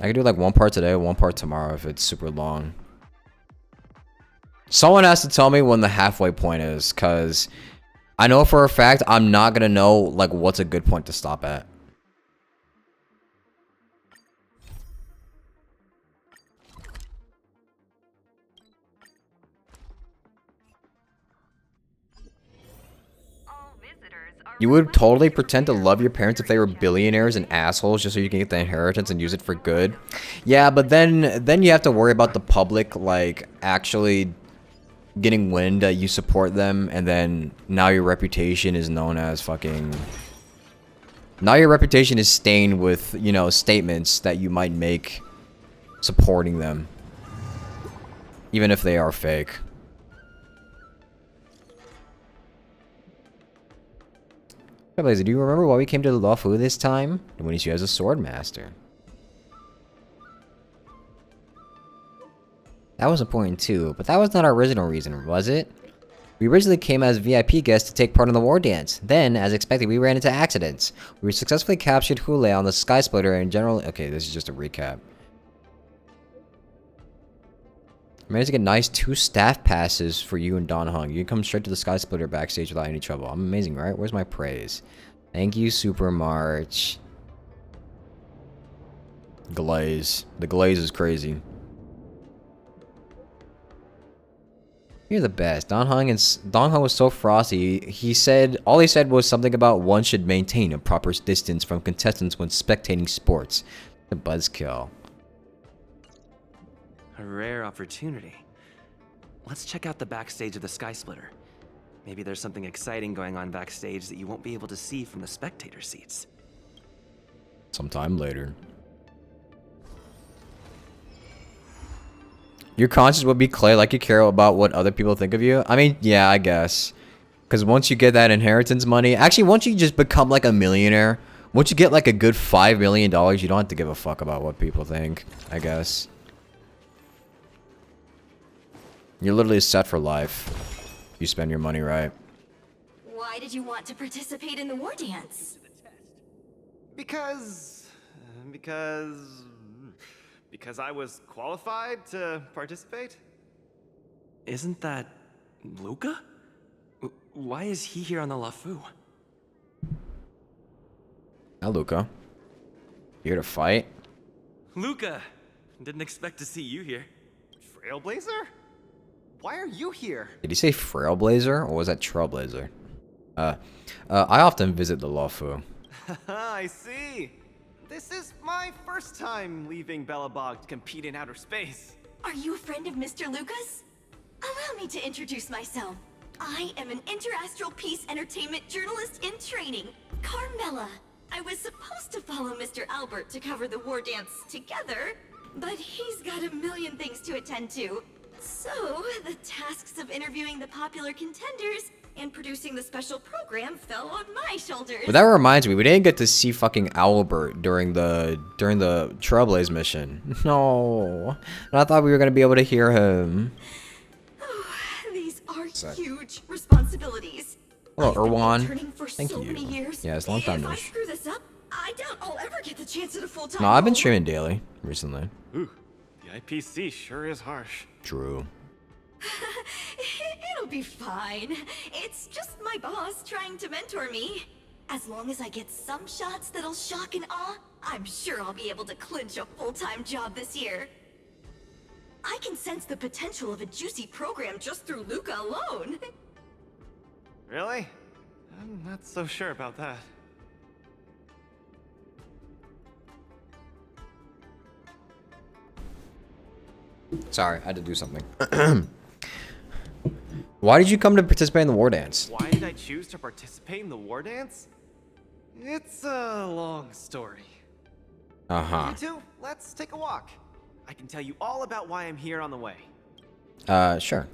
I could do like one part today, one part tomorrow if it's super long. Someone has to tell me when the halfway point is, because I know for a fact I'm not going to know like what's a good point to stop at. You would totally pretend to love your parents if they were billionaires and assholes just so you can get the inheritance and use it for good. Yeah, but then you have to worry about the public like actually getting wind that you support them, and then now your reputation is known as fucking... Now your reputation is stained with, you know, statements that you might make supporting them. Even if they are fake. Blazer, do you remember why we came to the Lufu this time? When he's you as a sword master. That was important too, but that was not our original reason, was it? We originally came as VIP guests to take part in the war dance. Then, as expected, we ran into accidents. We successfully captured Hule on the Sky Splitter and general... Okay, this is just a recap. I managed to get nice 2 staff passes for you and Don Hung. You can come straight to the Sky Splitter backstage without any trouble. I'm amazing, right? Where's my praise? Thank you, Super March. Glaze. The glaze is crazy. You're the best. Don Hung was so frosty. He said all he said was something about one should maintain a proper distance from contestants when spectating sports. The buzzkill. A rare opportunity. Let's check out the backstage of the Sky Splitter. Maybe there's something exciting going on backstage that you won't be able to see from the spectator seats. Sometime later. Your conscience would be clay, like you care about what other people think of you? I mean, yeah, I guess. Because once you get that inheritance money... Actually, once you just become like a millionaire... Once you get like a good $5 million, you don't have to give a fuck about what people think, I guess. You're literally set for life. You spend your money right. Why did you want to participate in the war dance? Because I was qualified to participate? Isn't that Luca? Why is he here on the Lufu? Now, Luca. Here to fight? Luca! Didn't expect to see you here. Trailblazer? Why are you here? Did he say Trailblazer or was that Trailblazer? I often visit the Lufu. I see. This is my first time leaving Belobog to compete in outer space. Are you a friend of Mr. Lucas? Allow me to introduce myself. I am an interastral peace entertainment journalist in training, Carmela. I was supposed to follow Mr. Albert to cover the war dance together, but he's got a million things to attend to. So, the tasks of interviewing the popular contenders and producing the special program fell on my shoulders. But that reminds me, we didn't get to see fucking Albert during the Trailblaze mission. No. And I thought we were gonna be able to hear him. Oh, these are huge responsibilities. Hello, I've been Irwan. interning for Thank so you. many years. Yeah, it's a long time If no. I screw this up, I doubt I'll ever get the chance at a full-time No, I've been role. streaming daily recently. Ooh, the IPC sure is harsh. True. It'll be fine. It's just my boss trying to mentor me. As long as I get some shots that'll shock and awe, I'm sure I'll be able to clinch a full-time job this year. I can sense the potential of a juicy program just through Luca alone. Really? I'm not so sure about that. Sorry, I had to do something. Why did you come to participate in the war dance? Why did I choose to participate in the war dance? It's a long story. Uh-huh. You two, let's take a walk. I can tell you all about why I'm here on the way. Sure.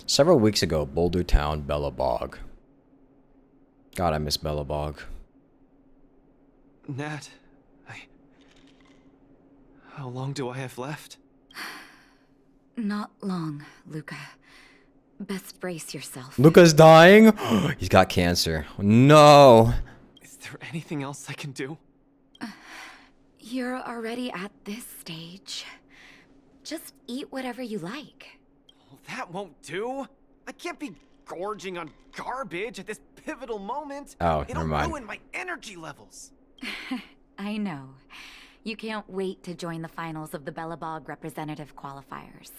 Several weeks ago, Boulder Town, Belobog. God, I miss Belobog. Nat, how long do I have left? Not long, Luca. Best brace yourself. Luca's dying? He's got cancer. No. Is there anything else I can do? You're already at this stage. Just eat whatever you like. Well, that won't do. I can't be gorging on garbage at this pivotal moment. Oh, It'll never mind. ruin my energy levels. I know. You can't wait to join the finals of the Bellabog representative qualifiers.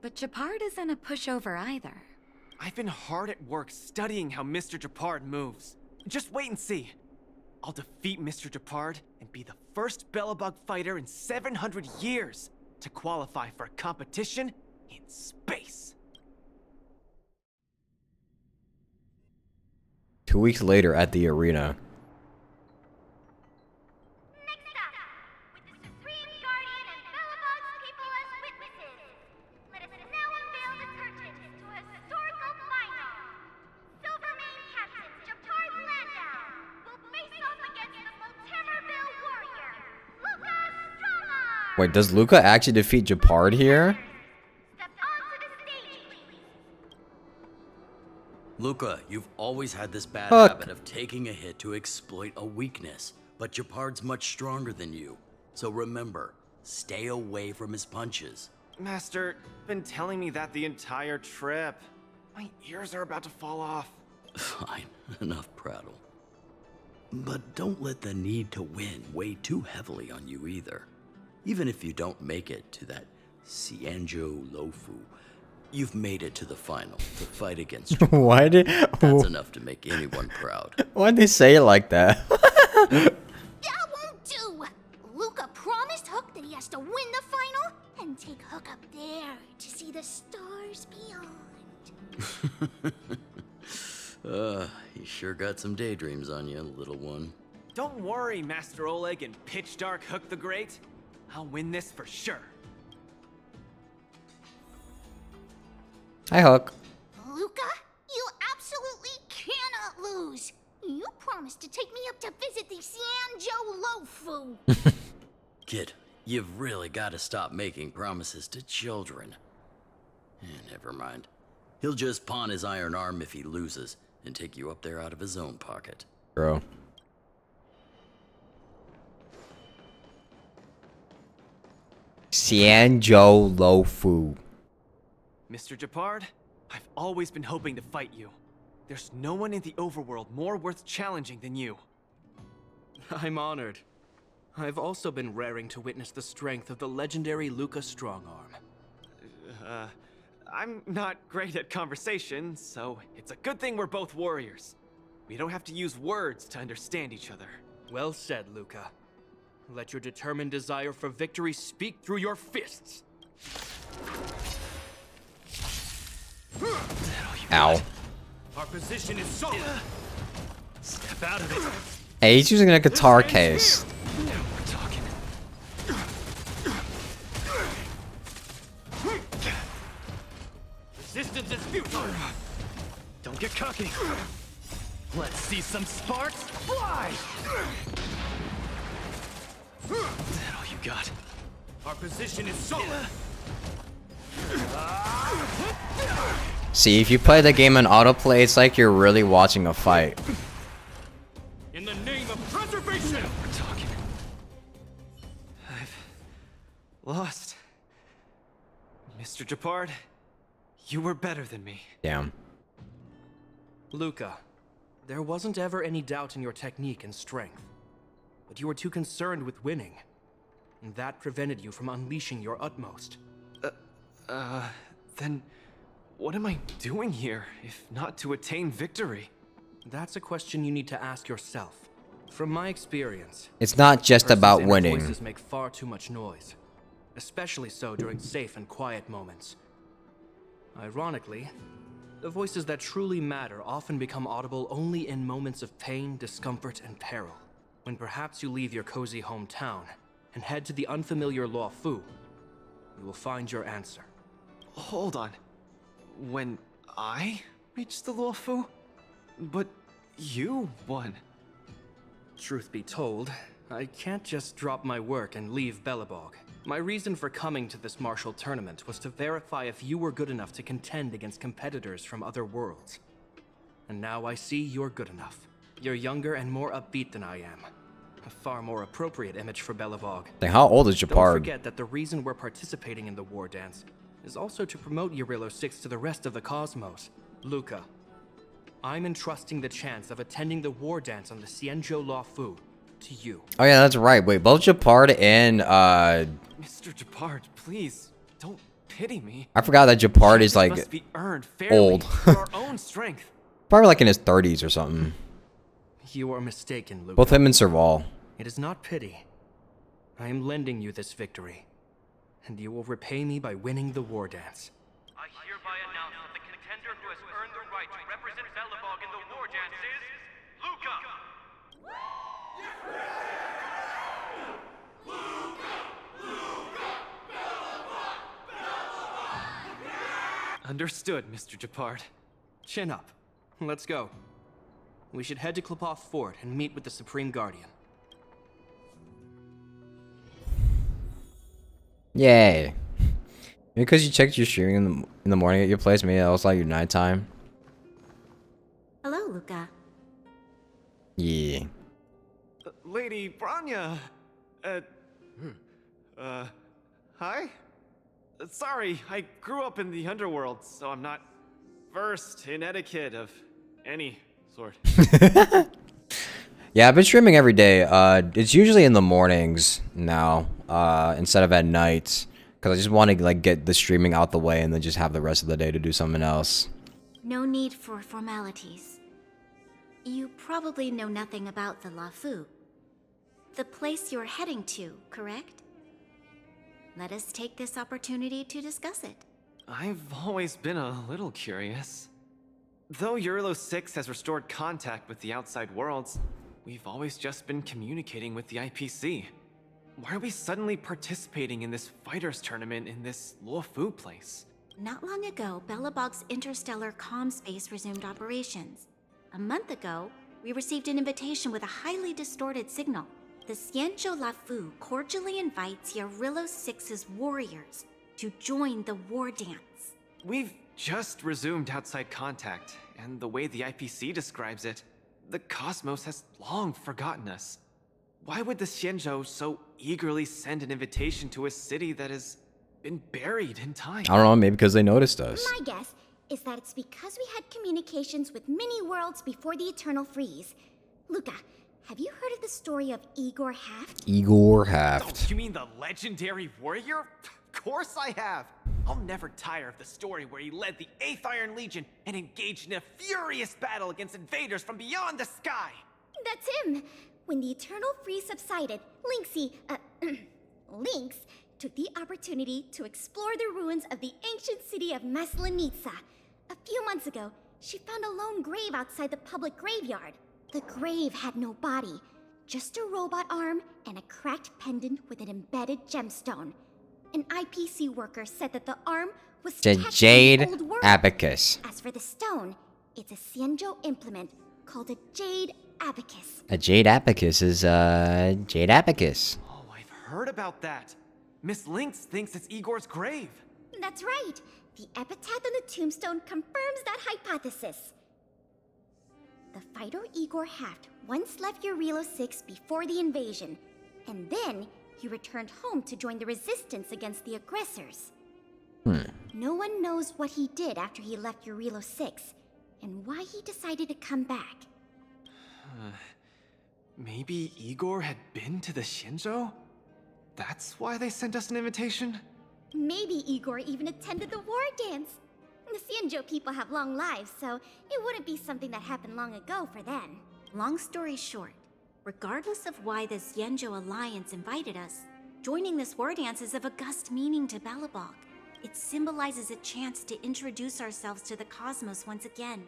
But Japard isn't a pushover either. I've been hard at work studying how Mr. Japard moves. Just wait and see. I'll defeat Mr. Japard and be the first Bellabog fighter in 700 years to qualify for a competition in space. 2 weeks later at the arena. Next up, with the Supreme Guardian and Bellabog's people as witnesses, let us now unveil the curtain to a historical final. Silvermane Captain Japard Landau will face off against the Multimerville warrior, Luca Stroma! Wait, does Luca actually defeat Japard here? Step onto the stage, please. Luca, you've always had this bad Fuck. habit of taking a hit to exploit a weakness, but Japard's much stronger than you. So remember, stay away from his punches. Master, been telling me that the entire trip. My ears are about to fall off. Fine, enough prattle. But don't let the need to win weigh too heavily on you either. Even if you don't make it to that Cianjo Lofu, you've made it to the final to fight against Japard. Why did That's enough to make anyone proud. why'd they say it like that? That won't do! Luca promised Hook that he has to win the final and take Hook up there to see the stars beyond. You sure got some daydreams on you, little one. Don't worry, Master Oleg and Pitch Dark Hook the Great. I'll win this for sure. Hi, Hook. Luca, you absolutely cannot lose. You promised to take me up to visit the Cianjo Lofu. Kid, you've really got to stop making promises to children. Never mind. He'll just pawn his iron arm if he loses and take you up there out of his own pocket. Bro. Cianjo Lofu. Mr. Japard, I've always been hoping to fight you. There's no one in the overworld more worth challenging than you. I'm honored. I've also been raring to witness the strength of the legendary Luca Strongarm. I'm not great at conversation, so it's a good thing we're both warriors. We don't have to use words to understand each other. Well said, Luca. Let your determined desire for victory speak through your fists. Ow. Our position is solid. Step out of it. Hey, he's using a guitar case. Now we're talking. Resistance is futile. Don't get cocky. Let's see some sparks fly! Is that all you got? Our position is solid. See, if you play the game on autoplay, it's like you're really watching a fight. In the name of preservation. We're talking. I've lost. Mr. Japard, you were better than me. Damn. Luca, there wasn't ever any doubt in your technique and strength. But you were too concerned with winning. And that prevented you from unleashing your utmost. Then what am I doing here, if not to attain victory? That's a question you need to ask yourself. From my experience, It's not just person's about inner winning. voices make far too much noise, especially so during safe and quiet moments. Ironically, the voices that truly matter often become audible only in moments of pain, discomfort, and peril. When perhaps you leave your cozy hometown and head to the unfamiliar Luofu, you will find your answer. Hold on. When I reached the Luofu? But you won. Truth be told, I can't just drop my work and leave Bellabog. My reason for coming to this martial tournament was to verify if you were good enough to contend against competitors from other worlds. And now I see you're good enough. You're younger and more upbeat than I am. A far more appropriate image for Belobog. Dang, how old is Don't Japard? forget that the reason we're participating in the war dance is also to promote Eurilo 6 to the rest of the cosmos. Luca, I'm entrusting the chance of attending the war dance on the Xianzhou Luofu to you. Oh yeah, that's right. Wait, both Japard and Mr. Japard, please, don't pity me. I forgot that Japard is This like must be earned fairly old. for our own strength. probably like in his 30s or something. You are mistaken, Luca. Both him and Serval. It is not pity. I am lending you this victory, and you will repay me by winning the war dance. I hereby announce that the contender who has earned the right to represent Belobog in the war dance is Luca! Understood, Mr. Japard. Chin up. Let's go. We should head to Klopov Fort and meet with the Supreme Guardian. Yay. Because you checked your streaming in the morning at your place, maybe that was like your nighttime. Hello, Luca. Yeah. Lady Branya, hi? Sorry, I grew up in the underworld, so I'm not versed in etiquette of any sort. Yeah, I've been streaming every day. It's usually in the mornings now, instead of at night, because I just want to like get the streaming out the way and then just have the rest of the day to do something else. No need for formalities. You probably know nothing about the Luofu. The place you're heading to, correct? Let us take this opportunity to discuss it. I've always been a little curious. Though Eurilo 6 has restored contact with the outside worlds, we've always just been communicating with the IPC. Why are we suddenly participating in this fighters tournament in this Luofu place? Not long ago, Belobog's interstellar comm space resumed operations. A month ago, we received an invitation with a highly distorted signal. The Xianzhou Luofu cordially invites Eurilo 6's warriors to join the war dance. We've just resumed outside contact, and the way the IPC describes it, the cosmos has long forgotten us. Why would the Xianzhou so eagerly send an invitation to a city that has been buried in time? I don't know, maybe because they noticed us. My guess is that it's because we had communications with many worlds before the Eternal Freeze. Luca, have you heard of the story of Igor Haft? Igor Oh, Haft. you mean the legendary warrior? Of course I have! I'll never tire of the story where he led the 8th Iron Legion and engaged in a furious battle against invaders from beyond the sky! That's him! When the Eternal Freeze subsided, Lynx took the opportunity to explore the ruins of the ancient city of Maslenitsa. A few months ago, she found a lone grave outside the public graveyard. The grave had no body, just a robot arm and a cracked pendant with an embedded gemstone. An IPC worker said that the arm was The tattooed in Jade old world. Abacus. As for the stone, it's a Xianzhou implement called a Jade Abacus. A Jade Abacus is Jade Abacus. Oh, I've heard about that. Miss Lynx thinks it's Igor's grave. That's right. The epitaph on the tombstone confirms that hypothesis. The fighter Igor Haft once left Eurilo 6 before the invasion, and then he returned home to join the resistance against the aggressors. No one knows what he did after he left Eurilo 6, and why he decided to come back. Maybe Igor had been to the Xianzhou? That's why they sent us an invitation? Maybe Igor even attended the war dance. The Xianzhou people have long lives, so it wouldn't be something that happened long ago for them. Long story short, regardless of why the Xianzhou Alliance invited us, joining this war dance is of august meaning to Belobog. It symbolizes a chance to introduce ourselves to the cosmos once again.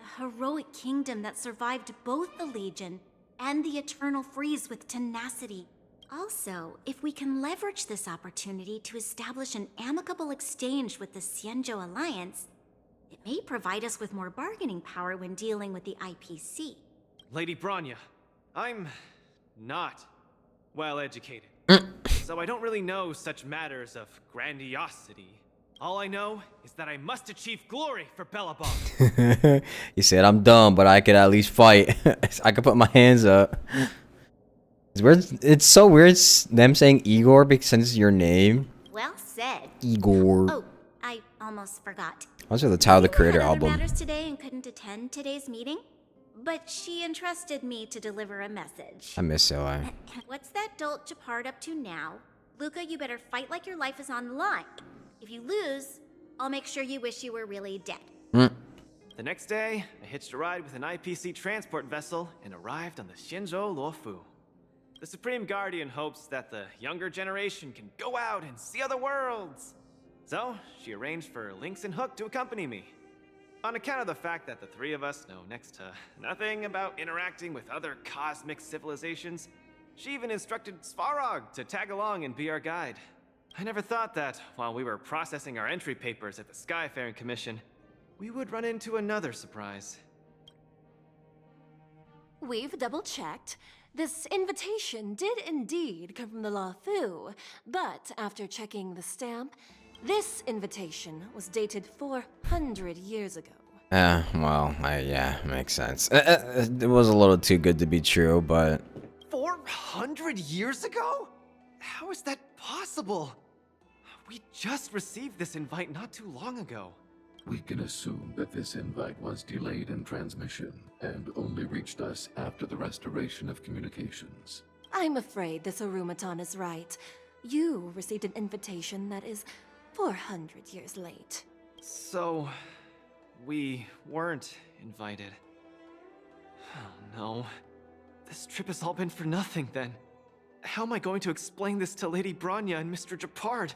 A heroic kingdom that survived both the Legion and the Eternal Freeze with tenacity. Also, if we can leverage this opportunity to establish an amicable exchange with the Xianzhou Alliance, it may provide us with more bargaining power when dealing with the IPC. Lady Branya, I'm not well educated. So I don't really know such matters of grandiosity. All I know is that I must achieve glory for Belobog. He said, I'm dumb, but I could at least fight. I could put my hands up. It's weird. It's so weird them saying Igor because it's your name. Well said. Igor. Oh, I almost forgot. Also the Tyler the Creator Had other album. matters today and couldn't attend today's meeting, but she entrusted me to deliver a message. I miss Soa. What's that dolt Japard up to now? Luca, you better fight like your life is on the line. If you lose, I'll make sure you wish you were really dead. The next day, I hitched a ride with an IPC transport vessel and arrived on the Shenzhou Luofu. The Supreme Guardian hopes that the younger generation can go out and see other worlds. So, she arranged for Lynx and Hook to accompany me. On account of the fact that the three of us know next to nothing about interacting with other cosmic civilizations, she even instructed Svarog to tag along and be our guide. I never thought that, while we were processing our entry papers at the Skyfaring Commission, we would run into another surprise. We've double-checked. This invitation did indeed come from the Luofu, but after checking the stamp, this invitation was dated 400 years ago. Well, yeah, makes sense. It was a little too good to be true, but... 400 years ago? How is that possible? We just received this invite not too long ago. We can assume that this invite was delayed in transmission and only reached us after the restoration of communications. I'm afraid this Arumaton is right. You received an invitation that is 400 years late. So, we weren't invited. Oh no. This trip has all been for nothing then. How am I going to explain this to Lady Bronya and Mr. Japard?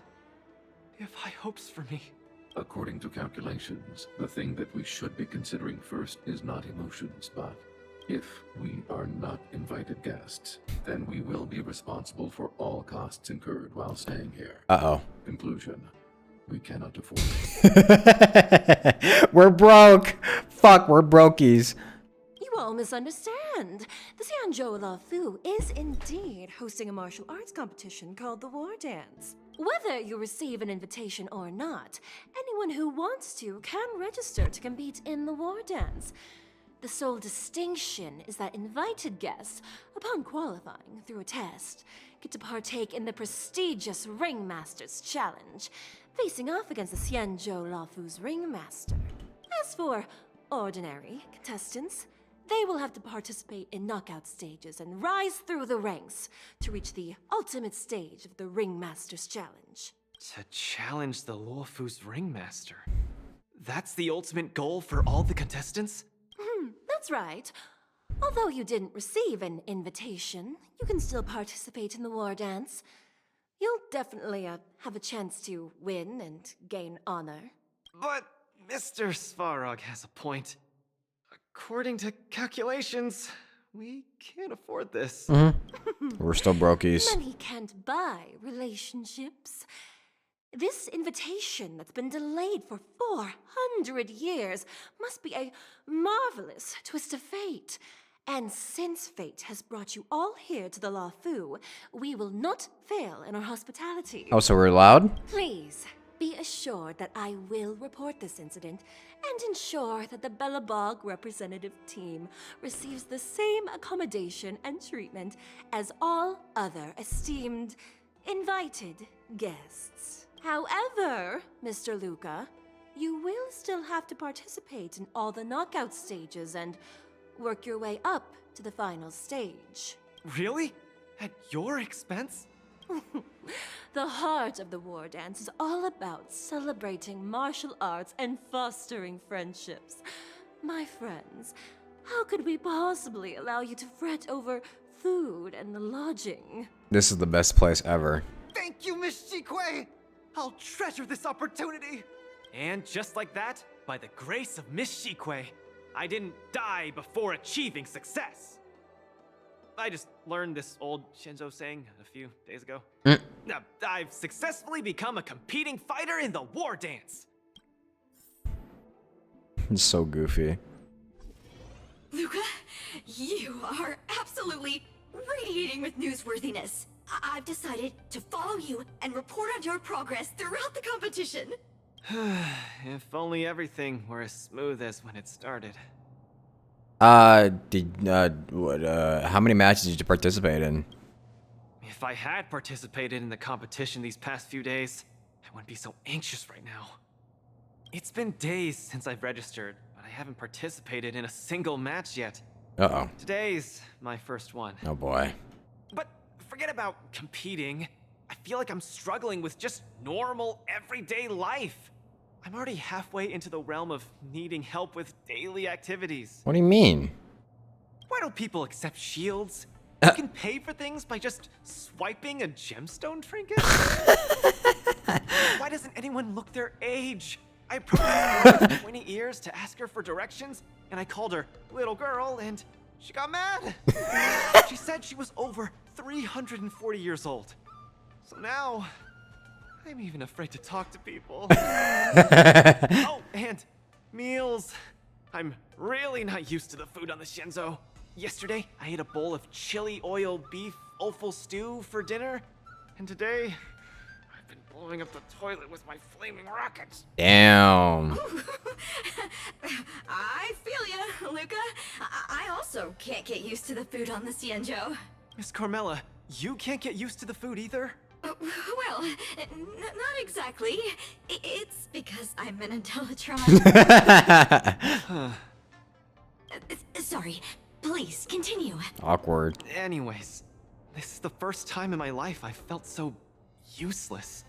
They have high hopes for me. According to calculations, the thing that we should be considering first is not emotions, but if we are not invited guests, then we will be responsible for all costs incurred while staying here. Uh-oh. Conclusion. We cannot afford it. We're broke. Fuck, we're brokies. You all misunderstand. The Xianzhou Luofu is indeed hosting a martial arts competition called the Wardance. Whether you receive an invitation or not, anyone who wants to can register to compete in the Wardance. The sole distinction is that invited guests, upon qualifying through a test, get to partake in the prestigious Ringmaster's Challenge, facing off against the Xianzhou Luofu's Ringmaster. As for ordinary contestants, they will have to participate in knockout stages and rise through the ranks to reach the ultimate stage of the Ringmaster's Challenge. To challenge the Luofu's Ringmaster? That's the ultimate goal for all the contestants? That's right. Although you didn't receive an invitation, you can still participate in the war dance. You'll definitely have a chance to win and gain honor. But Mr. Svarog has a point. According to calculations, we can't afford this. We're still brokies. Money can't buy relationships. This invitation that's been delayed for 400 years must be a marvelous twist of fate. And since fate has brought you all here to the Luofu, we will not fail in our hospitality. Oh, so we're loud? Please, be assured that I will report this incident and ensure that the Belobog representative team receives the same accommodation and treatment as all other esteemed, invited guests. However, Mr. Luca, you will still have to participate in all the knockout stages and work your way up to the final stage. Really? At your expense? The heart of the war dance is all about celebrating martial arts and fostering friendships. My friends, how could we possibly allow you to fret over food and the lodging? This is the best place ever. Thank you, Miss Shikue! I'll treasure this opportunity! And just like that, by the grace of Miss Shikue, I didn't die before achieving success! I just learned this old Shinzo saying a few days ago. I've successfully become a competing fighter in the war dance! It's so goofy. Luca, you are absolutely radiating with newsworthiness. I've decided to follow you and report on your progress throughout the competition. If only everything were as smooth as when it started. How many matches did you participate in? If I had participated in the competition these past few days, I wouldn't be so anxious right now. It's been days since I've registered, but I haven't participated in a single match yet. Uh-oh. Today's my first one. Oh boy. But forget about competing. I feel like I'm struggling with just normal, everyday life. I'm already halfway into the realm of needing help with daily activities. What do you mean? Why don't people accept shields? You can pay for things by just swiping a gemstone trinket? Why doesn't anyone look their age? I approached her with pointy ears to ask her for directions, and I called her little girl, and she got mad. She said she was over 340 years old. So now, I'm even afraid to talk to people. Oh, and meals. I'm really not used to the food on the Shinzo. Yesterday, I ate a bowl of chili oil beef offal stew for dinner, and today, I've been blowing up the toilet with my flaming rockets. Damn. I feel ya, Luca. I also can't get used to the food on the Xianzhou. Miss Carmela, you can't get used to the food either? Well, not exactly. It's because I'm an Intellitron. Sorry. Please, continue. Awkward. Anyways, this is the first time in my life I've felt so useless.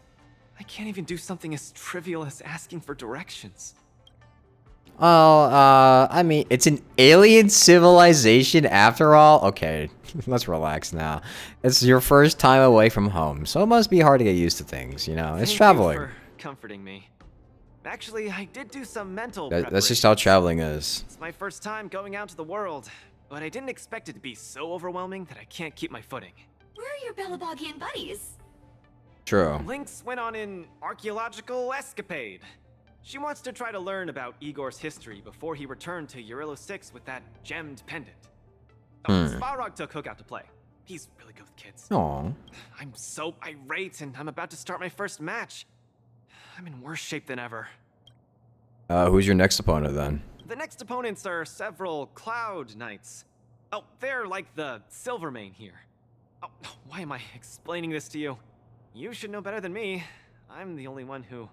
I can't even do something as trivial as asking for directions. Well, I mean, it's an alien civilization after all. Okay, let's relax now. It's your first time away from home, so it must be hard to get used to things, you know? It's Thank traveling. you for comforting me. Actually, I did do some mental That's just how preparation. traveling is. It's my first time going out to the world, but I didn't expect it to be so overwhelming that I can't keep my footing. Where are your Belabogian buddies? True. Lynx went on an archaeological escapade. She wants to try to learn about Igor's history before he returned to Urilla 6 with that gemmed pendant. Oh, Svarog took Hook out to play. He's really good with kids. Aw. I'm so irate, and I'm about to start my first match. I'm in worse shape than ever. Who's your next opponent then? The next opponents are several Cloud Knights. Oh, they're like the Silvermane here. Oh, why am I explaining this to you? You should know better than me. I'm the only one who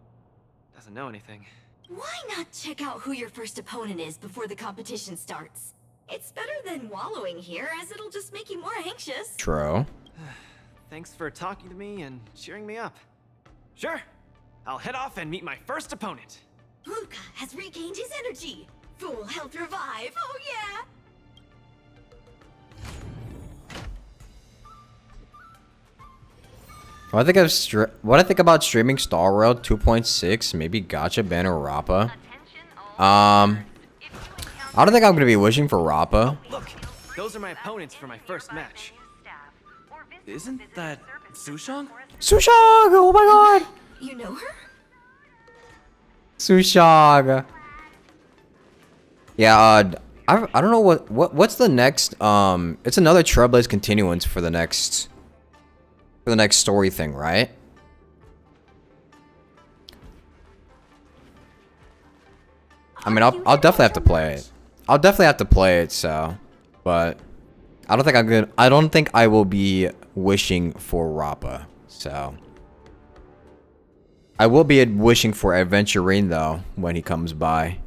doesn't know anything. Why not check out who your first opponent is before the competition starts? It's better than wallowing here, as it'll just make you more anxious. True. Thanks for talking to me and cheering me up. Sure, I'll head off and meet my first opponent. Luca has regained his energy. Full health revive, oh yeah! What I think about streaming Star World 2.6, maybe Gacha Ban or Rappa. I don't think I'm gonna be wishing for Rappa. Look, those are my opponents for my first match. Isn't that Sushong? Sushong! Oh my god! You know her? Sushong. Yeah, I don't know what's the next it's another Trailblaze continuance for the next story thing, right? I mean, I'll definitely have to play it. I'll definitely have to play it, so, but I don't think I will be wishing for Rappa, so. I will be wishing for Aventurine though when he comes by.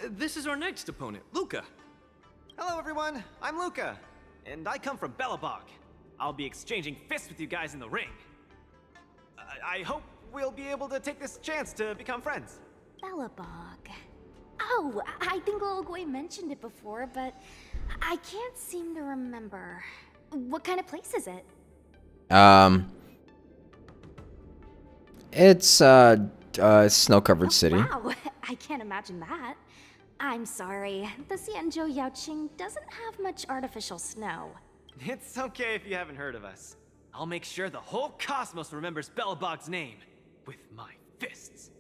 This is our next opponent, Luca. Hello everyone, I'm Luca, and I come from Belobog. I'll be exchanging fists with you guys in the ring. I hope we'll be able to take this chance to become friends. Belobog. Oh, I think Lilgoy mentioned it before, but I can't seem to remember. What kind of place is it? It's snow-covered city. Wow, I can't imagine that. I'm sorry, the Xianzhou Yaoqing doesn't have much artificial snow. It's okay if you haven't heard of us. I'll make sure the whole cosmos remembers Belobog's name with my fists.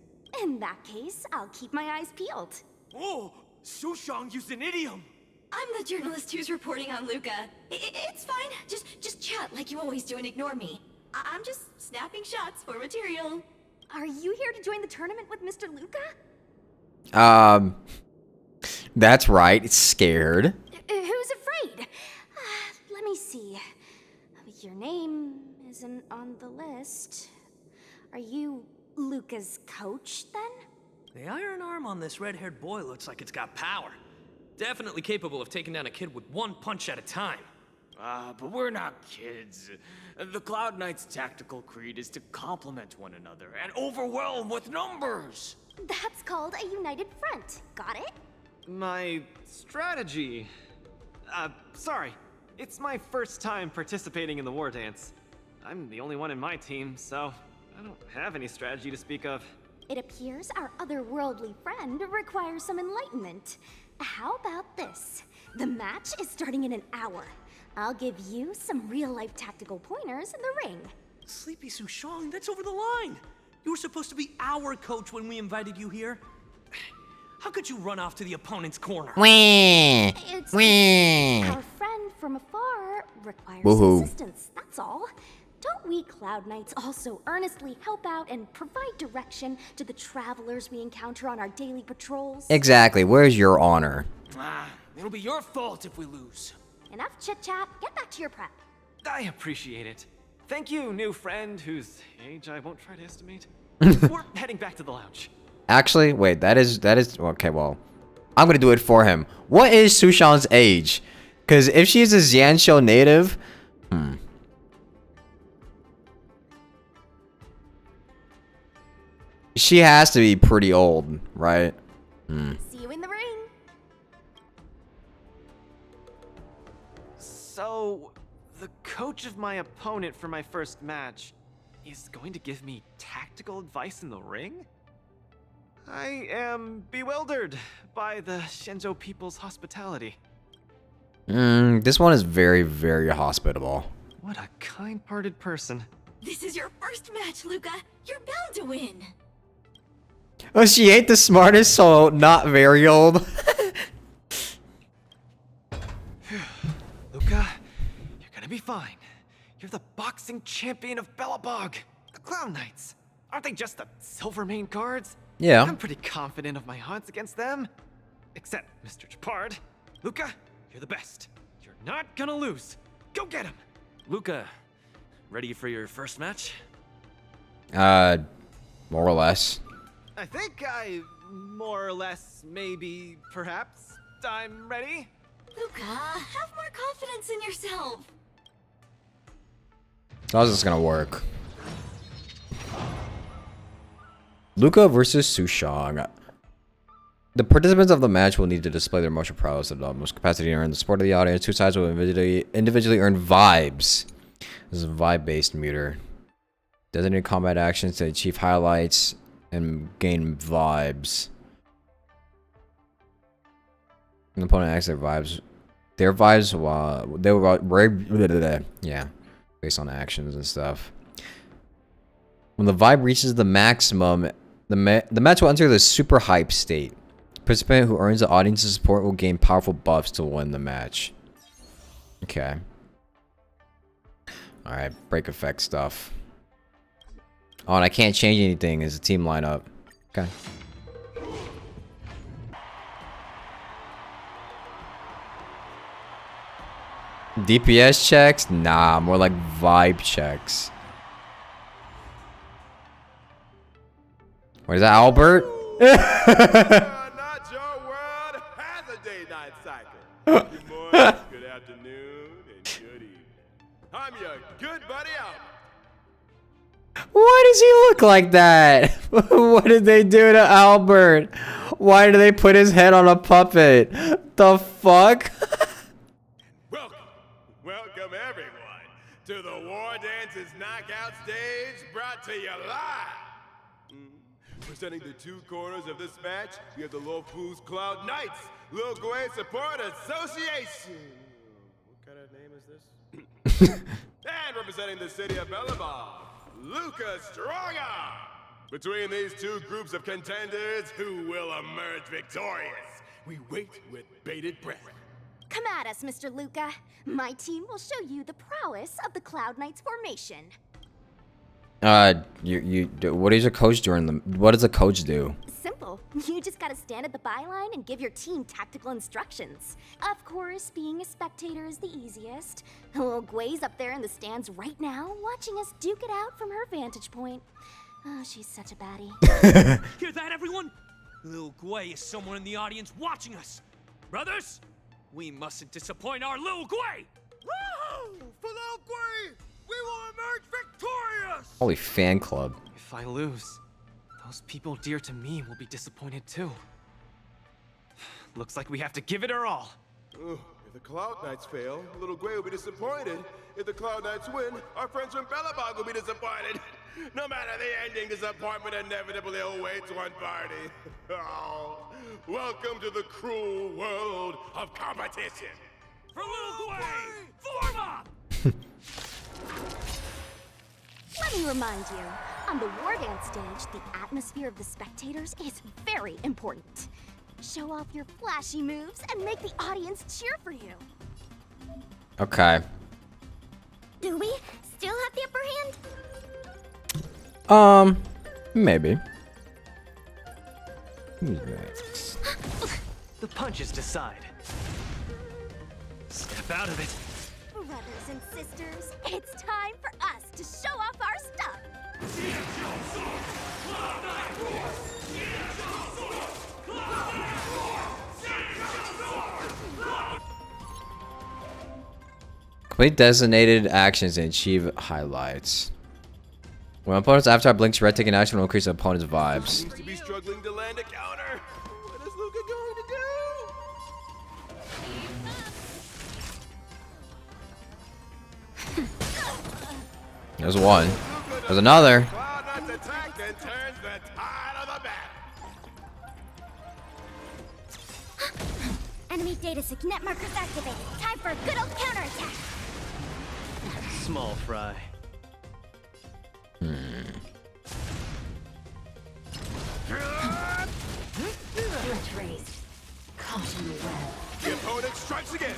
In that case, I'll keep my eyes peeled. Oh, Sushong used an idiom. I'm the journalist who's reporting on Luca. It's fine. Just chat like you always do and ignore me. I'm just snapping shots for material. Are you here to join the tournament with Mr. Luca? That's right. It's scared. Who's afraid? Let me see. Your name isn't on the list. Are you Luca's coach, then? The iron arm on this red-haired boy looks like it's got power. Definitely capable of taking down a kid with one punch at a time. But we're not kids. The Cloud Knight's tactical creed is to complement one another and overwhelm with numbers. That's called a united front. Got it? My strategy... sorry. It's my first time participating in the war dance. I'm the only one in my team, so I don't have any strategy to speak of. It appears our otherworldly friend requires some enlightenment. How about this? The match is starting in an hour. I'll give you some real-life tactical pointers in the ring. Sleepy Sushong, that's over the line. You were supposed to be our coach when we invited you here. How could you run off to the opponent's corner? It's our friend from afar requires assistance, that's all. Don't we Cloud Knights also earnestly help out and provide direction to the travelers we encounter on our daily patrols? Exactly. Where's your honor? It'll be your fault if we lose. Enough chit-chat, get back to your prep. I appreciate it. Thank you, new friend whose age I won't try to estimate. We're heading back to the lounge. Actually, wait, that is okay, well, I'm gonna do it for him. What is Sushang's age? Because if she's a Xianzhou native, she has to be pretty old, right? See you in the ring. So, the coach of my opponent for my first match is going to give me tactical advice in the ring? I am bewildered by the Shenzhou people's hospitality. This one is very, very hospitable. What a kind-hearted person. This is your first match, Luca. You're bound to win. Oh, she ain't the smartest, so not very old. Luca, you're gonna be fine. You're the boxing champion of Belobog. The Clown Knights. Aren't they just the Silvermane guards? Yeah. I'm pretty confident of my odds against them. Except Mr. Japard. Luca, you're the best. You're not gonna lose. Go get him. Luca, ready for your first match? More or less. I think more or less, maybe, perhaps, I'm ready. Luca, have more confidence in yourself. How's this gonna work? Luca versus Sushang. The participants of the match will need to display their emotional prowess at the utmost capacity to earn the support of the audience. Two sides will individually earn vibes. This is a vibe-based meter. Designated combat actions to achieve highlights and gain vibes. An opponent acts their vibes. Their vibes, they were yeah, based on actions and stuff. When the vibe reaches the maximum, the match will enter the super hype state. Participant who earns the audience's support will gain powerful buffs to win the match. Okay. Alright, break effect stuff. Oh, and I can't change anything as a team lineup. Okay. DPS checks? Nah, more like vibe checks. What is that, Albert? Not your world has a day-night cycle. Good morning, good afternoon, and good evening. I'm your good buddy Albert. Why does he look like that? What did they do to Albert? Why did they put his head on a puppet? The fuck? Welcome everyone to the War Dance's knockout stage, brought to you live. Presenting the two corners of this match, we have the Lofu's Cloud Knights, Lil Gwei Support Association. What kind of name is this? And representing the city of Belobog, Luca Strongarm. Between these two groups of contenders, who will emerge victorious? We wait with bated breath. Come at us, Mr. Luca. My team will show you the prowess of the Cloud Knights formation. What does your coach what does a coach do? Simple. You just gotta stand at the byline and give your team tactical instructions. Of course, being a spectator is the easiest. Little Gwei's up there in the stands right now, watching us duke it out from her vantage point. Oh, she's such a baddie. Hear that, everyone? Lil Gwei is someone in the audience watching us. Brothers, we mustn't disappoint our Lil Gwei! Woohoo! For Lil Gwei, we will emerge victorious! Holy fan club. If I lose, those people dear to me will be disappointed too. Looks like we have to give it our all. Ugh, if the Cloud Knights fail, Little Gwei will be disappointed. If the Cloud Knights win, our friends from Bellabog will be disappointed. No matter the ending, disappointment inevitably awaits one party. Oh, welcome to the cruel world of competition. For Lil Gwei, form up! Let me remind you, on the war dance stage, the atmosphere of the spectators is very important. Show off your flashy moves and make the audience cheer for you. Okay. Do we still have the upper hand? Maybe. Who's next? The punches decide. Step out of it. Brothers and sisters, it's time for us to show off our stuff. Complete designated actions and achieve highlights. When opponents after I blinks red, taking action will increase the opponent's vibes. Seems to be struggling to land a counter. What is Luca going to do? There's one. There's another. Cloud Knight's attack and turns the tide of the battle. Enemy data signet markers activated. Time for a good old counterattack. Small fry. Raised. Caution the web. The opponent strikes again.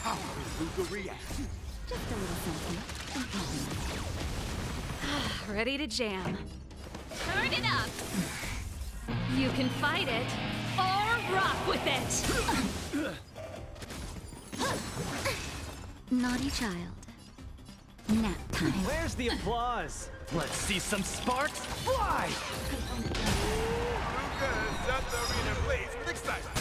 How will Luca react? Just a little something. Ready to jam. Turn it up. You can fight it or rock with it. Naughty child. Nap time. Where's the applause? Let's see some sparks fly! Luca has set the arena ablaze with excitement.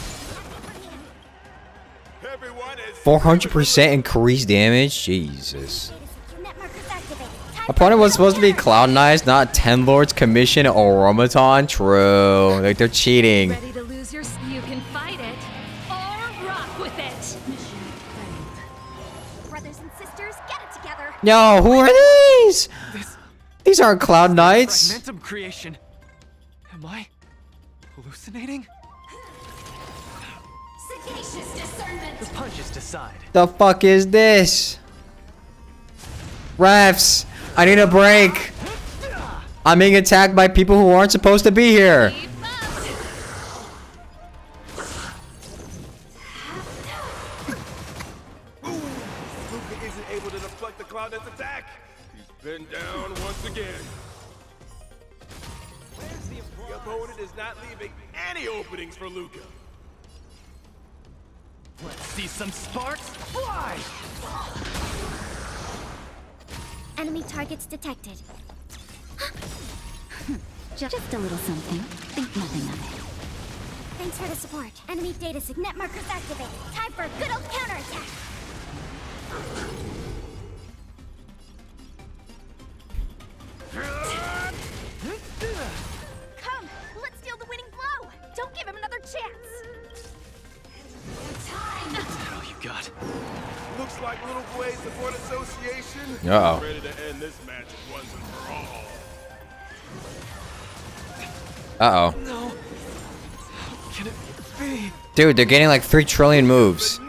Everyone is 400% increased damage? Jesus. Signet markers activated. Time Opponent was supposed to be Cloud Knights, not Ten Lords Commission or Automaton. True. Like, they're cheating. Ready to lose your... You can fight it or rock with it. brothers and sisters, get it together. Yo, who are these? These aren't Cloud Knights. Fragmentum creation. Am I hallucinating? Sagacious discernment. The punches decide. The fuck is this? Refs, I need a break. I'm being attacked by people who aren't supposed to be here. Luca isn't able to deflect the Cloud Knight's attack. He's been down once again. The opponent is not leaving any openings for Luca. Let's see some sparks fly! Enemy targets detected. Just a little something. Think nothing of it. Thanks for the support. Enemy data signet markers activated. Time for a good old counterattack. Come, let's deal the winning blow. Don't give him another chance. Is all you got? Looks like Little Gwei Support Association Uh-oh. is ready to end this match once and for all. Uh-oh. No. How can it be? Dude, they're getting like 3 trillion moves. Hey,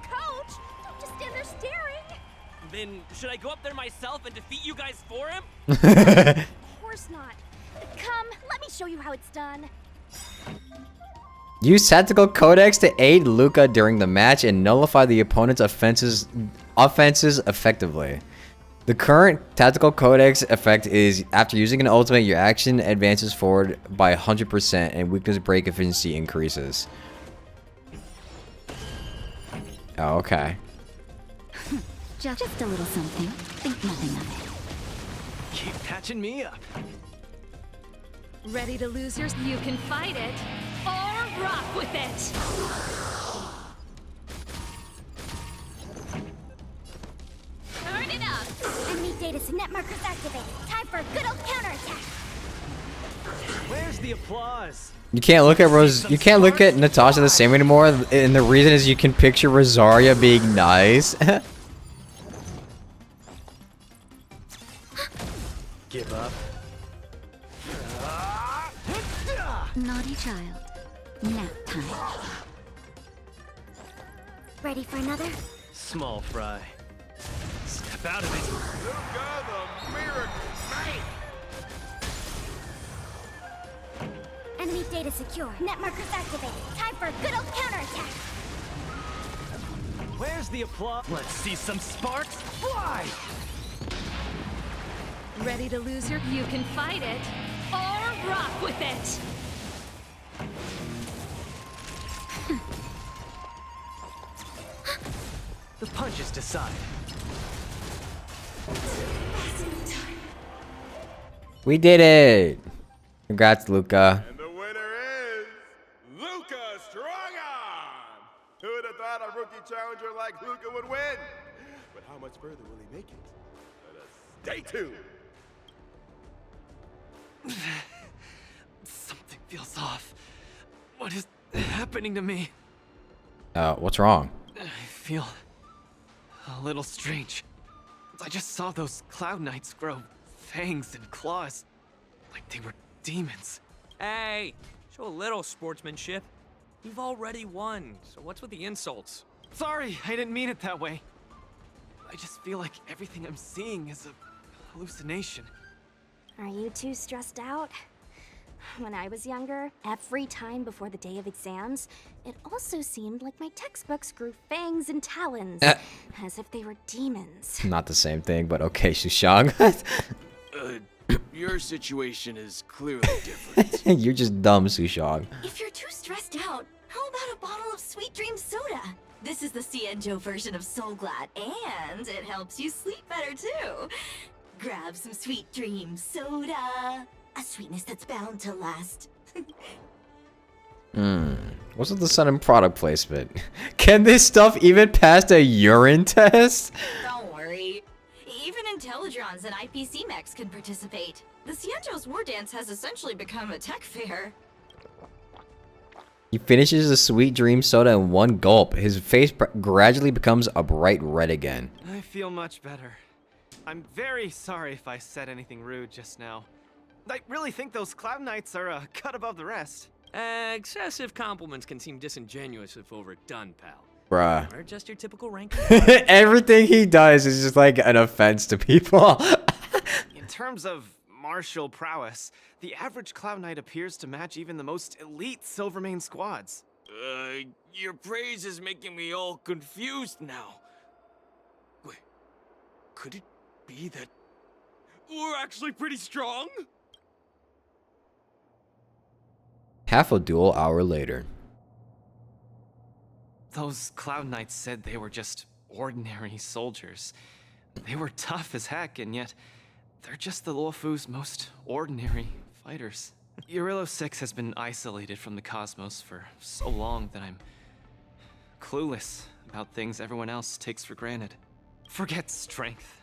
coach! Don't just stand there staring. Then, should I go up there myself and defeat you guys for him? Of course not. Come, let me show you how it's done. Use tactical codex to aid Luca during the match and nullify the opponent's offenses effectively. The current tactical codex effect is after using an ultimate, your action advances forward by 100% and weakness break efficiency increases. Oh, okay. Just a little something. Think nothing of it. Keep patching me up. Ready to lose yours? You can fight it or rock with it. Turn it up! Enemy data net markers activated. Time for a good old counterattack. Where's the applause? You can't look at You can't look at Natasha the same anymore, and the reason is you can picture Rosaria being nice. Give up. Naughty child. Nap time. Ready for another? Small fry. Step out of it. Luca the Miracle Man! Enemy data secure. Net markers activated. Time for a good old counterattack. Where's the applause? Let's see some sparks fly! Ready to lose your? You can fight it or rock with it. The punches decide. We did it! Congrats, Luca. And the winner is Luca Strongarm! Who would have thought a rookie challenger like Luca would win? But how much further will he make it? Let us stay tuned. Something feels off. What is happening to me? What's wrong? I feel a little strange. I just saw those Cloud Knights grow fangs and claws, like they were demons. Hey, show a little sportsmanship. You've already won, so what's with the insults? Sorry, I didn't mean it that way. I just feel like everything I'm seeing is a hallucination. Are you too stressed out? When I was younger, every time before the day of exams, it also seemed like my textbooks grew fangs and talons, as if they were demons. Not the same thing, but okay, Sushang. Your situation is clearly different. You're just dumb, Sushang. If you're too stressed out, how about a bottle of Sweet Dream Soda? This is the Cienjo version of Soul Glad, and it helps you sleep better too. Grab some Sweet Dream Soda. A sweetness that's bound to last. What's with the sudden product placement? Can this stuff even pass a urine test? Don't worry. Even Intellitrons and IPC mechs can participate. The Cienjo's War Dance has essentially become a tech fair. He finishes the Sweet Dream Soda in one gulp. His face gradually becomes a bright red again. I feel much better. I'm very sorry if I said anything rude just now. I really think those Cloud Knights are a cut above the rest. Excessive compliments can seem disingenuous if overdone, pal. Bruh. Or just your typical ranking. Everything he does is just like an offense to people. In terms of martial prowess, the average Cloud Knight appears to match even the most elite Silvermane squads. Your praise is making me all confused now. Wait, could it be that we're actually pretty strong? Half a dual hour later. Those Cloud Knights said they were just ordinary soldiers. They were tough as heck, and yet they're just the Luofu's most ordinary fighters. Urilo 6 has been isolated from the cosmos for so long that I'm clueless about things everyone else takes for granted. Forget strength.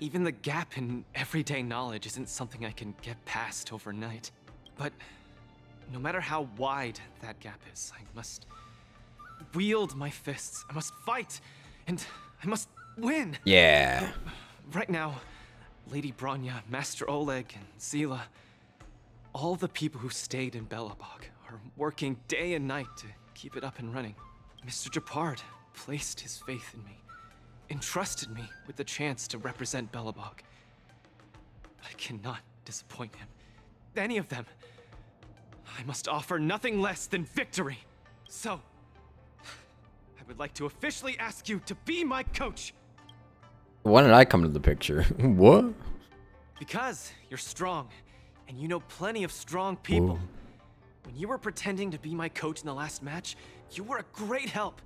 Even the gap in everyday knowledge isn't something I can get past overnight. But no matter how wide that gap is, I must wield my fists. I must fight, and I must win. Yeah. Right now, Lady Bronya, Master Oleg, and Zila, all the people who stayed in Belobog are working day and night to keep it up and running. Mr. Japard placed his faith in me, entrusted me with the chance to represent Belobog. I cannot disappoint him. Any of them. I must offer nothing less than victory. So, I would like to officially ask you to be my coach. When did I come to the picture? What? Because you're strong, and you know plenty of strong people. Whoa. When you were pretending to be my coach in the last match, you were a great help.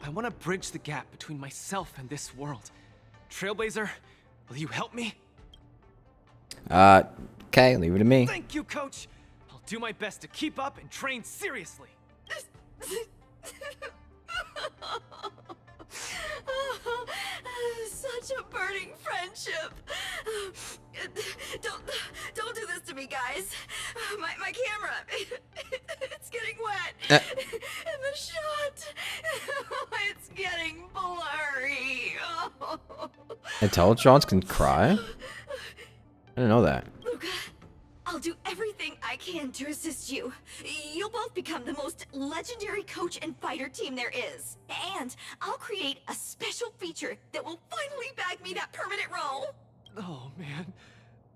I want to bridge the gap between myself and this world. Trailblazer, will you help me? Okay, leave it to me. Thank you, coach. I'll do my best to keep up and train seriously. Such a burning friendship. Don't do this to me, guys. My camera, it's getting wet. And the shot, it's getting blurry. Intellitrons can cry? I didn't know that. Luca, I'll do everything I can to assist you. You'll both become the most legendary coach and fighter team there is. And I'll create a special feature that will finally bag me that permanent role. Oh, man.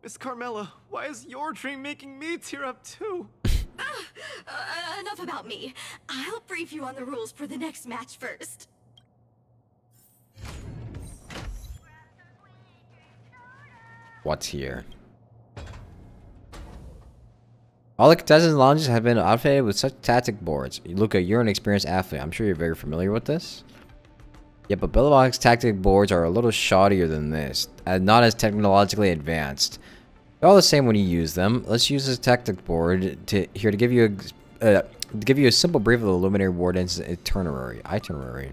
Miss Carmela, why is your dream making me tear up too? Enough about me. I'll brief you on the rules for the next match first. What's here? All the contestants' lounges have been outfitted with such tactic boards. Luca, you're an experienced athlete. I'm sure you're very familiar with this. Yeah, but Bellabog's tactic boards are a little shoddier than this, and not as technologically advanced. They're all the same when you use them. Let's use this tactic board to give you a simple brief of the Luminary Wardance itinerary.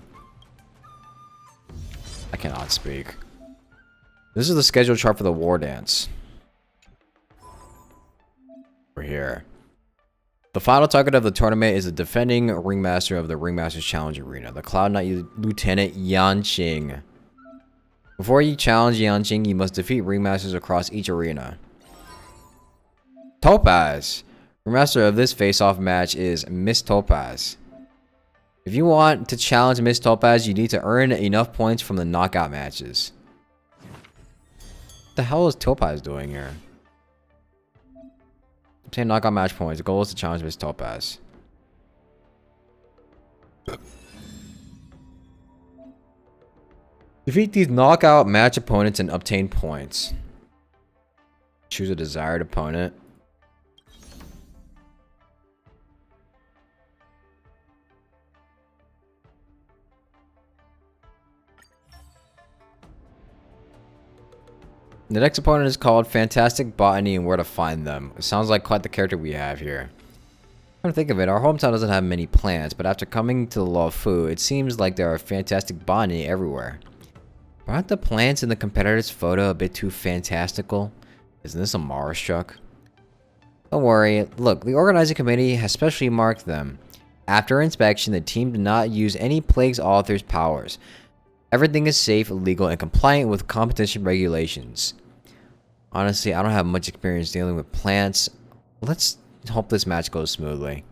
I cannot speak. This is the schedule chart for the Wardance. We're here. The final target of the tournament is the defending ringmaster of the Ringmasters Challenge Arena, the Cloud Knight Lieutenant Yanqing. Before you challenge Yanqing, you must defeat ringmasters across each arena. Topaz. Ringmaster of this face-off match is Miss Topaz. If you want to challenge Miss Topaz, you need to earn enough points from the knockout matches. What the hell is Topaz doing here? Obtain knockout match points. The goal is to challenge Miss Topaz. Defeat these knockout match opponents and obtain points. Choose a desired opponent. The next opponent is called Fantastic Botany and Where to Find Them. It sounds like quite the character we have here. Come to think of it, our hometown doesn't have many plants, but after coming to the Law of Fu, it seems like there are fantastic botany everywhere. But aren't the plants in the competitor's photo a bit too fantastical? Isn't this a Mars truck? Don't worry, look, the organizing committee has specially marked them. After inspection, the team did not use any Plague's author's powers. Everything is safe, legal, and compliant with competition regulations. Honestly, I don't have much experience dealing with plants. Let's hope this match goes smoothly.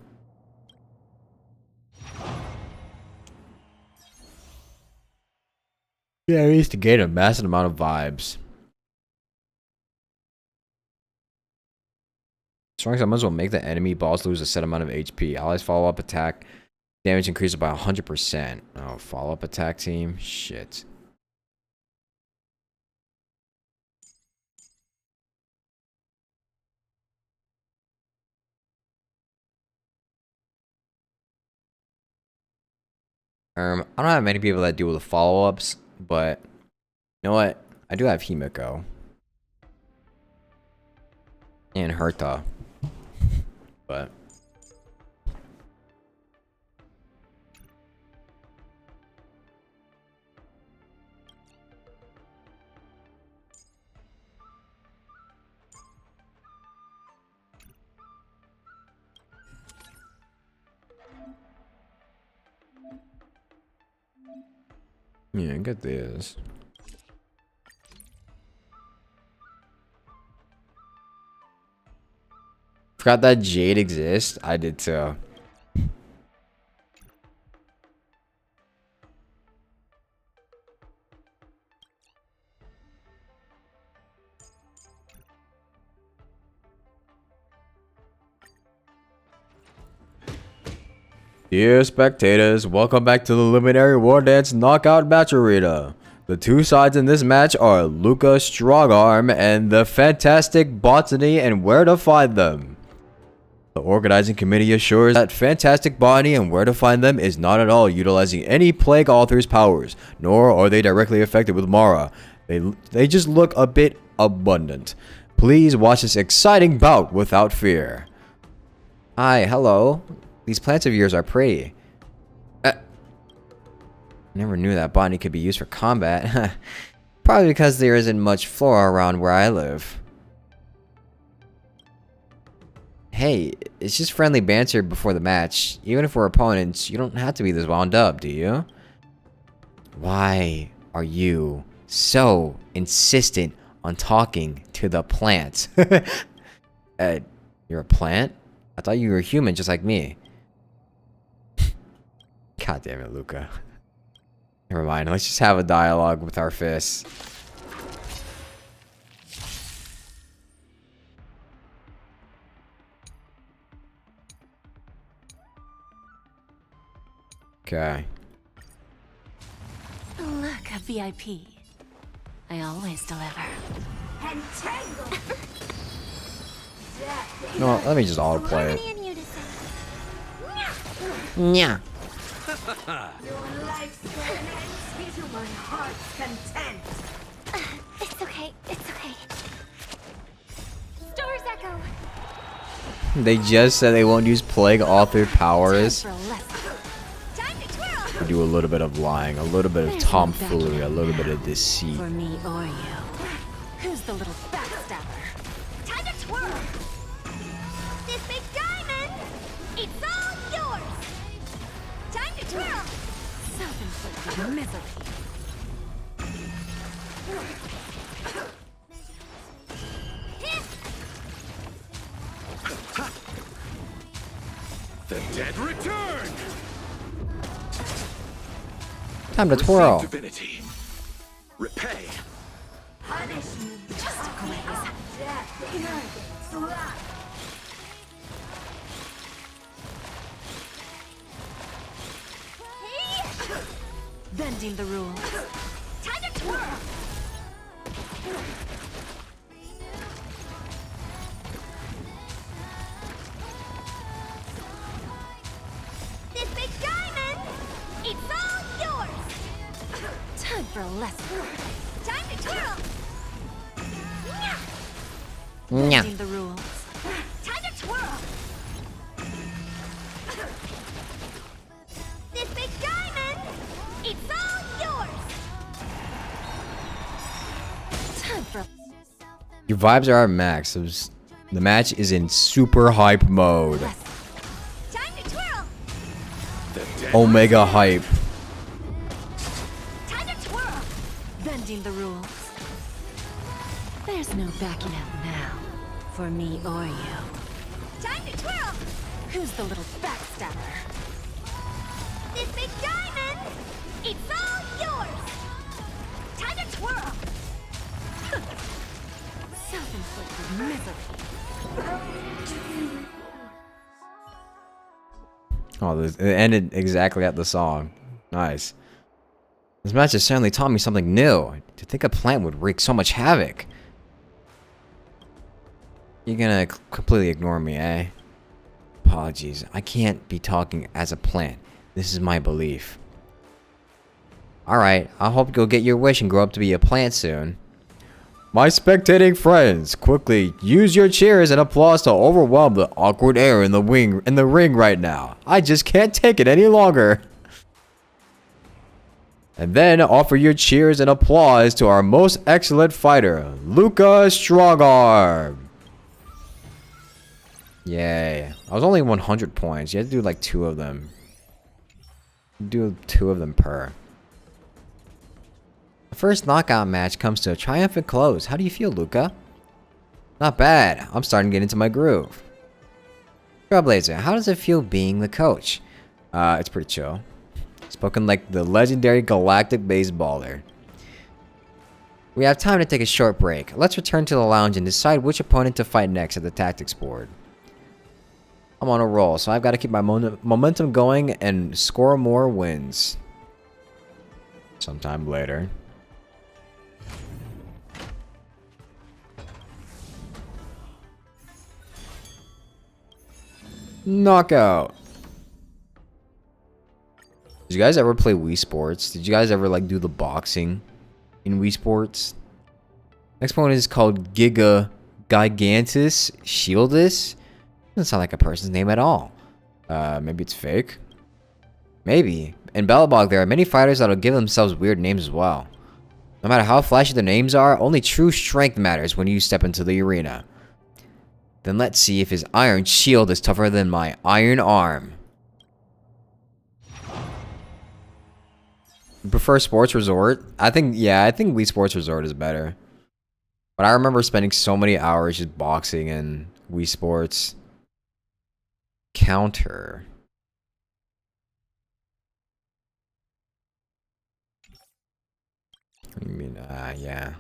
Yeah, we used to gain a massive amount of vibes. Strong, I might as well make the enemy boss lose a set amount of HP. Allies follow-up attack. Damage increases by 100%. Oh, follow-up attack team? Shit. I don't have many people that deal with the follow-ups, but you know what? I do have Himiko. And Herta. But yeah, get this. Forgot that Jade exists. I did too. Dear spectators, welcome back to the Luminary Wardance Knockout Match Arena. The two sides in this match are Luca Strongarm and the Fantastic Botany and where to find them. The organizing committee assures that Fantastic Botany and where to find them is not at all utilizing any Plague Author's powers, nor are they directly affected with Mara. They just look a bit abundant. Please watch this exciting bout without fear. Hi, hello. These plants of yours are pretty. Never knew that botany could be used for combat. Probably because there isn't much flora around where I live. Hey, it's just friendly banter before the match. Even if we're opponents, you don't have to be this wound up, do you? Why are you so insistent on talking to the plant? You're a plant? I thought you were human just like me. God damn it, Luca. Never mind, let's just have a dialogue with our fists. Okay. Look, a VIP. I always deliver. No, let me just autoplay it. Yeah. Your life's gonna end to my heart's content. It's okay. It's okay. Stars echo. They just said they won't use Plague Author powers. We do a little bit of lying, a little bit of tomfoolery, a little bit of deceit. For me or you. Who's the little backstabber? Time to twirl. This big diamond, it's all yours. Time to twirl. Self-inflicted misery. The dead return. Time to twirl. Divinity. Repay. Punishment. Just a glaze. Death. Slap. Bending the rules. Time to twirl. This big diamond, it's all yours. Time for a lesson. Time to twirl. Bending the rules. Time to twirl. This big diamond, it's all yours. Time for Your vibes are at max. The match is in super hype mode. Time to twirl. Omega hype. Time to twirl. bending the rules. There's no backing out now, for me or you. Time to twirl. Who's the little backstabber? This big diamond, it's all yours. Time to twirl. Self-inflicted misery. Oh, it ended exactly at the song. Nice. This match has certainly taught me something new. To think a plant would wreak so much havoc. You're gonna completely ignore me, eh? Apologies. I can't be talking as a plant. This is my belief. Alright, I hope you'll get your wish and grow up to be a plant soon. My spectating friends, quickly use your cheers and applause to overwhelm the awkward air in the ring right now. I just can't take it any longer. And then offer your cheers and applause to our most excellent fighter, Luca Strongarm. Yay. I was only 100 points. You had to do like 2 of them. Do 2 of them per. The first knockout match comes to a triumphant close. How do you feel, Luca? Not bad. I'm starting to get into my groove. Trailblazer, how does it feel being the coach? It's pretty chill. Spoken like the legendary galactic baseballer. We have time to take a short break. Let's return to the lounge and decide which opponent to fight next at the tactics board. I'm on a roll, so I've got to keep my momentum going and score more wins. Sometime later. Knockout. Did you guys ever play Wii Sports? Did you guys ever like do the boxing in Wii Sports? Next one is called Gigantus Shieldus. Doesn't sound like a person's name at all. Maybe it's fake. Maybe. In Belobog, there are many fighters that'll give themselves weird names as well. No matter how flashy the names are, only true strength matters when you step into the arena. Then let's see if his iron shield is tougher than my iron arm. You prefer Sports Resort? I think Wii Sports Resort is better. But I remember spending so many hours just boxing in Wii Sports. Counter. I mean, yeah.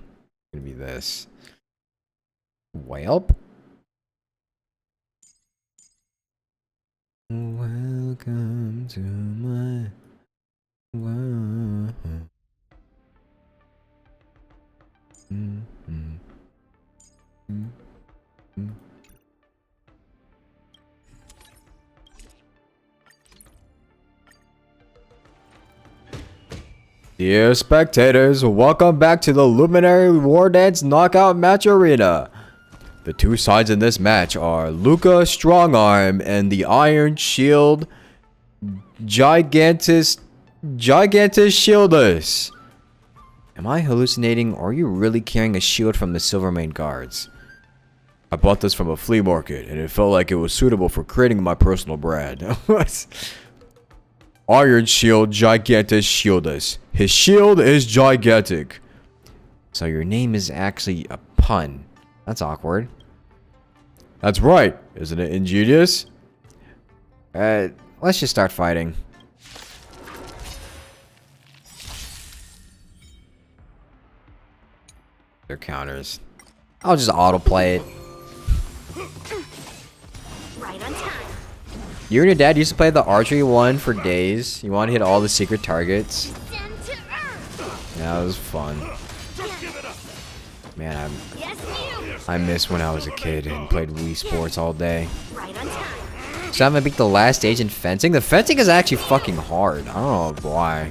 Gonna be this. Whelp? Welcome to my world. Dear spectators, welcome back to the Luminary Wardance Knockout Match Arena. The two sides in this match are Luca Strongarm and the Iron Shield Gigantus Shieldus. Am I hallucinating, or are you really carrying a shield from the Silvermane guards? I bought this from a flea market, and it felt like it was suitable for creating my personal brand. Iron Shield Gigantus Shieldus. His shield is gigantic. So your name is actually a pun. That's awkward. That's right. Isn't it ingenious? Let's just start fighting. Their counters. I'll just autoplay it. Right on time. You and your dad used to play the archery one for days. You want to hit all the secret targets. Yeah, it was fun. Man, I miss when I was a kid and played Wii Sports all day. So I'm gonna beat the last stage in fencing. The fencing is actually fucking hard. I don't know why.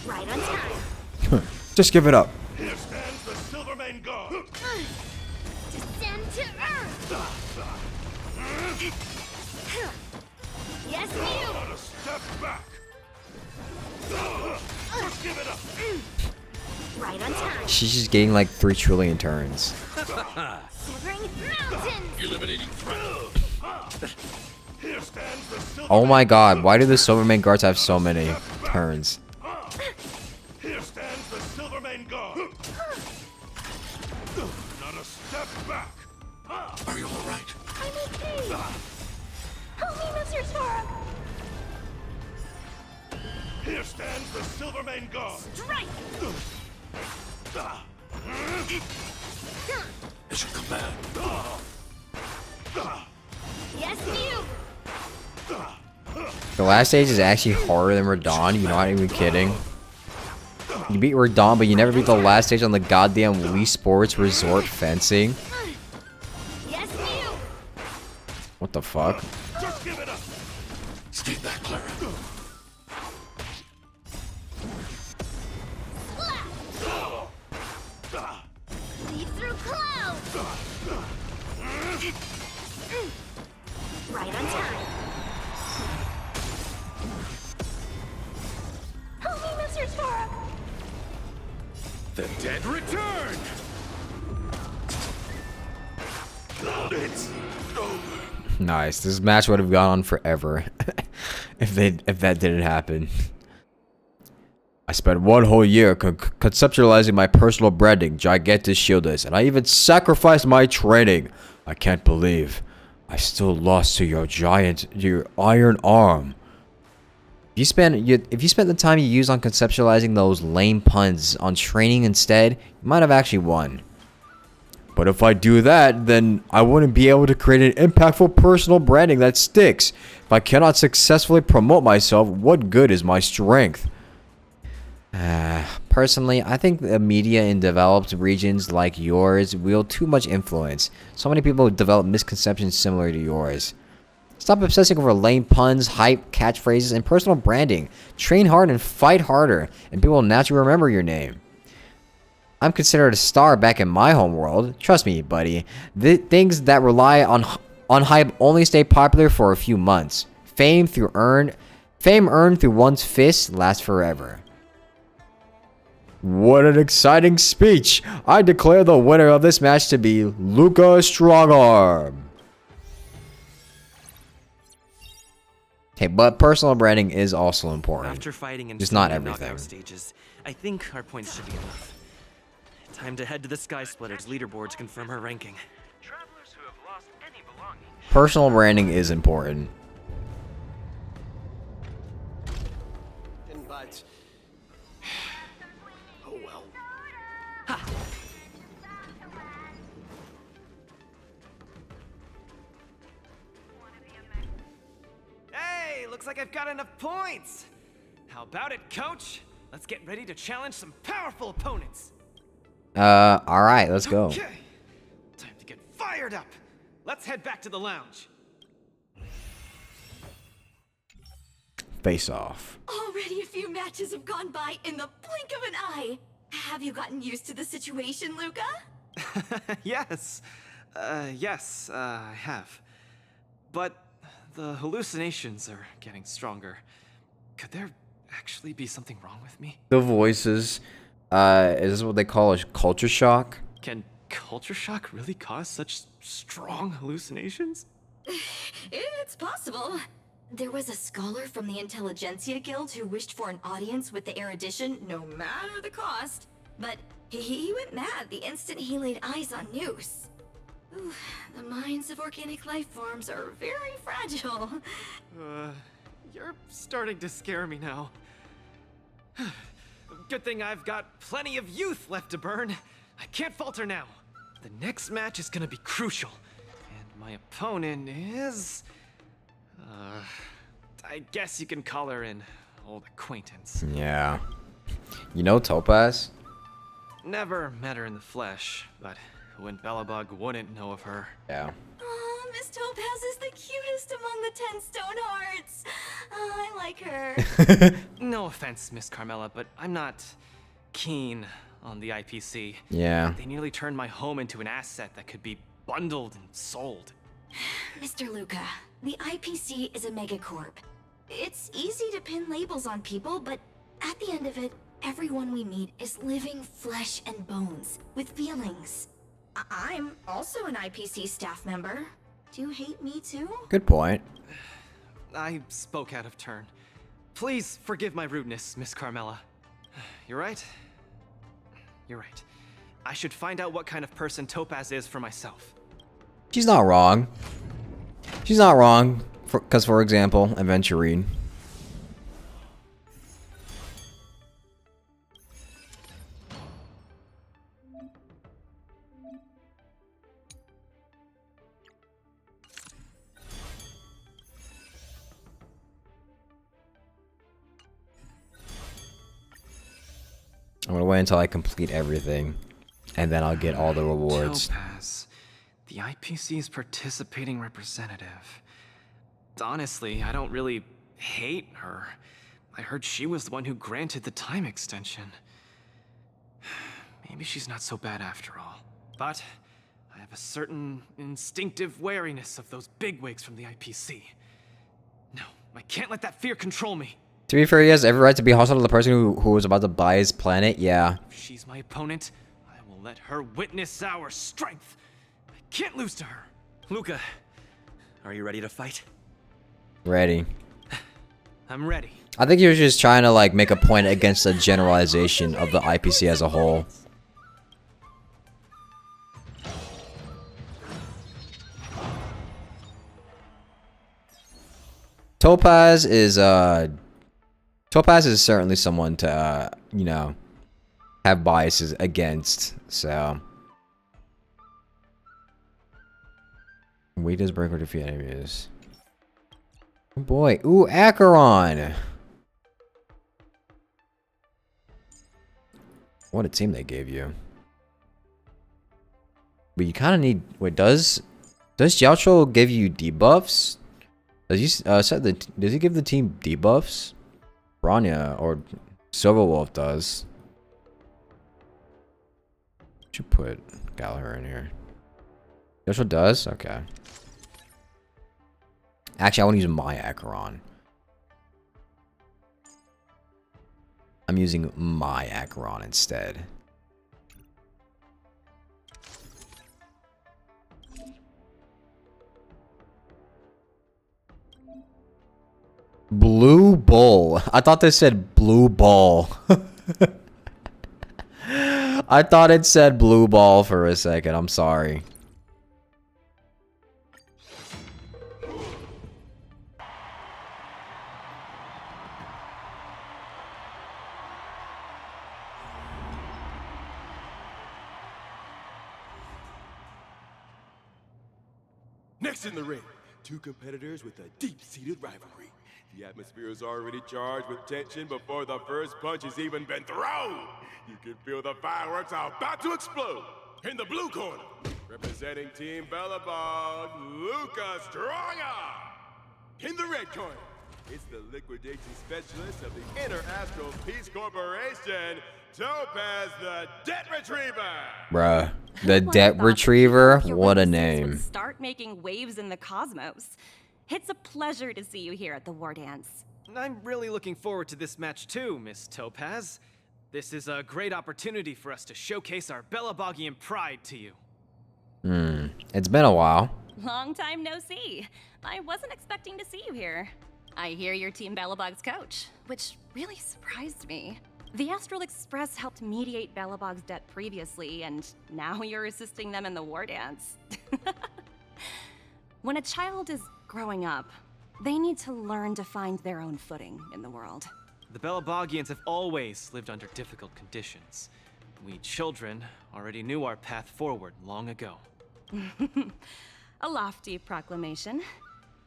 Right on time. Just give it up. Here stands the Silvermane Guard. Descend to Earth! Yes, you. Not a step back. Just give it up. Right on time. She's just getting like 3 trillion turns. Shivering mountains! Eliminating threat. Here stands the Silvermane. Oh my god, why do the Silvermane guards have so many turns? Here stands the Silvermane Guard. Not a step back. Are you all right? I'm okay! Help me, Mr. Storm! Here stands the Silvermane Guard. Strike! It's your command. Yes, you! The last stage is actually harder than Radon. You're not even kidding. You beat Radon, but you never beat the last stage on the goddamn Wii Sports Resort fencing. Yes, you! What the fuck? Just give it up. Stay back, Clara. Leap through clouds! Right on time. Help me, Mr. Storm! The dead return. It's over. Nice. This match would have gone on forever if that didn't happen. I spent 1 whole year conceptualizing my personal branding, Gigantus Shieldus, and I even sacrificed my training. I can't believe I still lost to your iron arm. If you spent the time you used on conceptualizing those lame puns on training instead, you might have actually won. But if I do that, then I wouldn't be able to create an impactful personal branding that sticks. If I cannot successfully promote myself, what good is my strength? Personally, I think the media in developed regions like yours wield too much influence. So many people develop misconceptions similar to yours. Stop obsessing over lame puns, hype, catchphrases, and personal branding. Train hard and fight harder, and people will naturally remember your name. I'm considered a star back in my home world. Trust me, buddy. The things that rely on hype only stay popular for a few months. Fame earned through one's fists lasts forever. What an exciting speech! I declare the winner of this match to be Luca Strongarm. Okay, but personal branding is also important. After fighting in just not so many everything. knockout stages, I think our points should be enough. Time to head to the Sky Splitter's leaderboard to confirm her ranking. Personal branding is important. But oh well. Hey, looks like I've got enough points. How about it, coach? Let's get ready to challenge some powerful opponents. Alright, let's go. Okay. Time to get fired up. Let's head back to the lounge. Face off. Already a few matches have gone by in the blink of an eye. Have you gotten used to the situation, Luca? Yes. Yes, I have. But the hallucinations are getting stronger. Could there actually be something wrong with me? The voices. Is this what they call a culture shock? Can culture shock really cause such strong hallucinations? It's possible. There was a scholar from the Intelligentsia Guild who wished for an audience with the erudition, no matter the cost. But he went mad the instant he laid eyes on Noose. Ooh, the minds of organic life forms are very fragile. You're starting to scare me now. Good thing I've got plenty of youth left to burn. I can't falter now. The next match is gonna be crucial. And my opponent is... I guess you can call her an old acquaintance. Yeah. You know Topaz? Never met her in the flesh, but who in Belobog wouldn't know of her? Yeah. Oh, Miss Topaz is the cutest among the 10 stone hearts. Oh, I like her. No offense, Miss Carmela, but I'm not keen on the IPC. Yeah. They nearly turned my home into an asset that could be bundled and sold. Mr. Luca, the IPC is a megacorp. It's easy to pin labels on people, but at the end of it, everyone we meet is living flesh and bones with feelings. I'm also an IPC staff member. Do you hate me too? Good point. I spoke out of turn. Please forgive my rudeness, Miss Carmela. You're right. You're right. I should find out what kind of person Topaz is for myself. She's not wrong. She's not wrong. Because, for example, Aventurine. I'm gonna wait until I complete everything, and then I'll get all the rewards. Topaz, the IPC's participating representative. Honestly, I don't really hate her. I heard she was the one who granted the time extension. Maybe she's not so bad after all. But I have a certain instinctive wariness of those bigwigs from the IPC. No, I can't let that fear control me. To be fair, he has every right to be hostile to the person who was about to buy his planet, yeah. If she's my opponent, I will let her witness our strength. I can't lose to her. Luca, are you ready to fight? Ready. I'm ready. I think he was just trying to, like, make a point against the generalization of the IPC as a whole. Topaz is certainly someone to, you know, have biases against, so. We just break or defeat enemies. Oh boy, ooh, Acheron! What a team they gave you. But you kind of need. Wait, does Jiaocho give you debuffs? Does he does he give the team debuffs? Bronya or Silverwolf does. Should put Gallagher in here. Jiaocho does? Okay. Actually, I want to use my Acheron. I'm using my Acheron instead. Blue Bull. I thought they said blue ball. I thought it said blue ball for a second. I'm sorry. Next in the ring, two competitors with a deep-seated rivalry. The atmosphere is already charged with tension before the first punch has even been thrown. You can feel the fireworks are about to explode. In the blue corner, representing Team Bellabog, Luca Strongarm. In the red corner, it's the liquidation specialist of the Inner Astral Peace Corporation, Topaz the Debt Retriever. Bruh, the Debt Retriever? What a name. Start making waves in the cosmos. It's a pleasure to see you here at the War Dance. I'm really looking forward to this match too, Miss Topaz. This is a great opportunity for us to showcase our Bellabogian pride to you. It's been a while. Long time no see. I wasn't expecting to see you here. I hear you're Team Bellabog's coach, which really surprised me. The Astral Express helped mediate Bellabog's debt previously, and now you're assisting them in the War Dance. When a child is growing up, they need to learn to find their own footing in the world. The Bellabogians have always lived under difficult conditions. We children already knew our path forward long ago. A lofty proclamation.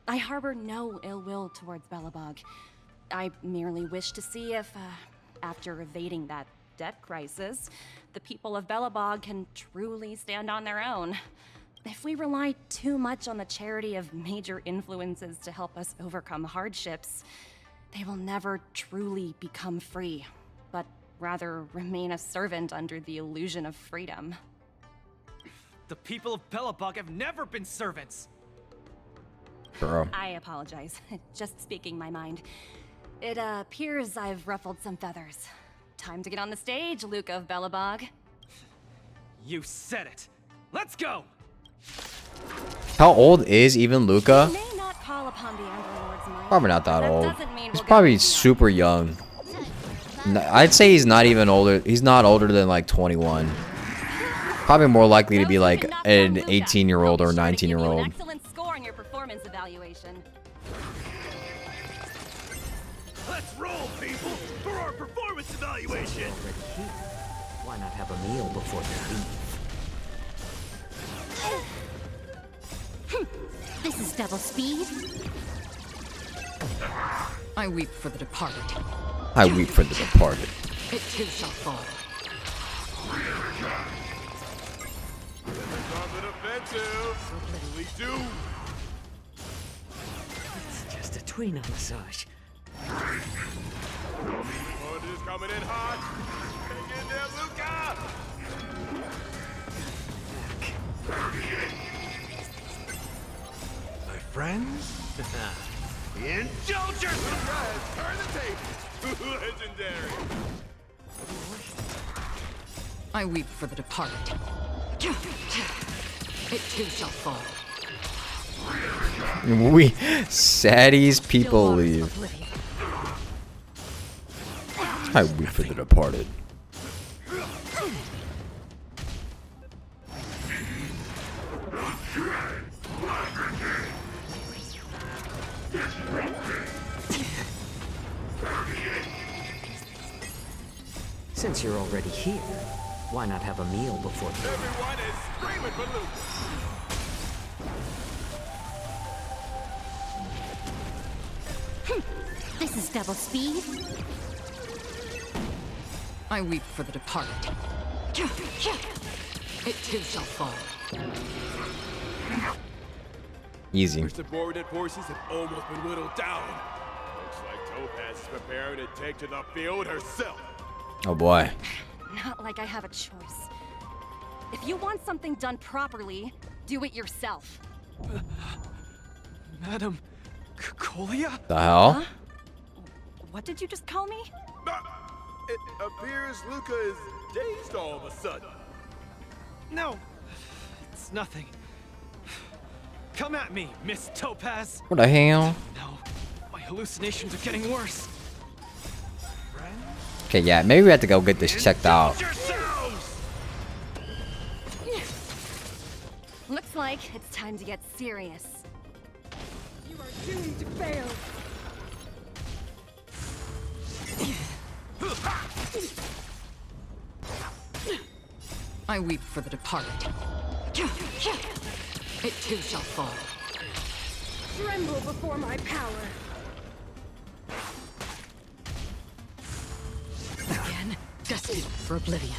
I harbor no ill will towards Bellabog. I merely wish to see if, after evading that debt crisis, the people of Bellabog can truly stand on their own. If we rely too much on the charity of major influences to help us overcome hardships, they will never truly become free, but rather remain a servant under the illusion of freedom. The people of Bellabog have never been servants! Bro. I apologize. Just speaking my mind. It appears I've ruffled some feathers. Time to get on the stage, Luca of Bellabog. You said it! Let's go! How old is even Luca? You may not call upon the Underlord's might, Probably not that but old. doesn't mean He's we'll probably get super young. I'd say he's not even older. He's not older than like 21. Probably more likely to be like an 18-year-old or 19-year-old. Excellent score on your performance evaluation. Let's roll, people, for our performance evaluation. Why not have a meal before you leave? This is double speed. I weep for the departed. I weep for the departed. It too shall fall. It's just a tweener massage. Is coming in hot. Hang in there, Luca! My friends? Indulge yourself! Turn the table! Legendary! I weep for the departed. It too shall fall. We Sadie's people leave. I weep for the departed. Since you're already here, why not have a meal before you? Everyone is screaming for Luca! This is double speed. I weep for the departed. It too shall fall. Easy. Our subordinate forces have almost been whittled down. Looks like Topaz is preparing to take to the field herself. Oh boy. Not like I have a choice. If you want something done properly, do it yourself. Madam Colia? The hell? Huh? What did you just call me? It appears Luca is dazed all of a sudden. No, it's nothing. Come at me, Miss Topaz. What the hell? No, my hallucinations are getting worse. Okay, yeah, maybe we have to go get this checked out. Looks like it's time to get serious. You are doomed to fail. I weep for the departed. It too shall fall. Tremble before my power. Again, destined for oblivion.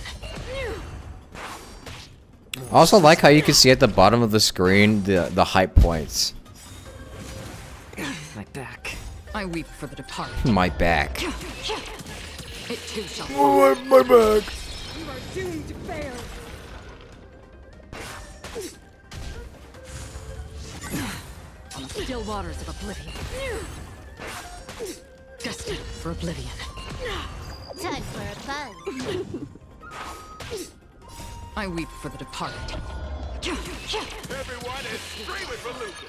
I also like how you can see at the bottom of the screen the height points. My back. I weep for the departed. My back. It too shall fall. Oh, my back. You are doomed to fail. On the still waters of oblivion. Destined for oblivion. Time for a buzz. I weep for the departed. Everyone is screaming for Luca.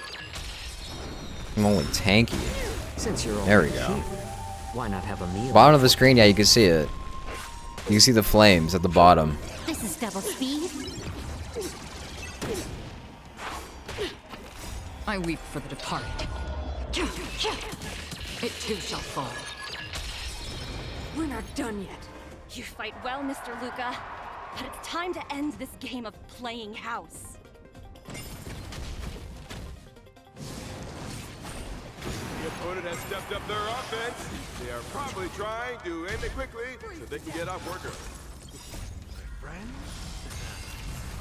I'm only tanky. Since you're There we already go. here, why not have a meal? Bottom of the screen, yeah, you can see it. You can see the flames at the bottom. This is double speed. I weep for the departed. It too shall fall. We're not done yet. You fight well, Mr. Luca, but it's time to end this game of playing house. The opponent has stepped up their offense. They are probably trying to end it quickly so they can get off worker.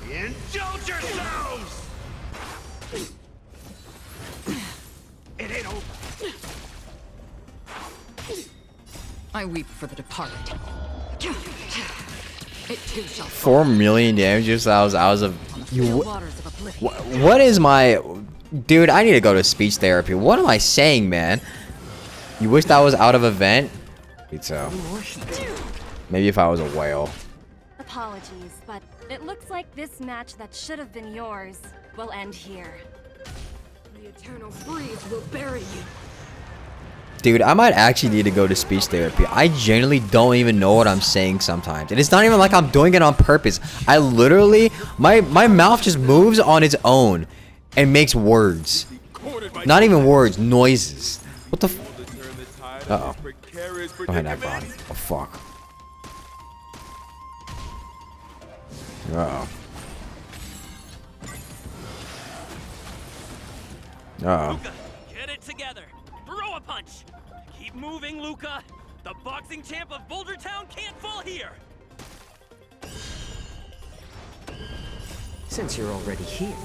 Indulge yourselves! It ain't over. I weep for the departed. It too shall fall. 4 million damages. I was of you. Still waters of oblivion. What is my dude? I need to go to speech therapy. What am I saying, man? You wish that was out of event? Me too. Maybe if I was a whale. Apologies, but it looks like this match that should have been yours will end here. The eternal freeze will bury you. Dude, I might actually need to go to speech therapy. I genuinely don't even know what I'm saying sometimes. And it's not even like I'm doing it on purpose. I literally, my mouth just moves on its own and makes words. Not even words, noises. What the f- Uh-oh. Go ahead, Akron. Oh, fuck. Uh-oh. Uh-oh. Luca, get it together. Throw a punch. Keep moving, Luca. The boxing champ of Boulder Town can't fall here. Since you're already here,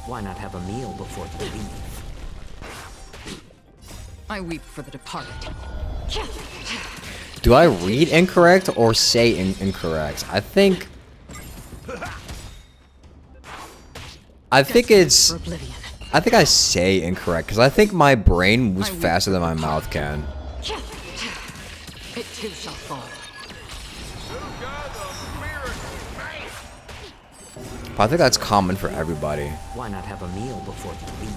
why not have a meal before you leave? I weep for the departed. Do I read incorrect or say incorrect? I think it's... I think I say incorrect, because I think my brain moves faster than my mouth can. It too shall fall. But I think that's common for everybody. Why not have a meal before you leave?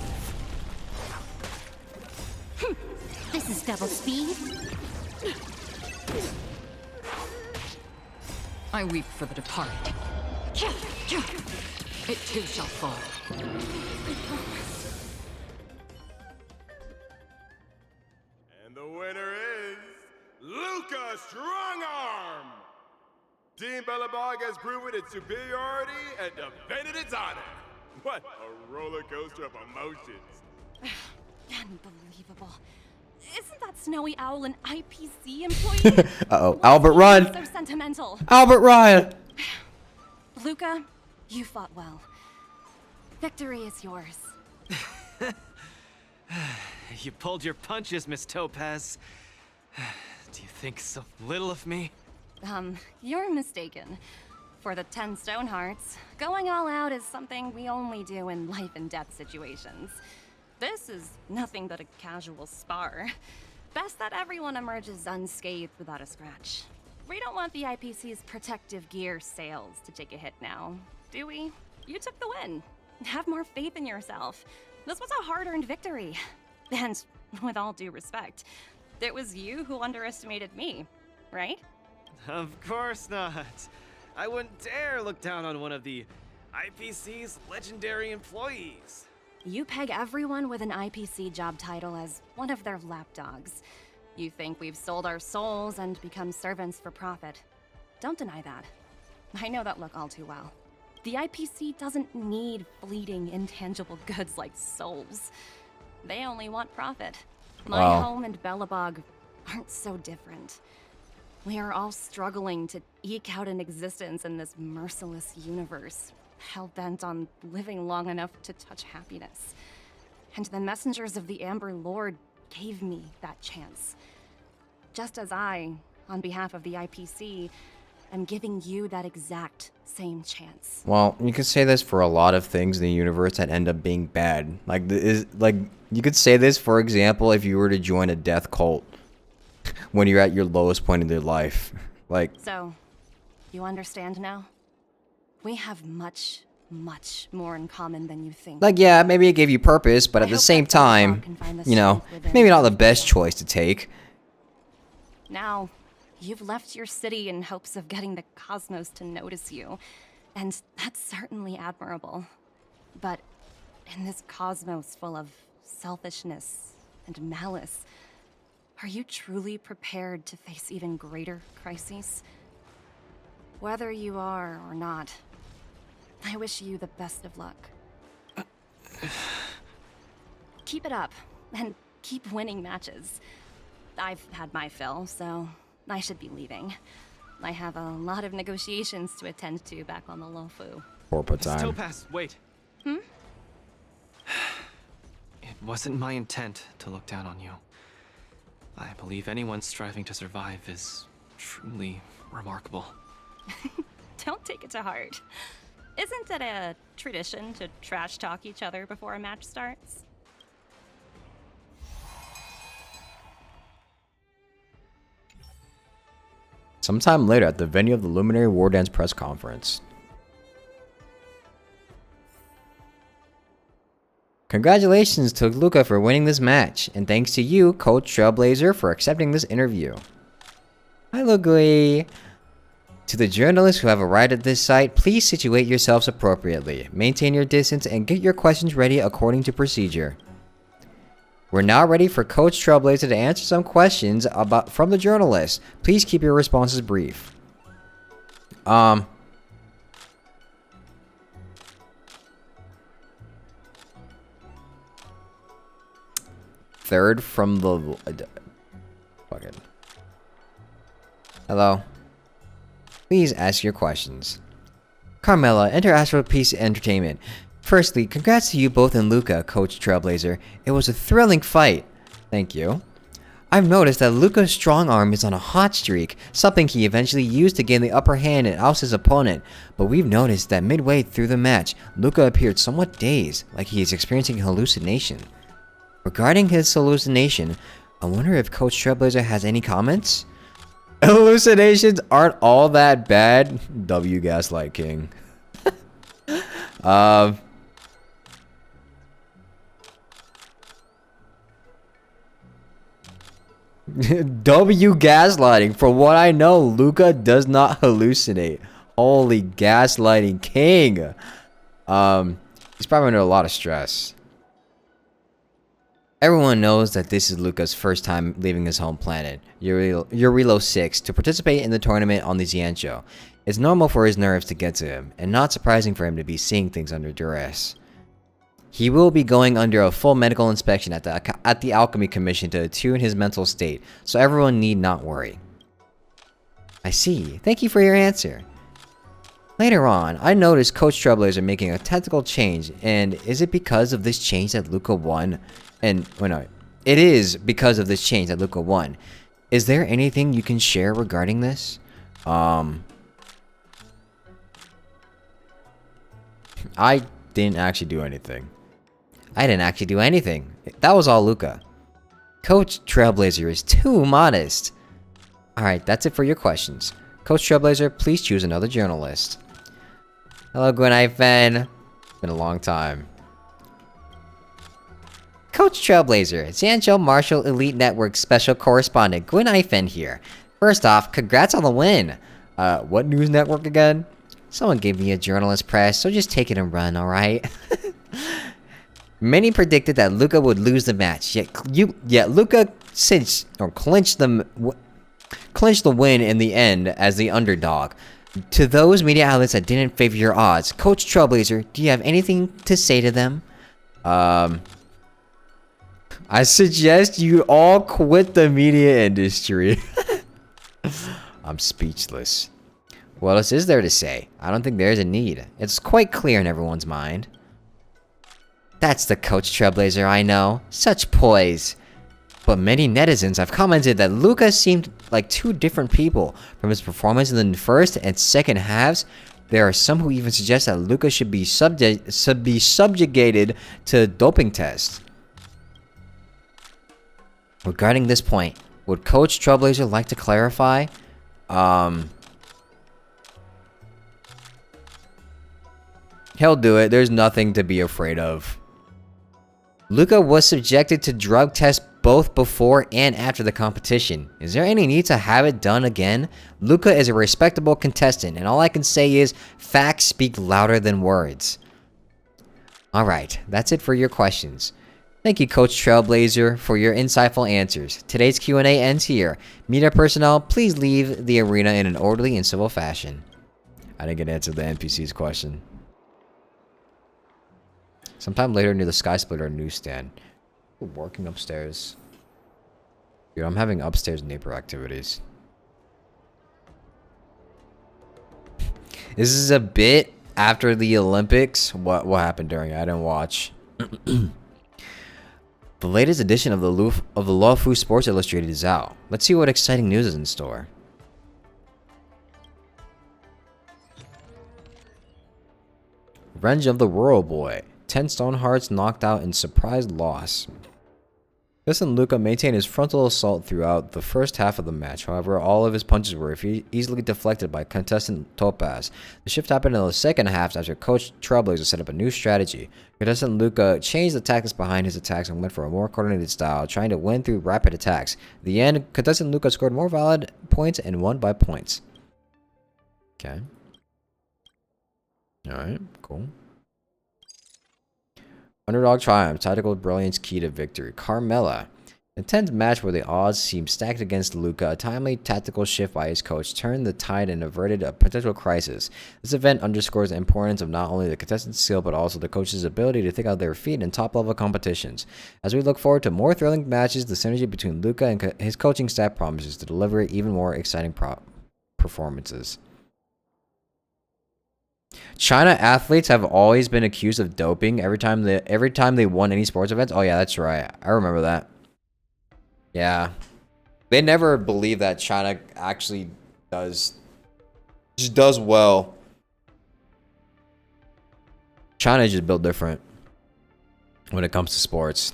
This is double speed. I weep for the departed. It too shall fall. And the winner is Luca Strongarm! Team Bellabog has proven its superiority and defended its honor. What a roller coaster of emotions. Unbelievable. Isn't that Snowy Owl an IPC employee? Uh-oh. Albert, run! So sentimental. Albert, run! Luca, you fought well. Victory is yours. You pulled your punches, Miss Topaz. Do you think so little of me? You're mistaken. For the 10 Stone Hearts, going all out is something we only do in life and death situations. This is nothing but a casual spar. Best that everyone emerges unscathed without a scratch. We don't want the IPC's protective gear sales to take a hit now, do we? You took the win. Have more faith in yourself. This was a hard-earned victory. And with all due respect, it was you who underestimated me, right? Of course not. I wouldn't dare look down on one of the IPC's legendary employees. You peg everyone with an IPC job title as one of their lapdogs. You think we've sold our souls and become servants for profit. Don't deny that. I know that look all too well. The IPC doesn't need fleeting, intangible goods like souls. They only want profit. My home and Belobog aren't so different. We are all struggling to eke out an existence in this merciless universe, hell-bent on living long enough to touch happiness. And the messengers of the Amber Lord gave me that chance. Just as I, on behalf of the IPC, am giving you that exact same chance. Well, you could say this for a lot of things in the universe that end up being bad. Like, you could say this, for example, if you were to join a death cult when you're at your lowest point in your life. Like, so, you understand now? We have much, much more in common than you think. like, yeah, maybe it gave you purpose, but at the same time, you know, maybe not the best choice to take. Now, you've left your city in hopes of getting the cosmos to notice you, and that's certainly admirable. But in this cosmos full of selfishness and malice, are you truly prepared to face even greater crises? Whether you are or not, I wish you the best of luck. Keep it up, and keep winning matches. I've had my fill, so I should be leaving. I have a lot of negotiations to attend to back on the Lofu. Porpo time. Topaz, wait. Hmm? It wasn't my intent to look down on you. I believe anyone striving to survive is truly remarkable. Don't take it to heart. Isn't it a tradition to trash talk each other before a match starts? Sometime later at the venue of the Luminary Wardance press conference. Congratulations to Luca for winning this match, and thanks to you, Coach Trailblazer, for accepting this interview. Hi, Lugui. To the journalists who have arrived at this site, please situate yourselves appropriately, maintain your distance, and get your questions ready according to procedure. We're now ready for Coach Trailblazer to answer some questions from the journalists. Please keep your responses brief. Third from the... fucking... Hello. Please ask your questions. Carmela, enter Astral Peace Entertainment. Firstly, congrats to you both and Luca, Coach Trailblazer. It was a thrilling fight. Thank you. I've noticed that Luca's strong arm is on a hot streak, something he eventually used to gain the upper hand and oust his opponent, but we've noticed that midway through the match, Luca appeared somewhat dazed, like he is experiencing a hallucination. Regarding his hallucination, I wonder if Coach Trailblazer has any comments? Hallucinations aren't all that bad. W Gaslight King. W gaslighting. From what I know, Luca does not hallucinate. Holy gaslighting king. He's probably under a lot of stress. Everyone knows that this is Luca's first time leaving his home planet, Eurilo 6, to participate in the tournament on the Xianzhou. It's normal for his nerves to get to him, and not surprising for him to be seeing things under duress. He will be going under a full medical inspection at the Alchemy Commission to attune his mental state, so everyone need not worry. I see. Thank you for your answer. Later on, I noticed Coach Trailblazer making a tactical change, and is it because of this change that Luca won? And, well, no, it is because of this change that Luca won. Is there anything you can share regarding this? I didn't actually do anything. That was all Luca. Coach Trailblazer is too modest. Alright, that's it for your questions. Coach Trailblazer, please choose another journalist. Hello, Gwen-Ifen. Been a long time. Coach Trailblazer, Zanjo Marshall Elite Network Special Correspondent Gwen-Ifen here. First off, congrats on the win. What news network again? Someone gave me a journalist press, so just take it and run, alright? Many predicted that Luca would lose the match, yet Luca clinched the win in the end as the underdog. To those media outlets that didn't favor your odds, Coach Trailblazer, do you have anything to say to them? I suggest you all quit the media industry. I'm speechless. What else is there to say? I don't think there's a need. It's quite clear in everyone's mind. That's the Coach Trailblazer I know. Such poise. But many netizens have commented that Luca seemed like two different people from his performance in the first and second halves. There are some who even suggest that Luca should be subjugated to doping tests. Regarding this point, would Coach Trailblazer like to clarify? He'll do it. There's nothing to be afraid of. Luca was subjected to drug tests both before and after the competition. Is there any need to have it done again? Luca is a respectable contestant, and all I can say is facts speak louder than words. Alright, that's it for your questions. Thank you, Coach Trailblazer, for your insightful answers. Today's Q&A ends here. Media personnel, please leave the arena in an orderly and civil fashion. I didn't get to answer the NPC's question. Sometime later near the Sky Splitter newsstand. We're working upstairs. Dude, I'm having upstairs neighbor activities. This is a bit after the Olympics. What happened during it? I didn't watch. The latest edition of the Luofu Sports Illustrated is out. Let's see what exciting news is in store. Revenge of the Rural Boy. 10 Stone Hearts knocked out in surprise loss. Contestant Luca maintained his frontal assault throughout the first half of the match. However, all of his punches were easily deflected by contestant Topaz. The shift happened in the second half after Coach Trailblazer set up a new strategy. Contestant Luca changed the tactics behind his attacks and went for a more coordinated style, trying to win through rapid attacks. In the end, contestant Luca scored more valid points and won by points. Okay. Alright, cool. Underdog triumph, tactical brilliance key to victory. Carmella. A tense match where the odds seemed stacked against Luca. A timely tactical shift by his coach turned the tide and averted a potential crisis. This event underscores the importance of not only the contestant's skill but also the coach's ability to think out their feet in top-level competitions. As we look forward to more thrilling matches, the synergy between Luca and his coaching staff promises to deliver even more exciting performances. China athletes have always been accused of doping every time they won any sports events. Oh yeah, that's right. I remember that. Yeah. They never believe that China actually does well. China is just built different when it comes to sports.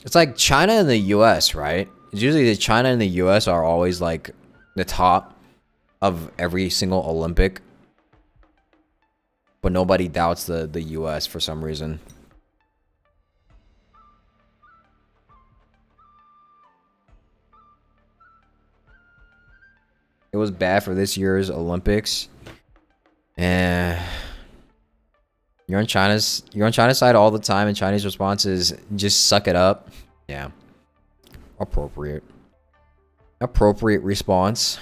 It's like China and the US, right? It's usually the China and the US are always like the top of every single Olympic, but nobody doubts the US for some reason. It was bad for this year's Olympics, and you're on China's side all the time, and Chinese response is just suck it up. Yeah, appropriate response.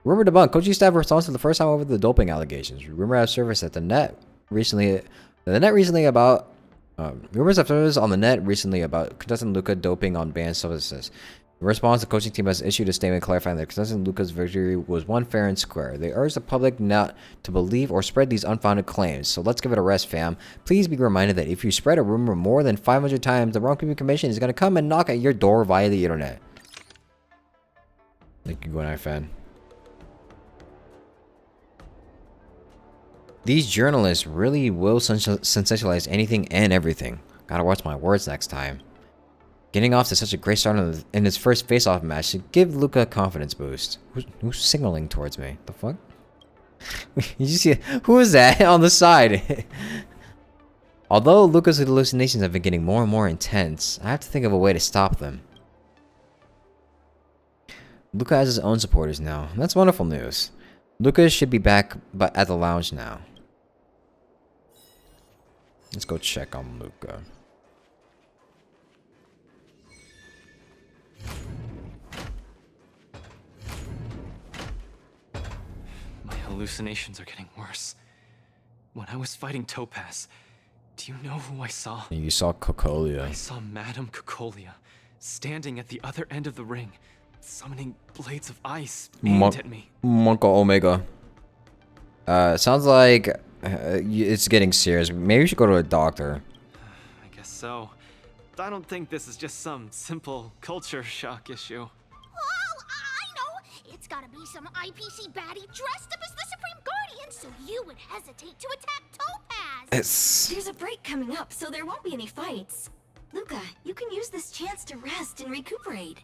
Rumor debunked. Coaching staff responds to the first time over the doping allegations. Rumor has surfaced that the net recently The net recently about rumors have surfaced on the net recently about contestant Luca doping on banned substances. In response, the coaching team has issued a statement clarifying that contestant Luca's victory was won fair and square. They urge the public not to believe or spread these unfounded claims. So let's give it a rest, fam. Please be reminded that if you spread a rumor more than 500 times, the Wrongdoing Commission is going to come and knock at your door via the internet. Thank you, good night, fan. These journalists really will sensationalize anything and everything. Gotta watch my words next time. Getting off to such a great start in his first face-off match should give Luca a confidence boost. Who's signaling towards me? The fuck? You see, who is that on the side? Although Luca's hallucinations have been getting more and more intense, I have to think of a way to stop them. Luca has his own supporters now. That's wonderful news. Luca should be back but at the lounge now. Let's go check on Luca. My hallucinations are getting worse. When I was fighting Topaz, do you know who I saw? You saw Cocolia. I saw Madame Cocolia standing at the other end of the ring, summoning blades of ice aimed at me. Monko Omega. Sounds like it's getting serious. Maybe we should go to a doctor. I guess so. I don't think this is just some simple culture shock issue. Oh, I know! It's gotta be some IPC baddie dressed up as the Supreme Guardian so you would hesitate to attack Topaz! There's a break coming up, so there won't be any fights. Luca, you can use this chance to rest and recuperate.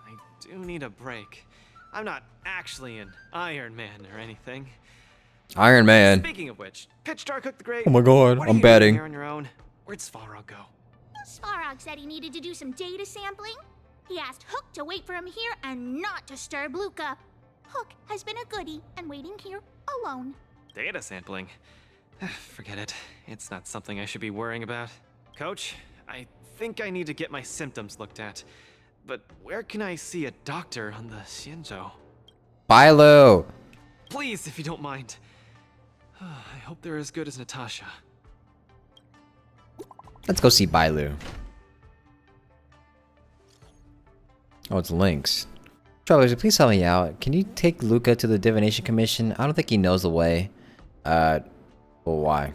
I do need a break. I'm not actually an Iron Man or anything. Iron Man. Speaking of which, Pitch Dark the Great. Oh my god, what are I'm you betting. doing here on your own? Where'd Svarog go? Svarog said he needed to do some data sampling. He asked Hook to wait for him here and not disturb Luca. Hook has been a goodie and waiting here alone. Data sampling? Forget it. It's not something I should be worrying about. Coach, I think I need to get my symptoms looked at. But where can I see a doctor on the Xianzhou? Bilo! Please, if you don't mind. I hope they're as good as Natasha. Let's go see Bailu. Oh, it's Lynx. Travelers, please help me out. Can you take Luca to the Divination Commission? I don't think he knows the way. Well, why?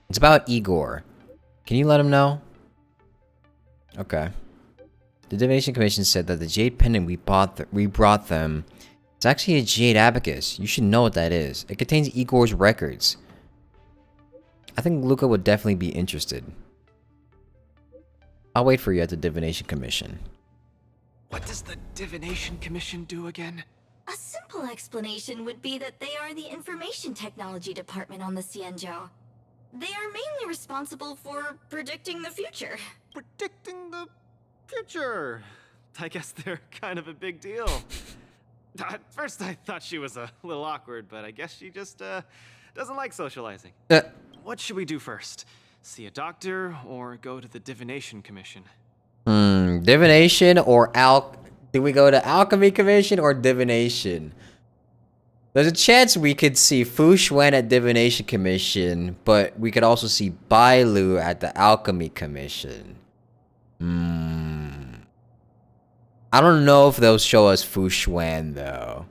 It's about Igor. Can you let him know? Okay. The Divination Commission said that the Jade Pendant we brought them, it's actually a Jade Abacus. You should know what that is. It contains Igor's records. I think Luca would definitely be interested. I'll wait for you at the Divination Commission. What does the Divination Commission do again? A simple explanation would be that they are the Information Technology Department on the Xianzhou. They are mainly responsible for predicting the future. Predicting the future? I guess they're kind of a big deal. At first I thought she was a little awkward, but I guess she just doesn't like socializing. What should we do first? See a doctor or go to the Divination Commission? Divination or do we go to Alchemy Commission or Divination? There's a chance we could see Fu Xuan at Divination Commission, but we could also see Bailu at the Alchemy Commission. I don't know if they'll show us Fu Xuan though.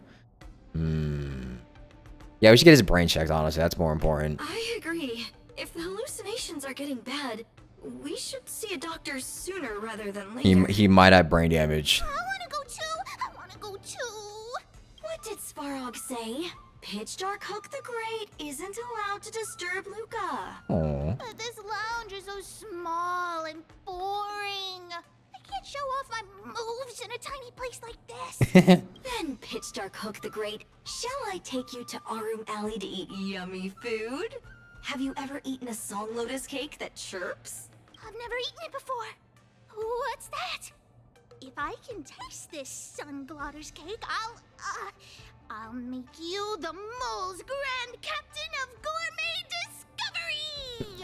Yeah, we should get his brain checked, honestly. That's more important. I agree. If the hallucinations are getting bad, we should see a doctor sooner rather than later. He might have brain damage. I wanna go too! I wanna go too! What did Svarog say? Pitch Dark Hook the Great isn't allowed to disturb Luca. Aww. But this lounge is so small and boring. I can't show off my moves in a tiny place like this. Then, Pitch Dark Hook the Great, shall I take you to Arum Alley to eat yummy food? Have you ever eaten a song lotus cake that chirps? I've never eaten it before. What's that? If I can taste this sun glotter's cake, I'll make you the mole's grand captain of gourmet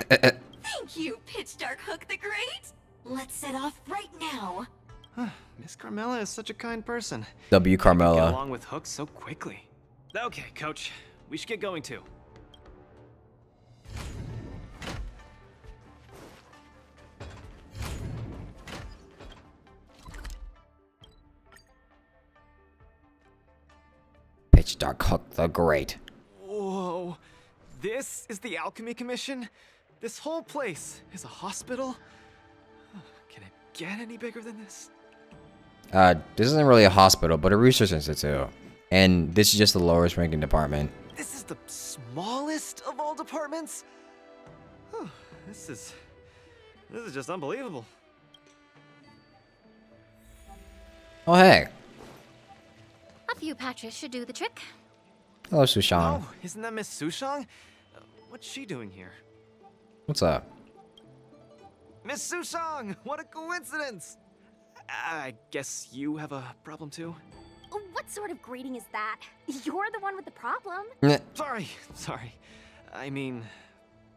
discovery! Thank you, Pitch Dark Hook the Great! Let's set off right now. Miss Carmela is such a kind person. W. Get Carmela. along with Hook so quickly. Okay, Coach. We should get going too. H. Cook the Great. Whoa. This is the Alchemy Commission? This whole place is a hospital? Can it get any bigger than this? This isn't really a hospital, but a research institute. And this is just the lowest ranking department. This is the smallest of all departments? Oh, this is just unbelievable. Oh, hey. A few patches should do the trick. Hello, Sushang. Oh, isn't that Miss Sushang? What's she doing here? What's up? Miss Sushang! What a coincidence! I guess you have a problem too? What sort of greeting is that? You're the one with the problem. Sorry. I mean,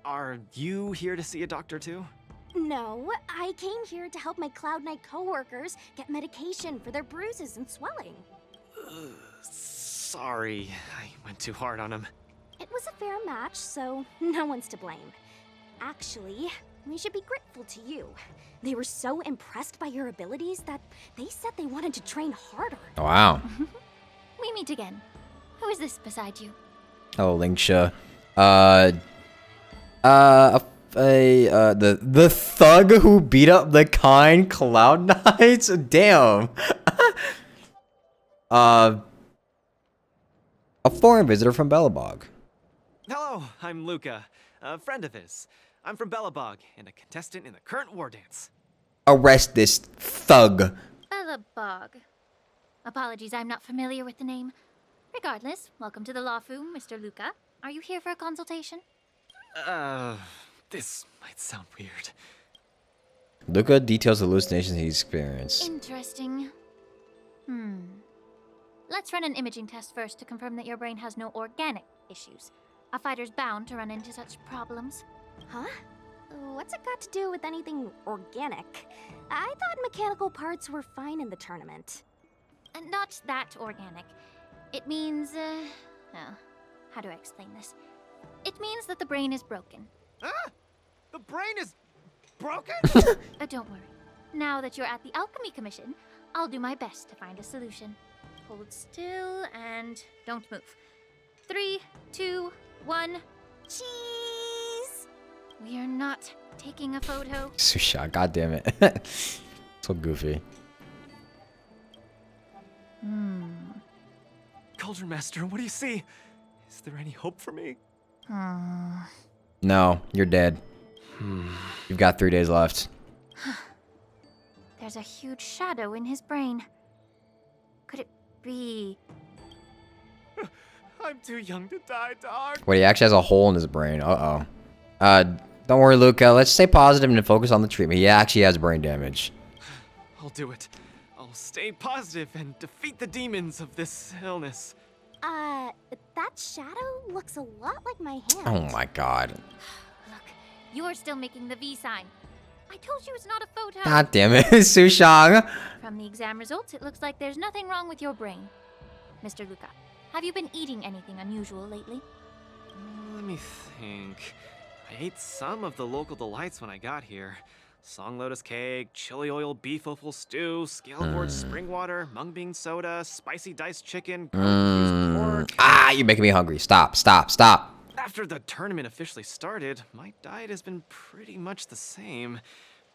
are you here to see a doctor too? No, I came here to help my Cloud Knight coworkers get medication for their bruises and swelling. Sorry, I went too hard on him. It was a fair match, so no one's to blame. Actually, we should be grateful to you. They were so impressed by your abilities that they said they wanted to train harder. Wow. We meet again. Who is this beside you? Oh, Lingsha. The thug who beat up the kind Cloud Knights? Damn. A foreign visitor from Belobog. Hello, I'm Luca, a friend of his. I'm from Belobog and a contestant in the current war dance. Arrest this thug. Belobog. Apologies, I'm not familiar with the name. Regardless, welcome to the Lawfu, Mr. Luca. Are you here for a consultation? This might sound weird. Luca details the hallucinations he experienced. Interesting. Let's run an imaging test first to confirm that your brain has no organic issues. A fighter's bound to run into such problems. Huh? What's it got to do with anything organic? I thought mechanical parts were fine in the tournament. Not that organic. It means, how do I explain this? It means that the brain is broken. Ah! The brain is broken? Don't worry. Now that you're at the Alchemy Commission, I'll do my best to find a solution. Hold still and don't move. 3, 2, 1. Cheese! We are not taking a photo. Susha, god damn it. So goofy. Cauldron Master, what do you see? Is there any hope for me? No, you're dead. You've got 3 days left. There's a huge shadow in his brain. Could it be... I'm too young to die, dog. Wait, he actually has a hole in his brain. Uh-oh. Don't worry, Luca. Let's stay positive and focus on the treatment. He actually has brain damage. I'll do it. I'll stay positive and defeat the demons of this illness. That shadow looks a lot like my hand. Oh my god. Look, you're still making the V sign. I told you it's not a photo. God damn it, Sushang. From the exam results, it looks like there's nothing wrong with your brain. Mr. Luca, have you been eating anything unusual lately? Let me think. I ate some of the local delights when I got here. Song lotus cake, chili oil beef offal stew, scale board spring water, mung bean soda, spicy diced chicken, garlic pork. Ah, you're making me hungry. Stop. After the tournament officially started, my diet has been pretty much the same.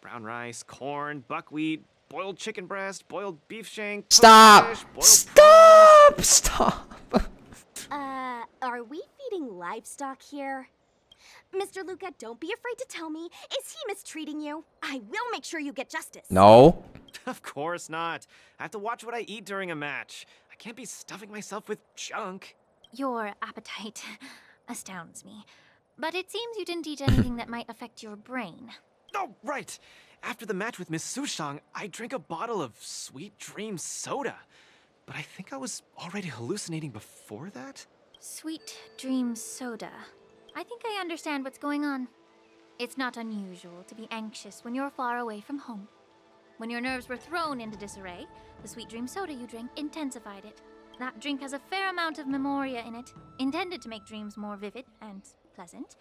Brown rice, corn, buckwheat, boiled chicken breast, boiled beef shank. Stop! Fish, boiled Stop! Are we feeding livestock here? Mr. Luca, don't be afraid to tell me. Is he mistreating you? I will make sure you get justice. No. Of course not. I have to watch what I eat during a match. I can't be stuffing myself with junk. Your appetite astounds me. But it seems you didn't eat anything that might affect your brain. Oh, right. After the match with Miss Sushang, I drank a bottle of Sweet Dream soda. But I think I was already hallucinating before that? Sweet Dream soda. I think I understand what's going on. It's not unusual to be anxious when you're far away from home. When your nerves were thrown into disarray, the Sweet Dream soda you drank intensified it. That drink has a fair amount of memoria in it, intended to make dreams more vivid and pleasant.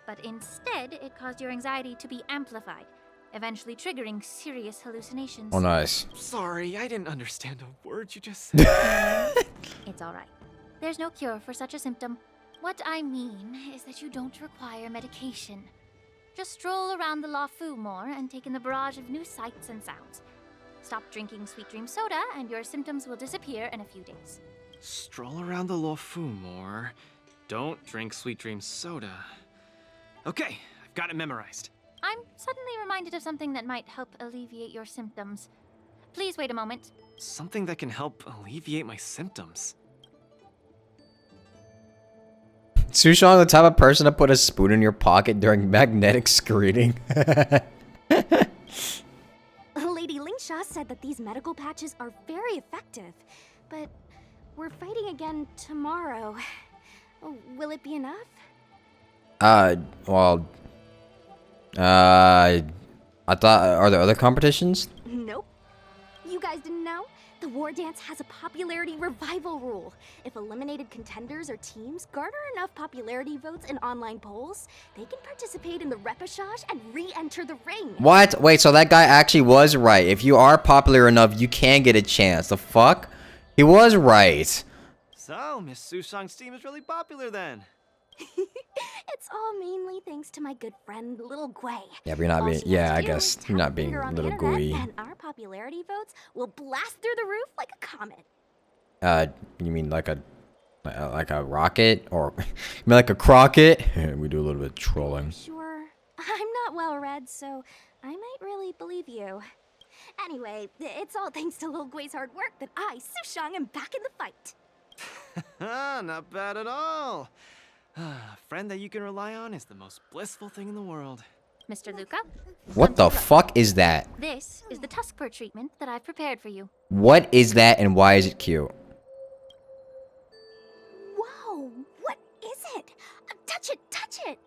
But instead, it caused your anxiety to be amplified, eventually triggering serious hallucinations. Oh, nice. Sorry, I didn't understand a word you just said. It's all right. There's no cure for such a symptom. What I mean is that you don't require medication. Just stroll around the Lafu more and take in the barrage of new sights and sounds. Stop drinking Sweet Dream soda and your symptoms will disappear in a few days. Stroll around the Lafu more. Don't drink Sweet Dream soda. Okay, I've got it memorized. I'm suddenly reminded of something that might help alleviate your symptoms. Please wait a moment. Something that can help alleviate my symptoms. Sushong, the type of person to put a spoon in your pocket during magnetic screening. Lady Lingsha said that these medical patches are very effective, but we're fighting again tomorrow. Will it be enough? Well, I thought, are there other competitions? Nope. You guys didn't know? The War Dance has a popularity revival rule. If eliminated contenders or teams garner enough popularity votes in online polls, they can participate in the repechage and re-enter the ring. What? Wait, so that guy actually was right. If you are popular enough, you can get a chance. The fuck? He was right. So, Miss Sushang's team is really popular then. It's all mainly thanks to my good friend, Little Gwei. Yeah, but you're not being, yeah, I guess you're not being On little the internet, gooey. and our popularity votes will blast through the roof like a comet. You mean like a rocket? Or, you mean like a crocket? We do a little bit of trolling. Sure. I'm not well read, so I might really believe you. Anyway, it's all thanks to Lil Gwei's hard work that I, Sushang, am back in the fight. Not bad at all. A friend that you can rely on is the most blissful thing in the world. Mr. Luca? What the fuck is that? This is the Tuskper treatment that I've prepared for you. What is that and why is it cute? Whoa, what is it? Touch it, touch it!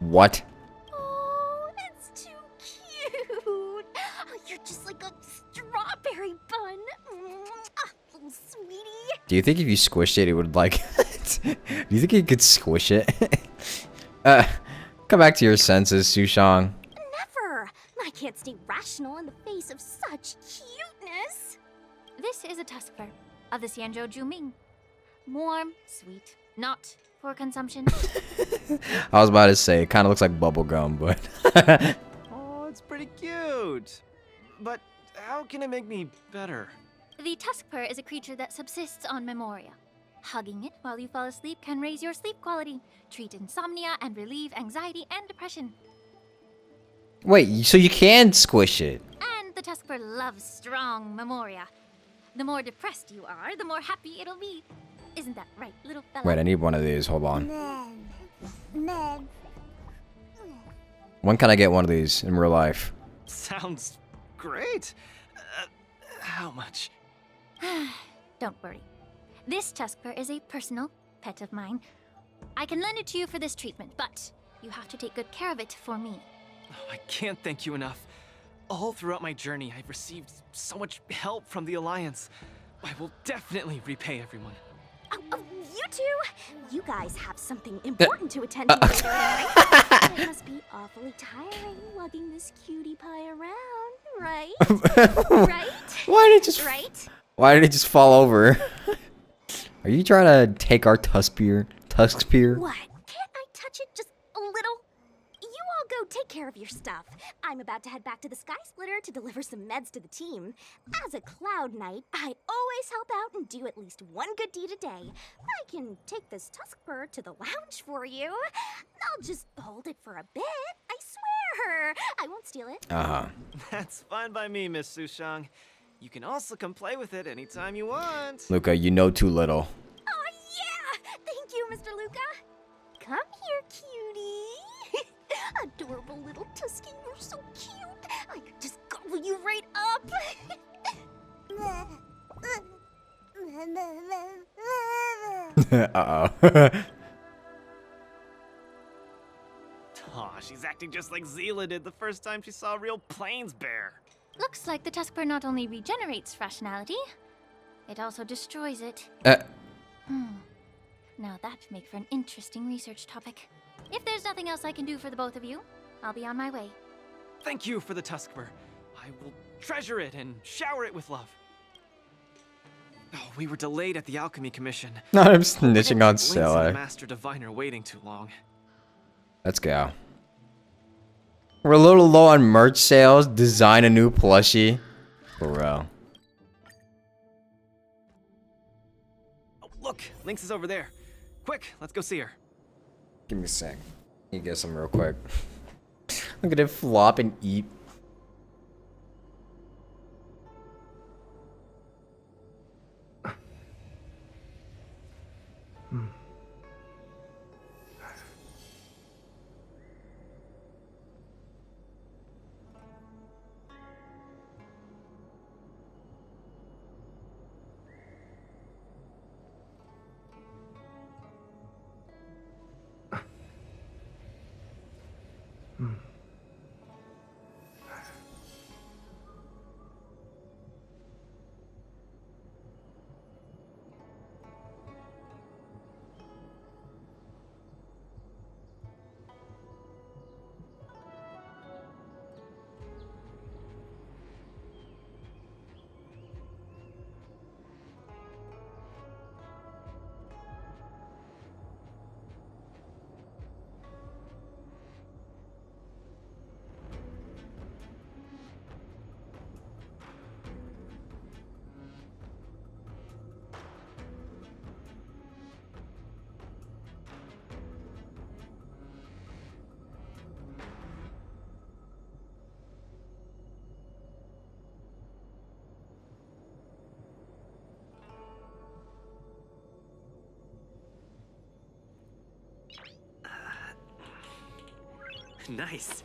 What? Oh, it's too cute! Oh, you're just like a strawberry bun. Little sweetie. Do you think if you squished it, it would like... Do you think you could squish it? Come back to your senses, Sushang. Never! I can't stay rational in the face of such cuteness. This is a Tuskper of the Xianzhou Juming. Warm, sweet, not for consumption. I was about to say, it kind of looks like bubblegum, but... Oh, it's pretty cute. But how can it make me better? The Tuskper is a creature that subsists on memoria. Hugging it while you fall asleep can raise your sleep quality, treat insomnia, and relieve anxiety and depression. Wait, so you can squish it? And the Tuskper loves strong memoria. The more depressed you are, the more happy it'll be. Isn't that right, little fella? Wait, I need one of these. Hold on. When can I get one of these in real life? Sounds great. How much? Don't worry. This Tuskper is a personal pet of mine. I can lend it to you for this treatment, but you have to take good care of it for me. Oh, I can't thank you enough. All throughout my journey, I've received so much help from the Alliance. I will definitely repay everyone. Oh, you two! You guys have something important to attend to later, right? It must be awfully tiring lugging this cutie pie around, right? Right? Why did it just... Right? Why did it just fall over? Are you trying to take our Tuskper? What? Can't I touch it just a little? You all go take care of your stuff. I'm about to head back to the Sky Splitter to deliver some meds to the team. As a Cloud Knight, I always help out and do at least one good deed a day. I can take this Tuskper to the lounge for you. I'll just hold it for a bit. I swear. I won't steal it. That's fine by me, Miss Sushang. You can also come play with it anytime you want. Luca, you know too little. Oh, yeah! Thank you, Mr. Luca. Come here, cutie. Adorable little Tusky, you're so cute. I could just gobble you right up. Uh-oh. Aw, she's acting just like Zila did the first time she saw a real plains bear. Looks like the Tuskper not only regenerates rationality, it also destroys it. Now that'd make for an interesting research topic. If there's nothing else I can do for the both of you, I'll be on my way. Thank you for the Tuskper. I will treasure it and shower it with love. Oh, we were delayed at the Alchemy Commission. I'm snitching on Links and the Sela. Master Diviner waiting too long. Let's go. We're a little low on merch sales. Design a new plushie. Bro. Oh, look, Lynx is over there. Quick, let's go see her. Give me a sec. You get some real quick. Look at it flop and eat. Nice.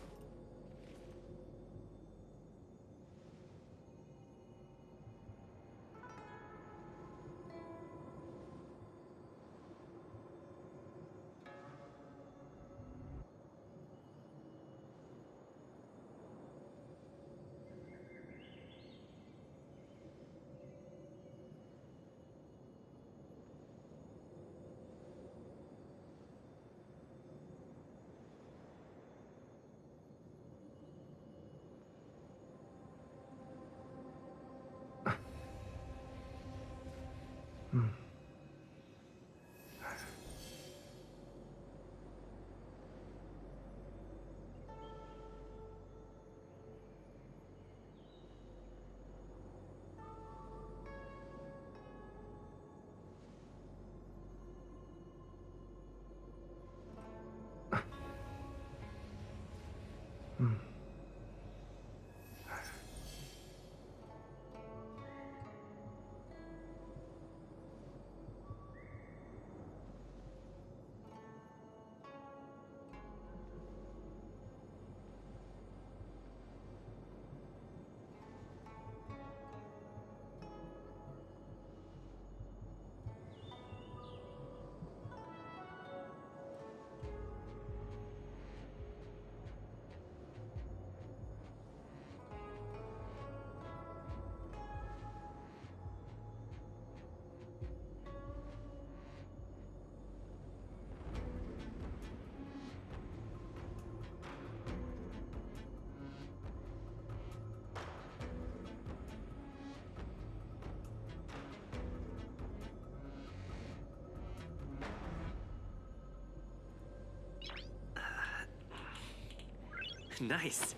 Nice.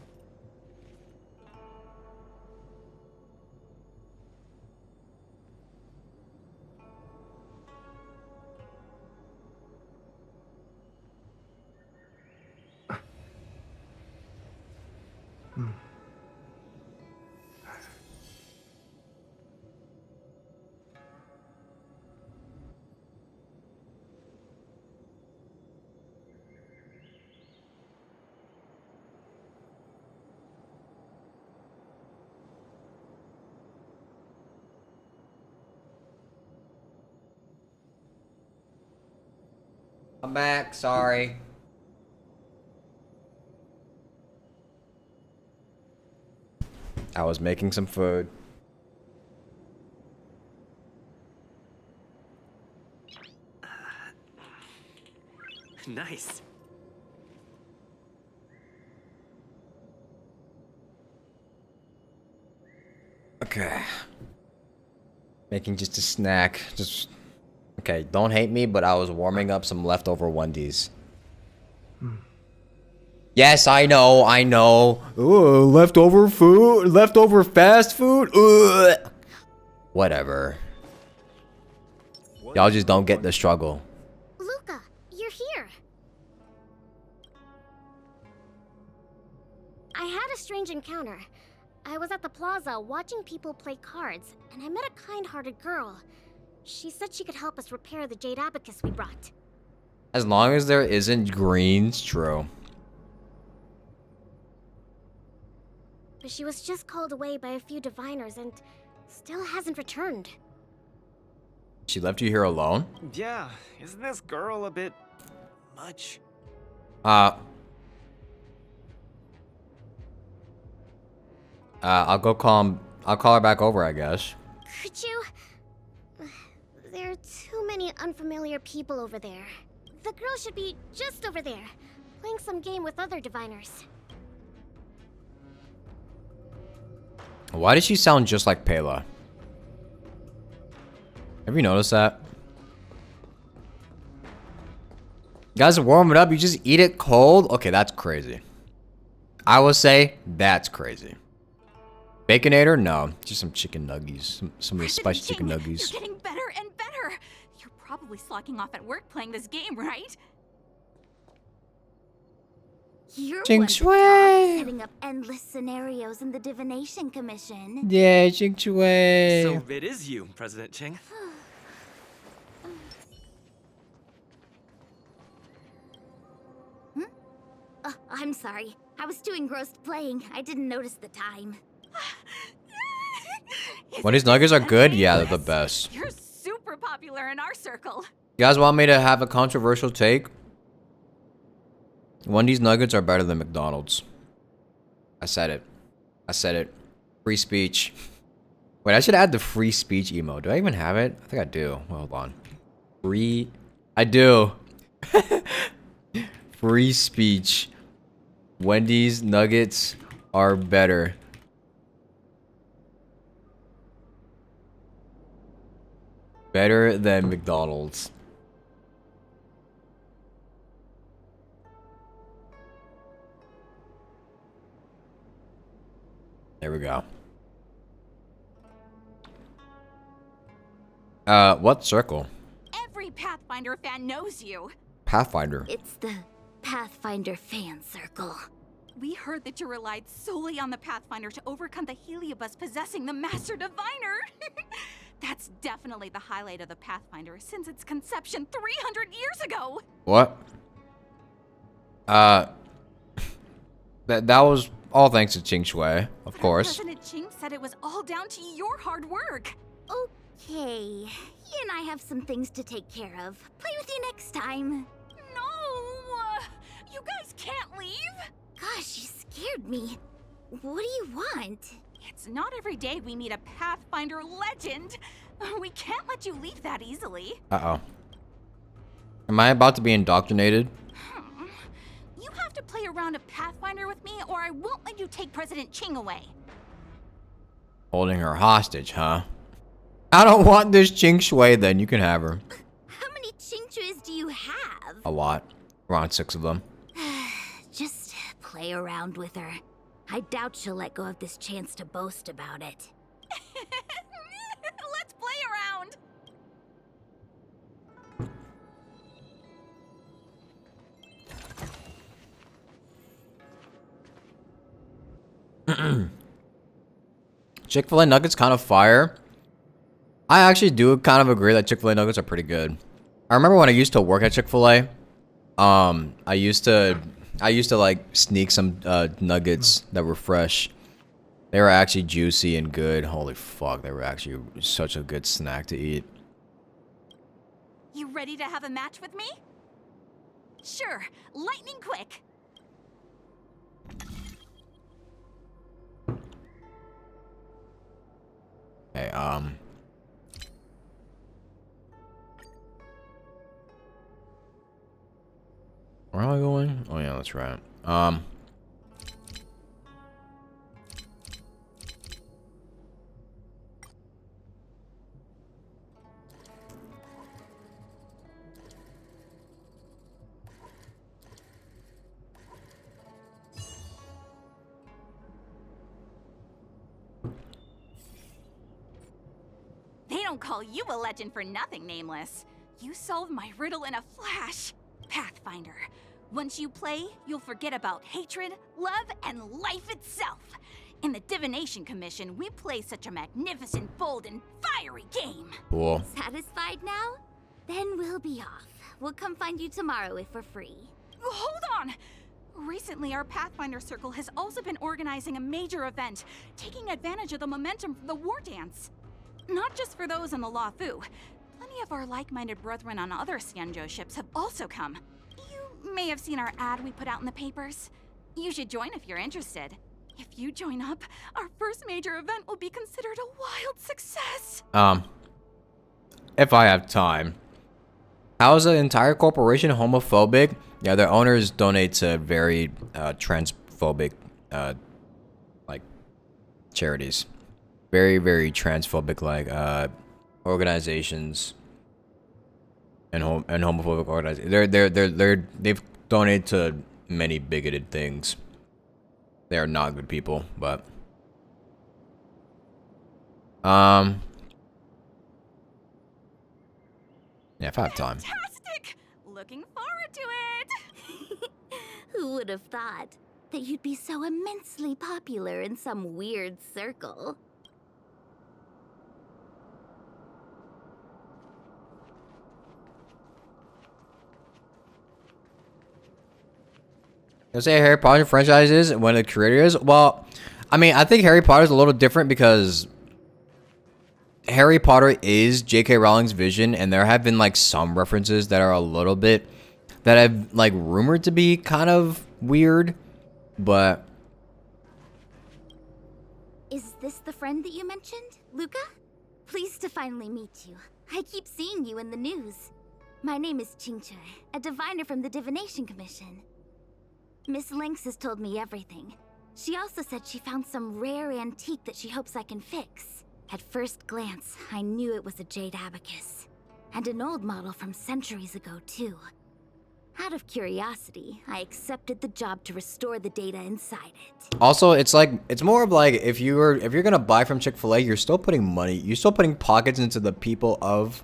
I'm back, sorry. I was making some food. Nice. Okay. Making just a snack. Just okay. Don't hate me, but I was warming up some leftover Wendy's. Yes, I know. I know. Ooh, leftover food, leftover fast food. Ugh. Whatever. Y'all just don't get the struggle. Luca, you're here. I had a strange encounter. I was at the plaza watching people play cards, and I met a kind-hearted girl. She said she could help us repair the jade abacus we brought. As long as there isn't greens, true. But she was just called away by a few diviners and still hasn't returned. She left you here alone? Yeah, isn't this girl a bit much? I'll go call I'll call her back over, I guess. Could you? There are too many unfamiliar people over there. The girl should be just over there, playing some game with other diviners. Why does she sound just like Pela? Have you noticed that? Guys, warm it up. You just eat it cold? Okay, that's crazy. I will say that's crazy. Baconator? No. Just some chicken nuggies. Some of the spicy chicken nuggies. You're getting better and better. You're probably slacking off at work playing this game, right? You're Ching one to Shui. talk, setting up endless scenarios in the Divination Commission. Yeah, Ching Shui. So it is you, President Ching. I'm sorry. I was too engrossed playing. I didn't notice the time. When these nuggets are good, yeah, they're the best. You're super popular in our circle. You guys want me to have a controversial take? Wendy's nuggets are better than McDonald's. I said it. I said it. Free speech. Wait, I should add the free speech emote. Do I even have it? I think I do. Well, hold on. Free. I do. Free speech. Wendy's nuggets are better. Better than McDonald's. There we go. What circle? Every Pathfinder fan knows you. Pathfinder. It's the Pathfinder fan circle. We heard that you relied solely on the Pathfinder to overcome the Heliobus possessing the Master Diviner. That's definitely the highlight of the Pathfinder since its conception 300 years ago. What? That was all thanks to Ching Shui, of course. President Ching said it was all down to your hard work. Okay, he and I have some things to take care of. Play with you next time. No! You guys can't leave! Gosh, you scared me. What do you want? It's not every day we meet a Pathfinder legend. We can't let you leave that easily. Uh-oh. Am I about to be indoctrinated? You have to play around a Pathfinder with me or I won't let you take President Ching away. Holding her hostage, huh? I don't want this Ching Shui then. You can have her. How many Chingchuas do you have? A lot. Around 6 of them. Just play around with her. I doubt she'll let go of this chance to boast about it. Let's play around. Chick-fil-A nuggets kind of fire. I actually do kind of agree that Chick-fil-A nuggets are pretty good. I remember when I used to work at Chick-fil-A, I used to like sneak some nuggets that were fresh. They were actually juicy and good. Holy fuck, they were actually such a good snack to eat. You ready to have a match with me? Sure, lightning quick. Hey, where am I going? Oh yeah, that's right. don't call you a legend for nothing, Nameless. You solved my riddle in a flash. Pathfinder. Once you play, you'll forget about hatred, love, and life itself. In the Divination Commission, we play such a magnificent, bold, and fiery game. Cool. Satisfied now? Then we'll be off. We'll come find you tomorrow if we're free. Hold on! Recently, our Pathfinder Circle has also been organizing a major event, taking advantage of the momentum from the War Dance. Not just for those on the Luofu. Plenty of our like-minded brethren on other Xianzhou ships have also come. You may have seen our ad we put out in the papers. You should join if you're interested. If you join up, our first major event will be considered a wild success. If I have time. How is the entire corporation homophobic? Yeah, their owners donate to very transphobic like charities. Very, very transphobic like organizations and homophobic organizations. They've donated to many bigoted things. They are not good people, but yeah, if I have time. Fantastic! Looking forward to it! Who would have thought that you'd be so immensely popular in some weird circle? Let's say Harry Potter franchise is one of the creators. Well, I mean, I think Harry Potter is a little different because Harry Potter is J.K. Rowling's vision, and there have been like some references that are a little bit that have like rumored to be kind of weird, but Is this the friend that you mentioned, Luca? Pleased to finally meet you. I keep seeing you in the news. My name is Qingche, a diviner from the Divination Commission. Miss Lynx has told me everything. She also said she found some rare antique that she hopes I can fix. At first glance, I knew it was a jade abacus. And an old model from centuries ago, too. Out of curiosity, I accepted the job to restore the data inside it. also it's like it's more of like if you're gonna buy from Chick-fil-A, you're still putting money, you're still putting pockets into the people of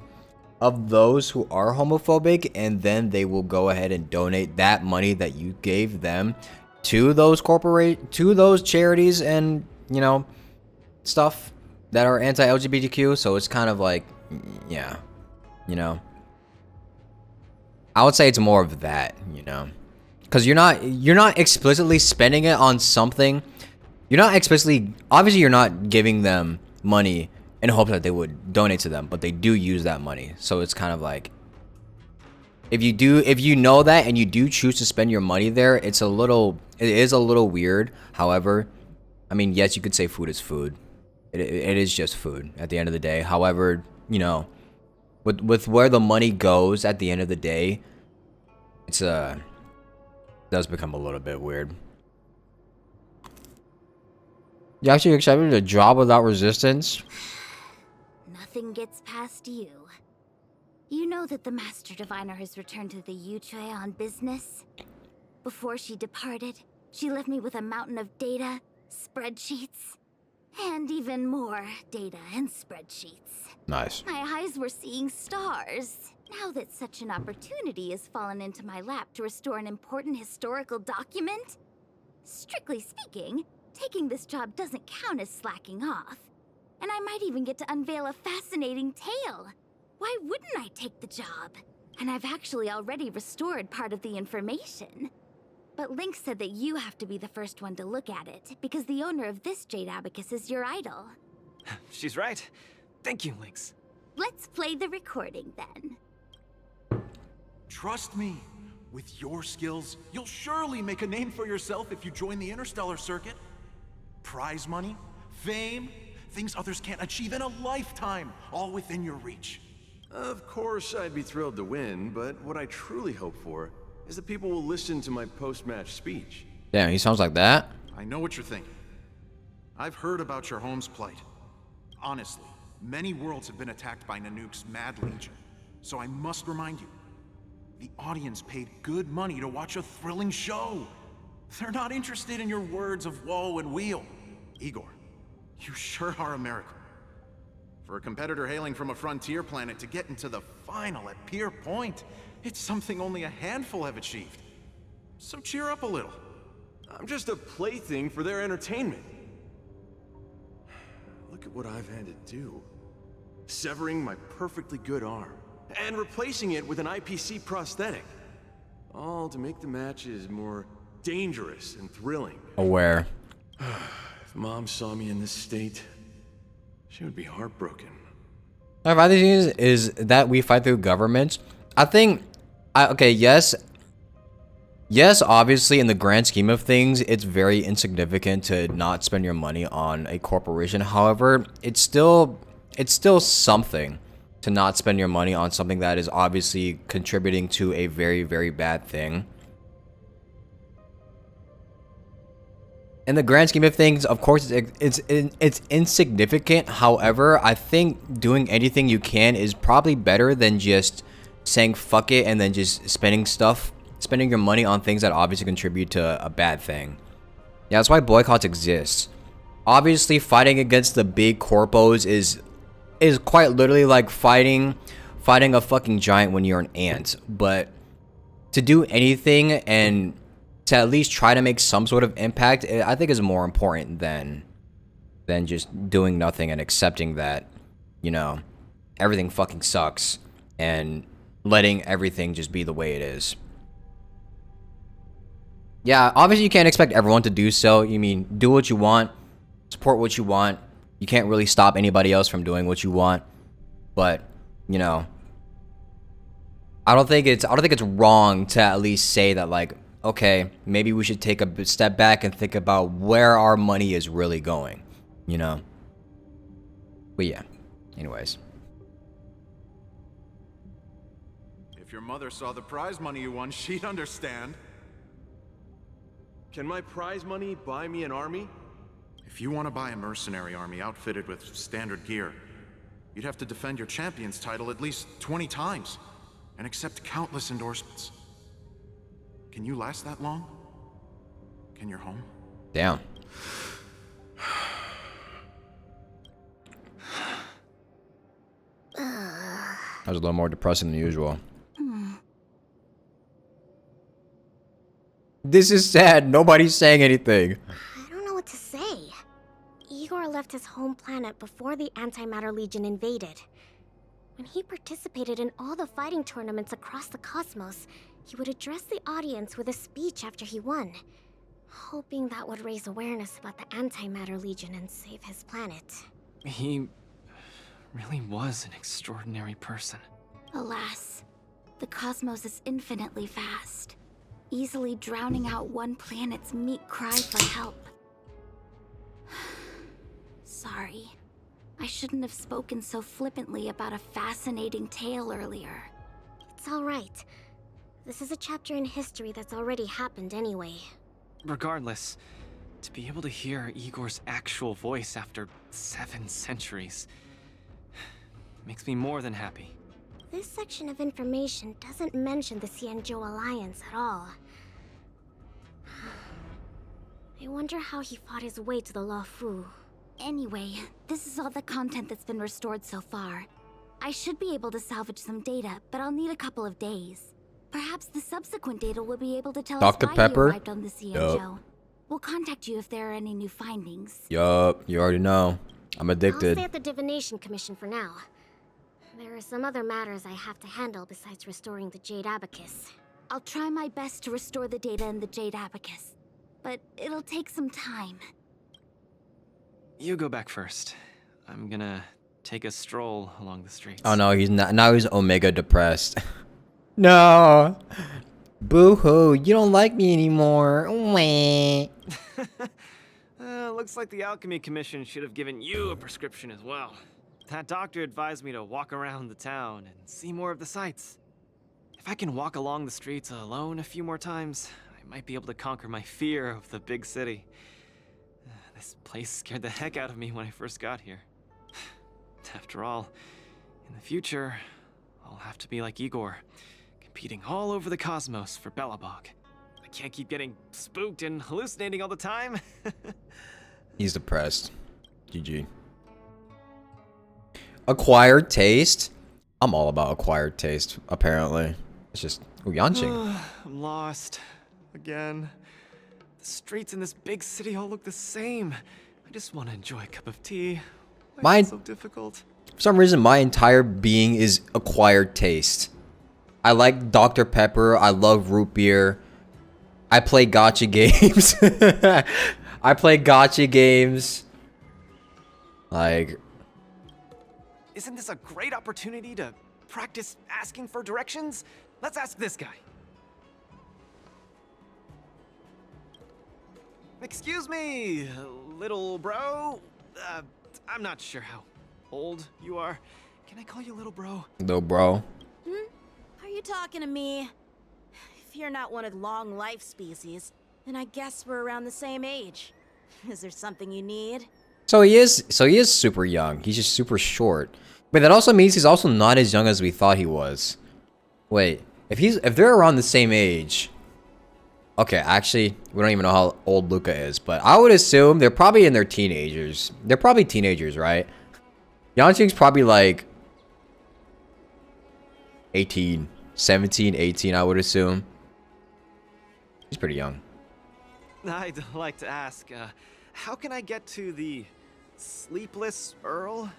those who are homophobic, and then they will go ahead and donate that money that you gave them to those charities and, you know, stuff that are anti-LGBTQ. So it's kind of like, yeah, you know, I would say it's more of that, you know, because you're not explicitly spending it on something. You're not explicitly, obviously you're not giving them money in hope that they would donate to them, but they do use that money. So it's kind of like, if you know that and you do choose to spend your money there, it is a little weird. However, I mean, yes, you could say food is food. It is just food at the end of the day. However, you know, with where the money goes at the end of the day, it's does become a little bit weird. You actually accepted a job without resistance? Nothing gets past you. You know that the Master Diviner has returned to the Yuchue on business? Before she departed, she left me with a mountain of data, spreadsheets, and even more data and spreadsheets. Nice. My eyes were seeing stars. Now that such an opportunity has fallen into my lap to restore an important historical document, strictly speaking, taking this job doesn't count as slacking off. And I might even get to unveil a fascinating tale. Why wouldn't I take the job? And I've actually already restored part of the information. But Link said that you have to be the first one to look at it, because the owner of this jade abacus is your idol. She's right. Thank you, Lynx. Let's play the recording then. Trust me, with your skills, you'll surely make a name for yourself if you join the Interstellar Circuit. Prize money, fame, things others can't achieve in a lifetime, all within your reach. Of course, I'd be thrilled to win, but what I truly hope for is that people will listen to my post-match speech. Damn, he sounds like that. I know what you're thinking. I've heard about your home's plight. Honestly, many worlds have been attacked by Nanook's Mad Legion, so I must remind you, the audience paid good money to watch a thrilling show. They're not interested in your words of woe and weal. Igor, you sure are a miracle. For a competitor hailing from a frontier planet to get into the final at Pier Point, it's something only a handful have achieved. So cheer up a little. I'm just a plaything for their entertainment. Look at what I've had to do. Severing my perfectly good arm, and replacing it with an IPC prosthetic. All to make the matches more dangerous and thrilling. Aware. If Mom saw me in this state, she would be heartbroken. My other thing is that we fight through governments. I think, okay, yes, obviously in the grand scheme of things, it's very insignificant to not spend your money on a corporation. However, it's still something to not spend your money on something that is obviously contributing to a very, very bad thing. In the grand scheme of things, of course, it's insignificant. However, I think doing anything you can is probably better than just saying fuck it and then just spending your money on things that obviously contribute to a bad thing. Yeah, that's why boycotts exist. Obviously, fighting against the big corpos is quite literally like fighting a fucking giant when you're an ant. But to do anything and to at least try to make some sort of impact, I think is more important than just doing nothing and accepting that, you know, everything fucking sucks and letting everything just be the way it is. Yeah, obviously you can't expect everyone to do so. You mean, do what you want, support what you want. You can't really stop anybody else from doing what you want. But, you know, I don't think it's wrong to at least say that, like, okay, maybe we should take a step back and think about where our money is really going, you know? But yeah, anyways. If your mother saw the prize money you won, she'd understand. Can my prize money buy me an army? If you want to buy a mercenary army outfitted with standard gear, you'd have to defend your champion's title at least 20 times and accept countless endorsements. Can you last that long? Can your home? Damn. That was a little more depressing than usual. This is sad. Nobody's saying anything. I don't know what to say. Igor left his home planet before the Antimatter Legion invaded. When he participated in all the fighting tournaments across the cosmos, he would address the audience with a speech after he won, hoping that would raise awareness about the Antimatter Legion and save his planet. He really was an extraordinary person. Alas, the cosmos is infinitely vast, easily drowning out one planet's meek cry for help. Sorry. I shouldn't have spoken so flippantly about a fascinating tale earlier. It's all right. This is a chapter in history that's already happened anyway. Regardless, to be able to hear Igor's actual voice after 7 centuries makes me more than happy. This section of information doesn't mention the Xianzhou Alliance at all. I wonder how he fought his way to the Luofu. Anyway, this is all the content that's been restored so far. I should be able to salvage some data, but I'll need a couple of days. Perhaps the subsequent data will be able to tell us why Pepper? you arrived on the Xianzhou. We'll contact you if there are any new findings. Yup, you already know. I'm I'll addicted. stay at the Divination Commission for now. There are some other matters I have to handle besides restoring the Jade Abacus. I'll try my best to restore the data in the Jade Abacus, but it'll take some time. You go back first. I'm gonna take a stroll along the streets. Oh no, he's not. Now he's Omega depressed. No. Boo-hoo, you don't like me anymore. Looks like the Alchemy Commission should have given you a prescription as well. That doctor advised me to walk around the town and see more of the sights. If I can walk along the streets alone a few more times, I might be able to conquer my fear of the big city. This place scared the heck out of me when I first got here. After all, in the future, I'll have to be like Igor, competing all over the cosmos for Belobog. I can't keep getting spooked and hallucinating all the time. He's depressed. GG. Acquired taste? I'm all about acquired taste, apparently. It's just Yanqing. I'm lost. Again. The streets in this big city all look the same. I just want to enjoy a cup of tea. Why is it so difficult? For some reason, my entire being is acquired taste. I like Dr. Pepper. I love root beer. I play gacha games. I play gacha games. Like... Isn't this a great opportunity to practice asking for directions? Let's ask this guy. Excuse me, little bro. I'm not sure how old you are. Can I call you little bro? Little bro. Are you talking to me? If you're not one of long life species, then I guess we're around the same age. Is there something you need? So he is super young. He's just super short. But that also means he's also not as young as we thought he was. Wait, if they're around the same age. Okay, actually, we don't even know how old Luca is, but I would assume they're probably in their teenagers. They're probably teenagers, right? Yanqing's probably like 18, 17, 18, I would assume. He's pretty young. I'd like to ask, how can I get to the Sleepless Earl?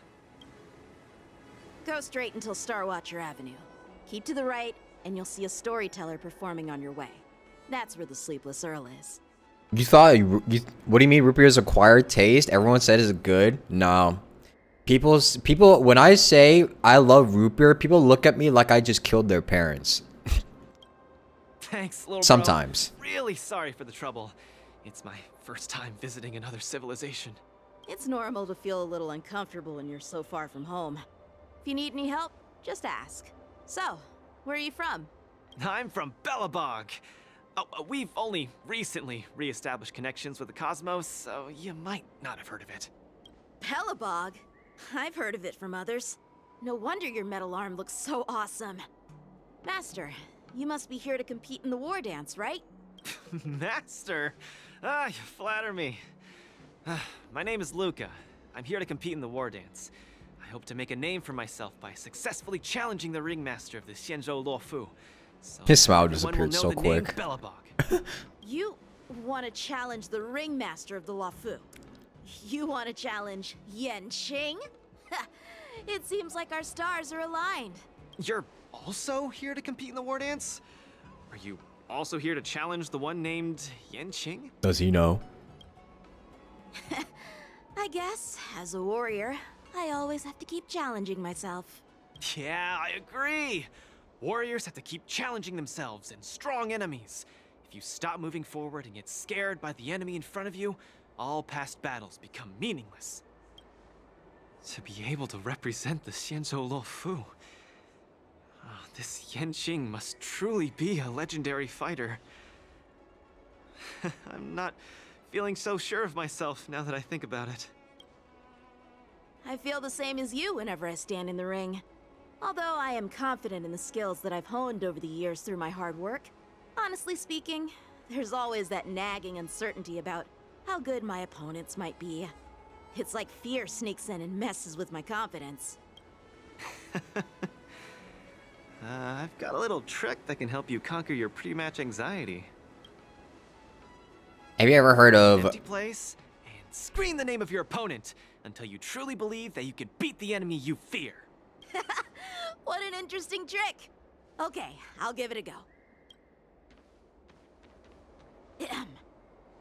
Go straight until Starwatcher Avenue. Keep to the right, and you'll see a storyteller performing on your way. That's where the Sleepless Earl is. You thought, what do you mean root beer's acquired taste? Everyone said it's good? No. People, when I say I love root beer, people look at me like I just killed their parents. Thanks, little Sometimes. bro. Really sorry for the trouble. It's my first time visiting another civilization. It's normal to feel a little uncomfortable when you're so far from home. If you need any help, just ask. So, where are you from? I'm from Belobog. Oh, we've only recently re-established connections with the cosmos, so you might not have heard of it. Belobog? I've heard of it from others. No wonder your metal arm looks so awesome. Master, you must be here to compete in the war dance, right? Master? You flatter me. My name is Luca. I'm here to compete in the war dance. I hope to make a name for myself by successfully challenging the ringmaster of the Xianzhou Luofu. So his smile disappeared so quick. You want to challenge the ringmaster of the Luofu? You want to challenge Yanqing? It seems like our stars are aligned. You're also here to compete in the war dance? Are you also here to challenge the one named Yanqing? Does he know? I guess, as a warrior, I always have to keep challenging myself. Yeah, I agree. Warriors have to keep challenging themselves and strong enemies. If you stop moving forward and get scared by the enemy in front of you, all past battles become meaningless. To be able to represent the Xianzhou Luofu, this Yanqing must truly be a legendary fighter. I'm not feeling so sure of myself now that I think about it. I feel the same as you whenever I stand in the ring. Although I am confident in the skills that I've honed over the years through my hard work, honestly speaking, there's always that nagging uncertainty about how good my opponents might be. It's like fear sneaks in and messes with my confidence. I've got a little trick that can help you conquer your pre-match anxiety. Have you ever heard of... Empty place and scream the name of your opponent until you truly believe that you can beat the enemy you fear. What an interesting trick! Okay, I'll give it a go.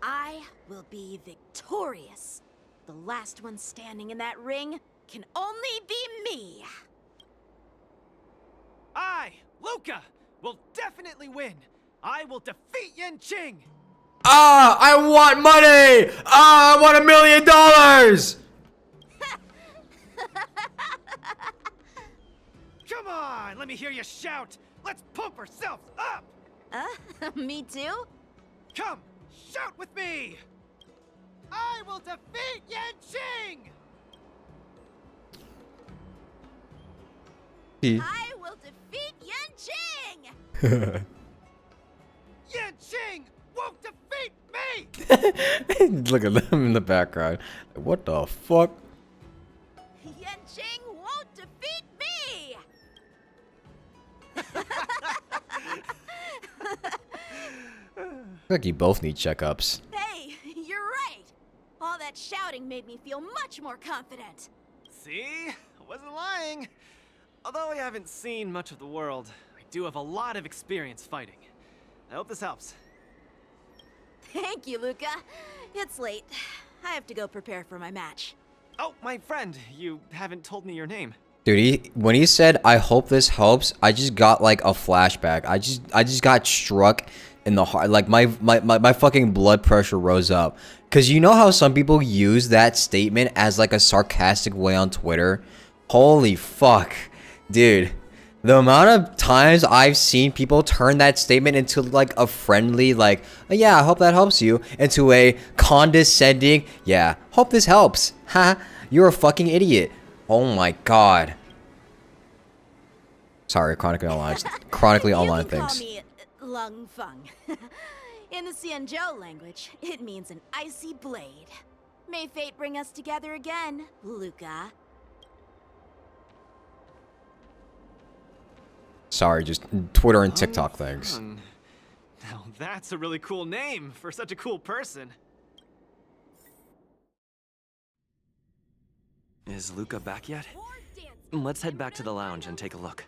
I will be victorious. The last one standing in that ring can only be me. I, Luca, will definitely win. I will defeat Yanqing. I want money! I want $1 million! Come on, let me hear you shout. Let's pump ourselves up. Me too? Come, shout with me. I will defeat Yanqing. I will defeat Yanqing! Yanqing won't defeat me! Look at them in the background. What the fuck? Yanqing won't defeat Like you both need checkups. Hey, you're right! All that shouting made me feel much more confident. See? I wasn't lying. Although I haven't seen much of the world, I do have a lot of experience fighting. I hope this helps. Thank you, Luca. It's late. I have to go prepare for my match. Oh, my friend, you haven't told me your name. Dude, when he said, "I hope this helps," I just got like a flashback. I just got struck in the heart. Like my fucking blood pressure rose up. Cause you know how some people use that statement as like a sarcastic way on Twitter? Holy fuck. Dude. The amount of times I've seen people turn that statement into like a friendly, like, oh, yeah, I hope that helps you, into a condescending, yeah, hope this helps. Ha, you're a fucking idiot. Oh my god. Sorry, chronically online things. Call me Lung Feng. In the Xianzhou language, it means an icy blade. May fate bring us together again, Luca. Sorry, just Twitter and TikTok things. Now that's a really cool name for such a cool person. Is Luca back yet? Let's head back to the lounge and take a look.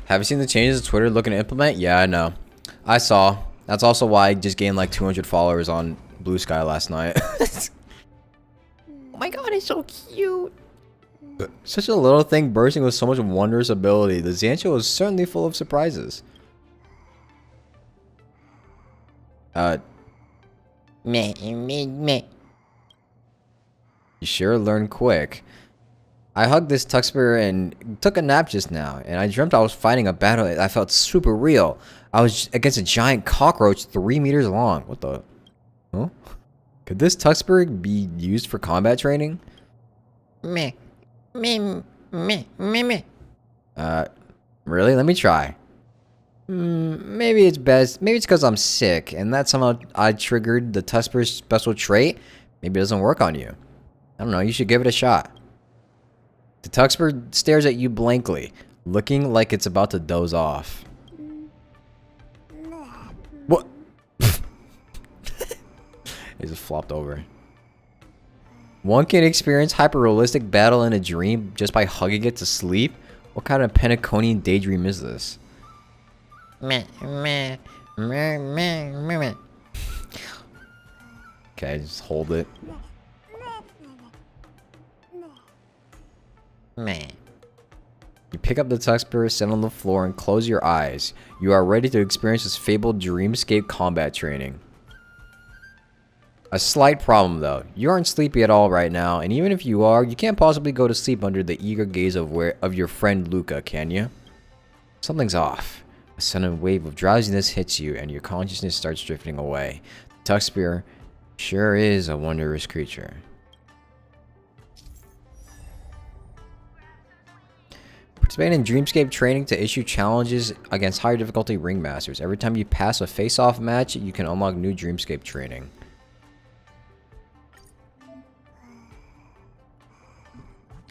Have you seen the changes Twitter looking to implement? Yeah, I know. I saw. That's also why I just gained like 200 followers on Blue Sky last night. Oh my god, it's so cute. Such a little thing bursting with so much wondrous ability. The Zancho is certainly full of surprises. Meh. You sure learn quick. I hugged this Tuxper and took a nap just now, and I dreamt I was fighting a battle that I felt super real. I was against a giant cockroach 3 meters long. What the? Huh? Could this Tuxper be used for combat training? Meh. Meh. Meh. Meh. Meh. Really? Let me try. Maybe it's best. Maybe it's because I'm sick, and that somehow I triggered the Tuxper's special trait. Maybe it doesn't work on you. I don't know. You should give it a shot. The Tuxper stares at you blankly, looking like it's about to doze off. What? He just flopped over. One can experience hyper-realistic battle in a dream just by hugging it to sleep? What kind of Penaconian daydream is this? Meh, meh, meh, meh, meh, meh. Okay, just hold it. Meh. You pick up the Tuxper, sit on the floor, and close your eyes. You are ready to experience this fabled dreamscape combat training. A slight problem though. You aren't sleepy at all right now, and even if you are, you can't possibly go to sleep under the eager gaze of your friend Luca, can you? Something's off. A sudden wave of drowsiness hits you, and your consciousness starts drifting away. The Tuxper sure is a wondrous creature. Participate in Dreamscape training to issue challenges against higher difficulty ringmasters. Every time you pass a face-off match, you can unlock new Dreamscape training.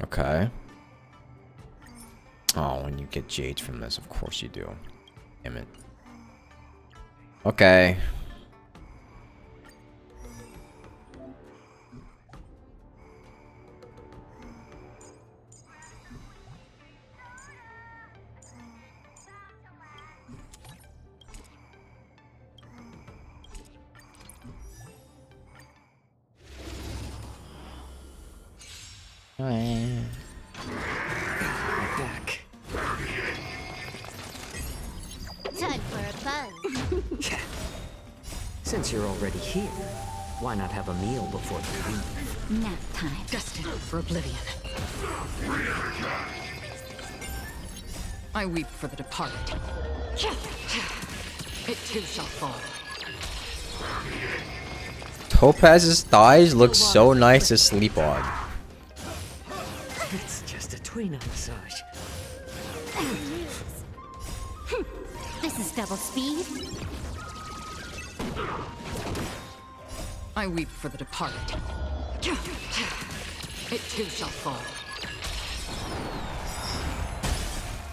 Okay. Oh, and you get Jades from this. Of course you do. Damn it. Okay. Back. Time for a buzz. Since you're already here, why not have a meal before you leave? Nap time. Destined for oblivion. I weep for the departed. It too shall fall. Topaz's thighs look so nice to sleep on. It's just a tweener massage. This is double speed. I weep for the departed. It too shall fall.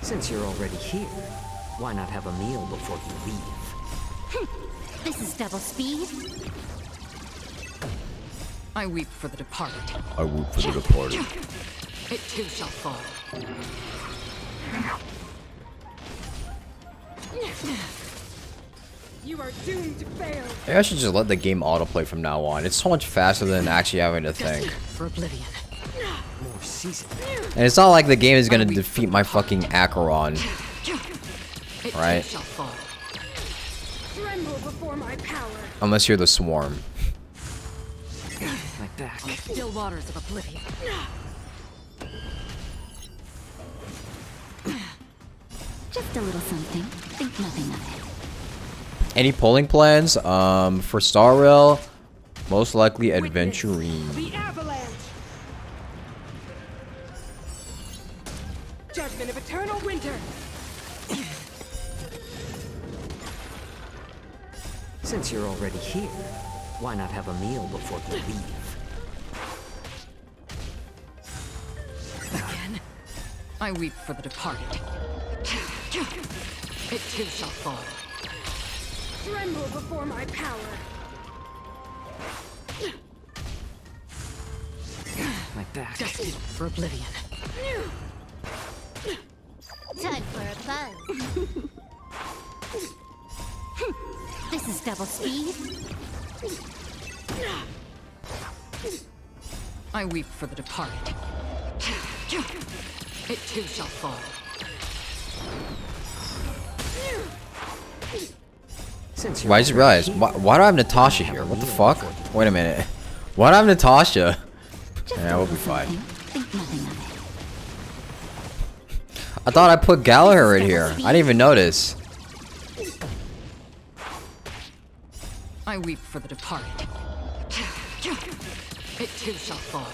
Since you're already here, why not have a meal before you leave? This is double speed. I weep for the departed. I weep for the departed. It too shall fall. You are doomed to fail. Maybe I should just let the game autoplay from now on. It's so much faster than actually having to think. For oblivion. More seasoned. And it's not like the game is gonna defeat my fucking Acheron. Right? Tremble before my power. Unless you're the Swarm. My back. Still waters of oblivion. Just a little something. Think nothing of it. Any polling plans? For Star Rail, most likely Adventurine. The avalanche. Judgment of eternal winter. Since you're already here, why not have a meal before you leave? Again, I weep for the departed. It too shall fall. Tremble before my power. My back. Destined for oblivion. Time for a buzz. This is double speed. I weep for the departed. It too shall fall. Well, I just realized, why do I have Natasha here? What the fuck? Wait a minute. Why do I have Natasha? Yeah, we'll be fine. I thought I put Gallagher in here. I didn't even notice. I weep for the departed. It too shall fall.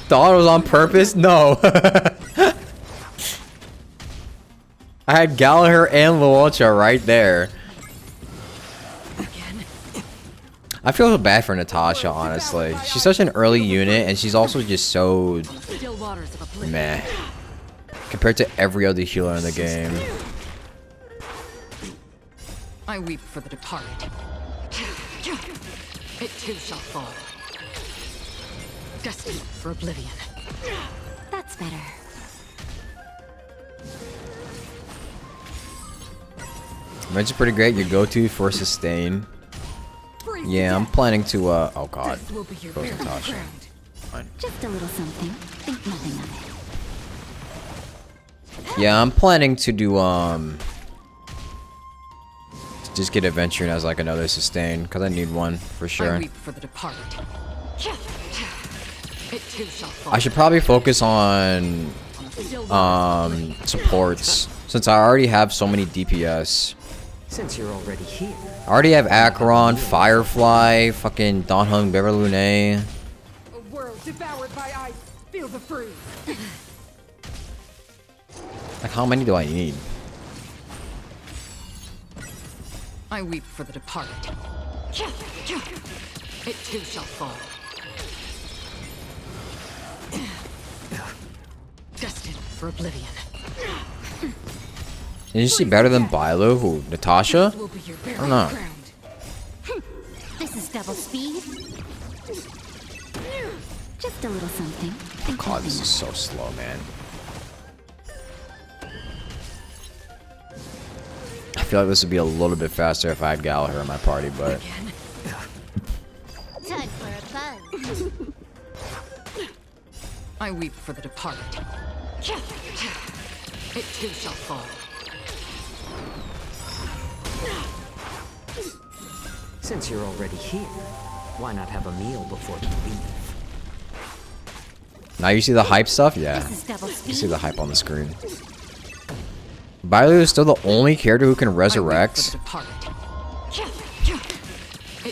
Thought it was on purpose? No. I had Gallagher and Luocha right there. I feel so bad for Natasha, honestly. She's such an early unit, and she's also just so meh compared to every other healer in the game. I weep for the departed. It too shall fall. Destined for oblivion. That's better. Rage is pretty great. Your go-to for sustain. Yeah, I'm planning to, oh god. Goes Natasha. Fine. Just a little something. Think nothing of it. Yeah, I'm planning to do, to just get Adventuring as like another sustain, because I need one, for sure. I weep for the departed. It too shall fall. I should probably focus on, supports, since I already have so many DPS. Since you're already here. I already have Acheron, Firefly, fucking Don Hung, Beverly Lune. A world devoured by ice. Feel the freeze. Like, how many do I need? I weep for the departed. It too shall fall. Destined for oblivion. Is she better than Bilo? Who? Natasha? I don't know. This is double speed. Just a little something. Oh god, this is so slow, man. I feel like this would be a little bit faster if I had Gallagher in my party, but... Time for a buzz. I weep for the departed. It too shall fall. Since you're already here, why not have a meal before you leave? Now you see the hype stuff? Yeah. You see the hype on the screen. Bailu is still the only character who can resurrect.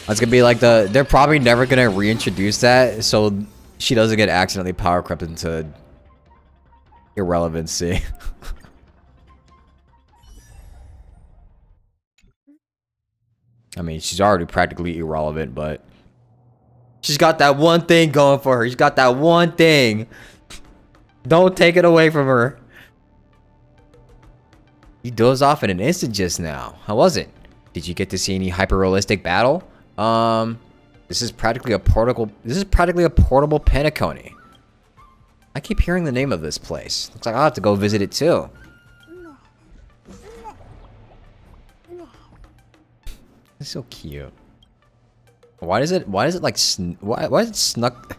That's gonna be like they're probably never gonna reintroduce that, so she doesn't get accidentally power crept into irrelevancy. I mean, she's already practically irrelevant, but she's got that one thing going for her. She's got that one thing. Don't take it away from her. You dozed off in an instant just now. How was it? Did you get to see any hyper-realistic battle? This is practically a portable Penacony. I keep hearing the name of this place. Looks like I'll have to go visit it too. It's so cute. Why does it like why is it snuck?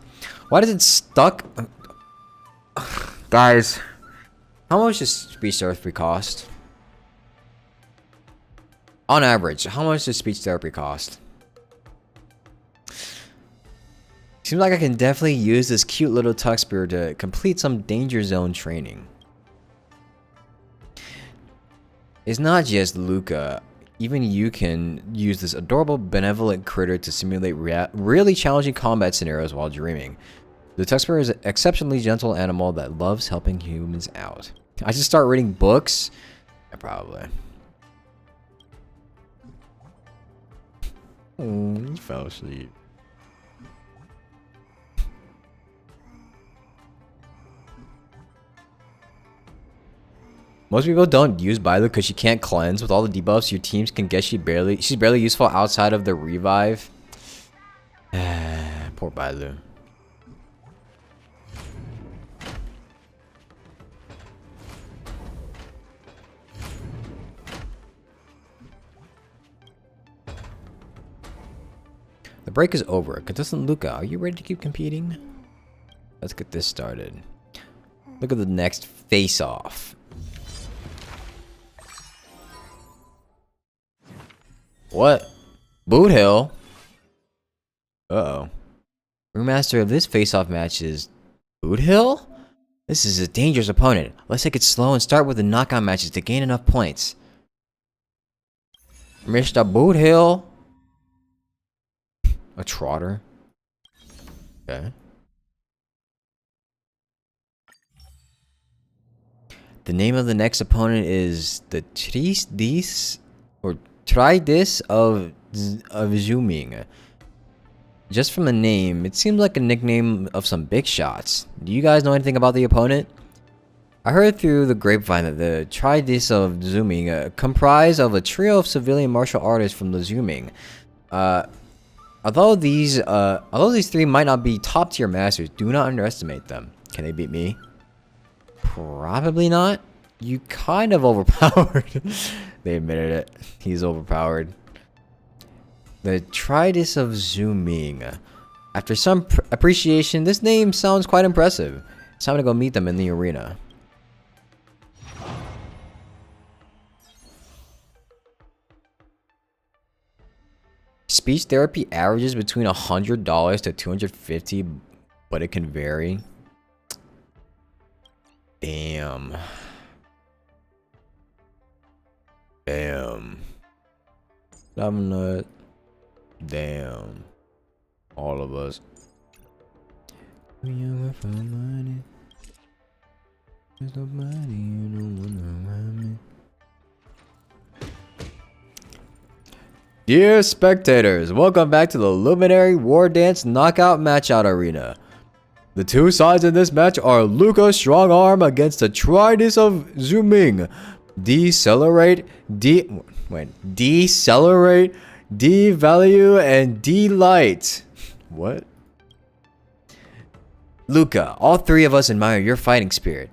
Why does it stuck? Guys, how much does speech therapy cost? On average, how much does speech therapy cost? Seems like I can definitely use this cute little Tuxpear to complete some danger zone training. It's not just Luca. Even you can use this adorable benevolent critter to simulate really challenging combat scenarios while dreaming. The Tuxpear is an exceptionally gentle animal that loves helping humans out. I should start reading books? Yeah, probably. Oh, he fell asleep. Most people don't use bwaapLIVE because she can't cleanse. With all the debuffs, your teams can guess she's barely useful outside of the revive. Poor bwaapLIVE. The break is over. Contestant Luca, are you ready to keep competing? Let's get this started. Look at the next face-off. What? Boot Hill? Uh-oh. Ringmaster of this face-off match is Boot Hill? This is a dangerous opponent. Let's take it slow and start with the knockout matches to gain enough points. Mr. Boot Hill? A trotter? Okay. The name of the next opponent is the Tridis of Zooming. Just from the name, it seems like a nickname of some big shots. Do you guys know anything about the opponent? I heard through the grapevine that the Tridis of Zooming comprise of a trio of civilian martial artists from the Zooming. Although these three might not be top tier masters, do not underestimate them. Can they beat me? Probably not. You kind of overpowered. They admitted it. He's overpowered. The Tridis of Zooming. After some appreciation, this name sounds quite impressive. It's time to go meet them in the arena. Speech therapy averages between $100 to $250, but it can vary. Damn. Damn. I'm not. Damn. All of us. We are for money. There's nobody you don't wanna me. Dear spectators, welcome back to the Luminary Wardance Knockout Matchout Arena. The two sides in this match are Luca's strong arm against the Tridis of Zooming. Decelerate, devalue, and delight. What? Luca, all three of us admire your fighting spirit.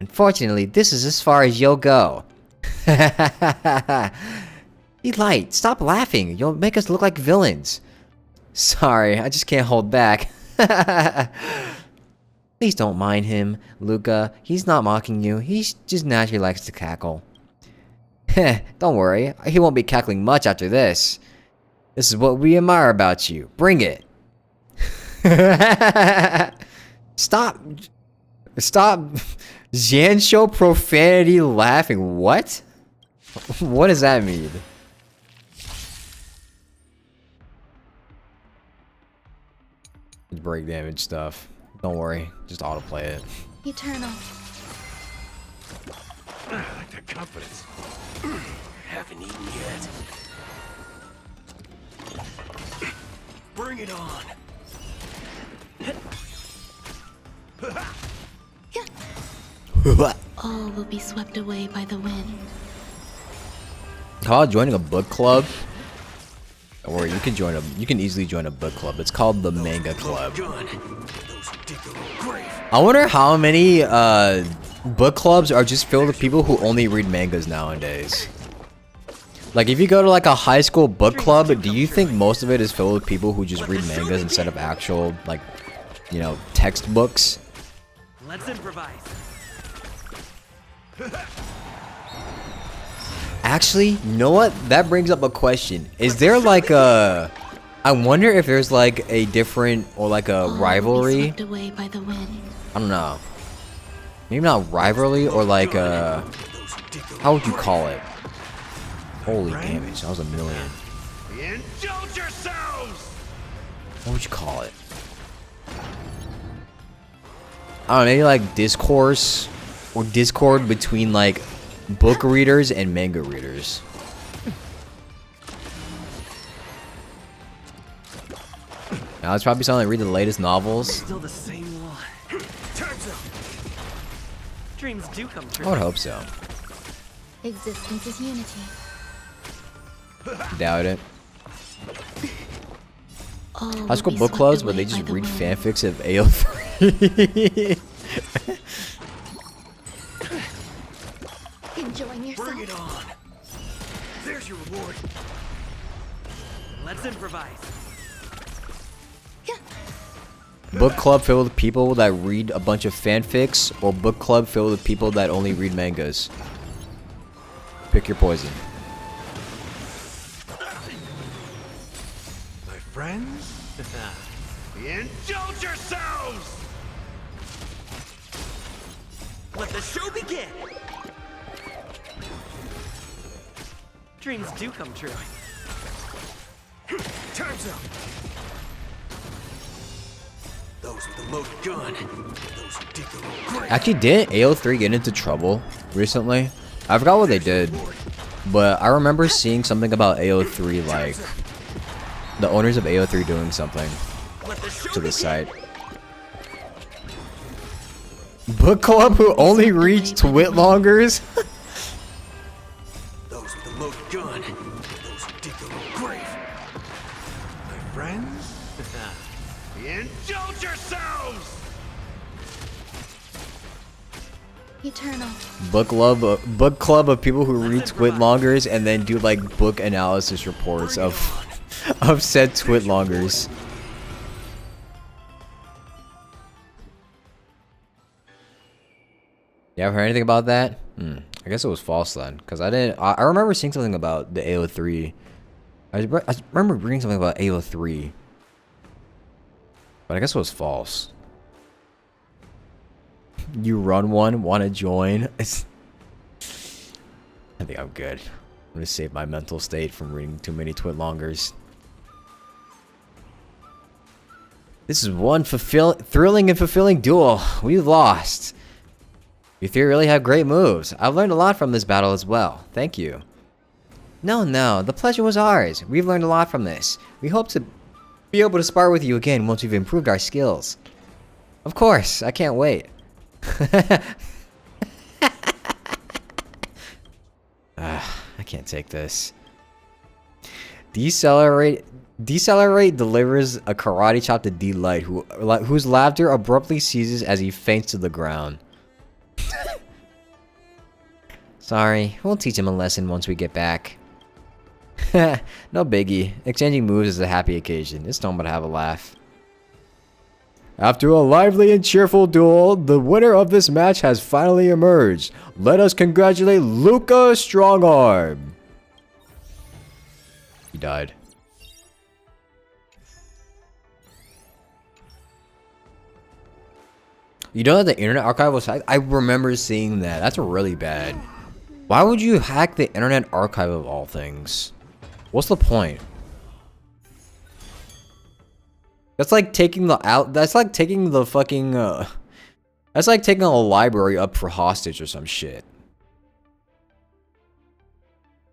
Unfortunately, this is as far as you'll go. Delight, stop laughing. You'll make us look like villains. Sorry, I just can't hold back. Please don't mind him, Luca. He's not mocking you. He just naturally likes to cackle. Heh, don't worry. He won't be cackling much after this. This is what we admire about you. Bring it. Stop. Zansho profanity laughing. What? What does that mean? Break damage stuff. Don't worry, just autoplay it. Eternal. I like that confidence. Haven't eaten yet. Bring it on. All will be swept away by the wind. How about joining a book club? Or you can easily join a book club. It's called the Manga Club. I wonder how many book clubs are just filled with people who only read mangas nowadays. Like if you go to like a high school book club, do you think most of it is filled with people who just read mangas instead of actual like, you know, textbooks? Let's improvise. Actually, you know what? That brings up a question. Is there like a... I wonder if there's like a different or like a rivalry. Swept away by the wind. I don't know. Maybe not rivalry or like a... How would you call it? Holy damage, that was a million. Indulge yourselves! What would you call it? I don't know, maybe like discourse or discord between like book readers and manga readers. Now it's probably someone that read the latest novels. Still the same one. Dreams do come true. I would hope so. Existence is unity. Doubt it. All High will school be book swept clubs, but away they by just the read wind. fanfics of AO3. Enjoying yourself? Bring it on. There's your reward. Let's improvise. Book club filled with people that read a bunch of fanfics, or book club filled with people that only read mangas. Pick your poison. My friends? Indulge yourselves! Let the show begin. Dreams do come true. Time's up! Those with the loaded gun. Those who dig their own grave. Actually, didn't AO3 get into trouble recently? I forgot what they did, but I remember seeing something about AO3, like the owners of AO3 doing something to the site. Book club who only reads Twitlongers? Those with the loaded gun. Those who dig their own grave. My friends? Indulge yourselves! Eternal. Book club of people who read Twitlongers and then do like book analysis reports of said Twitlongers. You ever heard anything about that? I guess it was false then, because I didn't. I remember seeing something about the AO3. I remember reading something about AO3, but I guess it was false. You run one, want to join? I think I'm good. I'm gonna save my mental state from reading too many Twitlongers. This is one thrilling and fulfilling duel. We lost. You three really have great moves. I've learned a lot from this battle as well. Thank you. No, the pleasure was ours. We've learned a lot from this. We hope to be able to spar with you again once we've improved our skills. Of course, I can't wait. I can't take this. Decelerate delivers a karate chop to D-Light, whose laughter abruptly ceases as he faints to the ground. Sorry, we'll teach him a lesson once we get back. No biggie. Exchanging moves is a happy occasion. It's normal to have a laugh. After a lively and cheerful duel, the winner of this match has finally emerged. Let us congratulate Luca Strongarm. He died. You know that the Internet Archive was hacked? I remember seeing that. That's really bad. Why would you hack the Internet Archive of all things? What's the point? That's like taking that's like taking the fucking that's like taking a library up for hostage or some shit.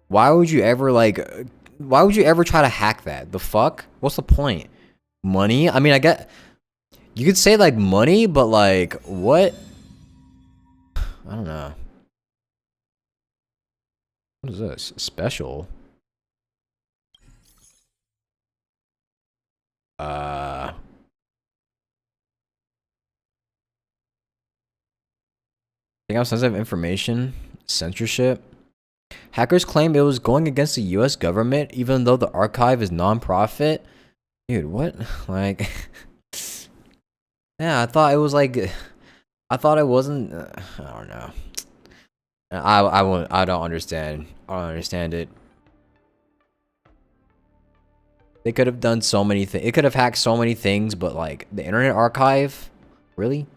Why would you ever try to hack that? The fuck? What's the point? Money? I mean, I get you could say like money, but like what? I don't know. What is this? Special? Taking out sensitive information? Censorship? Hackers claim it was going against the US government even though the archive is non-profit? Dude, what? Like... yeah, I thought it was like... I thought it wasn't... I don't know. I don't understand. I don't understand it. They could have done so many things. It could have hacked so many things, but like the Internet Archive? Really?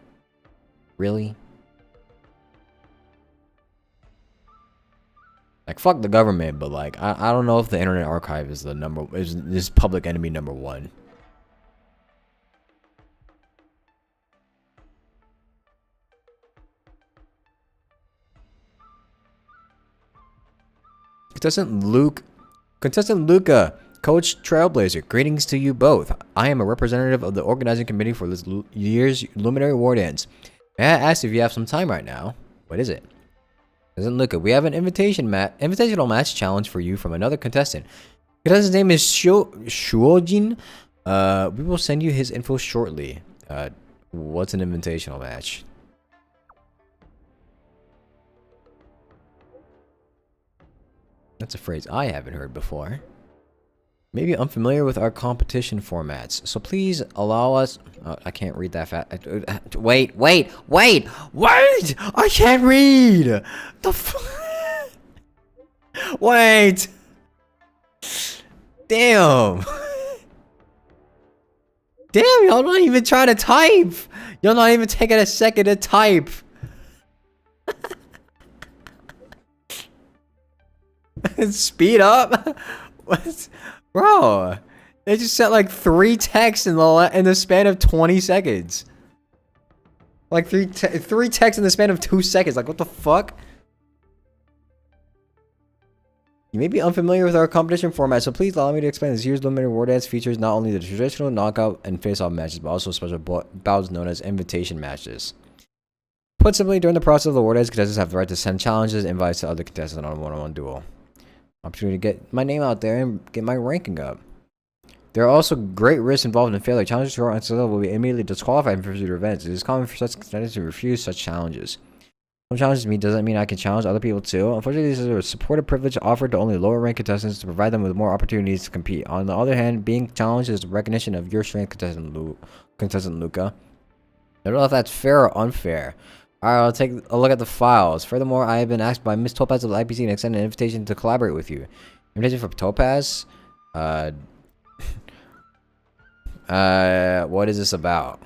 Really? Like fuck the government, but like I don't know if the Internet Archive is is public enemy number one. Contestant Luca, Coach Trailblazer, greetings to you both. I am a representative of the organizing committee for this year's Luminary Wardance. May I ask if you have some time right now? What is it? Contestant Luca, we have an invitational match challenge for you from another contestant. Contestant's name is Shuojin. We will send you his info shortly. What's an invitational match? That's a phrase I haven't heard before. Maybe unfamiliar with our competition formats, so please allow us... I can't read that fast. Wait! I can't read! Wait! Damn! Damn, y'all not even trying to type! Y'all not even taking a second to type! Speed up? What? Bro, they just sent like 3 texts in the span of 20 seconds. Like 3 texts in the span of 2 seconds. Like what the fuck? You may be unfamiliar with our competition format, so please allow me to explain. This year's Luminary Wardance features not only the traditional knockout and face-off matches, but also special bouts known as invitation matches. Put simply, during the process of the Wardance, contestants have the right to send challenges and invites to other contestants on a one-on-one duel. Opportunity to get my name out there and get my ranking up. There are also great risks involved in failure. Challenges who are unsuccessful will be immediately disqualified from future events. It is common for such contestants to refuse such challenges. Some challenges me doesn't mean I can challenge other people too. Unfortunately, this is a supportive privilege offered to only lower ranked contestants to provide them with more opportunities to compete. On the other hand, being challenged is recognition of your strength, contestant Luca. I don't know if that's fair or unfair. Alright, I'll take a look at the files. Furthermore, I have been asked by Miss Topaz of the IPC to extend an invitation to collaborate with you. Invitation for Topaz? What is this about?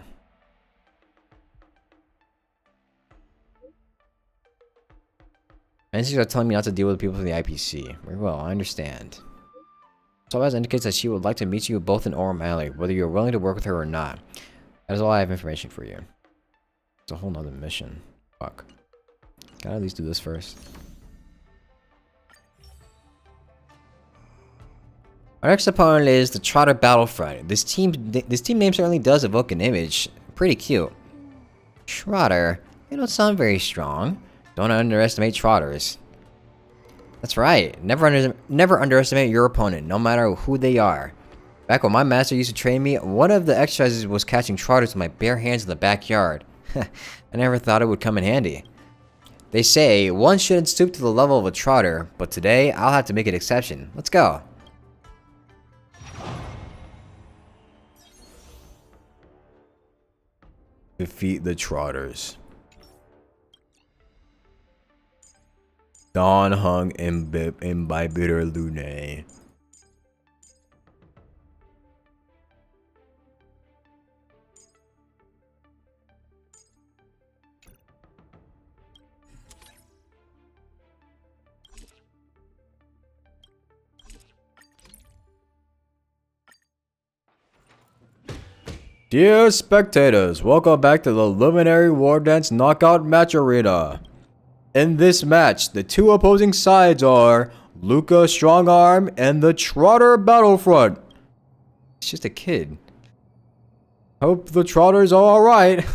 NCs are telling me not to deal with people from the IPC. Very well, I understand. Topaz indicates that she would like to meet you both in Orem Alley, whether you're willing to work with her or not. That is all I have information for you. It's a whole nother mission. Fuck. Gotta at least do this first. Our next opponent is the Trotter Battlefront. This team name certainly does evoke an image. Pretty cute. Trotter. They don't sound very strong. Don't underestimate trotters. That's right. Never underestimate your opponent, no matter who they are. Back when my master used to train me, one of the exercises was catching trotters with my bare hands in the backyard. I never thought it would come in handy. They say one shouldn't stoop to the level of a trotter, but today I'll have to make an exception. Let's go. Defeat the trotters. Dawn hung imbibitor lunae. Dear spectators, welcome back to the Luminary Wardance Knockout Match Arena. In this match, the two opposing sides are Luca Strongarm and the Trotter Battlefront. It's just a kid. Hope the Trotters are alright.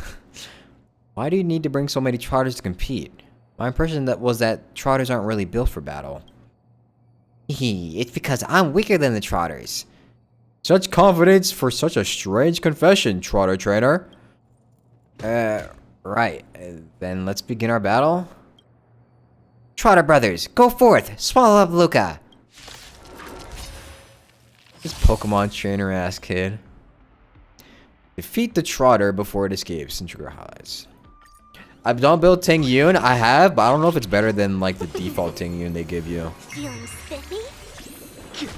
Why do you need to bring so many Trotters to compete? My impression was that Trotters aren't really built for battle. It's because I'm weaker than the Trotters. Such confidence for such a strange confession, Trotter Trainer. Right. Then let's begin our battle. Trotter brothers, go forth! Swallow up Luca! This Pokemon trainer ass kid. Defeat the Trotter before it escapes. And trigger highlights. I've done build Ting Yun. I have, but I don't know if it's better than like the default Ting Yun they give you. Feeling spiffy? Yeah!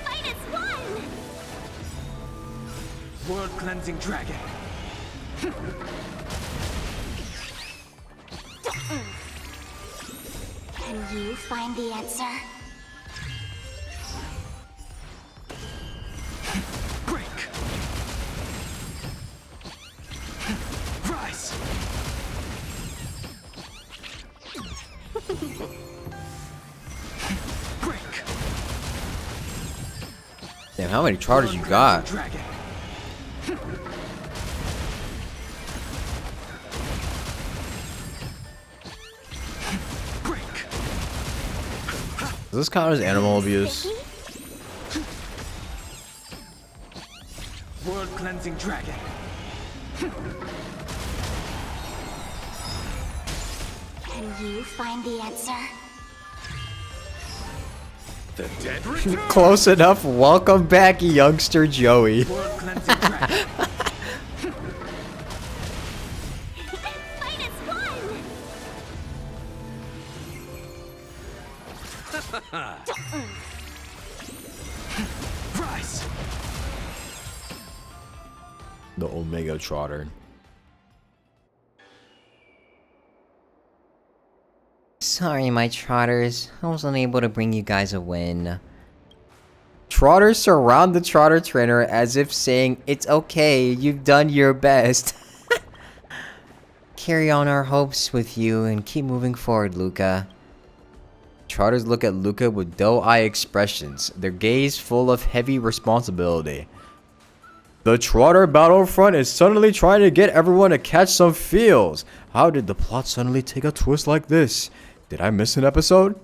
Fight is won! World Cleansing Dragon. Can you find the answer? Break. Rise. Break. Damn, how many Trotters you got? Dragon. Does this count as animal abuse? World Cleansing Dragon. Can you find the answer? The dead return. Close enough. Welcome back, youngster Joey. World Cleansing Dragon. Fight is won! Rise. The Omega Trotter. Sorry, my Trotters. I was unable to bring you guys a win. Trotters surround the Trotter Trainer as if saying, it's okay, you've done your best. Carry on our hopes with you and keep moving forward, Luca. Trotters look at Luca with doe-eye expressions, their gaze full of heavy responsibility. The Trotter Battlefront is suddenly trying to get everyone to catch some feels. How did the plot suddenly take a twist like this? Did I miss an episode?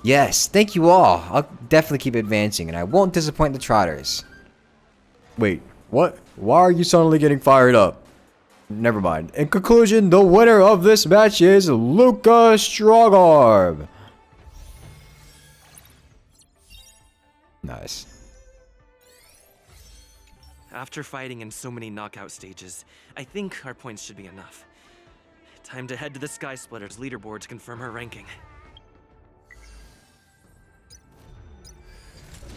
Yes, thank you all. I'll definitely keep advancing and I won't disappoint the Trotters. Wait, what? Why are you suddenly getting fired up? Never mind. In conclusion, the winner of this match is Luca Strongarm. Nice. After fighting in so many knockout stages, I think our points should be enough. Time to head to the Sky Splitter's leaderboard to confirm her ranking.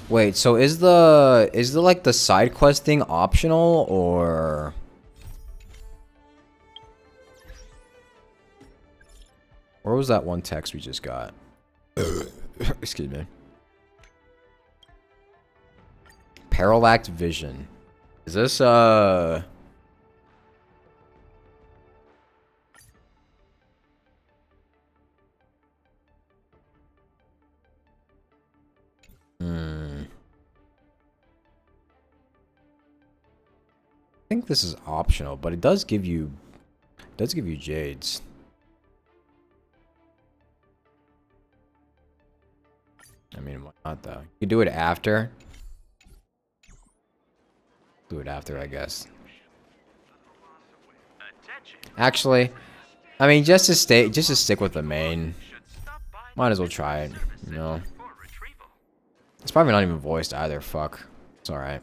Wait, so is the like the side quest thing optional or where was that one text we just got? Excuse me. Parallax vision. Is this I think this is optional, but it does give you jades. I mean, why not though? You can do it after. Do it after, I guess. Actually, I mean, just to stick with the main. Might as well try it, you know. It's probably not even voiced either. Fuck. It's all right.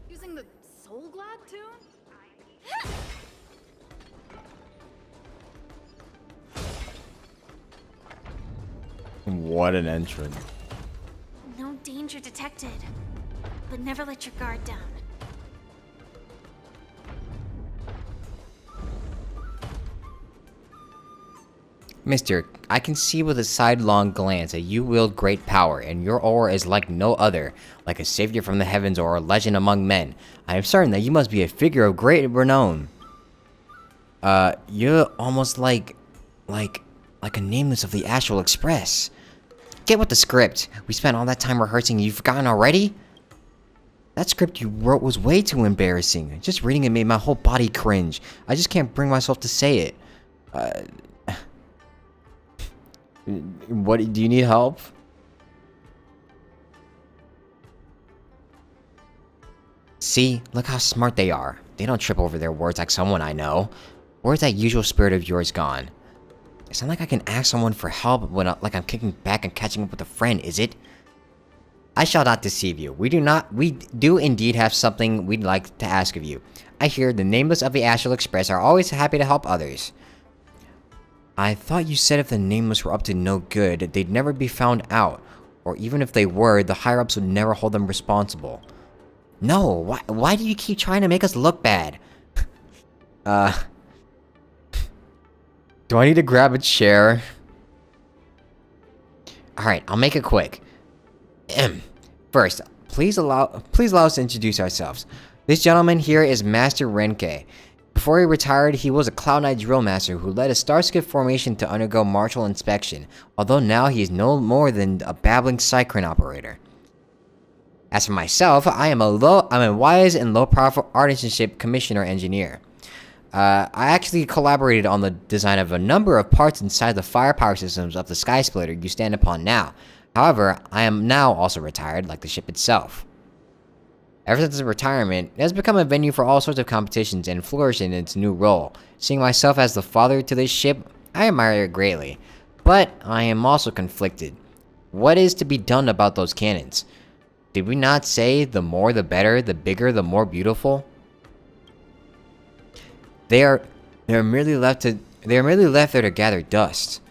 Using the Soul Glad tune? What an entrance. No danger detected. But never let your guard down. Mister, I can see with a sidelong glance that you wield great power, and your aura is like no other, like a savior from the heavens or a legend among men. I am certain that you must be a figure of great renown. You're almost like a nameless of the Astral Express. Get with the script. We spent all that time rehearsing, you've forgotten already? That script you wrote was way too embarrassing. Just reading it made my whole body cringe. I just can't bring myself to say it. What, do you need help? See, look how smart they are. They don't trip over their words like someone I know. Where's that usual spirit of yours gone? It's not like I can ask someone for help when like I'm kicking back and catching up with a friend, is it? I shall not deceive you. We do indeed have something we'd like to ask of you. I hear the nameless of the Astral Express are always happy to help others. I thought you said if the nameless were up to no good, they'd never be found out. Or even if they were, the higher-ups would never hold them responsible. No, why do you keep trying to make us look bad? Do I need to grab a chair? Alright, I'll make it quick. First, please allow us to introduce ourselves. This gentleman here is Master Renke. Before he retired, he was a Cloud Knight drill master who led a Starskip formation to undergo martial inspection, although now he is no more than a babbling Cycron operator. As for myself, I am a wise and low-profile artisanship commissioner engineer. I actually collaborated on the design of a number of parts inside the firepower systems of the Sky Splitter you stand upon now. However, I am now also retired, like the ship itself. Ever since his retirement, it has become a venue for all sorts of competitions and flourished in its new role. Seeing myself as the father to this ship, I admire it greatly. But I am also conflicted. What is to be done about those cannons? Did we not say the more the better, the bigger the more beautiful? They are merely left there to gather dust.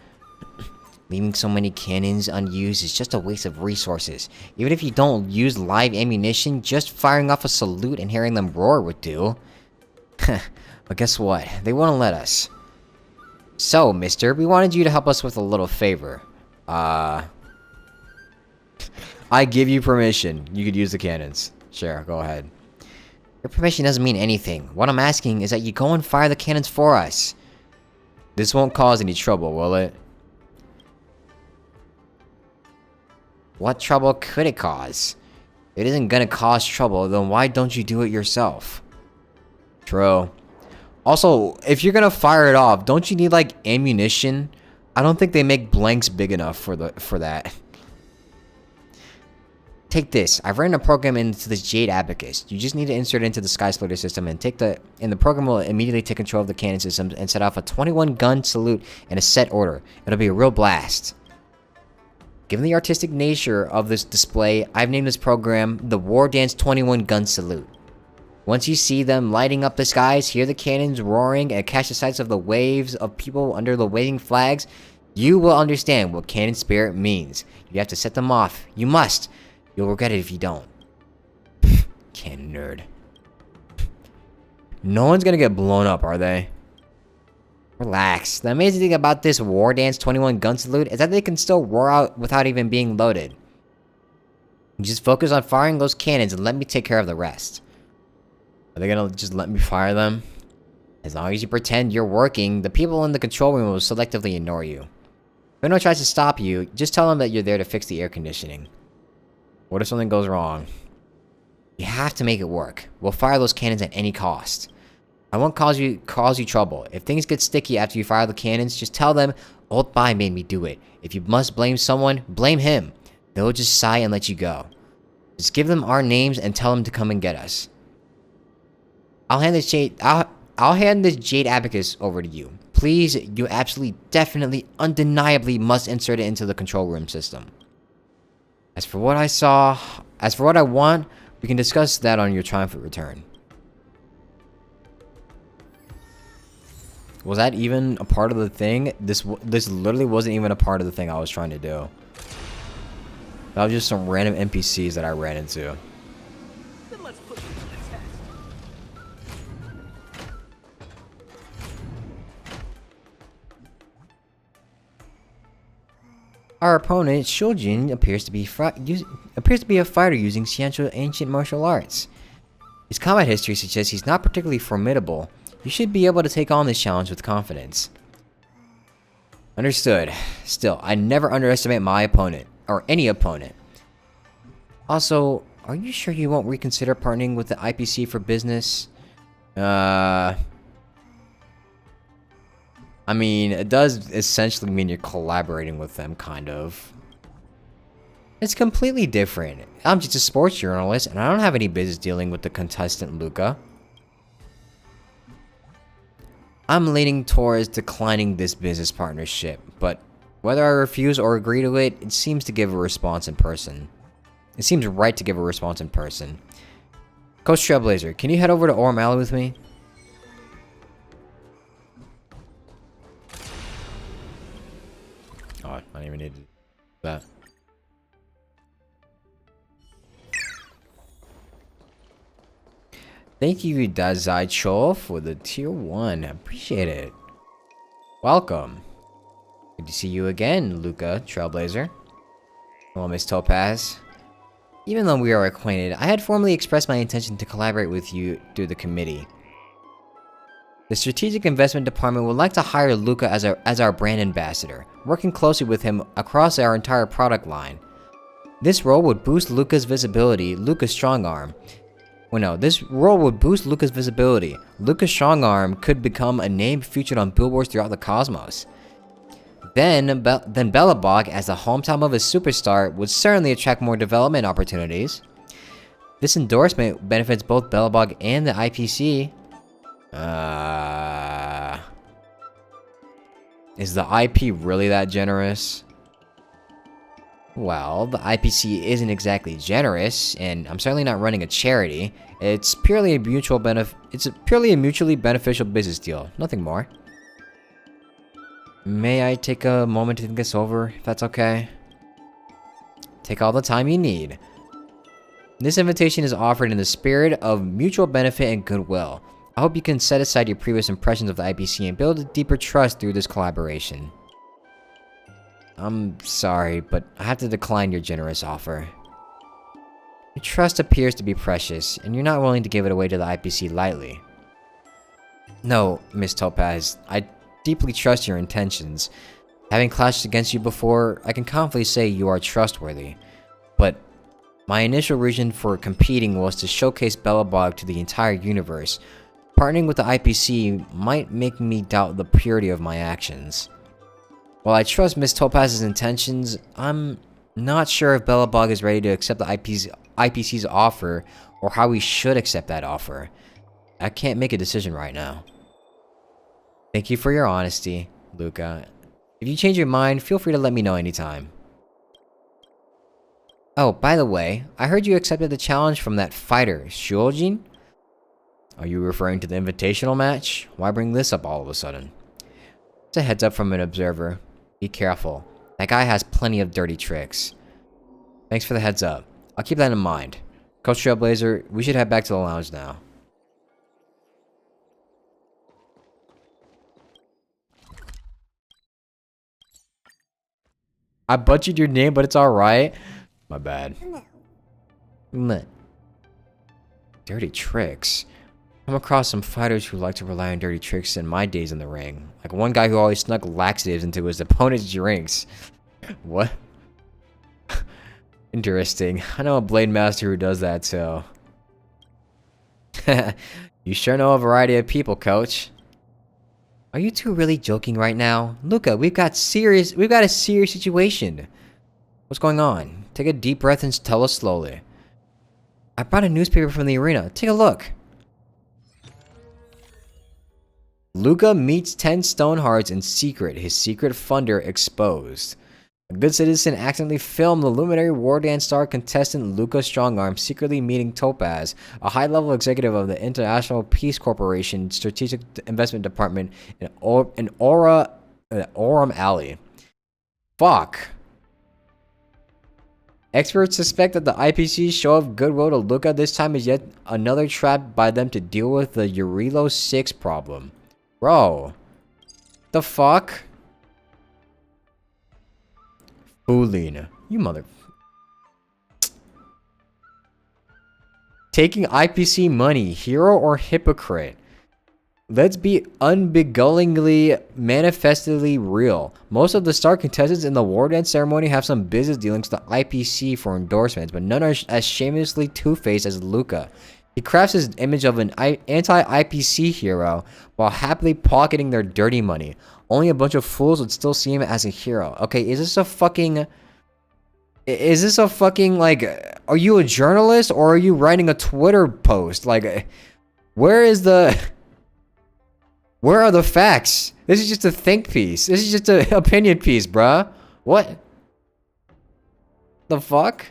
Leaving so many cannons unused is just a waste of resources. Even if you don't use live ammunition, just firing off a salute and hearing them roar would do. But guess what? They won't let us. So, mister, we wanted you to help us with a little favor. I give you permission. You could use the cannons. Sure, go ahead. Your permission doesn't mean anything. What I'm asking is that you go and fire the cannons for us. This won't cause any trouble, will it? What trouble could it cause? If it isn't gonna cause trouble, then why don't you do it yourself? True. Also, if you're gonna fire it off, don't you need like ammunition? I don't think they make blanks big enough for that. Take this. I've written a program into this Jade Abacus. You just need to insert it into the Sky Splitter system and the program will immediately take control of the cannon systems and set off a 21 gun salute in a set order. It'll be a real blast. Given the artistic nature of this display, I've named this program the Wardance 21 Gun Salute. Once you see them lighting up the skies, hear the cannons roaring, and catch the sights of the waves of people under the waving flags, you will understand what cannon spirit means. You have to set them off. You must. You'll regret it if you don't. Cannon nerd. No one's gonna get blown up, are they? Relax. The amazing thing about this Wardance 21 Gun Salute is that they can still roar out without even being loaded. You just focus on firing those cannons and let me take care of the rest. Are they gonna just let me fire them? As long as you pretend you're working, the people in the control room will selectively ignore you. If anyone tries to stop you, just tell them that you're there to fix the air conditioning. What if something goes wrong? You have to make it work. We'll fire those cannons at any cost. I won't cause you trouble. If things get sticky after you fire the cannons, just tell them, Old Bai made me do it. If you must blame someone, blame him. They'll just sigh and let you go. Just give them our names and tell them to come and get us. I'll hand this Jade Abacus over to you. Please, you absolutely, definitely, undeniably must insert it into the control room system. As for what I want, we can discuss that on your triumphant return. Was that even a part of the thing? This literally wasn't even a part of the thing I was trying to do. That was just some random NPCs that I ran into. Then let's put them to the test. Our opponent, Shujin, appears to be a fighter using Xianzhou ancient martial arts. His combat history suggests he's not particularly formidable. You should be able to take on this challenge with confidence. Understood. Still, I never underestimate my opponent, or any opponent. Also, are you sure you won't reconsider partnering with the IPC for business? I mean, it does essentially mean you're collaborating with them, kind of. It's completely different. I'm just a sports journalist, and I don't have any business dealing with the contestant Luca. I'm leaning towards declining this business partnership, but whether I refuse or agree to it, it seems to give a response in person. It seems right to give a response in person. Coach Trailblazer, can you head over to Orem Alley with me? Oh, I don't even need to do that. Thank you, Dazai Cho, for the tier 1. I appreciate it. Welcome. Good to see you again, Luca Trailblazer. Hello, Miss Topaz. Even though we are acquainted, I had formally expressed my intention to collaborate with you through the committee. The Strategic Investment Department would like to hire Luca as our brand ambassador, working closely with him across our entire product line. This role would boost Luca's visibility, Luca's strongarm. Well, no, this role would boost Luca's visibility. Luca's strongarm could become a name featured on billboards throughout the cosmos. Then Belobog, as the hometown of a superstar, would certainly attract more development opportunities. This endorsement benefits both Belobog and the IPC. Is the IP really that generous? Well, the IPC isn't exactly generous, and I'm certainly not running a charity. It's purely a mutually beneficial business deal, nothing more. May I take a moment to think this over, if that's okay? Take all the time you need. This invitation is offered in the spirit of mutual benefit and goodwill. I hope you can set aside your previous impressions of the IPC and build a deeper trust through this collaboration. I'm sorry, but I have to decline your generous offer. Your trust appears to be precious, and you're not willing to give it away to the IPC lightly. No, Miss Topaz, I deeply trust your intentions. Having clashed against you before, I can confidently say you are trustworthy. But my initial reason for competing was to showcase Belobog to the entire universe. Partnering with the IPC might make me doubt the purity of my actions. While I trust Miss Topaz's intentions, I'm not sure if Belobog is ready to accept the IPC's offer, or how we should accept that offer. I can't make a decision right now. Thank you for your honesty, Luca. If you change your mind, feel free to let me know anytime. Oh, by the way, I heard you accepted the challenge from that fighter, Shuojin? Are you referring to the invitational match? Why bring this up all of a sudden? It's a heads up from an observer. Be careful. That guy has plenty of dirty tricks. Thanks for the heads up. I'll keep that in mind. Coach Trailblazer, we should head back to the lounge now. I butchered your name, but it's alright. My bad. Dirty tricks. Come across some fighters who like to rely on dirty tricks in my days in the ring. Like one guy who always snuck laxatives into his opponent's drinks. What? Interesting. I know a blade master who does that too. You sure know a variety of people, coach. Are you two really joking right now? Luca, we've got a serious situation. What's going on? Take a deep breath and tell us slowly. I brought a newspaper from the arena. Take a look. Luca meets 10 Stonehearts in secret. His secret funder exposed. A good citizen accidentally filmed the Luminary Wardance star contestant Luca Strongarm secretly meeting Topaz, a high-level executive of the International Peace Corporation Strategic Investment Department in Orem Alley. Fuck. Experts suspect that the IPC's show of goodwill to Luca this time is yet another trap by them to deal with the Eurilo 6 problem. Bro. The fuck? Fooling. You mother... Taking IPC money, hero or hypocrite? Let's be unbeguilingly, manifestly real. Most of the star contestants in the war dance ceremony have some business dealings to IPC for endorsements, but none are as shamelessly two-faced as Luca. He crafts his image of an anti-IPC hero while happily pocketing their dirty money. Only a bunch of fools would still see him as a hero. Okay, is this a fucking... like... Are you a journalist or are you writing a Twitter post? Like, where is the... Where are the facts? This is just a think piece. This is just an opinion piece, bruh. What? The fuck?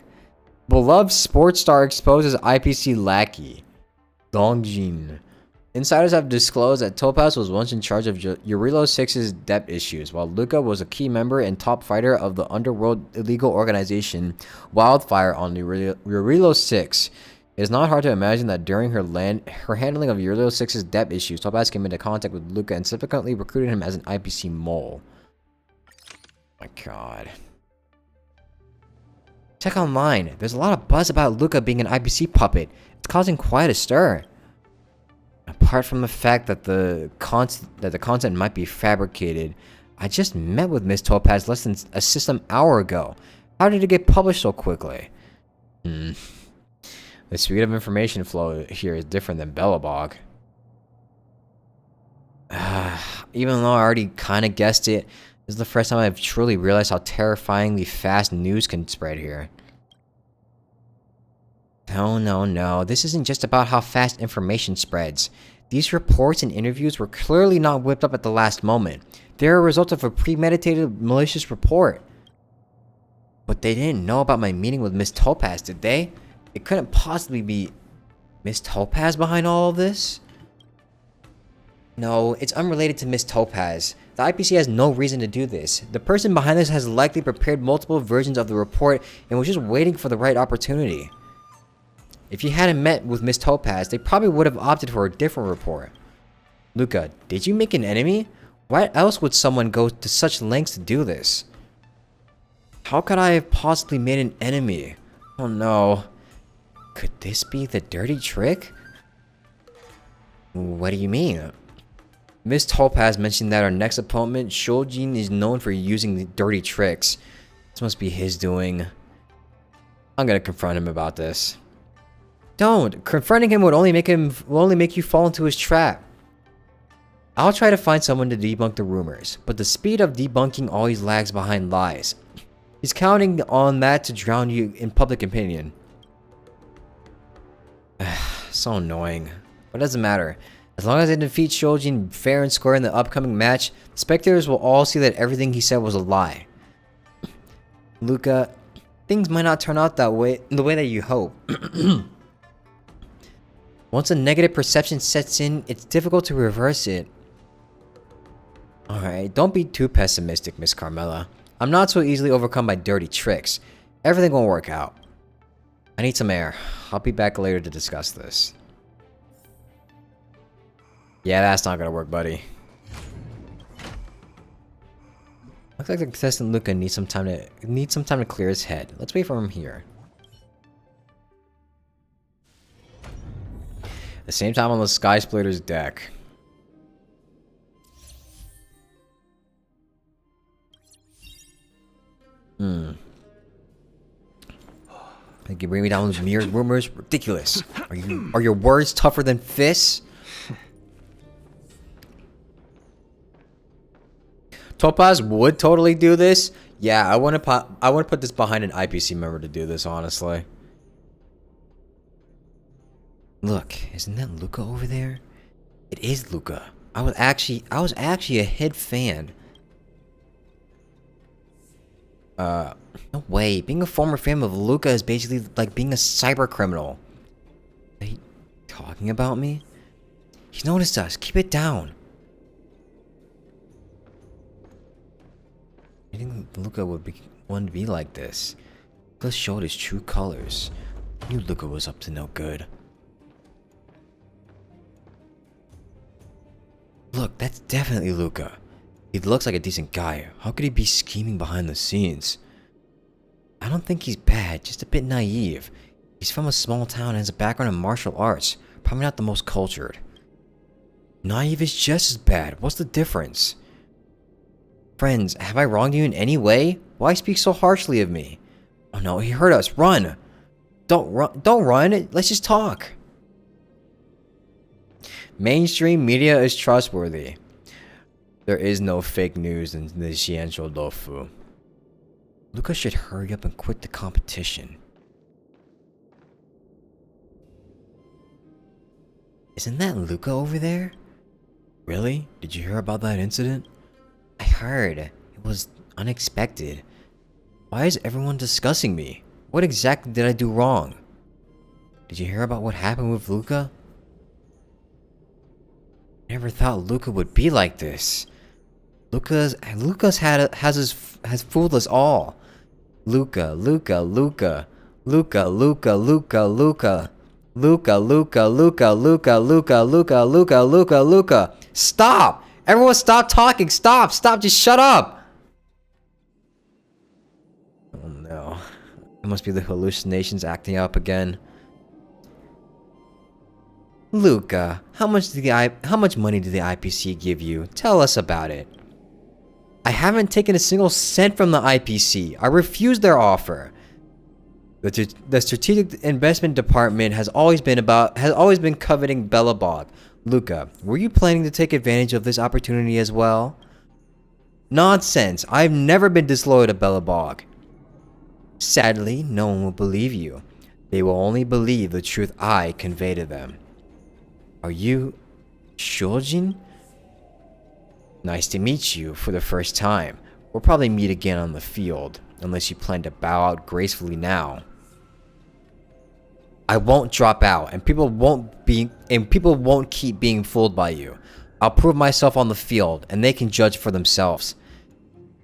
Beloved sports star exposes IPC lackey. Dongjin. Insiders have disclosed that Topaz was once in charge of Eurilo 6's debt issues, while Luca was a key member and top fighter of the underworld illegal organization Wildfire on Eurilo 6. It is not hard to imagine that during her handling of Eurilo 6's debt issues, Topaz came into contact with Luca and subsequently recruited him as an IPC mole. My god. Check online. There's a lot of buzz about Luca being an IPC puppet. It's causing quite a stir. Apart from the fact that the content might be fabricated, I just met with Miss Topaz less than a system hour ago. How did it get published so quickly? The speed of information flow here is different than Belobog. Even though I already kind of guessed it, this is the first time I've truly realized how terrifyingly fast news can spread here. No. This isn't just about how fast information spreads. These reports and interviews were clearly not whipped up at the last moment. They're a result of a premeditated, malicious report. But they didn't know about my meeting with Miss Topaz, did they? It couldn't possibly be Miss Topaz behind all of this? No, it's unrelated to Miss Topaz. The IPC has no reason to do this. The person behind this has likely prepared multiple versions of the report and was just waiting for the right opportunity. If you hadn't met with Miss Topaz, they probably would have opted for a different report. Luca, did you make an enemy? Why else would someone go to such lengths to do this? How could I have possibly made an enemy? Oh no. Could this be the dirty trick? What do you mean? Miss Topaz mentioned that our next opponent, Shoujin, is known for using the dirty tricks. This must be his doing. I'm gonna confront him about this. Don't! Confronting him will only make you fall into his trap. I'll try to find someone to debunk the rumors, but the speed of debunking always lags behind lies. He's counting on that to drown you in public opinion. So annoying. But it doesn't matter. As long as I defeat Shoujin fair and square in the upcoming match, the spectators will all see that everything he said was a lie. Luca, things might not turn out that way, the way that you hope. Once a negative perception sets in, it's difficult to reverse it. Alright, don't be too pessimistic, Miss Carmela. I'm not so easily overcome by dirty tricks. Everything will work out. I need some air. I'll be back later to discuss this. Yeah, that's not gonna work, buddy. Looks like the contestant Luca needs some time to clear his head. Let's wait for him here. At the same time on the Sky Splitter's deck. Like you bring me down with mere rumors? Ridiculous. Are your words tougher than fists? Topaz would totally do this. Yeah, I want to put this behind an IPC member to do this, honestly. Look, isn't that Luca over there? It is Luca. I was actually a head fan. No way. Being a former fan of Luca is basically like being a cyber criminal. Are you talking about me? He's noticed us. Keep it down. I think Luca would be like this. Luca showed his true colors. I knew Luca was up to no good. Look, that's definitely Luca. He looks like a decent guy. How could he be scheming behind the scenes? I don't think he's bad, just a bit naive. He's from a small town and has a background in martial arts. Probably not the most cultured. Naive is just as bad. What's the difference? Friends, have I wronged you in any way? Why speak so harshly of me? Oh no, he hurt us. Run! Don't run. Let's just talk. Mainstream media is trustworthy. There is no fake news in the Xianzhou Luofu. Luca should hurry up and quit the competition. Isn't that Luca over there? Really? Did you hear about that incident? I heard. It was unexpected. Why is everyone discussing me? What exactly did I do wrong? Did you hear about what happened with Luca? I never thought Luca would be like this. Luca's has fooled us all. Luca. Stop! Everyone stop talking! Stop! Just shut up! Oh no. It must be the hallucinations acting up again. Luca, how much money did the IPC give you? Tell us about it. I haven't taken a single cent from the IPC. I refused their offer. The strategic investment department has always been coveting Belobog. Luca, were you planning to take advantage of this opportunity as well? Nonsense. I've never been disloyal to Belobog. Sadly, no one will believe you. They will only believe the truth I convey to them. Are you Shoujin? Nice to meet you for the first time. We'll probably meet again on the field, unless you plan to bow out gracefully now. I won't drop out, and people won't keep being fooled by you. I'll prove myself on the field, and they can judge for themselves.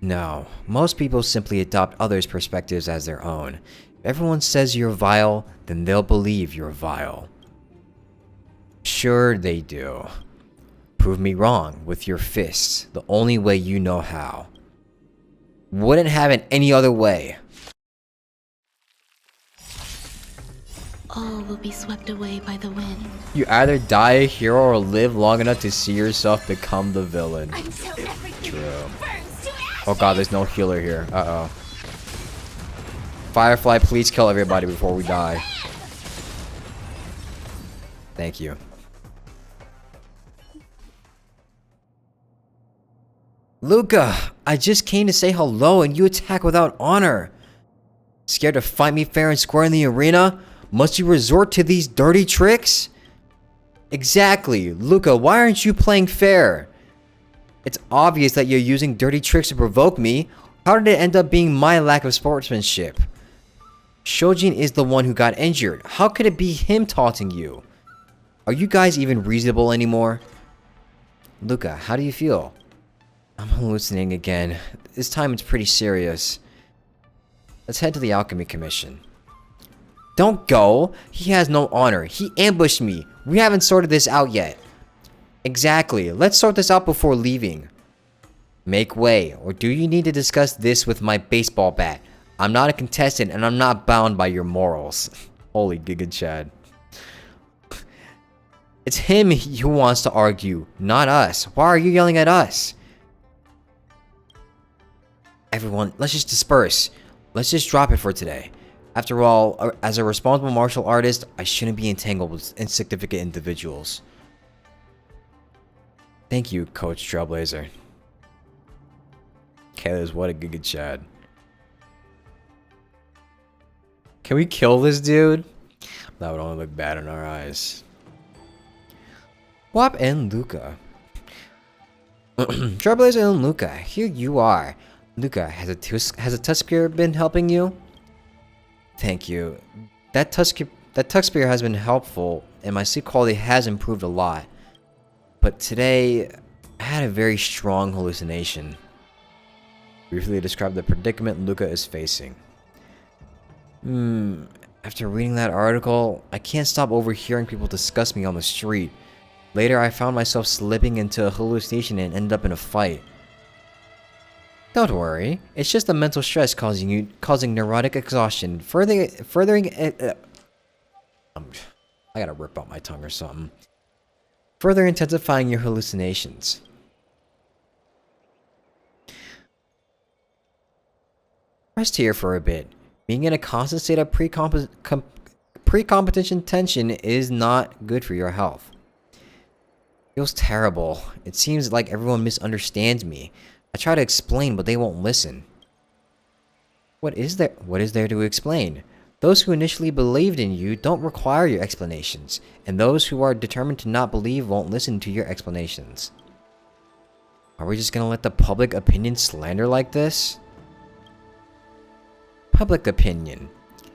No, most people simply adopt others' perspectives as their own. If everyone says you're vile, then they'll believe you're vile. Sure they do. Prove me wrong with your fists, the only way you know how. Wouldn't have it any other way. All will be swept away by the wind. You either die a hero or live long enough to see yourself become the villain. True. Oh god, there's no healer here. Uh-oh. Firefly, please kill everybody before we die. Thank you. Luca, I just came to say hello and you attack without honor. Scared to fight me fair and square in the arena? Must you resort to these dirty tricks? Exactly. Luca, why aren't you playing fair? It's obvious that you're using dirty tricks to provoke me. How did it end up being my lack of sportsmanship? Shoujin is the one who got injured. How could it be him taunting you? Are you guys even reasonable anymore? Luca, how do you feel? I'm hallucinating again. This time it's pretty serious. Let's head to the Alchemy Commission. Don't go! He has no honor. He ambushed me. We haven't sorted this out yet. Exactly. Let's sort this out before leaving. Make way, or do you need to discuss this with my baseball bat? I'm not a contestant and I'm not bound by your morals. Holy Giga Chad. It's him who wants to argue, not us. Why are you yelling at us? Everyone, let's just disperse. Let's just drop it for today. After all, as a responsible martial artist, I shouldn't be entangled with insignificant individuals. Thank you, Coach Trailblazer. Kayla's what a Giga Chad. Can we kill this dude? That would only look bad in our eyes. Wap and Luca. Trailblazer and Luca, here you are. Luca, has a Tuskbear been helping you? Thank you. That Tuskbear has been helpful, and my sleep quality has improved a lot. But today, I had a very strong hallucination. Briefly describe the predicament Luca is facing. After reading that article, I can't stop overhearing people discuss me on the street. Later, I found myself slipping into a hallucination and ended up in a fight. Don't worry, it's just the mental stress causing neurotic exhaustion, furthering. I gotta rip out my tongue or something. Further intensifying your hallucinations. Rest here for a bit. Being in a constant state of pre-competition tension is not good for your health. Feels terrible. It seems like everyone misunderstands me. I try to explain, but they won't listen. What is there to explain? Those who initially believed in you don't require your explanations, and those who are determined to not believe won't listen to your explanations. Are we just gonna let the public opinion slander like this? Public opinion.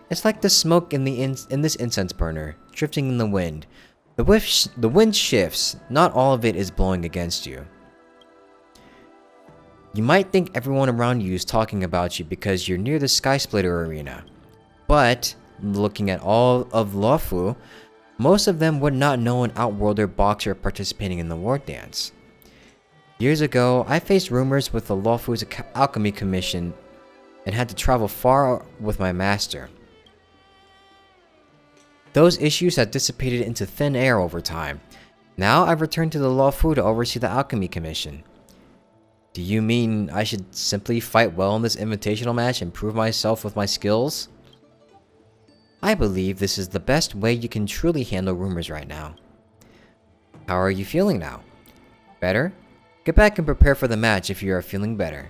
It's like the smoke in this incense burner, drifting in the wind. The wind shifts, not all of it is blowing against you. You might think everyone around you is talking about you because you're near the Sky Splitter arena. But, looking at all of Luofu, most of them would not know an Outworlder boxer participating in the War Dance. Years ago, I faced rumors with the Luofu's Alchemy Commission and had to travel far with my master. Those issues had dissipated into thin air over time. Now I've returned to the Luofu to oversee the Alchemy Commission. Do you mean I should simply fight well in this invitational match and prove myself with my skills? I believe this is the best way you can truly handle rumors right now. How are you feeling now? Better? Get back and prepare for the match if you are feeling better.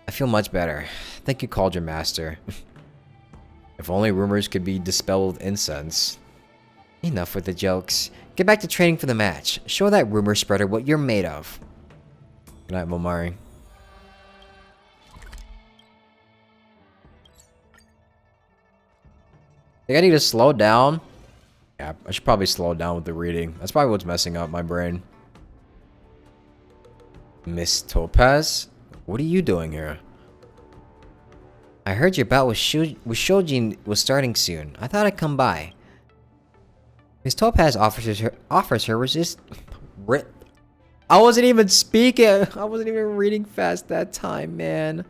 I feel much better. Thank you, Cauldron Master. If only rumors could be dispelled with incense. Enough with the jokes. Get back to training for the match. Show that rumor spreader what you're made of. Good night, Momari. Think I need to slow down? Yeah, I should probably slow down with the reading. That's probably what's messing up my brain. Miss Topaz? What are you doing here? I heard your bout with Shojin was starting soon. I thought I'd come by. Miss Topaz offers her resist. I wasn't even speaking. I wasn't even reading fast that time, man.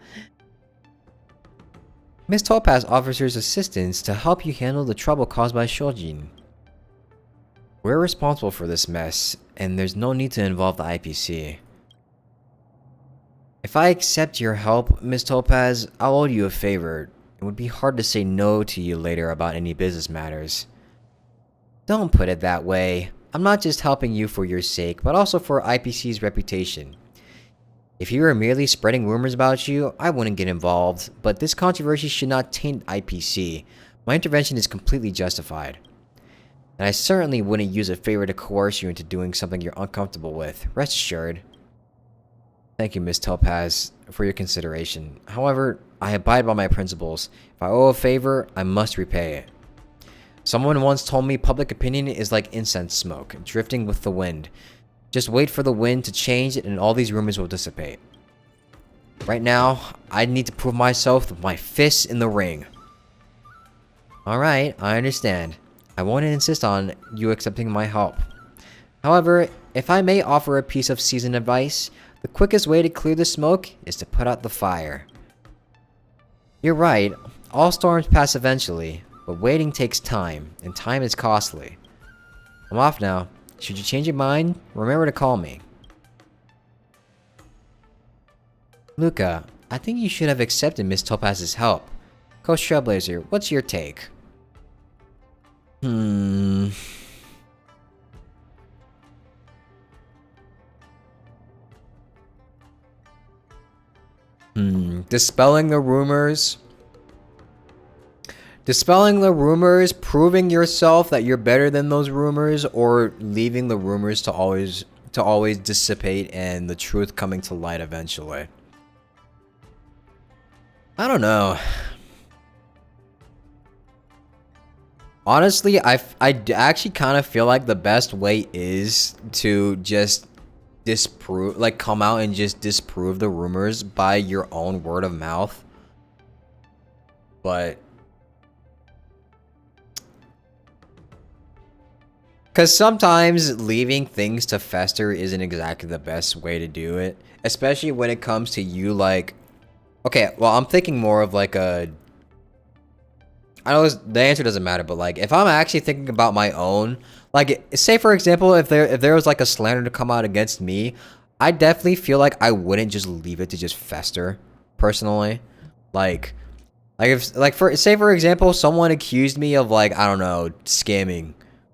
Miss Topaz offers her assistance to help you handle the trouble caused by Shojin. We're responsible for this mess, and there's no need to involve the IPC. If I accept your help, Miss Topaz, I'll owe you a favor. It would be hard to say no to you later about any business matters. Don't put it that way. I'm not just helping you for your sake, but also for IPC's reputation. If you were merely spreading rumors about you, I wouldn't get involved, but this controversy should not taint IPC. My intervention is completely justified. And I certainly wouldn't use a favor to coerce you into doing something you're uncomfortable with. Rest assured. Thank you, Miss Topaz, for your consideration. However, I abide by my principles. If I owe a favor, I must repay it. Someone once told me public opinion is like incense smoke, drifting with the wind. Just wait for the wind to change and all these rumors will dissipate. Right now, I need to prove myself with my fists in the ring. Alright, I understand. I won't insist on you accepting my help. However, if I may offer a piece of seasoned advice, the quickest way to clear the smoke is to put out the fire. You're right, all storms pass eventually, but waiting takes time, and time is costly. I'm off now. Should you change your mind, remember to call me. Luca, I think you should have accepted Miss Topaz's help. Coach Trailblazer, what's your take? Dispelling the rumors. Dispelling the rumors, proving yourself that you're better than those rumors, or leaving the rumors to always dissipate and the truth coming to light eventually. I don't know. Honestly, I actually kind of feel like the best way is to just disprove, like come out and just disprove the rumors by your own word of mouth. But Because sometimes leaving things to fester isn't exactly the best way to do it. Especially when it comes to you, like... Okay, well, I'm thinking more of like a... I know the answer doesn't matter, but like, if I'm actually thinking about my own... Like, say for example, if there was like a slander to come out against me, I definitely feel like I wouldn't just leave it to just fester, personally. Like if, like, say for example, someone accused me of, like, I don't know, scamming.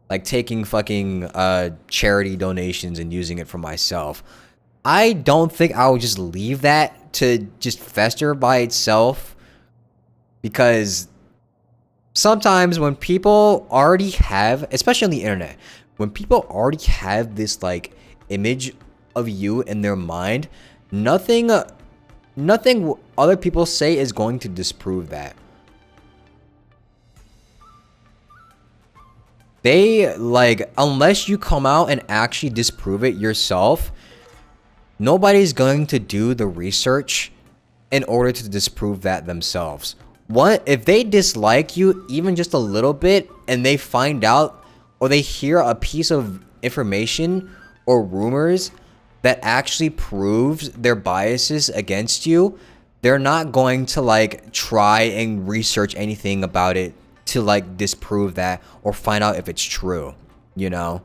Like, taking fucking charity donations and using it for myself. I don't think I would just leave that to just fester by itself. Because sometimes when people already have, especially on the internet, when people already have this, like, image of you in their mind, nothing other people say is going to disprove that. They, like, unless you come out and actually disprove it yourself, nobody's going to do the research in order to disprove that themselves. If they dislike you even just a little bit and they find out or they hear a piece of information or rumors that actually proves their biases against you, they're not going to, like, try and research anything about it to, like, disprove that or find out if it's true, you know?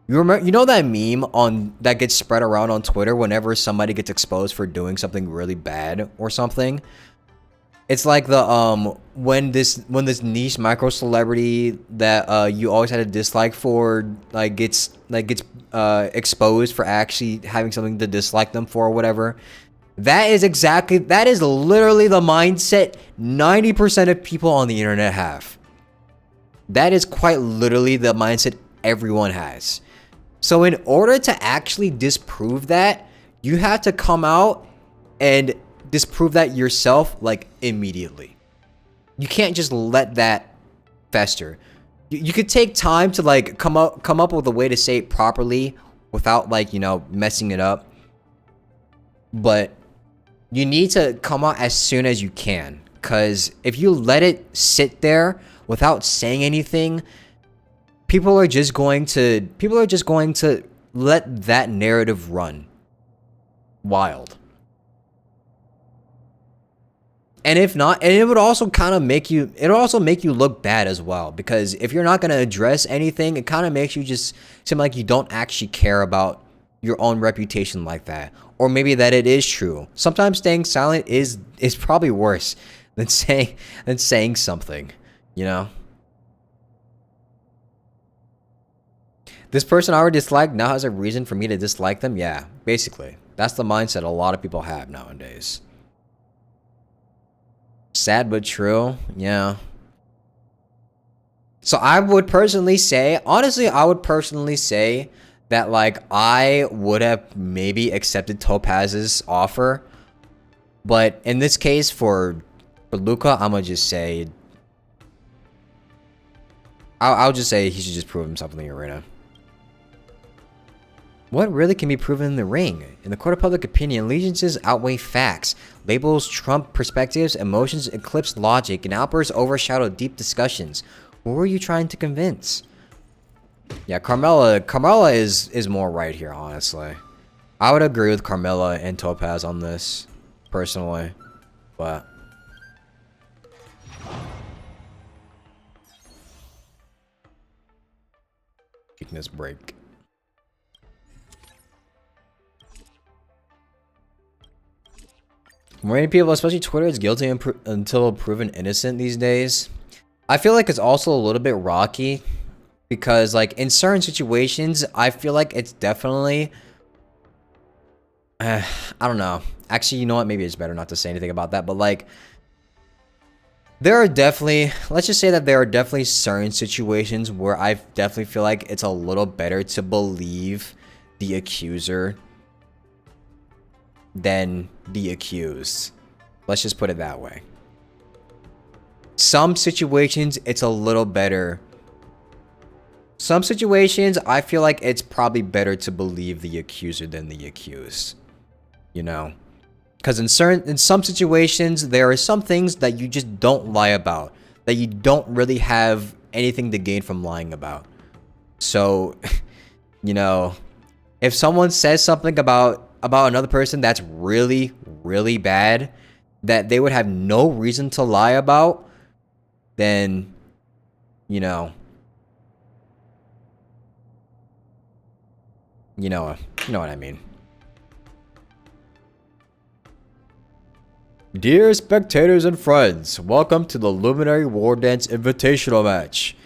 You know that meme that gets spread around on Twitter whenever somebody gets exposed for doing something really bad or something? It's like the when this niche micro celebrity that you always had a dislike for gets exposed for actually having something to dislike them for or whatever. That is literally the mindset 90% of people on the internet have. That is quite literally the mindset everyone has. So in order to actually disprove that, you have to come out and disprove that yourself, like, immediately. You can't just let that fester. You could take time to, like, come up with a way to say it properly without, like, you know, messing it up. But you need to come out as soon as you can, because if you let it sit there without saying anything, people are just going to let that narrative run wild. And if not, and it would also kind of make you look bad as well, because if you're not going to address anything, it kind of makes you just seem like you don't actually care about your own reputation like that. Or maybe that it is true. Sometimes staying silent is probably worse than saying something, you know? This person I already disliked now has a reason for me to dislike them? Yeah, basically. That's the mindset a lot of people have nowadays. Sad but true, yeah. So I would personally say, honestly, that, like, I would have maybe accepted Topaz's offer. But in this case, for Luca, I'm gonna just say... I'll just say he should just prove himself in the arena. What really can be proven in the ring? In the court of public opinion, allegiances outweigh facts. Labels trump perspectives, emotions eclipse logic, and outbursts overshadow deep discussions. Who were you trying to convince? Yeah, Carmella is more right here, honestly. I would agree with Carmella and Topaz on this, personally. But... weakness break. Many people, especially Twitter, is guilty until proven innocent these days. I feel like it's also a little bit rocky because, like, in certain situations, I feel like it's definitely... I don't know. Actually, you know what? Maybe it's better not to say anything about that, but, like, there are definitely... let's just say that there are definitely certain situations where I definitely feel like it's a little better to believe the accuser than the accused. Let's just put it that way. Some situations, it's a little better. Some situations, I feel like it's probably better to believe the accuser than the accused. You know? Because in some situations, there are some things that you just don't lie about. That you don't really have anything to gain from lying about. So, you know, if someone says something about another person that's really, really bad, that they would have no reason to lie about, then, you know what I mean. Dear spectators and friends, welcome to the Luminary Wardance Invitational match.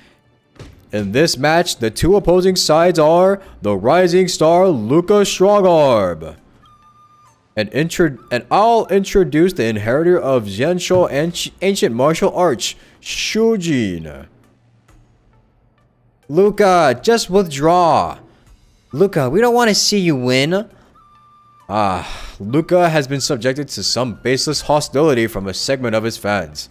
In this match, the two opposing sides are the rising star Luca Strongarm. And I'll introduce the inheritor of Xianzhou ancient martial arts, Shujin. Luca, just withdraw. Luca, we don't want to see you win. Luca has been subjected to some baseless hostility from a segment of his fans.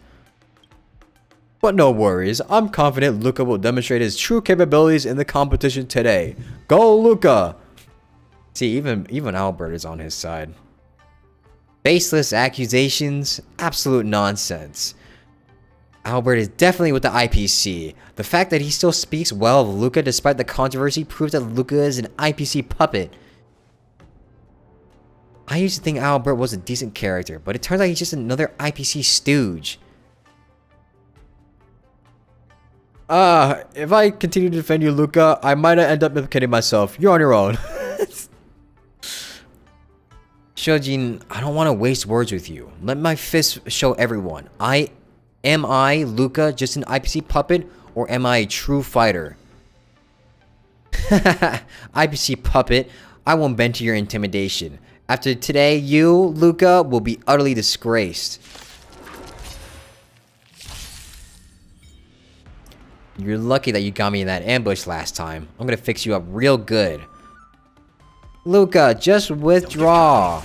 But no worries, I'm confident Luca will demonstrate his true capabilities in the competition today. Go, Luca! See, even Albert is on his side. Baseless accusations, absolute nonsense. Albert is definitely with the IPC. The fact that he still speaks well of Luca despite the controversy proves that Luca is an IPC puppet. I used to think Albert was a decent character, but it turns out he's just another IPC stooge. If I continue to defend you, Luca, I might end up implicating myself. You're on your own. Shojin, I don't want to waste words with you. Let my fist show everyone. Am I, Luca, just an IPC puppet, or am I a true fighter? IPC puppet, I won't bend to your intimidation. After today, you, Luca, will be utterly disgraced. You're lucky that you got me in that ambush last time. I'm gonna fix you up real good. Luca, just withdraw.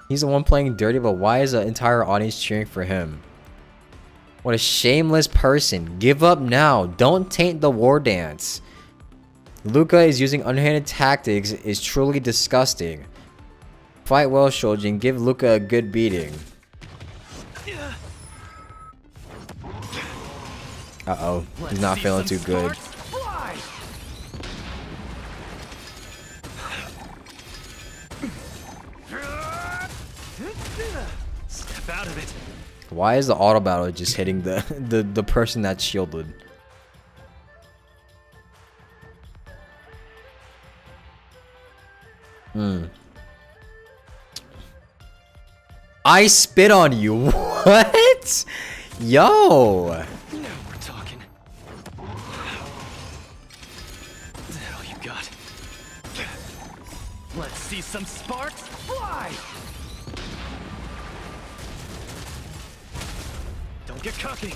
He's the one playing dirty, but why is the entire audience cheering for him? What a shameless person. Give up now. Don't taint the war dance. Luca is using underhanded tactics is truly disgusting. Fight well, Shojin. Give Luca a good beating. Uh-oh. He's not feeling too good. Step out of it. Why is the auto battle just hitting the person that's shielded? I spit on you. What? Yo. Now we're talking. What the hell you got? Let's see some sparks fly. Don't get cocky.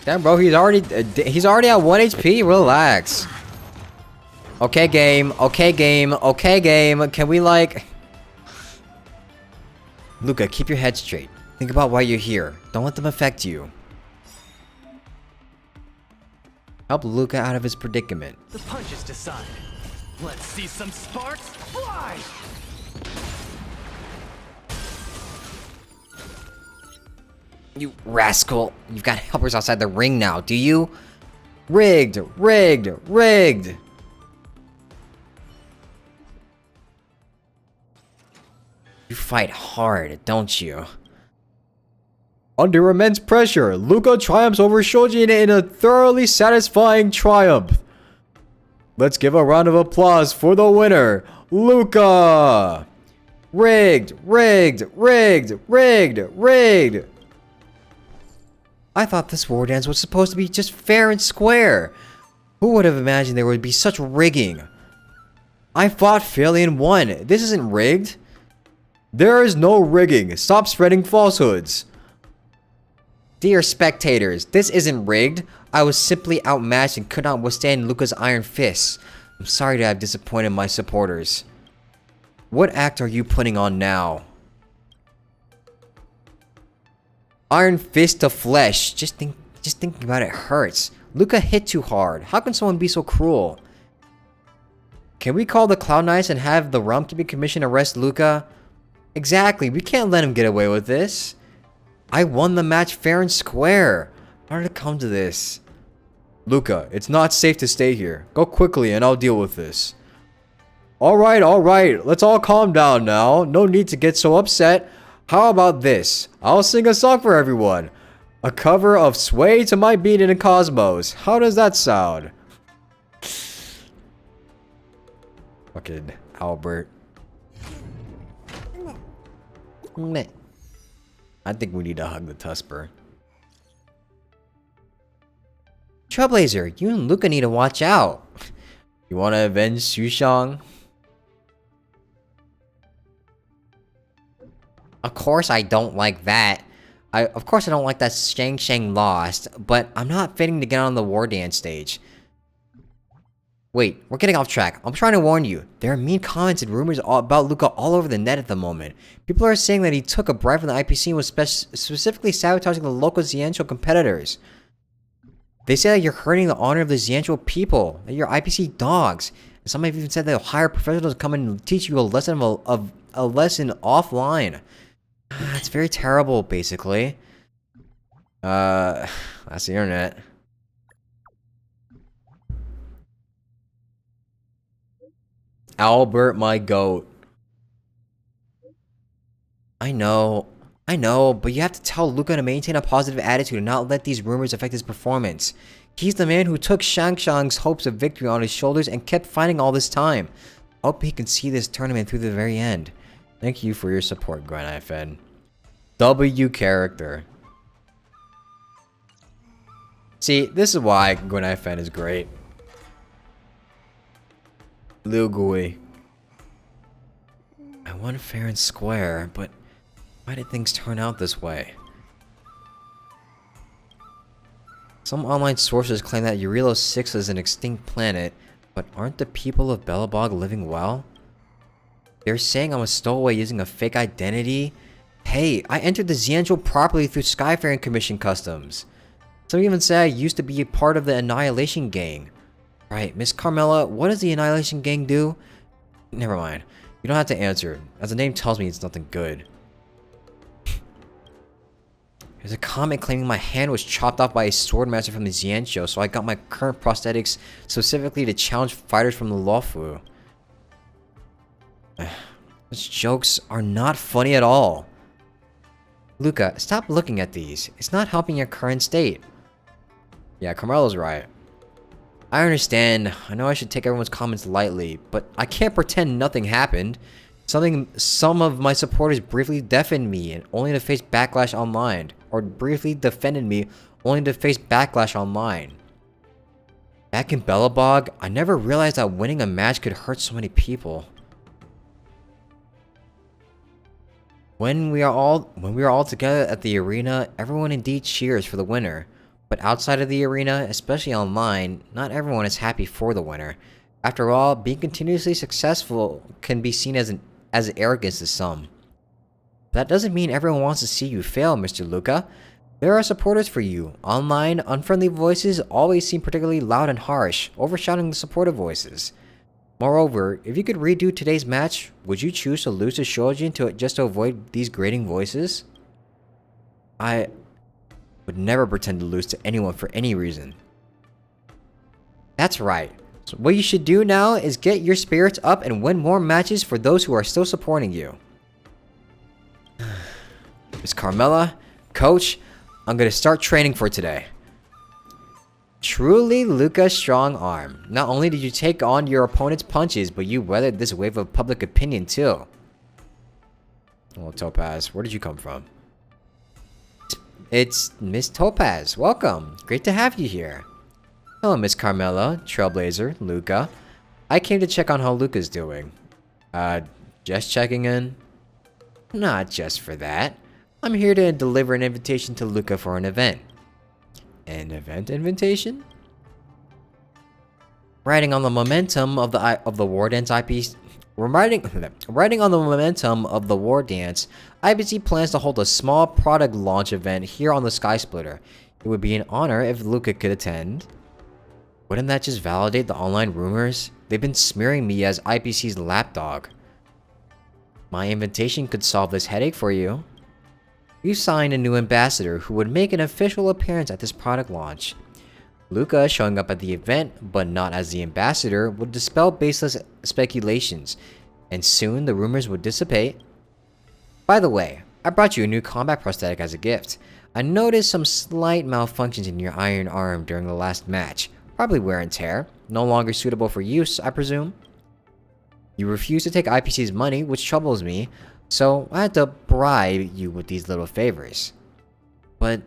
Damn, bro, he's already at 1 HP. Relax. Okay, game. Okay, game. Okay, game. Can we like... Luca, keep your head straight. Think about why you're here. Don't let them affect you. Help Luca out of his predicament. The punches decide. Let's see some sparks fly. You rascal. You've got helpers outside the ring now, do you? Rigged. Rigged. Rigged. You fight hard, don't you? Under immense pressure, Luca triumphs over Shojin in a thoroughly satisfying triumph. Let's give a round of applause for the winner, Luca! Rigged, rigged, rigged, rigged, rigged. I thought this war dance was supposed to be just fair and square. Who would have imagined there would be such rigging? I fought fairly and won. This isn't rigged. There is no rigging. Stop spreading falsehoods. Dear spectators, this isn't rigged. I was simply outmatched and could not withstand Luca's iron fists. I'm sorry to have disappointed my supporters. What act are you putting on now? Iron fist to flesh. Just thinking about it hurts. Luca hit too hard. How can someone be so cruel? Can we call the Cloud Knights and have the Realm Keeping Commission arrest Luca? Exactly, we can't let him get away with this. I won the match fair and square. How did it come to this? Luca, it's not safe to stay here. Go quickly and I'll deal with this. Alright, let's all calm down now. No need to get so upset. How about this? I'll sing a song for everyone. A cover of Sway to My Beat in the Cosmos. How does that sound? Fucking Albert. Meh. I think we need to hug the Tusper. Trailblazer, you and Luca need to watch out. You want to avenge Xushang? Of course I don't like that. Of course I don't like that Shang lost, but I'm not fitting to get on the war dance stage. Wait, we're getting off track. I'm trying to warn you. There are mean comments and rumors about Luca all over the net at the moment. People are saying that he took a bribe from the IPC and was specifically sabotaging the local Xianzhou competitors. They say that you're hurting the honor of the Xianzhou people, that you're IPC dogs. And some have even said they'll hire professionals to come and teach you a lesson a lesson offline. It's very terrible, basically. That's the internet. Albert, my goat. I know, but you have to tell Luca to maintain a positive attitude and not let these rumors affect his performance. He's the man who took Shang's hopes of victory on his shoulders and kept fighting all this time. I hope he can see this tournament through the very end. Thank you for your support, Granite Fed. W character. See, this is why Granite Fed is great. Liu Gui. I won fair and square, but why did things turn out this way? Some online sources claim that Eurilo 6 is an extinct planet, but aren't the people of Belobog living well? They're saying I'm a stowaway using a fake identity? Hey, I entered the Xianzhou properly through Skyfaring Commission customs. Some even say I used to be a part of the Annihilation Gang. Right, Miss Carmela, what does the Annihilation Gang do? Never mind. You don't have to answer, as the name tells me it's nothing good. There's a comment claiming my hand was chopped off by a swordmaster from the Xianzhou, so I got my current prosthetics specifically to challenge fighters from the Luofu. Those jokes are not funny at all. Luca, stop looking at these. It's not helping your current state. Yeah, Carmelo's right. I understand. I know I should take everyone's comments lightly, but I can't pretend nothing happened. Some of my supporters briefly deafened me and only to face backlash online. Or briefly defended me only to face backlash online. Back in Belobog, I never realized that winning a match could hurt so many people. When we are all together at the arena, everyone indeed cheers for the winner. But outside of the arena, especially online, not everyone is happy for the winner. After all, being continuously successful can be seen as arrogance to some. That doesn't mean everyone wants to see you fail, Mr. Luca. There are supporters for you. Online, unfriendly voices always seem particularly loud and harsh, overshadowing the supportive voices. Moreover, if you could redo today's match, would you choose to lose to Shojin just to avoid these grating voices? I would never pretend to lose to anyone for any reason. That's right. So what you should do now is get your spirits up and win more matches for those who are still supporting you. Miss Carmela, Coach, I'm gonna start training for today. Truly Luca's strong arm. Not only did you take on your opponent's punches, but you weathered this wave of public opinion too. Well, Topaz, where did you come from? It's Miss Topaz. Welcome. Great to have you here. Hello, Miss Carmela, Trailblazer, Luca. I came to check on how Luca's doing. Just checking in? Not just for that. I'm here to deliver an invitation to Luca for an event. An event invitation? Riding on the momentum of the Wardance IPC. Riding on the momentum of the Wardance, IPC plans to hold a small product launch event here on the Sky Splitter. It would be an honor if Luca could attend. Wouldn't that just validate the online rumors? They've been smearing me as IPC's lapdog. My invitation could solve this headache for you. You signed a new ambassador who would make an official appearance at this product launch. Luca showing up at the event, but not as the ambassador, would dispel baseless speculations, and soon the rumors would dissipate. By the way, I brought you a new combat prosthetic as a gift. I noticed some slight malfunctions in your iron arm during the last match. Probably wear and tear. No longer suitable for use, I presume. You refuse to take IPC's money, which troubles me, so I had to bribe you with these little favors. But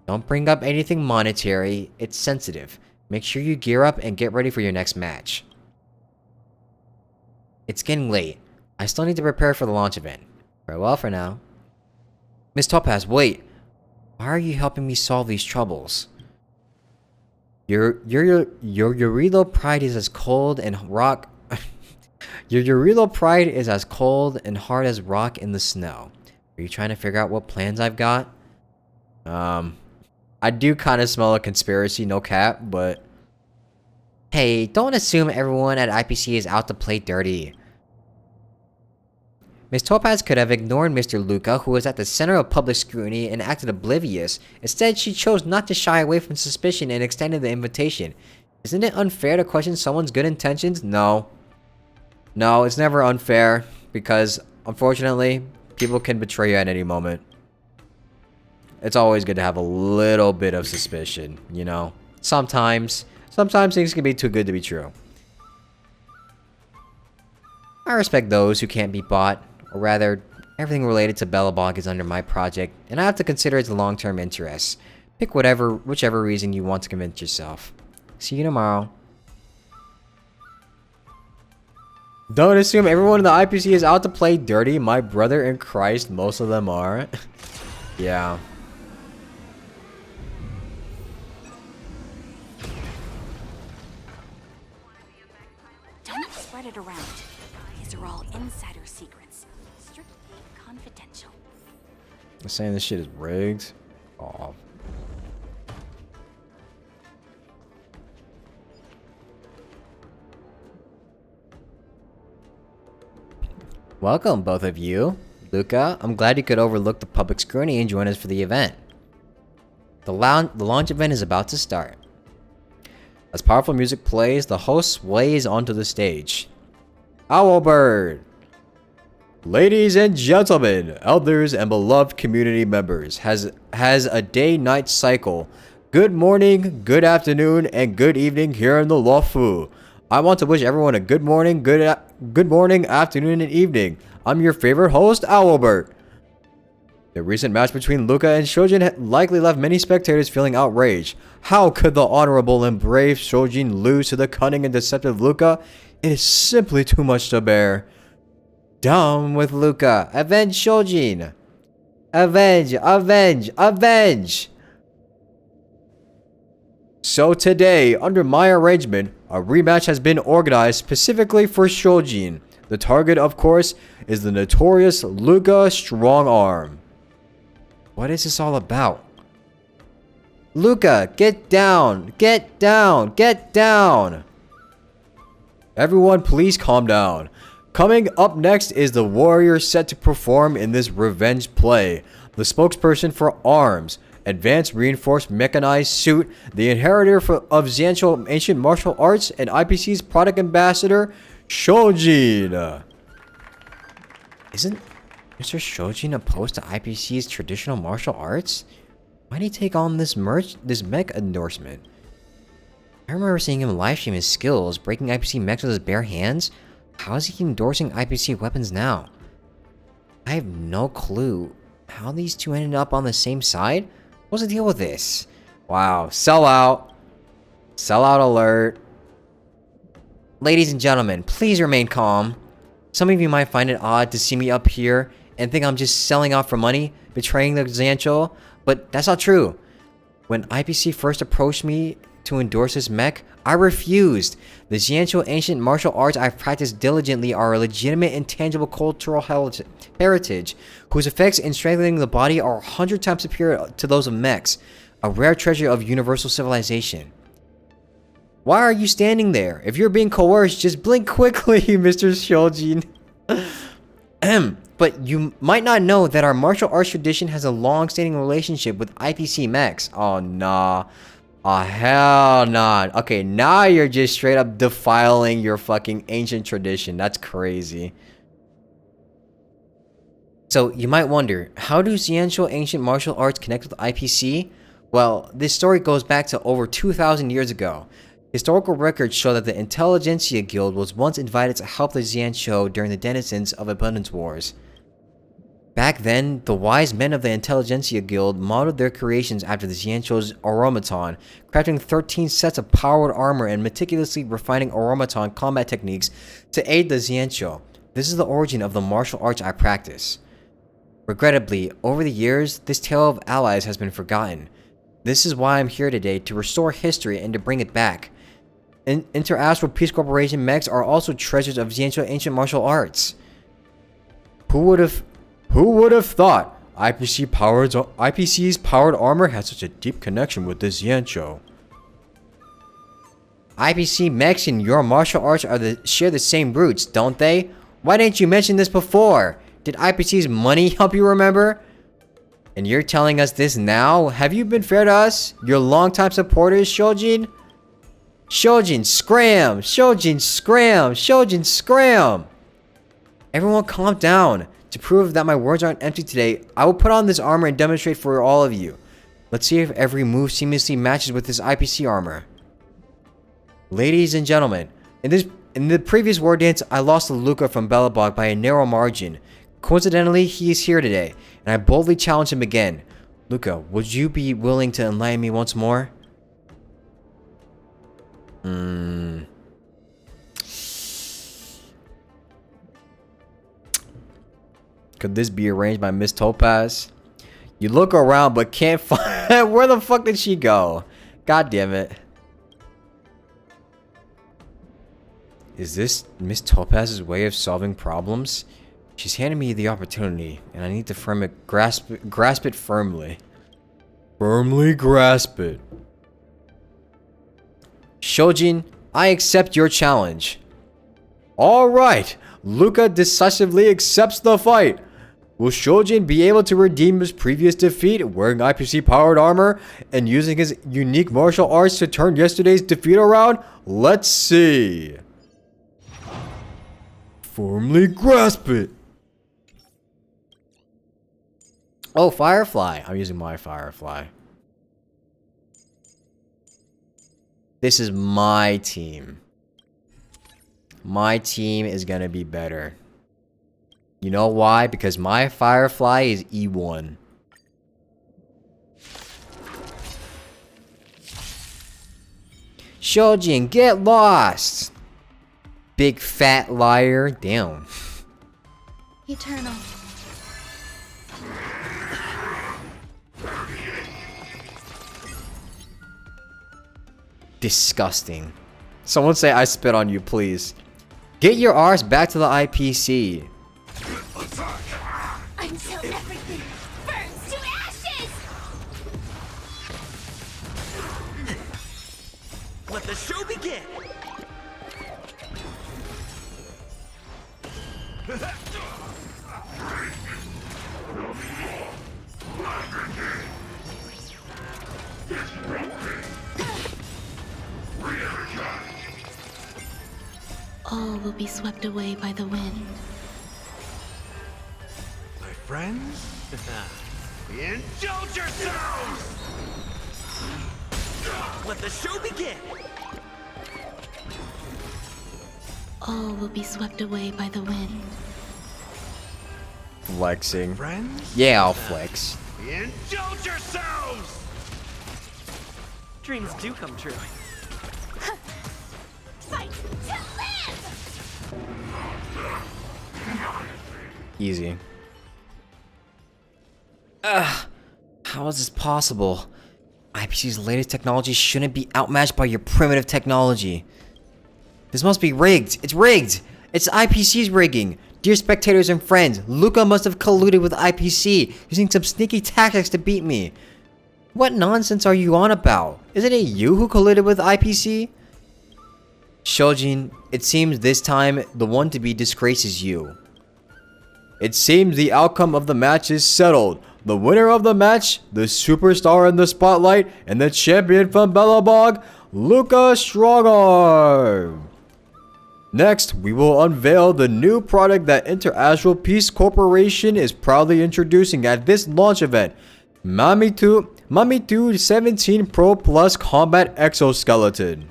don't bring up anything monetary, it's sensitive. Make sure you gear up and get ready for your next match. It's getting late. I still need to prepare for the launch event. Farewell for now. Miss Topaz, wait! Why are you helping me solve these troubles? Your Urilo pride is as cold and rock... Your Urilo pride is as cold and hard as rock in the snow. Are you trying to figure out what plans I've got? I do kind of smell a conspiracy, no cap, but... Hey, don't assume everyone at IPC is out to play dirty. Miss Topaz could have ignored Mr. Luca, who was at the center of public scrutiny and acted oblivious. Instead, she chose not to shy away from suspicion and extended the invitation. Isn't it unfair to question someone's good intentions? No. No, it's never unfair, because, unfortunately, people can betray you at any moment. It's always good to have a little bit of suspicion, you know? Sometimes things can be too good to be true. I respect those who can't be bought, or rather, everything related to Belobog is under my project, and I have to consider its long-term interests. Pick whichever reason you want to convince yourself. See you tomorrow. Don't assume everyone in the IPC is out to play dirty. My brother in Christ, most of them are. Yeah. Don't spread it around. These are all insider secrets. Strictly confidential. I'm saying this shit is rigged. Oh. Welcome, both of you. Luca, I'm glad you could overlook the public scrutiny and join us for the event. The launch event is about to start. As powerful music plays, the host sways onto the stage. Owlbird! Ladies and gentlemen, elders and beloved community members, has a day-night cycle. Good morning, good afternoon, and good evening here in the Lofu. I want to wish everyone a good morning, good morning, afternoon, and evening. I'm your favorite host, Owlbird. The recent match between Luca and Shojin likely left many spectators feeling outraged. How could the honorable and brave Shojin lose to the cunning and deceptive Luca? It is simply too much to bear. Down with Luca. Avenge Shojin. Avenge, avenge, avenge! So today, under my arrangement, a rematch has been organized specifically for Shojin. The target, of course, is the notorious Luca Strongarm. What is this all about? Luca, get down! Get down! Get down! Everyone, please calm down. Coming up next is the warrior set to perform in this revenge play. The spokesperson for ARMS, Advanced Reinforced Mechanized Suit, the inheritor of Xianqiu Ancient Martial Arts, and IPC's product ambassador, Shojin. Isn't Mr. Shojin opposed to IPC's traditional martial arts? Why did he take on this mech endorsement? I remember seeing him livestream his skills, breaking IPC mechs with his bare hands. How is he endorsing IPC weapons now? I have no clue how these two ended up on the same side. What's the deal with this? Wow, sell out. Sell out alert. Ladies and gentlemen, please remain calm. Some of you might find it odd to see me up here and think I'm just selling out for money, betraying the Xianqiu, but that's not true. When IPC first approached me to endorse this mech, I refused. The Xianqiu Ancient Martial Arts I've practiced diligently are a legitimate and tangible cultural heritage, whose effects in strengthening the body are 100 times superior to those of mechs, a rare treasure of universal civilization. Why are you standing there? If you're being coerced, just blink quickly, Mr. Shoujin. But you might not know that our martial arts tradition has a long-standing relationship with IPC mechs. Oh, nah. Oh, hell nah. Okay, now you're just straight up defiling your fucking ancient tradition. That's crazy. So, you might wonder, how do Xianzhou ancient martial arts connect with IPC? Well, this story goes back to over 2,000 years ago. Historical records show that the Intelligentsia Guild was once invited to help the Xianzhou during the denizens of Abundance Wars. Back then, the wise men of the Intelligentsia Guild modeled their creations after the Xianzhou's automaton, crafting 13 sets of powered armor and meticulously refining automaton combat techniques to aid the Xianzhou. This is the origin of the martial arts I practice. Regrettably, over the years, this tale of allies has been forgotten. This is why I'm here today, to restore history and to bring it back. Interastral Peace Corporation mechs are also treasures of Xianzhou ancient martial arts. Who would have thought IPC's powered armor has such a deep connection with the Xianzhou? IPC mechs and your martial arts share the same roots, don't they? Why didn't you mention this before? Did IPC's money help you remember? And you're telling us this now? Have you been fair to us? Your longtime supporters, Shoujin? Shoujin, scram! Shoujin, scram! Shoujin, scram! Everyone calm down. To prove that my words aren't empty today, I will put on this armor and demonstrate for all of you. Let's see if every move seamlessly matches with this IPC armor. Ladies and gentlemen, in the previous war dance, I lost to Luca from Belobog by a narrow margin. Coincidentally, he is here today, and I boldly challenge him again. Luca, would you be willing to enlighten me once more? Could this be arranged by Miss Topaz? You look around but can't find... Where the fuck did she go? God damn it. Is this Miss Topaz's way of solving problems? She's handed me the opportunity, and I need to grasp it firmly. Firmly grasp it. Shoujin, I accept your challenge. Alright, Luca decisively accepts the fight. Will Shoujin be able to redeem his previous defeat wearing IPC powered armor and using his unique martial arts to turn yesterday's defeat around? Let's see. Firmly grasp it. Oh, Firefly. I'm using my Firefly. This is my team. My team is gonna be better. You know why? Because my Firefly is E1. Shoujin, get lost! Big fat liar. Damn. Eternal. Disgusting. Someone say I spit on you, please. Get your arse back to the IPC. Until everything burns to ashes! Let the show begin! All will be swept away by the wind. My friends? Indulge yourselves! Let the show begin! All will be swept away by the wind. Flexing. Friends? Yeah, I'll flex. Indulge yourselves! Dreams do come true. Fight to live! Easy. Ugh. How is this possible? IPC's latest technology shouldn't be outmatched by your primitive technology. This must be rigged. It's rigged. It's IPC's rigging. Dear spectators and friends, Luca must have colluded with IPC, using some sneaky tactics to beat me. What nonsense are you on about? Isn't it you who colluded with IPC? Shojin, it seems this time the one to be disgraced is you. It seems the outcome of the match is settled. The winner of the match, the superstar in the spotlight, and the champion from Belobog, Luca Strongarm. Next, we will unveil the new product that Interastral Peace Corporation is proudly introducing at this launch event. Mamitu 17 Pro Plus Combat Exoskeleton.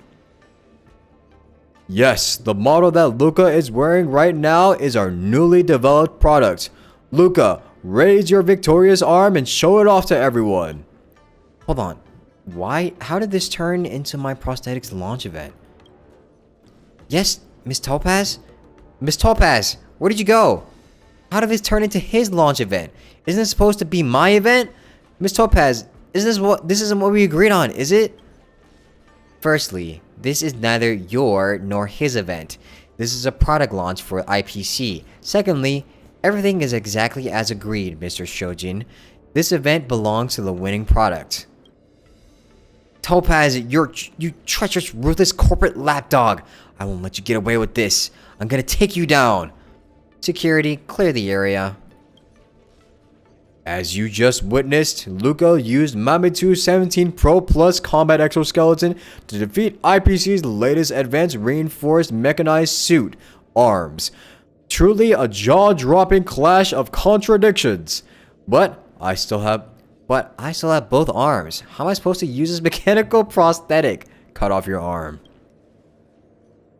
Yes, the model that Luca is wearing right now is our newly developed product. Luca, raise your victorious arm and show it off to everyone. Hold on. How did this turn into my prosthetics launch event? Yes, Miss Topaz? Miss Topaz, where did you go? How did this turn into his launch event? Isn't this supposed to be my event? Miss Topaz, this isn't what we agreed on, is it? Firstly, this is neither your nor his event. This is a product launch for IPC. Secondly, everything is exactly as agreed, Mr. Shojin. This event belongs to the winning product. Topaz, you treacherous, ruthless corporate lapdog. I won't let you get away with this. I'm gonna take you down. Security, clear the area. As you just witnessed, Luca used Mamitu 17 Pro Plus Combat Exoskeleton to defeat IPC's latest advanced reinforced mechanized suit, ARMS. Truly a jaw-dropping clash of contradictions. But I still have both arms. How am I supposed to use this mechanical prosthetic? Cut off your arm.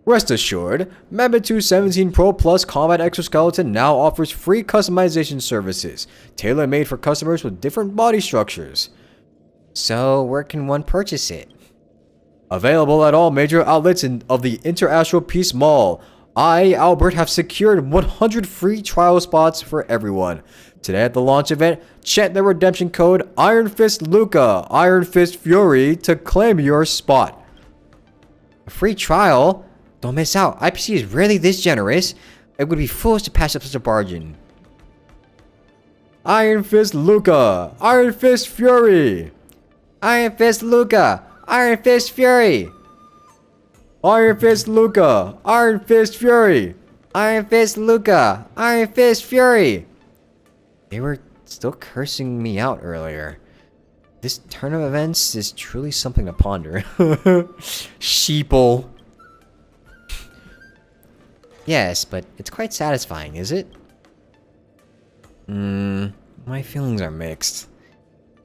Rest assured, Mamitu 17 Pro Plus Combat Exoskeleton now offers free customization services, tailor-made for customers with different body structures. So, where can one purchase it? Available at all major outlets of the Interastral Peace Mall. I, Albert, have secured 100 free trial spots for everyone. Today at the launch event, check the redemption code Iron Fist Luca, Iron Fist Fury to claim your spot. A free trial? Don't miss out. IPC is rarely this generous. It would be foolish to pass up such a bargain. Iron Fist Luca, Iron Fist Fury. Iron Fist Luca, Iron Fist Fury. Iron Fist Luca, Iron Fist Fury. Iron Fist Luca, Iron Fist Fury. They were still cursing me out earlier. This turn of events is truly something to ponder. Sheeple. Yes, but it's quite satisfying, is it? My feelings are mixed.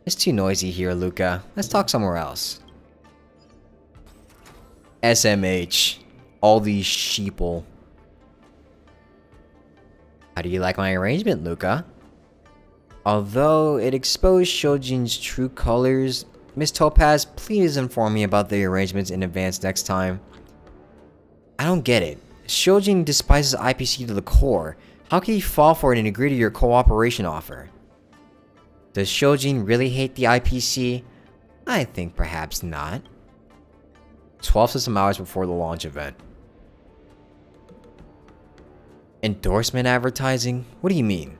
It's too noisy here, Luca. Let's talk somewhere else. SMH. All these sheeple. How do you like my arrangement, Luca? Although it exposed Shojin's true colors, Miss Topaz, please inform me about the arrangements in advance next time. I don't get it. Shojin despises IPC to the core. How can he fall for it and agree to your cooperation offer? Does Shojin really hate the IPC? I think perhaps not. 12 system hours before the launch event. Endorsement advertising? What do you mean?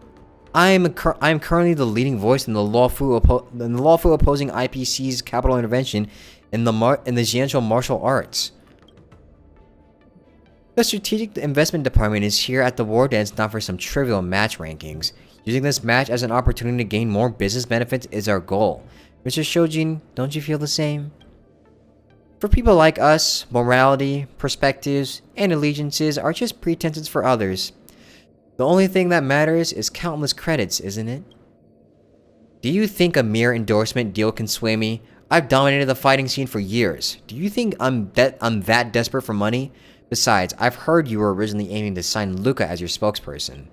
I am currently the leading voice in the lawful opposing IPC's capital intervention in the Jianzhou martial arts. The Strategic Investment Department is here at the Wardance not for some trivial match rankings. Using this match as an opportunity to gain more business benefits is our goal. Mr. Shojin, don't you feel the same? For people like us, morality, perspectives, and allegiances are just pretenses for others. The only thing that matters is countless credits, isn't it? Do you think a mere endorsement deal can sway me? I've dominated the fighting scene for years. Do you think I'm that desperate for money? Besides, I've heard you were originally aiming to sign Luca as your spokesperson.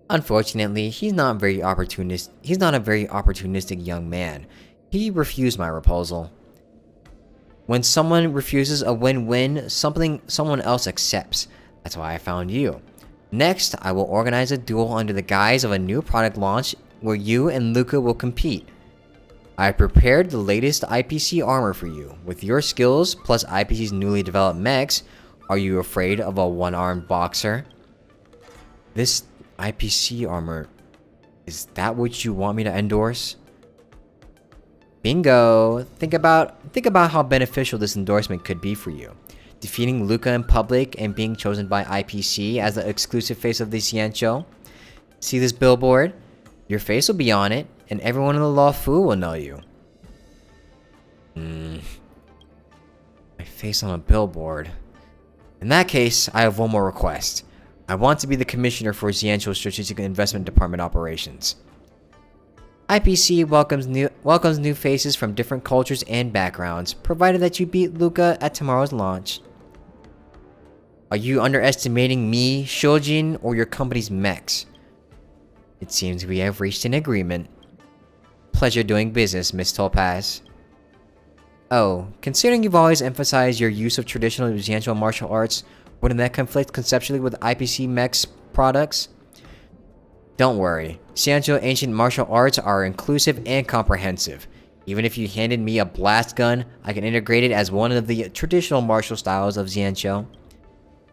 Unfortunately, he's not a very opportunistic young man. He refused my proposal. When someone refuses a win-win, someone else accepts. That's why I found you. Next, I will organize a duel under the guise of a new product launch where you and Luca will compete. I prepared the latest IPC armor for you. With your skills, plus IPC's newly developed mechs, are you afraid of a one-armed boxer? This IPC armor, is that what you want me to endorse? Bingo! Think about how beneficial this endorsement could be for you. defeating Luca in public and being chosen by IPC as the exclusive face of the Xianzhou. See this billboard? Your face will be on it, and everyone in the Law Fu will know you. My face on a billboard. In that case, I have one more request. I want to be the commissioner for Xianzhou's Strategic Investment Department operations. IPC welcomes new faces from different cultures and backgrounds, provided that you beat Luca at tomorrow's launch. Are you underestimating me, Shoujin, or your company's mechs? It seems we have reached an agreement. Pleasure doing business, Miss Topaz. Oh, considering you've always emphasized your use of traditional Xianzhou martial arts, wouldn't that conflict conceptually with IPC mechs products? Don't worry, Xianzhou ancient martial arts are inclusive and comprehensive. Even if you handed me a blast gun, I can integrate it as one of the traditional martial styles of Xianzhou.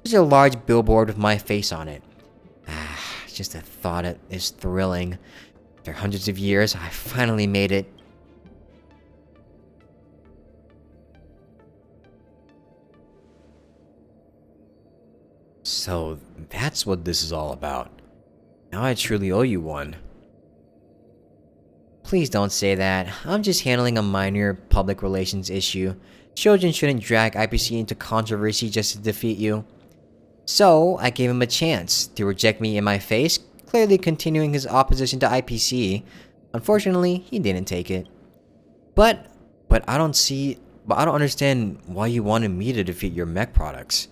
There's a large billboard with my face on it. Just the thought is thrilling. After hundreds of years, I finally made it. So, that's what this is all about. Now I truly owe you one. Please don't say that. I'm just handling a minor public relations issue. Shoujin shouldn't drag IPC into controversy just to defeat you. So, I gave him a chance to reject me in my face, clearly continuing his opposition to IPC. Unfortunately, he didn't take it. But I don't understand why you wanted me to defeat your mech products.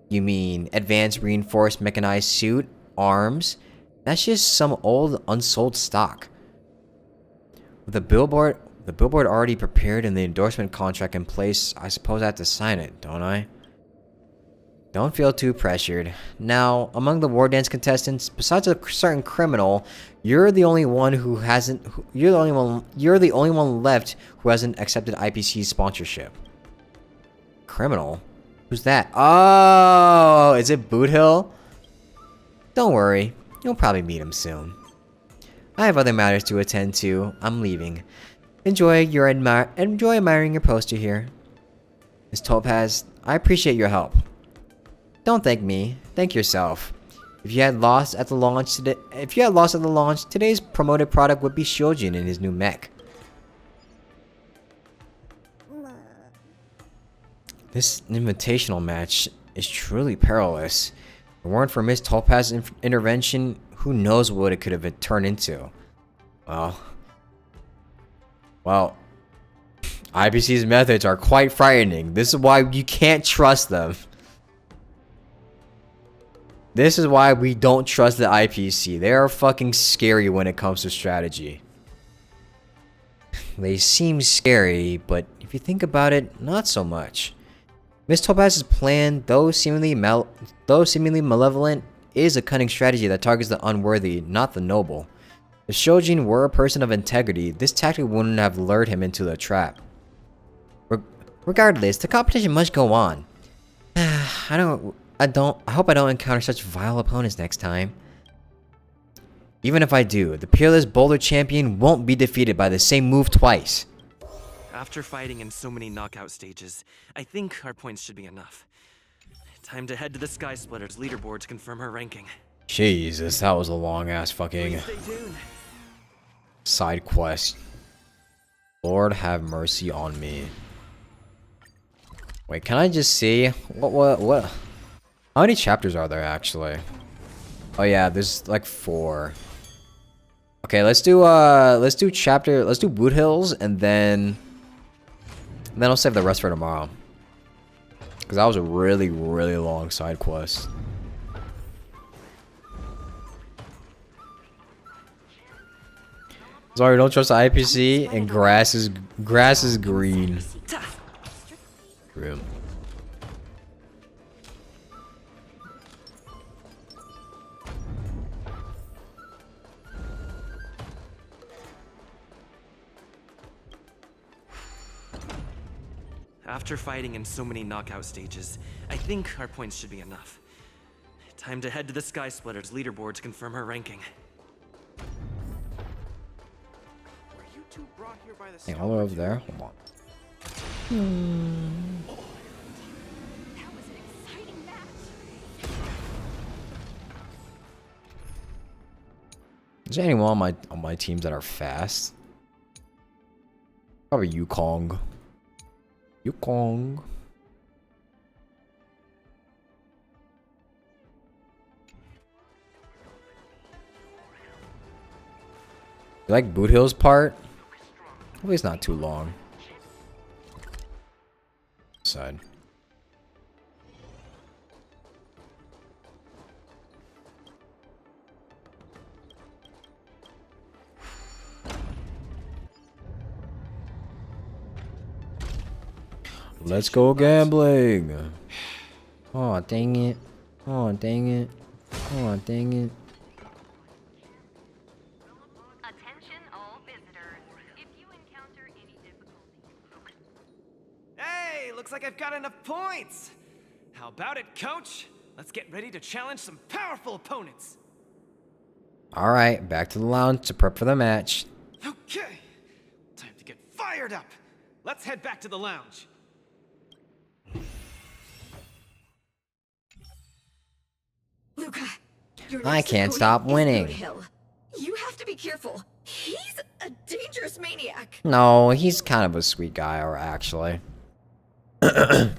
You mean advanced reinforced mechanized suit, arms? That's just some old unsold stock. With the billboard already prepared and the endorsement contract in place, I suppose I have to sign it, don't I? Don't feel too pressured. Now, among the war dance contestants, besides a certain criminal, you're the only one left who hasn't accepted IPC's sponsorship. Criminal? Who's that? Oh, is it Boot Hill? Don't worry, you'll probably meet him soon. I have other matters to attend to. I'm leaving. Enjoy admiring your poster here. Miss Topaz, I appreciate your help. Don't thank me. Thank yourself. If you had lost at the launch today's promoted product would be Shoujin in his new mech. This invitational match is truly perilous. If it weren't for Miss Topaz's intervention, who knows what it could have turned into. Well, IPC's methods are quite frightening. This is why you can't trust them. This is why we don't trust the IPC. They are fucking scary when it comes to strategy. They seem scary, but if you think about it, not so much. Miss Topaz's plan, though seemingly malevolent, is a cunning strategy that targets the unworthy, not the noble. If Shoujin were a person of integrity, this tactic wouldn't have lured him into the trap. Regardless, the competition must go on. I hope I don't encounter such vile opponents next time. Even if I do, the peerless boulder champion won't be defeated by the same move twice. After fighting in so many knockout stages, I think our points should be enough. Time to head to the Sky Splitter's leaderboard to confirm her ranking. Jesus, that was a long ass fucking side quest. Lord have mercy on me. Wait, can I just see what? How many chapters are there actually? Oh yeah, there's like 4. Okay, let's do Boot Hills and then I'll save the rest for tomorrow. Because that was a really, really long side quest. Sorry, don't trust the IPC, and grass is green. Grim. After fighting in so many knockout stages, I think our points should be enough. Time to head to the Sky Splitter's leaderboard to confirm her ranking. Hey, all the way over there? Hold on. Is there anyone on my teams that are fast? Probably Yukong. Yukong. You like Boot Hill's part? Hopefully it's not too long. Side. Let's go gambling. Oh, dang it. Oh, dang it. Oh, dang it. Attention all visitors. If you encounter any difficulties... Hey, looks like I've got enough points. How about it, coach? Let's get ready to challenge some powerful opponents. Alright, back to the lounge to prep for the match. Okay, time to get fired up. Let's head back to the lounge. Luca, you're I next can't opponent stop is winning. Boot Hill. You have to be careful. He's a dangerous maniac. No, he's kind of a sweet guy, or actually. I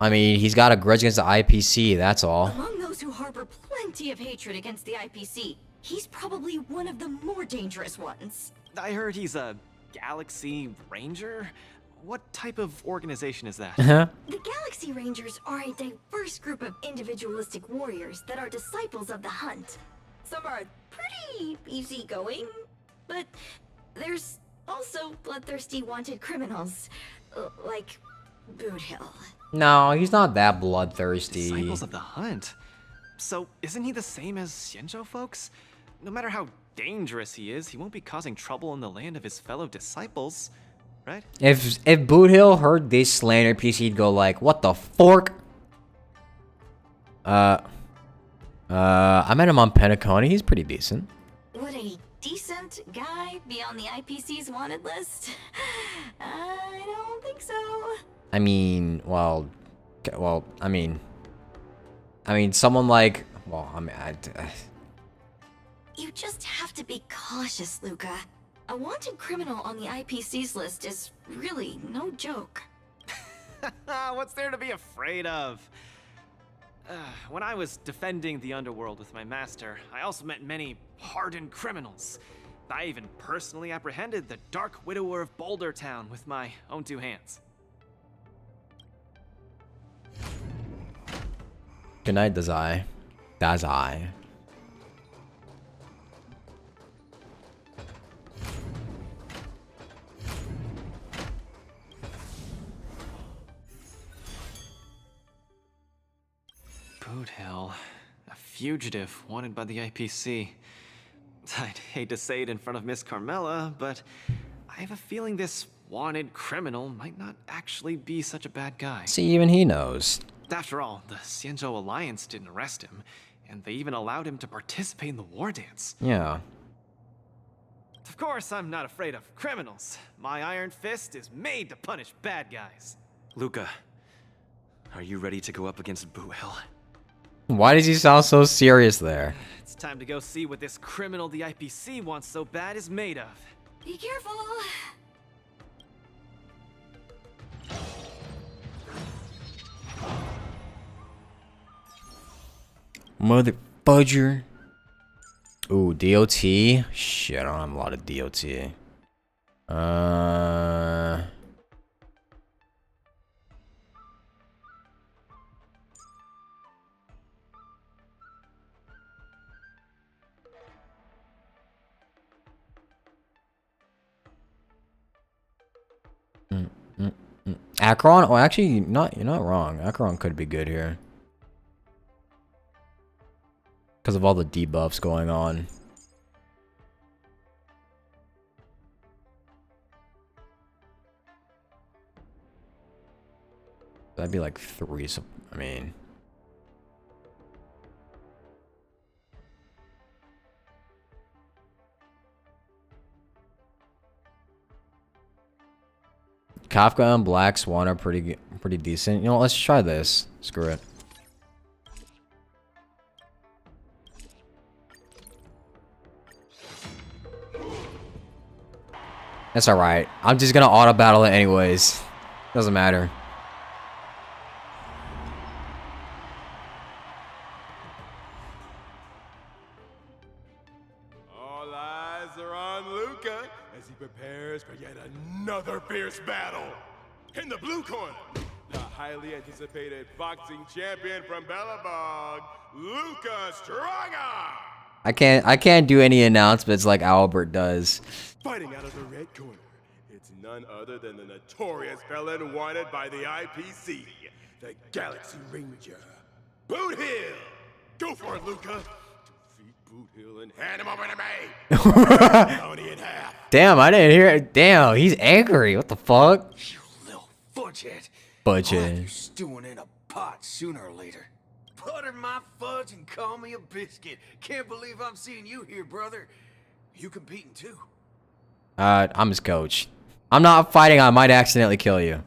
mean, he's got a grudge against the IPC, that's all. Among those who harbor plenty of hatred against the IPC, he's probably one of the more dangerous ones. I heard he's a Galaxy Ranger. What type of organization is that? The Galaxy Rangers are a diverse group of individualistic warriors that are disciples of the hunt. Some are pretty easygoing, but there's also bloodthirsty wanted criminals, like Boot Hill. No, he's not that bloodthirsty. Disciples of the hunt. So isn't he the same as Xianzhou folks? No matter how dangerous he is, he won't be causing trouble in the land of his fellow disciples, right? If Boot Hill heard this slander piece, he'd go like, "What the fork?" I met him on Pentaconi. He's pretty decent. Would a decent guy be on the IPC's wanted list? I don't think so. I mean, I mean, someone like, You just have to be cautious, Luca. A wanted criminal on the IPC's list is really no joke. What's there to be afraid of? When I was defending the underworld with my master, I also met many hardened criminals. I even personally apprehended the Dark Widower of Boulder Town with my own two hands. Good night, Dazai. Dazai. Boot Hill, a fugitive wanted by the IPC. I'd hate to say it in front of Miss Carmela, but I have a feeling this wanted criminal might not actually be such a bad guy. See, even he knows. After all, the Xianzhou Alliance didn't arrest him, and they even allowed him to participate in the war dance. Yeah. Of course, I'm not afraid of criminals. My iron fist is made to punish bad guys. Luca, are you ready to go up against Boot Hill? Why does he sound so serious there? It's time to go see what this criminal the IPC wants so bad is made of. Be careful. Mother fudger. Ooh, DOT. Shit, I don't have a lot of DOT. Akron? Oh, actually, you're not wrong. Akron could be good here. Because of all the debuffs going on. That'd be like 3, so, I mean... Kafka and Black Swan are pretty decent. You know, let's try this. Screw it. That's alright. I'm just gonna auto battle it anyways. Doesn't matter. All eyes are on Luca as he prepares for yet another fierce battle. In the blue corner, the highly anticipated boxing champion from Belobog, Luca Stronga. I can't do any announcements like Albert does. Fighting out of the red corner, it's none other than the notorious felon wanted by the IPC, the Galaxy Ranger, Boot Hill. Go for it, Luca. Defeat Boot Hill and hand him over to me. Only in half. Damn, I didn't hear it. Damn, he's angry. What the fuck? Fudgehead. Budget. Stewing in a pot sooner or later. Butter my fudge and call me a biscuit. Can't believe I'm seeing you here, brother. You competing too? I'm his coach. I'm not fighting. I might accidentally kill you.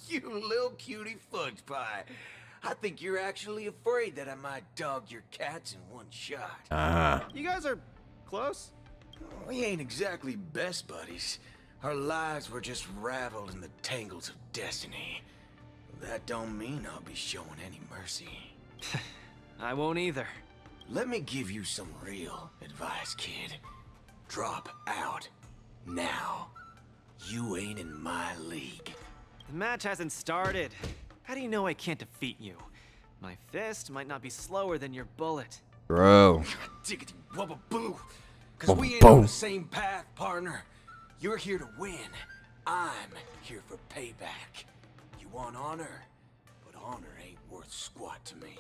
You little cutie fudge pie. I think you're actually afraid that I might dog your cats in one shot. You guys are close? We ain't exactly best buddies. Our lives were just raveled in the tangles of destiny. That don't mean I'll be showing any mercy. I won't either. Let me give you some real advice, kid. Drop out. Now. You ain't in my league. The match hasn't started. How do you know I can't defeat you? My fist might not be slower than your bullet. Bro. Diggity wubba boo. Cause we ain't on the same path, partner. You're here to win. I'm here for payback. You want honor, but honor ain't worth squat to me.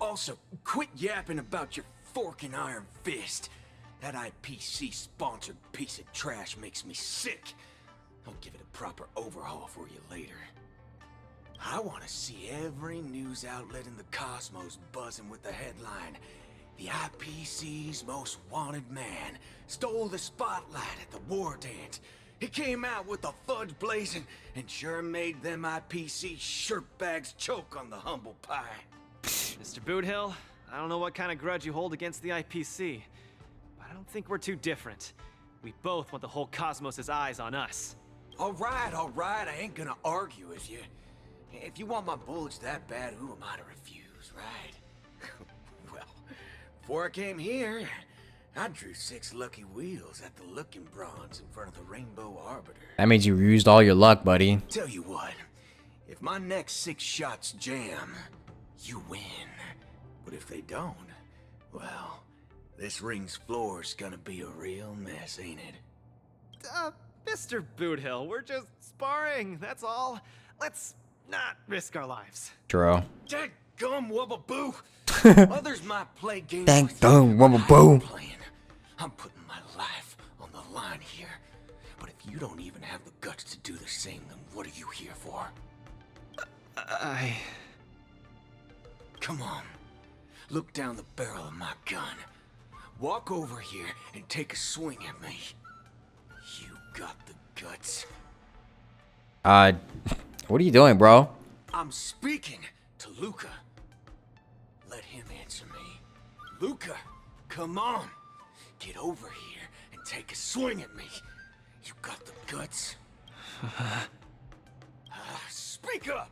Also, quit yapping about your forking iron fist. That IPC-sponsored piece of trash makes me sick. I'll give it a proper overhaul for you later. I want to see every news outlet in the cosmos buzzing with the headline, "The IPC's most wanted man stole the spotlight at the war dance. He came out with the fudge blazing and sure made them IPC shirtbags choke on the humble pie." Mr. Boothill, I don't know what kind of grudge you hold against the IPC, but I don't think we're too different. We both want the whole cosmos' eyes on us. All right, I ain't gonna argue with you. If you want my bullets that bad, who am I to refuse, right? Well, before I came here, I drew 6 lucky wheels at the Looking Bronze in front of the Rainbow Arbiter. That means you used all your luck, buddy. Tell you what, if my next 6 shots jam, you win. But if they don't, well, this ring's floor's gonna be a real mess, ain't it? Mr. Boothill, we're just sparring, that's all. Let's not risk our lives. True. Dadgum wubba boo. Others might play games. Dadgum wubba boo. I'm putting my life on the line here. But if you don't even have the guts to do the same, then what are you here for? Come on. Look down the barrel of my gun. Walk over here and take a swing at me. You got the guts. What are you doing, bro? I'm speaking to Luca. Let him answer me. Luca, come on. Get over here and take a swing at me. You got the guts. Speak up.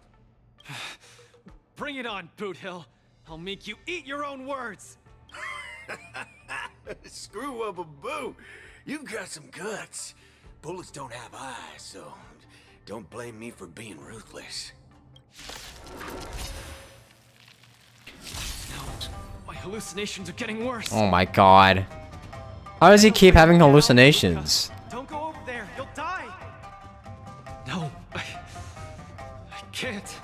Bring it on, Boothill. I'll make you eat your own words. Screw up a boo. You got some guts. Bullets don't have eyes, so don't blame me for being ruthless. No, my hallucinations are getting worse. Oh my god. How does he keep having hallucinations? Don't go over there. You'll die. No, I can't.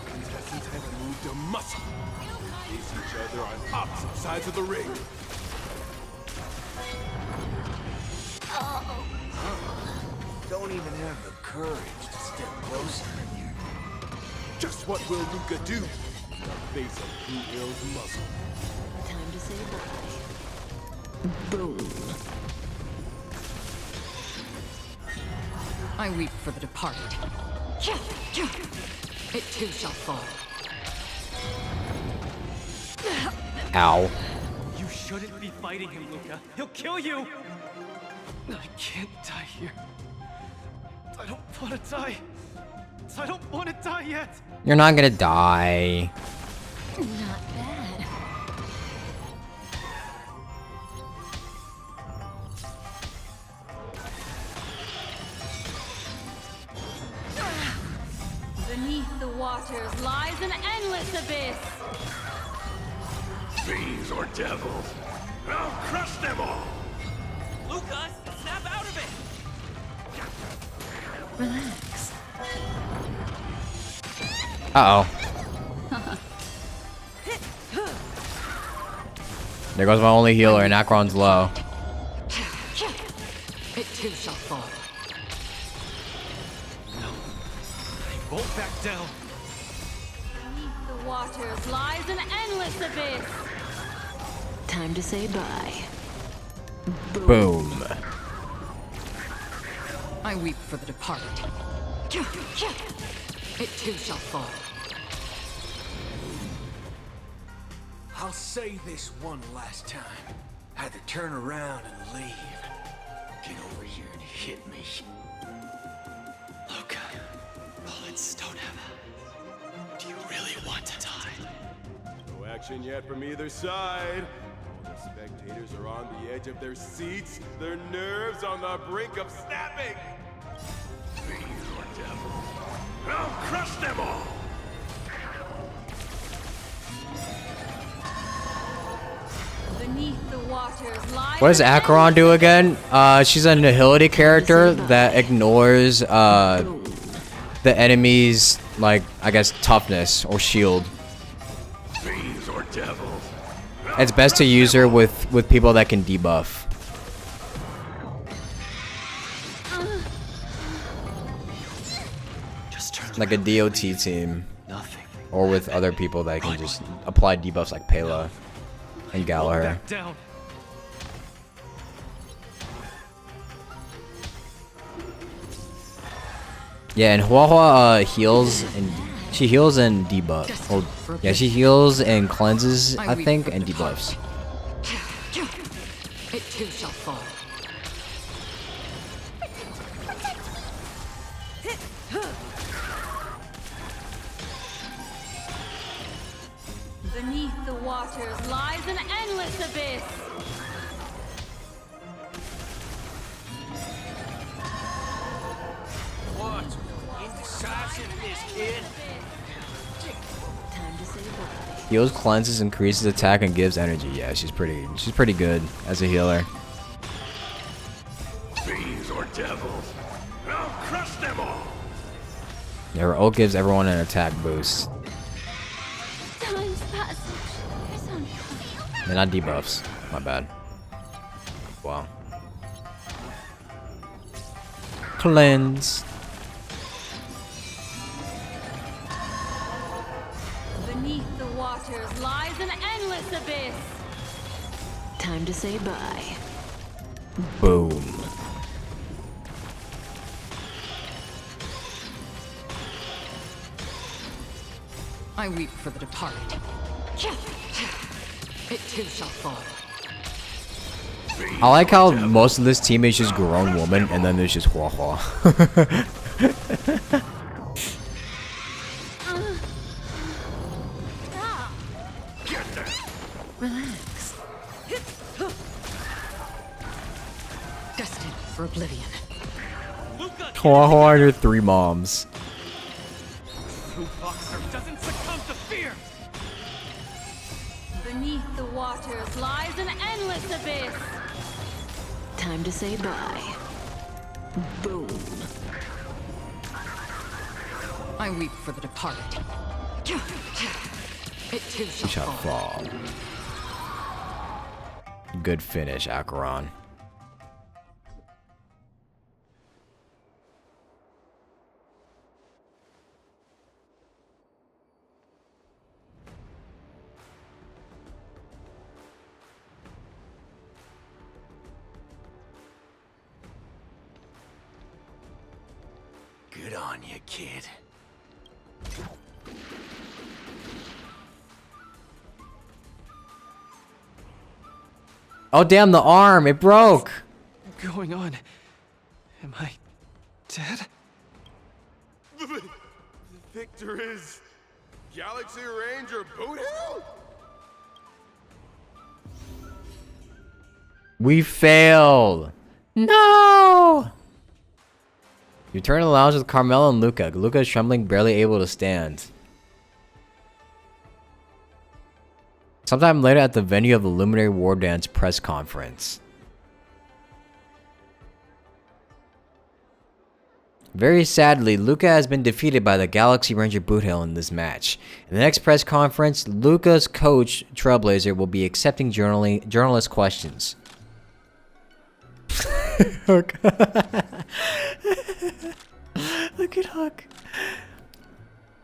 Contestants have moved a muscle. They face each other on opposite sides of the ring. Don't even have the courage to step closer. Just what will Luca do? The face of Blue Hill's muscle. Time to say bye. Boom. I weep for the departed. It too shall fall. Ow. shouldn't be fighting him, Luca. He'll kill you! I can't die here. I don't want to die. I don't want to die yet. You're not gonna die. Not bad. Beneath the waters lies an endless abyss. Fiends or devils, I'll crush them all! Lucas, snap out of it! Relax. Uh-oh. There goes my only healer, and Acheron's low. It too shall fall. Won't back down. Beneath the waters lies an endless abyss. Time to say bye. Boom. I weep for the departed. It too shall fall. I'll say this one last time. Either turn around and leave. Get over here and hit me. Luca, bullets don't have. Do you really want to die? No action yet from either side. All the spectators are on the edge of their seats, their nerves on the brink of snapping. Fiends or devils, I'll crush them all! Beneath the waters lies. What does Acheron do again? She's a nihility character that ignores the enemy's, like, I guess, toughness or shield. Fiends or devils. It's best to use her with people that can debuff. Like a DOT team. Or with other people that can just apply debuffs like Pela and Gallagher. Yeah, and Huahua heals and she heals and debuffs. Oh, yeah, she heals and cleanses, I think, and debuffs. It too shall fall. Beneath the waters lies an endless abyss. What? Indecisiveness, kid? Time to say bye. Heals, cleanses, increases attack, and gives energy. Yeah, she's pretty good as a healer. Fiends or devils, I'll crush them all! Yeah, her ult gives everyone an attack boost. Time's passage. There's only They're not debuffs. My bad. Wow. Cleanse. Beneath the waters lies an endless abyss. Time to say bye. Boom. I weep for the departed. It too shall fall. I like how most of this team is just grown woman, and then there's just Huahua. Relax. Destined for oblivion. Huahua and her 3 moms. True boxer doesn't succumb to fear. Beneath the waters lies an endless abyss. Time to say bye. Boom. I weep for the departed. It too She shall shall fall. fall. Good finish, Acheron. Good on you, kid. Oh damn, the arm, it broke. going on? Am I dead? The victor is Galaxy Ranger Boothill? We failed. No. You turn to the lounge with Carmela and Luca. Luca is trembling, barely able to stand. Sometime later at the venue of the Luminary Wardance press conference. Very sadly, Luca has been defeated by the Galaxy Ranger Boothill in this match. In the next press conference, Luca's coach, Trailblazer, will be accepting journalist questions. Hook. Look at Hook.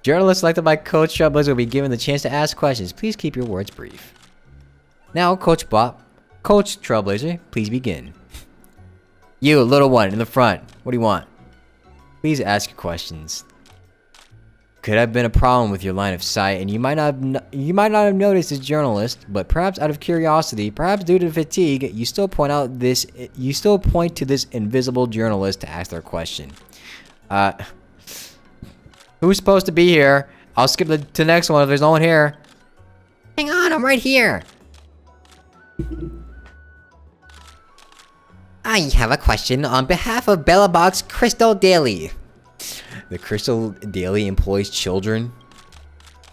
Journalists selected by Coach Trailblazer will be given the chance to ask questions. Please keep your words brief. Now, Coach Trailblazer, please begin. You, little one, in the front. What do you want? Please ask your questions. Could have been a problem with your line of sight, and you might not have noticed as journalist, but perhaps out of curiosity, perhaps due to fatigue, you still point to this invisible journalist to ask their question. Who's supposed to be here? I'll skip to the next one if there's no one here. Hang on, I'm right here. I have a question on behalf of Belobog's Crystal Daily. The Crystal Daily employs children?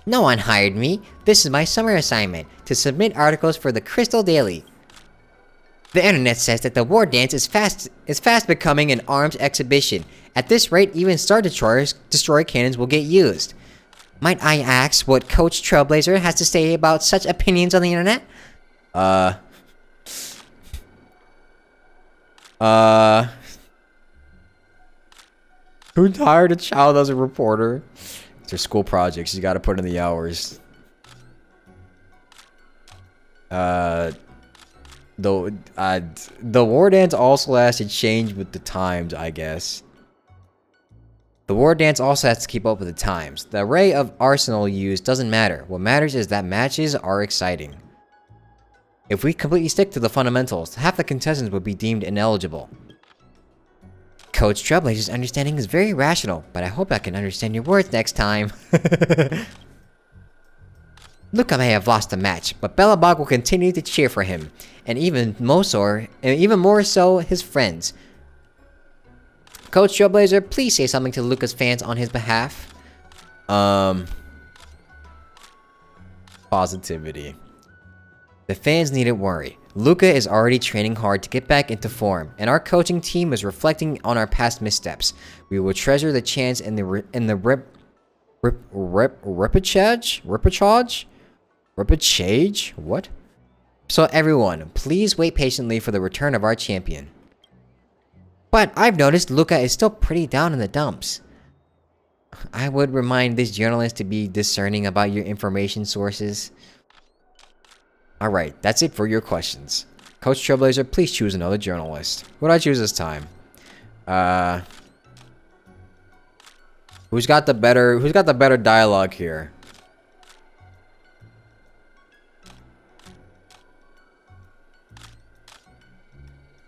No one hired me. This is my summer assignment, to submit articles for the Crystal Daily. The internet says that the war dance is fast becoming an arms exhibition. At this rate, even Star Destroyer cannons will get used. Might I ask what Coach Trailblazer has to say about such opinions on the internet? Who hired a child as a reporter? It's their school projects. You gotta put in the hours. The war dance also has to change with the times, I guess. The war dance also has to keep up with the times. The array of arsenal used doesn't matter. What matters is that matches are exciting. If we completely stick to the fundamentals, half the contestants would be deemed ineligible. Coach Trailblazer's understanding is very rational, but I hope I can understand your words next time. Luca may have lost the match, but Belobog will continue to cheer for him, and even more so his friends. Coach Trailblazer, please say something to Luca's fans on his behalf. Positivity. The fans needn't worry. Luca is already training hard to get back into form, and our coaching team is reflecting on our past missteps. We will treasure the chance in the repechage? What? So everyone, please wait patiently for the return of our champion. But I've noticed Luca is still pretty down in the dumps. I would remind this journalist to be discerning about your information sources. Alright, that's it for your questions. Coach Trailblazer, please choose another journalist. Who do I choose this time? Who's got the better dialogue here?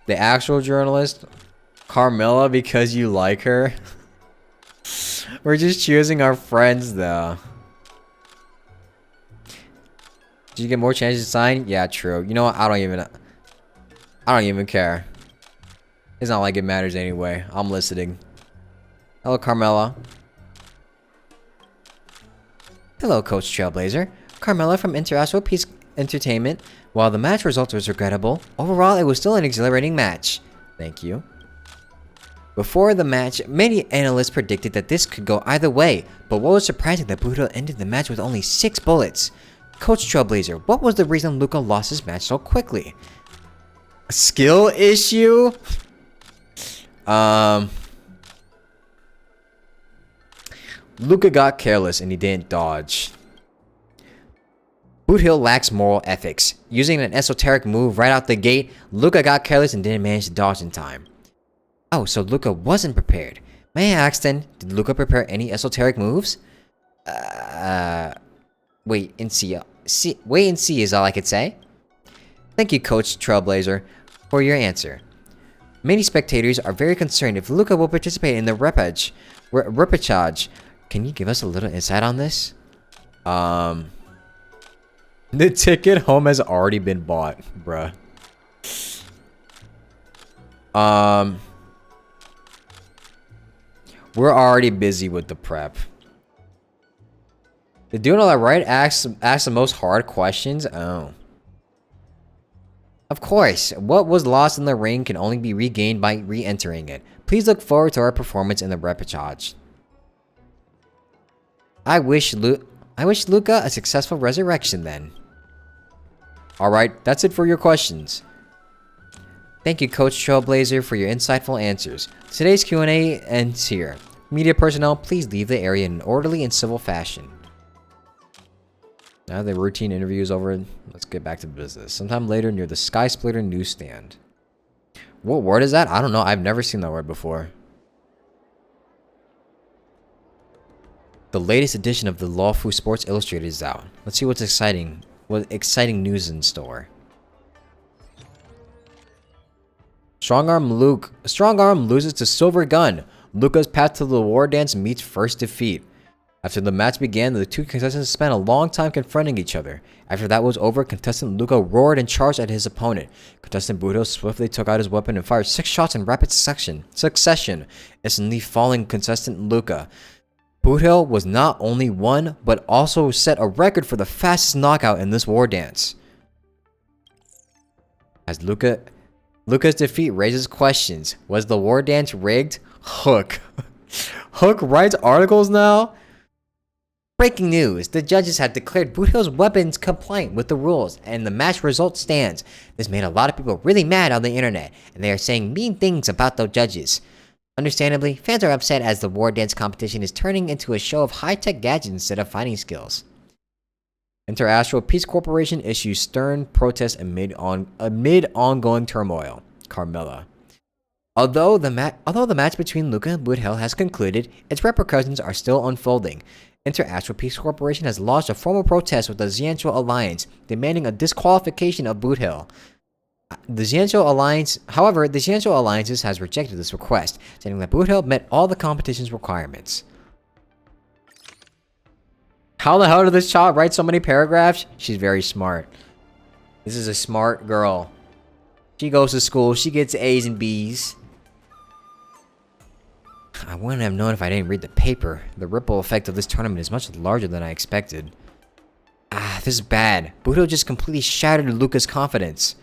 The actual journalist? Carmela, because you like her? We're just choosing our friends though. Did you get more chances to sign? Yeah, true. You know what? I don't even care. It's not like it matters anyway. I'm listening. Hello, Carmela. Hello, Coach Trailblazer. Carmela from Interastral Peace Entertainment. While the match result was regrettable, overall it was still an exhilarating match. Thank you. Before the match, many analysts predicted that this could go either way, but what was surprising that Budo ended the match with only 6 bullets. Coach Trailblazer, what was the reason Luca lost his match so quickly? A skill issue? Luca got careless and he didn't dodge. Boothill lacks moral ethics. Using an esoteric move right out the gate, Luca got careless and didn't manage to dodge in time. Oh, so Luca wasn't prepared. May I ask then, did Luca prepare any esoteric moves? Wait and see. Wait and see is all I could say. Thank you, Coach Trailblazer, for your answer. Many spectators are very concerned if Luca will participate in the repechage. Can you give us a little insight on this? The ticket home has already been bought, bruh. We're already busy with the prep. They're doing all that right? Ask the most hard questions? Oh. Of course, what was lost in the ring can only be regained by re-entering it. Please look forward to our performance in the repechage. I wish Luca a successful resurrection then. Alright, that's it for your questions. Thank you, Coach Trailblazer, for your insightful answers. Today's Q&A ends here. Media personnel, please leave the area in an orderly and civil fashion. Now the routine interview is over, let's get back to business. Sometime later near the Sky Splitter newsstand. What word is that? I don't know. I've never seen that word before. The latest edition of the Lawfu Sports Illustrated is out. Let's see what exciting news in store. Strong Arm loses to Silver Gun. Luca's path to the war dance meets first defeat. After the match began, the two contestants spent a long time confronting each other. After that was over, contestant Luca roared and charged at his opponent. Contestant Budo swiftly took out his weapon and fired 6 shots in rapid succession, instantly falling contestant Luca. Boothill was not only won, but also set a record for the fastest knockout in this war dance. As Luca's defeat raises questions. Was the war dance rigged? Hook. Hook writes articles now? Breaking news. The judges have declared Boothill's weapons compliant with the rules, and the match result stands. This made a lot of people really mad on the internet, and they are saying mean things about the judges. Understandably, fans are upset as the war dance competition is turning into a show of high-tech gadgets instead of fighting skills. Interastral Peace Corporation issues stern protest amid ongoing turmoil. Carmella. Although the match between Luca and Boothill has concluded, its repercussions are still unfolding. Interastral Peace Corporation has launched a formal protest with the Xianzhou Alliance, demanding a disqualification of Boothill. The Xianzhou Alliance has rejected this request, stating that Boothill met all the competition's requirements. How the hell did this child write so many paragraphs? She's very smart. This is a smart girl. She goes to school, she gets A's and B's. I wouldn't have known if I didn't read the paper. The ripple effect of this tournament is much larger than I expected. This is bad. Budo just completely shattered Luca's confidence.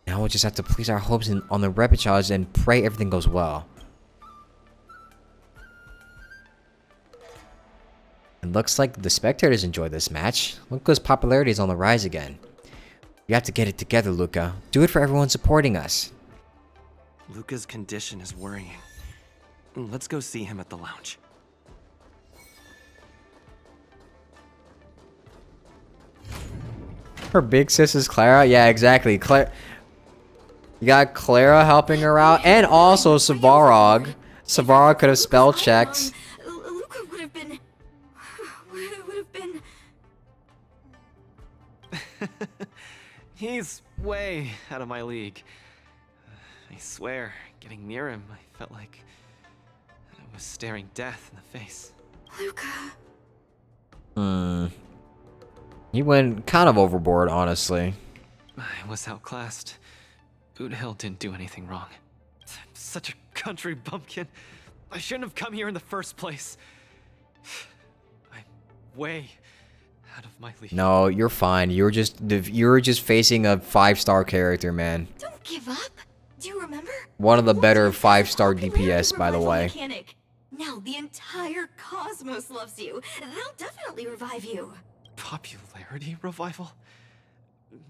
Now we'll just have to place our hopes on the repechage and pray everything goes well. It looks like the spectators enjoy this match. Luca's popularity is on the rise again. You have to get it together, Luca. Do it for everyone supporting us. Luca's condition is worrying. Let's go see him at the lounge. Her big sis is Clara? Yeah, exactly. You got Clara helping her out, and also Savarog. Savarog could have spell checked. Luca would have been... He's way out of my league. I swear, getting near him, I felt like I was staring death in the face. Luca. He went kind of overboard, honestly. I was outclassed. Boothill didn't do anything wrong. I'm such a country bumpkin. I shouldn't have come here in the first place. I'm way out of my league. No, you're fine. You're just facing a 5-star character, man. Don't give up. Do you remember? One of the better 5-star DPS, by the way. Mechanic. Now the entire cosmos loves you. They'll definitely revive you. Popularity revival?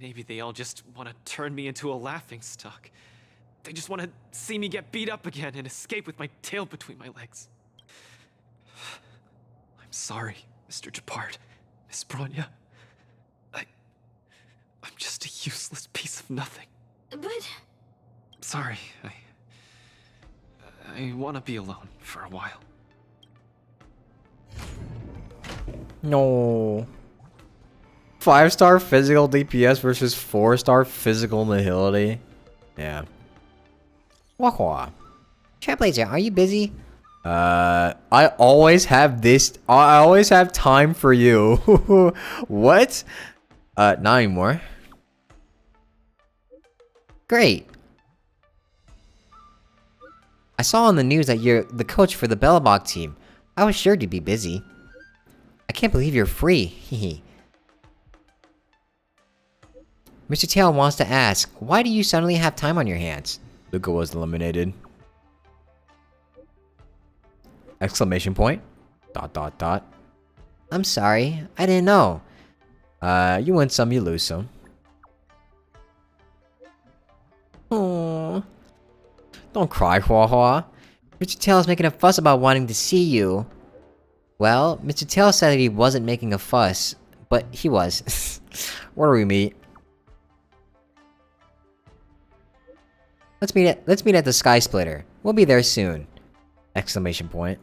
Maybe they all just want to turn me into a laughingstock. They just want to see me get beat up again and escape with my tail between my legs. I'm sorry, Mr. Japard, Miss Bronya. I'm just a useless piece of nothing. But... Sorry, I want to be alone for a while. No. 5-star physical DPS versus 4-star physical nihility. Yeah. Wah. Trailblazer, are you busy? I always have this. I always have time for you. What? Not anymore. Great. I saw on the news that you're the coach for the Belobog team. I was sure you'd be busy. I can't believe you're free. Hehe. Mr. Tail wants to ask, why do you suddenly have time on your hands? Luca was eliminated. Exclamation point. ... I'm sorry, I didn't know. You win some, you lose some. Aww. Don't cry, Hua Hua. Mr. Tail is making a fuss about wanting to see you. Well, Mr. Tail said that he wasn't making a fuss, but he was. Where do we meet? Let's meet at the Sky Splitter. We'll be there soon. Exclamation point.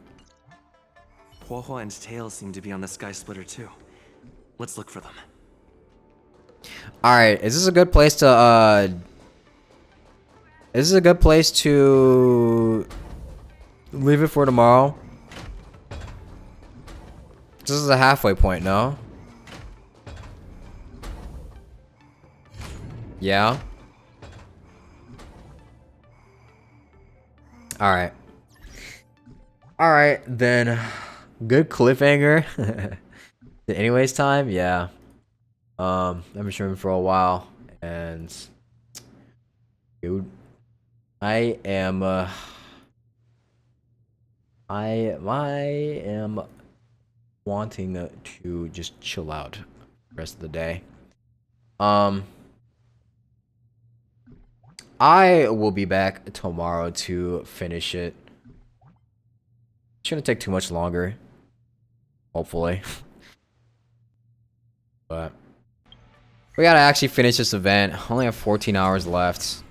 Hua and Tail seem to be on the Sky Splitter too. Let's look for them. Alright, is this a good place to, is this a good place to leave it for tomorrow? This is a halfway point, no? Yeah? Alright. Alright, then. Good cliffhanger. Anyways time? Yeah. I've been streaming for a while. And... dude. I am wanting to just chill out the rest of the day. I will be back tomorrow to finish it. Shouldn't take too much longer. Hopefully. But we gotta actually finish this event. I only have 14 hours left.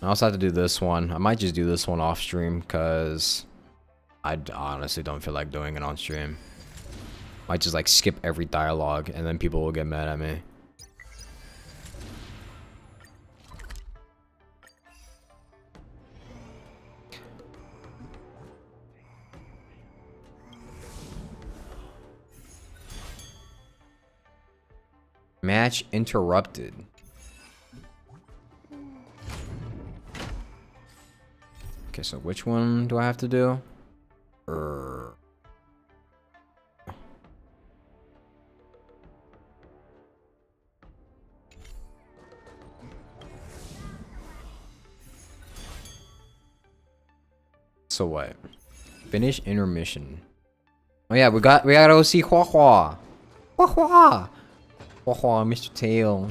I also have to do this one. I might just do this one off stream because I honestly don't feel like doing it on stream. Might just like skip every dialogue and then people will get mad at me. Match interrupted. Okay, so which one do I have to do? So what? Finish intermission. Oh yeah, we gotta go see Hua Hua. Hua Hua. Hua Hua, Mr. Tail.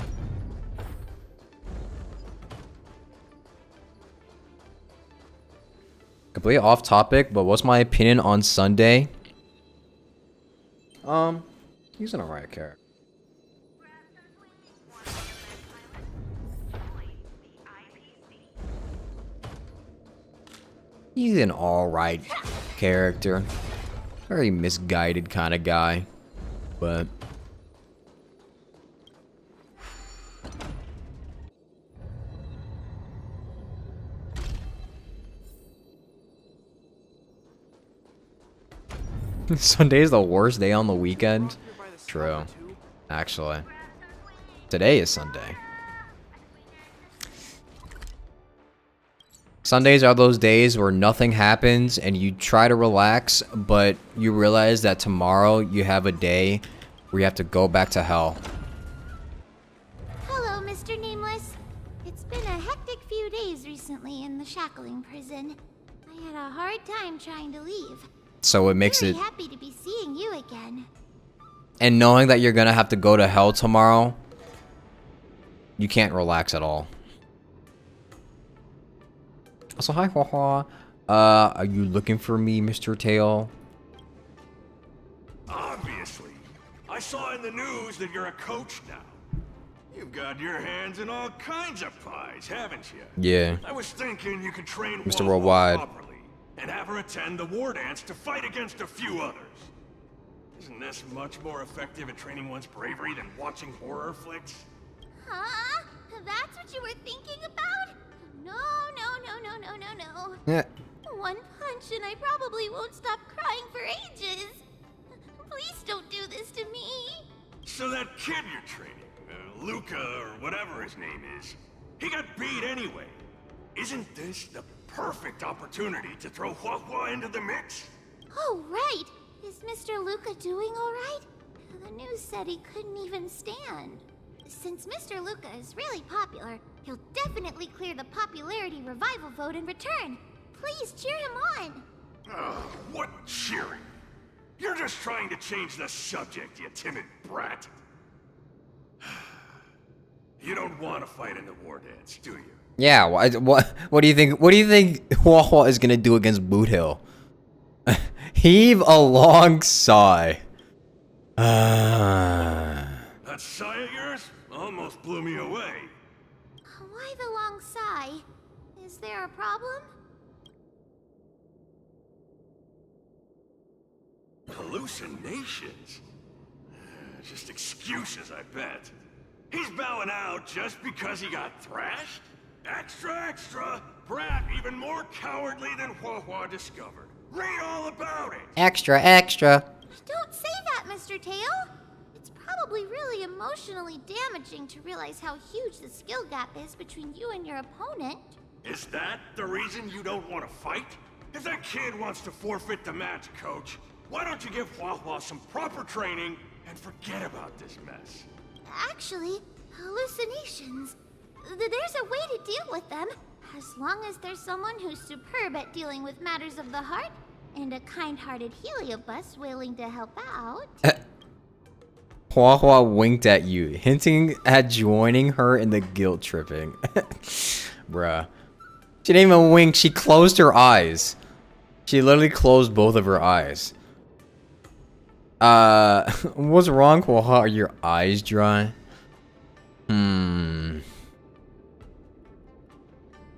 Completely off topic, but what's my opinion on Sunday? He's an alright character. He's an alright character. Very misguided kind of guy. But Sunday is the worst day on the weekend. True. Actually. Today is Sunday. Sundays are those days where nothing happens and you try to relax, but you realize that tomorrow you have a day where you have to go back to hell. Hello, Mr. Nameless. It's been a hectic few days recently in the shackling prison. I had a hard time trying to leave. So it makes it... Very happy to be seeing you again. And knowing that you're gonna have to go to hell tomorrow, you can't relax at all. Also, hi, Hua Hua. Are you looking for me, Mr. Tail? Obviously. I saw in the news that you're a coach now. You've got your hands in all kinds of pies, haven't you? Yeah. I was thinking you could train Mr. Hua Hua Worldwide. properly and have her attend the war dance to fight against a few others. Isn't this much more effective at training one's bravery than watching horror flicks? Huh? That's what you were thinking about? No. Yeah. One punch and I probably won't stop crying for ages. Please don't do this to me. So that kid you're training, Luca or whatever his name is, he got beat anyway. Isn't this the perfect opportunity to throw Huahua into the mix? Oh, right. Is Mr. Luca doing all right? The news said he couldn't even stand. Since Mr. Luca is really popular, he'll definitely clear the popularity revival vote in return. Please cheer him on. Oh, what cheering? You're just trying to change the subject, you timid brat. You don't want to fight in the war dance, do you? Yeah. What do you think? What do you think Huahua is gonna do against Boot Hill? Heave a long sigh. That sigh of yours almost blew me away. Why the long sigh? Is there a problem? Hallucinations? Just excuses, I bet. He's bowing out just because he got thrashed? Extra! Brat even more cowardly than Huahua discovered. Read all about it! Extra. Don't say that, Mr. Tail. It's probably really emotionally damaging to realize how huge the skill gap is between you and your opponent. Is that the reason you don't want to fight? If that kid wants to forfeit the match, Coach, why don't you give Huahua some proper training and forget about this mess? Actually, hallucinations. There's a way to deal with them, as long as there's someone who's superb at dealing with matters of the heart, and a kind-hearted Heliobus willing to help out. Huahua winked at you, hinting at joining her in the guilt tripping. Bruh. She didn't even wink, she closed her eyes. She literally closed both of her eyes. What's wrong, Huahua? Are your eyes dry?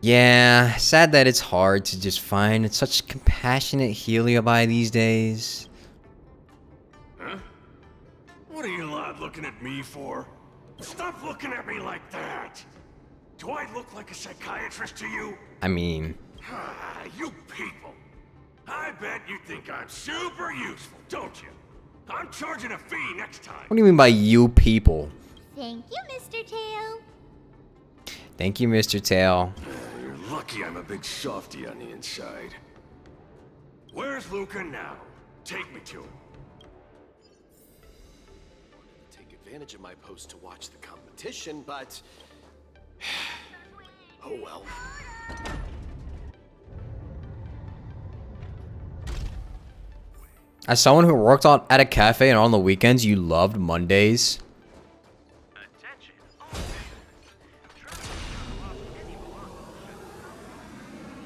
Yeah, sad that it's hard to just find such compassionate Heliobi these days. Huh? What are you lot looking at me for? Stop looking at me like that! Do I look like a psychiatrist to you? I mean... You people! I bet you think I'm super useful, don't you? I'm charging a fee next time. What do you mean by you people? Thank you, Mr. Tail. Thank you, Mr. Tail. You're lucky I'm a big softy on the inside. Where's Luca now? Take me to him. Wanted to take advantage of my post to watch the competition, but... oh well. As someone who worked at a cafe and on the weekends, you loved Mondays.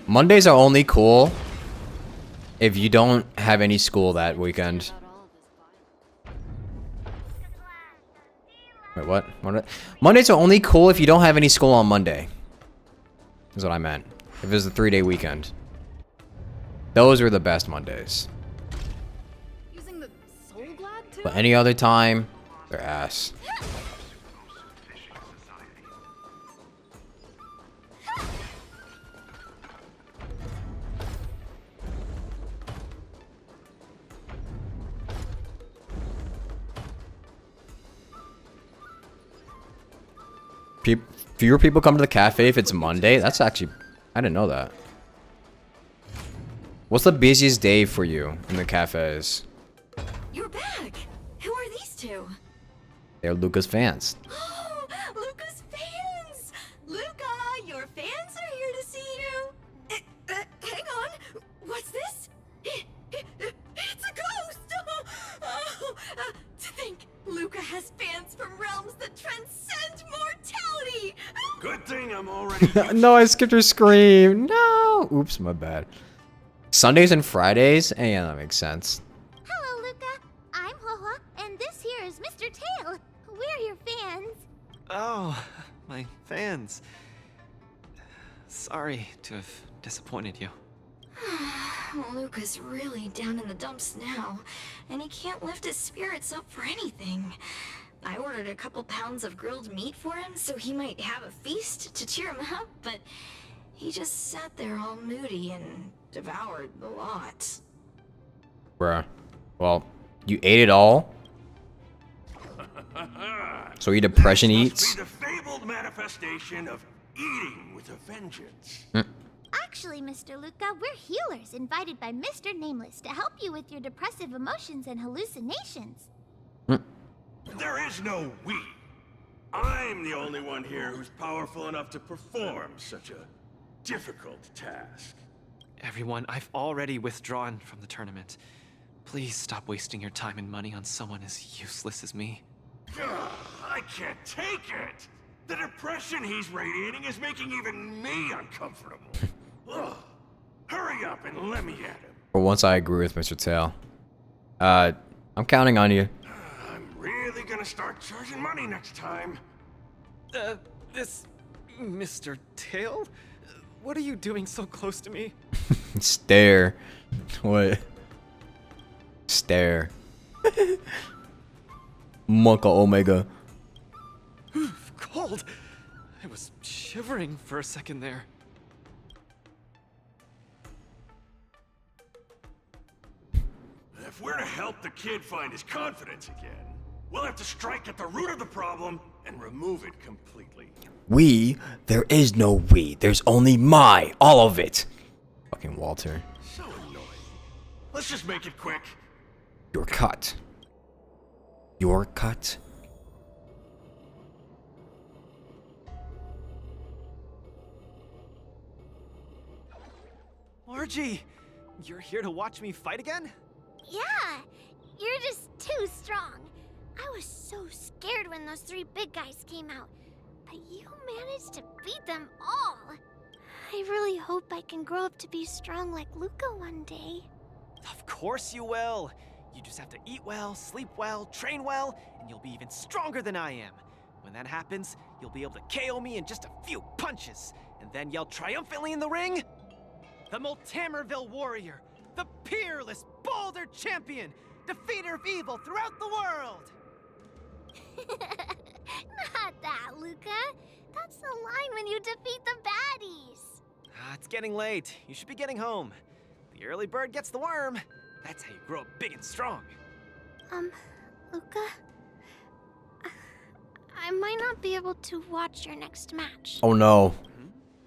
Mondays are only cool if you don't have any school that weekend. Wait, what? Mondays are only cool if you don't have any school on Monday. Is what I meant. If it was a 3-day weekend. Those were the best Mondays. But any other time, they're ass. Fewer people come to the cafe if it's Monday? That's actually... I didn't know that. What's the busiest day for you in the cafes? You're back! Who are these two? They're Luca's fans. Oh, Luca's fans! Luca, your fans are here to see you! Hang on! What's this? It's a ghost! To think, Luca has fans from realms that transcend mortality! Good thing I'm already... No, I skipped her scream. No! Oops, my bad. Sundays and Fridays? Yeah, that makes sense. Hello, Luca. I'm Huahua, and this here is Mr. Tail. We're your fans. Oh, my fans. Sorry to have disappointed you. Luca's really down in the dumps now, and he can't lift his spirits up for anything. I ordered a couple pounds of grilled meat for him so he might have a feast to cheer him up, but he just sat there all moody and devoured the lot. Bruh. Well, you ate it all? So your depression eats? Be the fabled manifestation of eating with a vengeance. Actually, Mr. Luca, we're healers invited by Mr. Nameless to help you with your depressive emotions and hallucinations. There is no we. I'm the only one here who's powerful enough to perform such a difficult task. Everyone, I've already withdrawn from the tournament. Please stop wasting your time and money on someone as useless as me. I can't take it! The depression he's radiating is making even me uncomfortable. Ugh. Hurry up and let me at him. For once, I agree with Mr. Tail. I'm counting on you. I'm really gonna start charging money next time. This... Mr. Tail? What are you doing so close to me? Stare. What? Stare. Monka Omega. Cold. I was shivering for a second there. If we're to help the kid find his confidence again, we'll have to strike at the root of the problem and remove it completely. We? There is no we. There's only my. All of it. Fucking Walter. So annoying. Let's just make it quick. You're cut. You're cut. Margie! You're here to watch me fight again? Yeah, you're just too strong. I was so scared when those three big guys came out, but you managed to beat them all. I really hope I can grow up to be strong like Luca one day. Of course you will. You just have to eat well, sleep well, train well, and you'll be even stronger than I am. When that happens, you'll be able to KO me in just a few punches, and then yell triumphantly in the ring, "The Multamerville Warrior, the peerless Boulder Champion, defeater of evil throughout the world!" Not that, Luca. That's the line when you defeat the baddies. It's getting late. You should be getting home. The early bird gets the worm. That's how you grow up big and strong. Luca? I might not be able to watch your next match. Oh no.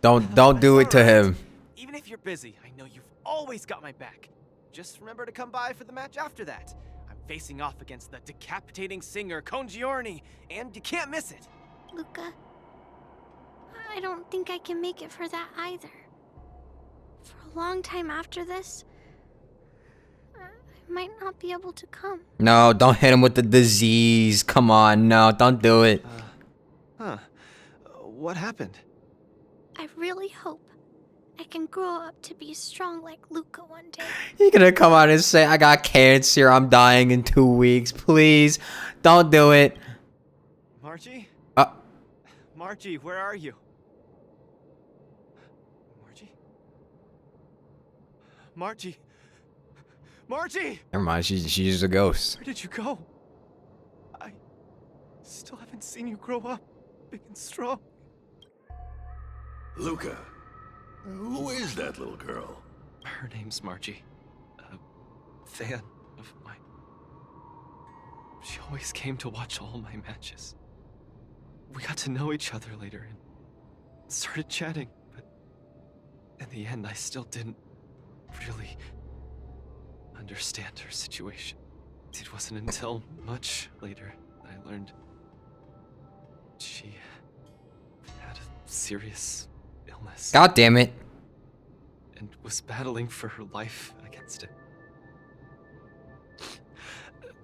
Don't do it to him. Even if you're busy, I know you've always got my back. Just remember to come by for the match after that. I'm facing off against the decapitating singer Congiorni, and you can't miss it. Luca, I don't think I can make it for that either. For a long time after this, I might not be able to come. No, don't hit him with the disease. Come on, no, don't do it. What happened? I really hope I can grow up to be strong like Luca one day. You're gonna come out and say, I got cancer, I'm dying in 2 weeks. Please, don't do it. Margie? Margie, where are you? Margie? Margie? Margie! Never mind, she's just a ghost. Where did you go? I still haven't seen you grow up big and strong. Luca, who is that little girl? Her name's Margie. A fan of mine. She always came to watch all my matches. We got to know each other later and started chatting, but in the end, I still didn't really understand her situation. It wasn't until much later that I learned she had a serious illness. God damn it. And was battling for her life against it.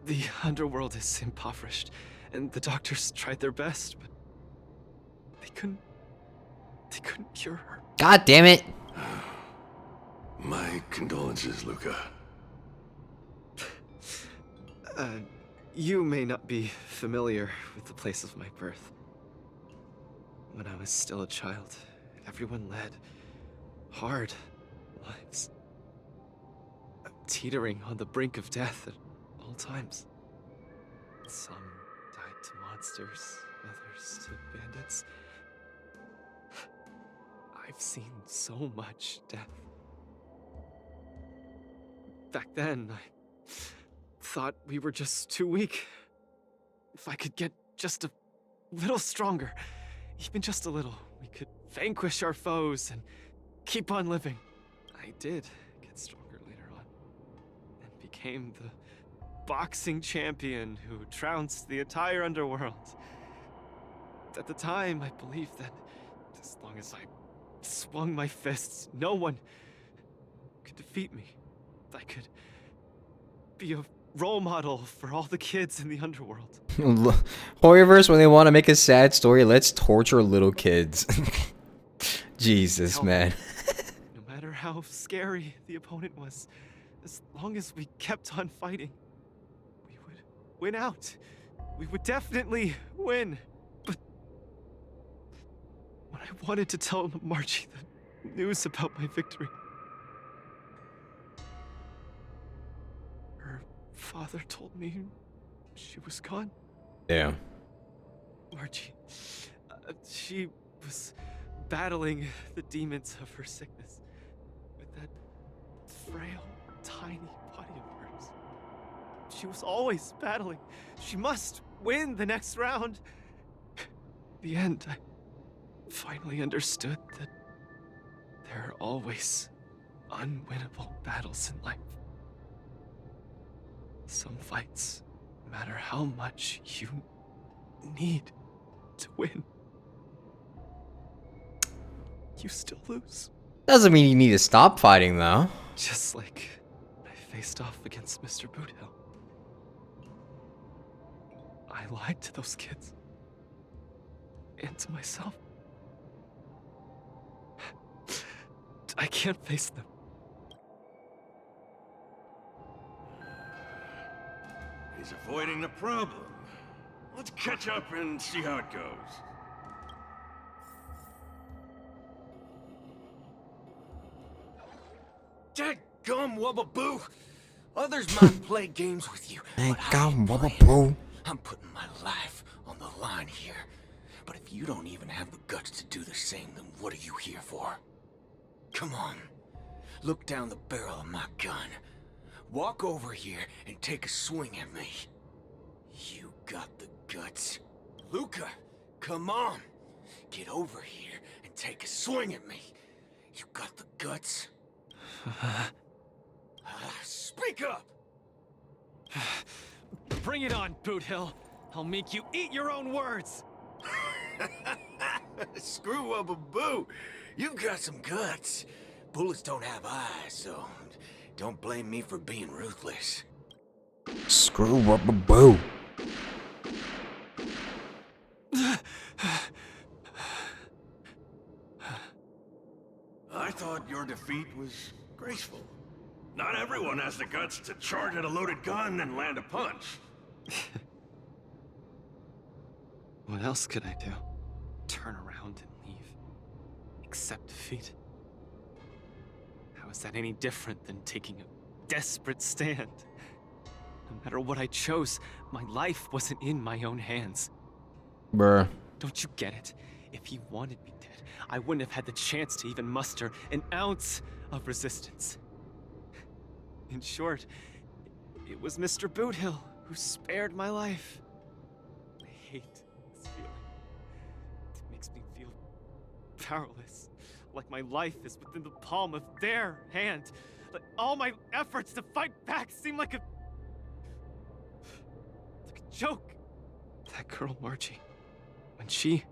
The underworld is impoverished, and the doctors tried their best, but they couldn't cure her. God damn it. My condolences, Luca. You may not be familiar with the place of my birth. When I was still a child, everyone led hard lives. teetering on the brink of death at all times. Some died to monsters, others to bandits. I've seen so much death. Back then, I thought we were just too weak. If I could get just a little stronger, even just a little, we could vanquish our foes and keep on living. I did get stronger later on, and became the boxing champion who trounced the entire underworld. At the time, I believed that as long as I swung my fists, no one could defeat me. I could be a role model for all the kids in the underworld. Horrorverse, when they want to make a sad story, let's torture little kids. Jesus, man. No matter how scary the opponent was, as long as we kept on fighting, we would win out. We would definitely win. But when I wanted to tell Margie the news about my victory, her father told me she was gone. Yeah. Margie, she was battling the demons of her sickness with that frail, tiny body of hers. She was always battling. She must win the next round. In the end, I finally understood that there are always unwinnable battles in life. Some fights, no matter how much you need to win, you still lose. Doesn't mean you need to stop fighting, though. Just like I faced off against Mr. Boothill. I lied to those kids. And to myself. I can't face them. He's avoiding the problem. Let's catch up and see how it goes. Dadgum Wubbaboo! Others might play games with you, but Dadgum Wubbaboo. I'm putting my life on the line here. But if you don't even have the guts to do the same, then what are you here for? Come on. Look down the barrel of my gun. Walk over here and take a swing at me. You got the guts. Luca, come on. Get over here and take a swing at me. You got the guts. Speak up! Bring it on, Boothill. I'll make you eat your own words. Screw up a boo. You've got some guts. Bullets don't have eyes, so don't blame me for being ruthless. Screw up a boo. I thought your defeat was graceful. Not everyone has the guts to charge at a loaded gun and land a punch. What else could I do? Turn around and leave? Accept defeat? How is that any different than taking a desperate stand? No matter what I chose, my life wasn't in my own hands. Bruh. Don't you get it? If he wanted me dead, I wouldn't have had the chance to even muster an ounce of resistance. In short, it was Mr. Boothill who spared my life. I hate this feeling. It makes me feel powerless, like my life is within the palm of their hand. Like all my efforts to fight back seem like a joke. That girl Margie, when she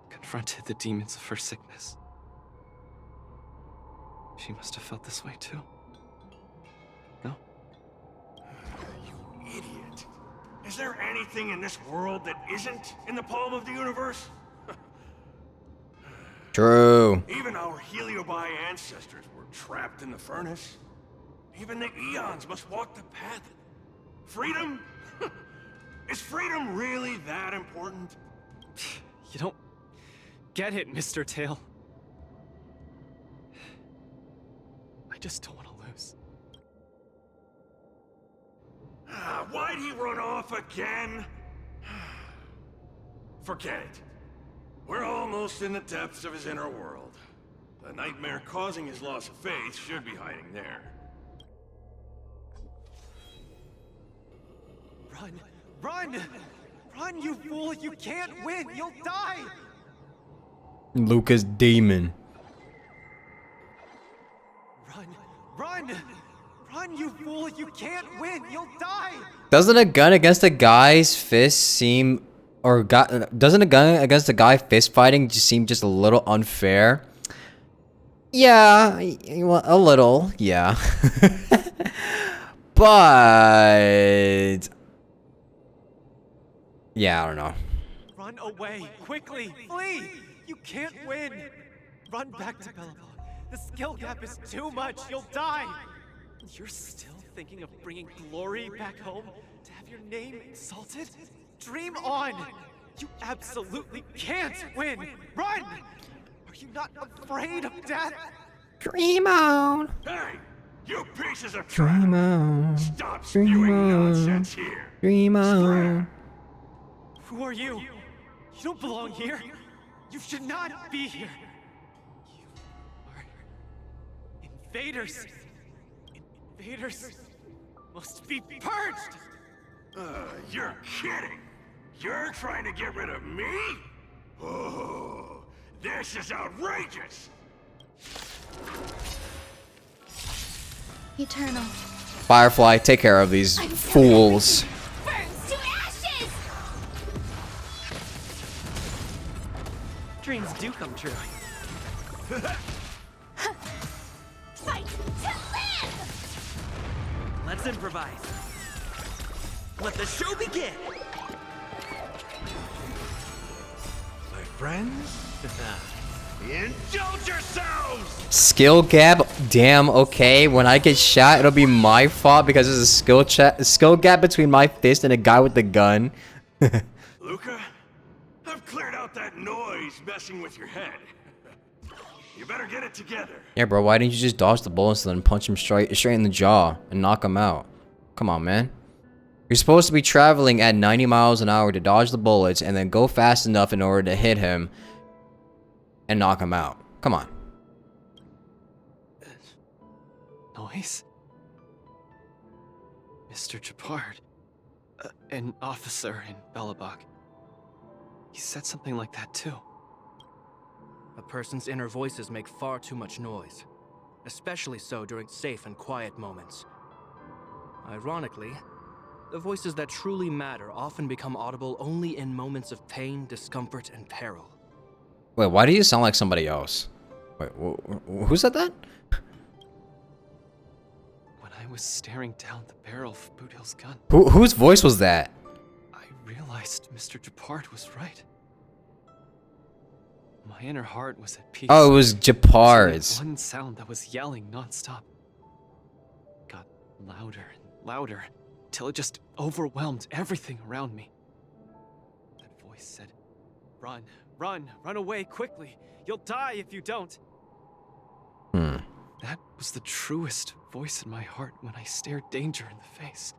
confronted the demons of her sickness, she must have felt this way too. No? You idiot. Is there anything in this world that isn't in the palm of the universe? True. Even our Heliobi ancestors were trapped in the furnace. Even the eons must walk the path. Freedom? Is freedom really that important? You don't get it, Mr. Tail. I just don't want to lose. Why'd he run off again? Forget it. We're almost in the depths of his inner world. The nightmare causing his loss of faith should be hiding there. Run! Run! Run, you fool! You can't win! You'll die! Lucas Demon. Run! Run! Run, you fool! You can't win! You'll die! Doesn't a gun against a guy's fist seem, or doesn't a gun against a guy fist fighting just seem just a little unfair? Yeah, well, a little, yeah. But yeah, I don't know. Run away! Quickly! Flee! You can't win! Run back to Belobog. The skill gap is too much! You'll die! You're still thinking of bringing glory back home? To have your name exalted? Dream on! You absolutely can't win! Run! Are you not afraid of death? Dream on! Hey! You pieces of Dream on! Stop Dream spewing on! nonsense here! Dream on! Who are you? You don't belong here! You should not be here! You are invaders! Invaders must be purged! You're kidding! You're trying to get rid of me? Oh, this is outrageous! Eternal. Firefly, take care of these fools. Burns to ashes! Dreams do come true. Fight to live! Let's improvise. Let the show begin! My friends? Indulge yourselves! Skill gap? Damn, okay. When I get shot, it'll be my fault because there's a skill gap between my fist and a guy with the gun. Luca, I've cleared out that noise messing with your head. You better get it together. Yeah, bro, why didn't you just dodge the bullets and then punch him straight in the jaw and knock him out? Come on, man. You're supposed to be traveling at 90 miles an hour to dodge the bullets and then go fast enough in order to hit him and knock him out. Come on. Noise? Mr. Japard. An officer in Belobog. He said something like that too. A person's inner voices make far too much noise, especially so during safe and quiet moments. Ironically, the voices that truly matter often become audible only in moments of pain, discomfort, and peril. Wait, why do you sound like somebody else? Wait, who said that? When I was staring down the barrel of Bootill's gun, Whose voice was that? I realized Mr. Japard was right. My inner heart was at peace. Oh, it was Japard's. One sound that was yelling nonstop got louder and louder till it just overwhelmed everything around me. That voice said, "Run, run, run away quickly. You'll die if you don't." That was the truest voice in my heart when I stared danger in the face.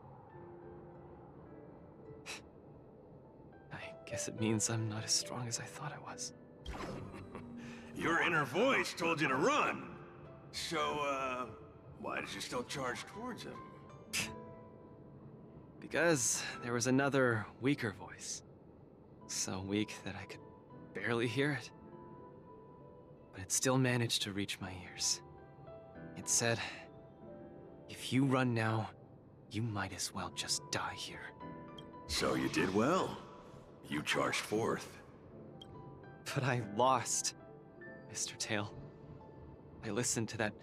I guess it means I'm not as strong as I thought I was. Your inner voice told you to run. So, why did you still charge towards him? Because there was another, weaker voice. So weak that I could barely hear it. But it still managed to reach my ears. It said, "If you run now, you might as well just die here." So you did well. You charged forth. But I lost, Mr. Tail. I listened to that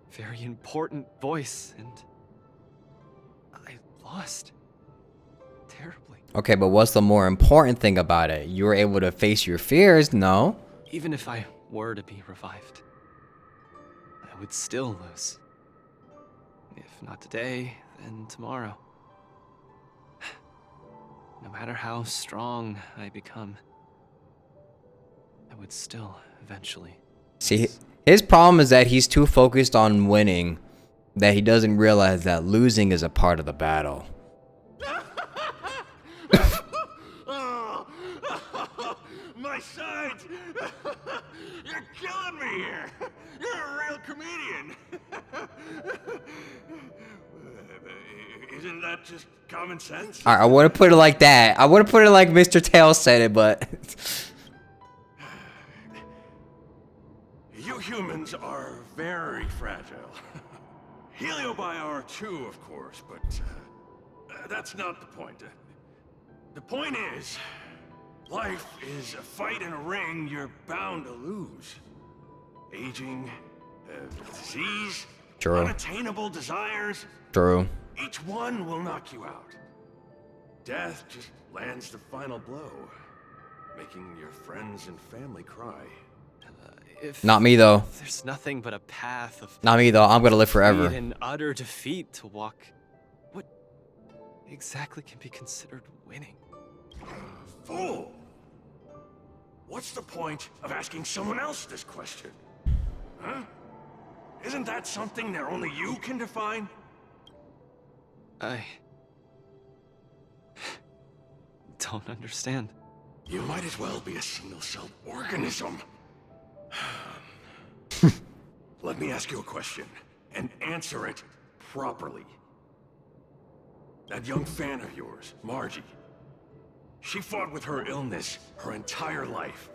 very important voice, and I lost. Terribly. Okay, but what's the more important thing about it? You were able to face your fears, no? Even if I were to be revived, I would still lose. If not today, then tomorrow. No matter how strong I become, I would still eventually. See, his problem is that he's too focused on winning that he doesn't realize that losing is a part of the battle. my sides! You're killing me here! You're a real comedian! Isn't that just common sense? Alright, I would have put it like that. I would have put it like Mr. Tail said it, but... You humans are very fragile. Heliobi are too, of course, but that's not the point. The point is, life is a fight in a ring you're bound to lose. Aging, disease, True. unattainable desires. True. Each one will knock you out. Death just lands the final blow, making your friends and family cry. Not me, though. There's nothing but a path of Not me, though. I'm gonna live forever. defeat and utter defeat to walk. What exactly can be considered winning? Fool! What's the point of asking someone else this question? Huh? Isn't that something that only you can define? I don't understand. You might as well be a single-celled organism. Let me ask you a question, and answer it properly. That young fan of yours, Margie, she fought with her illness her entire life,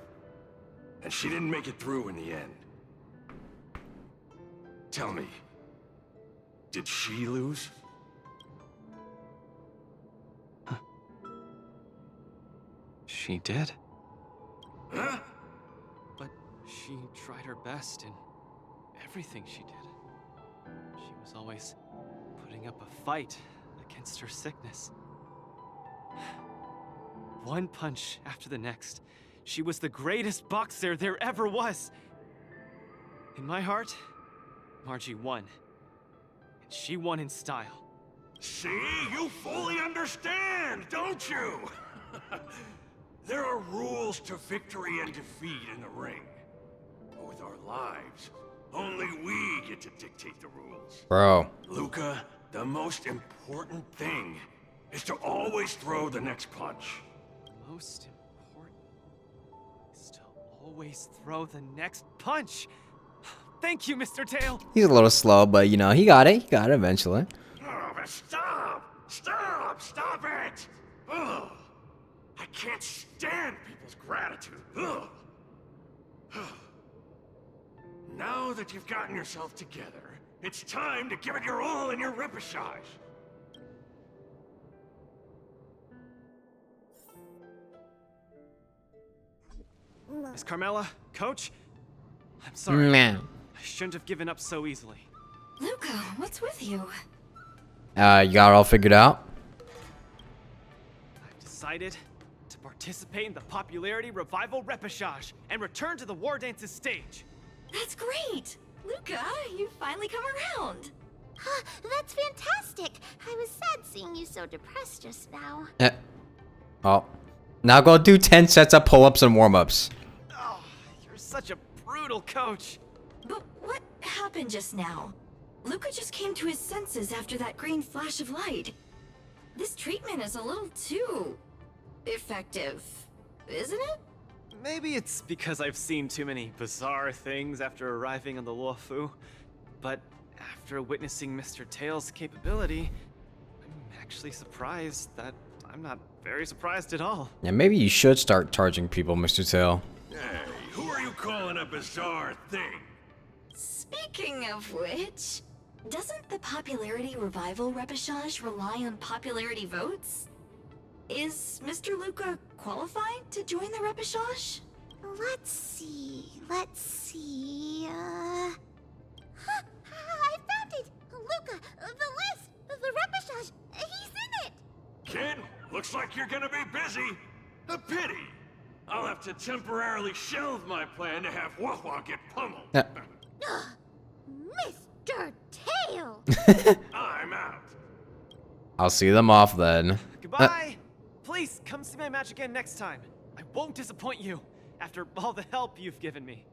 and she didn't make it through in the end. Tell me, did she lose? She did. Huh? But she tried her best in everything she did. She was always putting up a fight against her sickness. One punch after the next. She was the greatest boxer there ever was. In my heart, Margie won. And she won in style. See? You fully understand, don't you? There are rules to victory and defeat in the ring. But with our lives, only we get to dictate the rules. Bro. Luca, the most important thing is to always throw the next punch. Most important is to always throw the next punch. Thank you, Mr. Tail. He's a little slow, but you know, he got it. He got it eventually. Oh, but stop! Stop! Stop it! Ugh. I can't stand people's gratitude. Ugh. Now that you've gotten yourself together, it's time to give it your all in your repechage. Miss Carmela, Coach, I'm sorry. Man. I shouldn't have given up so easily. Luca, what's with you? You got it all figured out? I've decided to participate in the Popularity Revival Repechage and return to the Wardance's stage. That's great! Luca, you finally come around. That's fantastic. I was sad seeing you so depressed just now. Oh. Now go do 10 sets of pull-ups and warm-ups. Oh, you're such a brutal coach. But what happened just now? Luca just came to his senses after that green flash of light. This treatment is a little too effective, isn't it? Maybe it's because I've seen too many bizarre things after arriving on the Luofu, but after witnessing Mr. Tail's capability, I'm actually surprised that I'm not very surprised at all. Yeah, maybe you should start charging people, Mr. Tail. Hey, who are you calling a bizarre thing? Speaking of which, doesn't the Popularity Revival Repechage rely on popularity votes? Is Mr. Luca qualified to join the Repechage? Let's see. I found it! Luca, the list! The Repechage! He's in it! Kid, looks like you're gonna be busy. A pity. I'll have to temporarily shelve my plan to have Wawa get pummeled. Mr. Tail! I'm out. I'll see them off then. Goodbye! Please, come see my match again next time. I won't disappoint you, after all the help you've given me.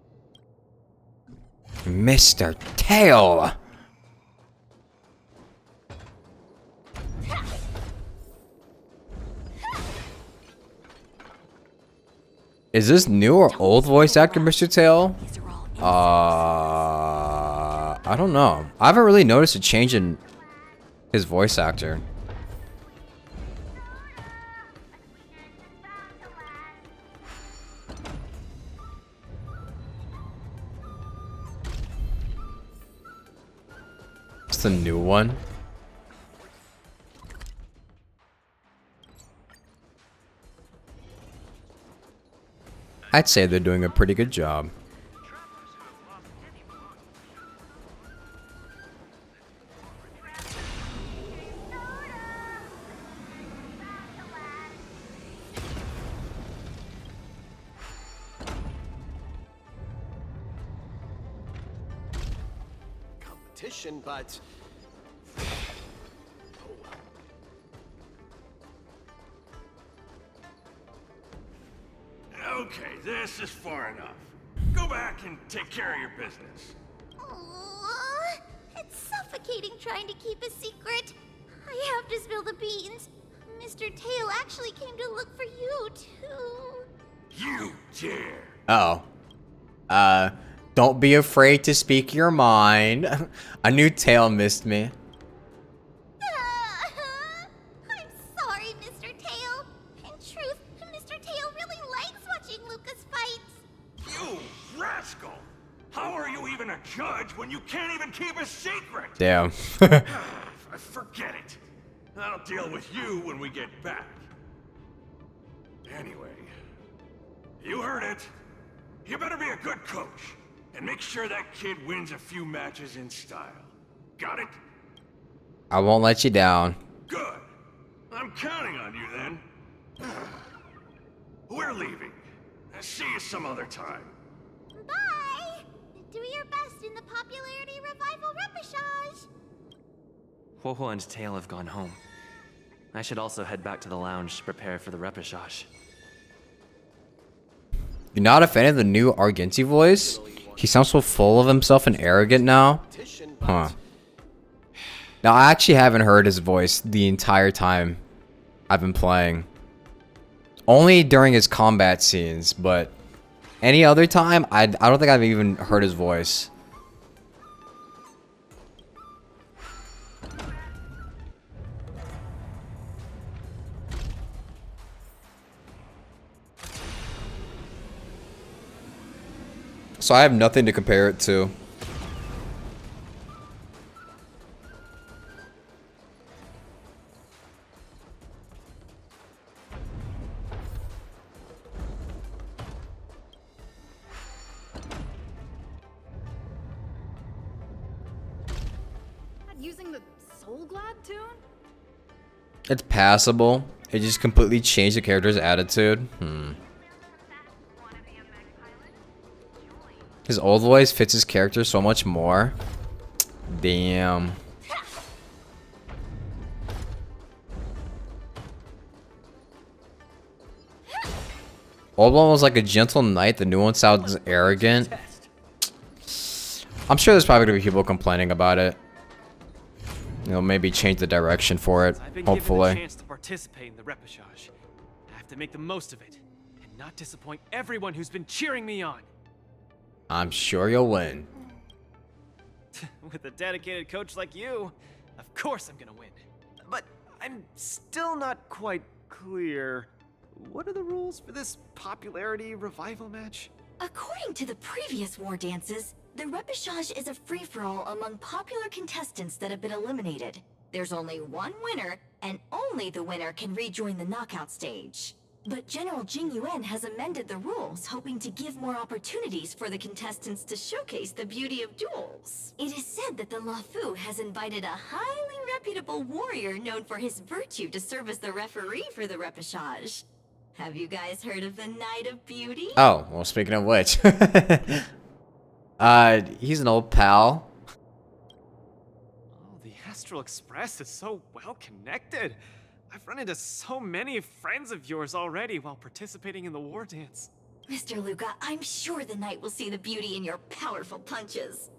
Mr. Tail! Is this new or old voice actor, Mr. Tail? I don't know. I haven't really noticed a change in his voice actor. It's the new one. I'd say they're doing a pretty good job. Competition, but Okay, this is far enough. Go back and take care of your business. Aww, it's suffocating trying to keep a secret. I have to spill the beans. Mr. Tail actually came to look for you, too. You dare. Oh. Don't be afraid to speak your mind. A new Tail missed me. I'm sorry, Mr. Tail. In truth, Mr. Tail really likes watching Lucas fights. You rascal! How are you even a judge when you can't even keep a secret? Damn. Forget it. I'll deal with you when we get back. Anyway, you heard it. You better be a good coach and make sure that kid wins a few matches in style. Got it? I won't let you down. Good. I'm counting on you then. We're leaving. See you some other time. Bye! Do your best in the popularity revival repechage. Huohuo and Tail have gone home. I should also head back to the lounge to prepare for the repechage. You're not a fan of the new Argenti voice? He sounds so full of himself and arrogant now. Huh. Now, I actually haven't heard his voice the entire time I've been playing. Only during his combat scenes, but any other time, I don't think I've even heard his voice. So I have nothing to compare it to. Using the Soul Glad tune? It's passable. It just completely changed the character's attitude. His old voice fits his character so much more. Damn. Old one was like a gentle knight. The new one sounds arrogant. I'm sure there's probably gonna be people complaining about it. You know, maybe change the direction for it. I've been Hopefully. given the chance to participate in the repechage. I have to make the most of it and not disappoint everyone who's been cheering me on. I'm sure you'll win. With a dedicated coach like you, of course I'm gonna win. But I'm still not quite clear. What are the rules for this popularity revival match? According to the previous war dances, the repechage is a free-for-all among popular contestants that have been eliminated. There's only one winner, and only the winner can rejoin the knockout stage. But General Jing Yuan has amended the rules, hoping to give more opportunities for the contestants to showcase the beauty of duels. It is said that the Luofu has invited a highly reputable warrior known for his virtue to serve as the referee for the repechage. Have you guys heard of the Knight of Beauty? Oh, well, speaking of which. He's an old pal. Oh, the Astral Express is so well connected. I've run into so many friends of yours already while participating in the war dance. Mr. Luca, I'm sure the knight will see the beauty in your powerful punches.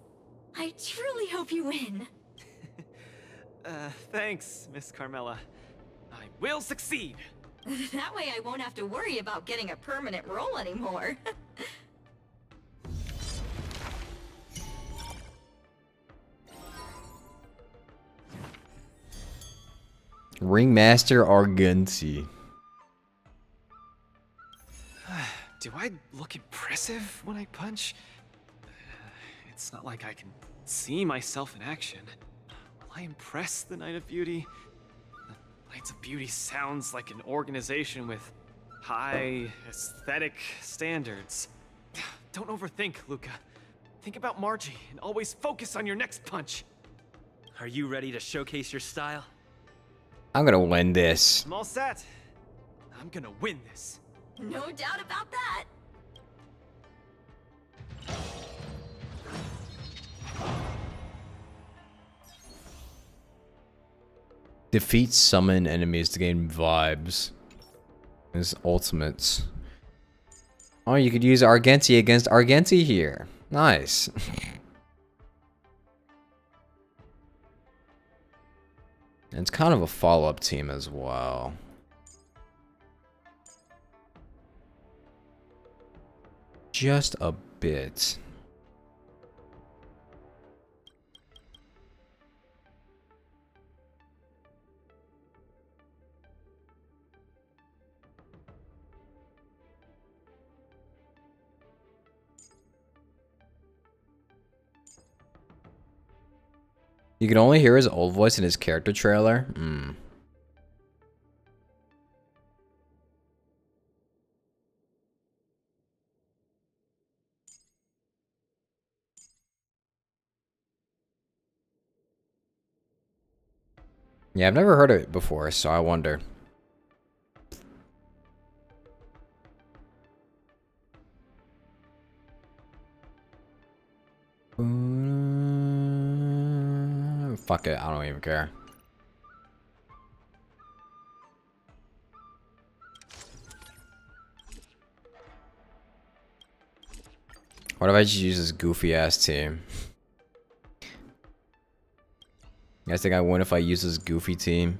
I truly hope you win. Thanks, Miss Carmela. I will succeed. That way I won't have to worry about getting a permanent role anymore. Ringmaster Argenti. Do I look impressive when I punch? It's not like I can see myself in action. Will I impress the Knight of Beauty? The Knights of Beauty sounds like an organization with high aesthetic standards. Don't overthink, Luca. Think about Margie and always focus on your next punch. Are you ready to showcase your style? I'm gonna win this. I'm all set. I'm gonna win this. No doubt about that. Defeat summon enemies to gain vibes. His ultimates. Oh, you could use Argenti against Argenti here. Nice. And it's kind of a follow-up team as well. Just a bit. You can only hear his old voice in his character trailer. Yeah, I've never heard of it before, so I wonder. Fuck it, I don't even care. What if I just use this goofy ass team? You guys think I win if I use this goofy team?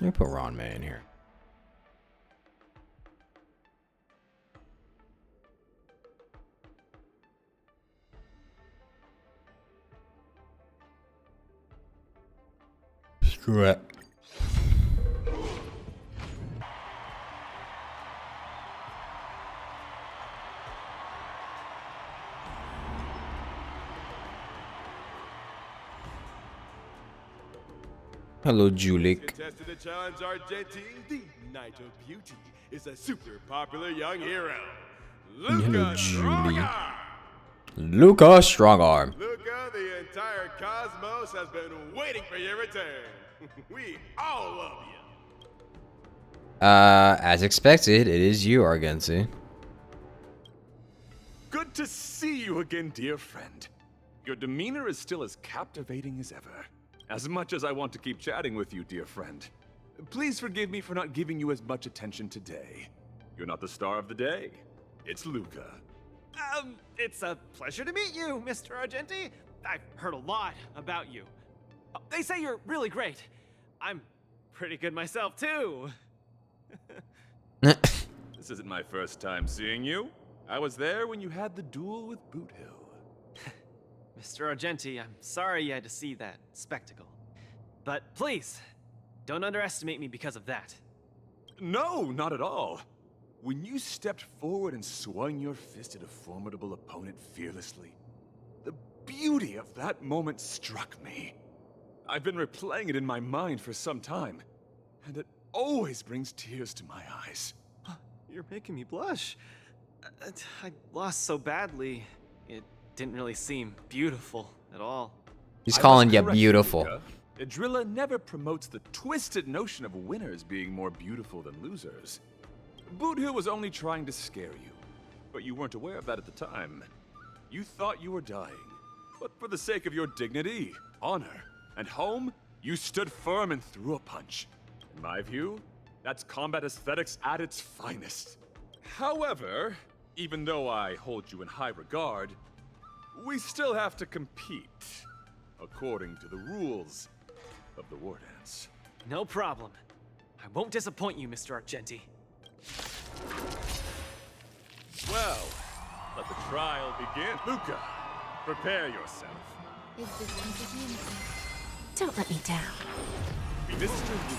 Let me put Ron May in here. Screw it. Hello, Julik. Contested the challenge Argenti, the Knight of Beauty, is a super popular young hero. Luca Strongarm! Luca Strongarm. Luca, the entire cosmos has been waiting for your return. We all love you. As expected, it is you, Argenti. Good to see you again, dear friend. Your demeanor is still as captivating as ever. As much as I want to keep chatting with you, dear friend, please forgive me for not giving you as much attention today. You're not the star of the day. It's Luca. It's a pleasure to meet you, Mr. Argenti. I've heard a lot about you. They say you're really great. I'm pretty good myself, too. This isn't my first time seeing you. I was there when you had the duel with Boothill. Mr. Argenti, I'm sorry you had to see that spectacle. But please, don't underestimate me because of that. No, not at all. When you stepped forward and swung your fist at a formidable opponent fearlessly, the beauty of that moment struck me. I've been replaying it in my mind for some time, and it always brings tears to my eyes. You're making me blush. I lost so badly, it didn't really seem beautiful at all. He's calling you beautiful. Idrilla never promotes the twisted notion of winners being more beautiful than losers. Boothill was only trying to scare you, but you weren't aware of that at the time. You thought you were dying, but for the sake of your dignity, honor, and home, you stood firm and threw a punch. In my view, that's combat aesthetics at its finest. However, even though I hold you in high regard, we still have to compete, according to the rules of the Wardance. No problem. I won't disappoint you, Mr. Argenti. Well, let the trial begin. Luca, prepare yourself. Don't let me down. Mr. Luca,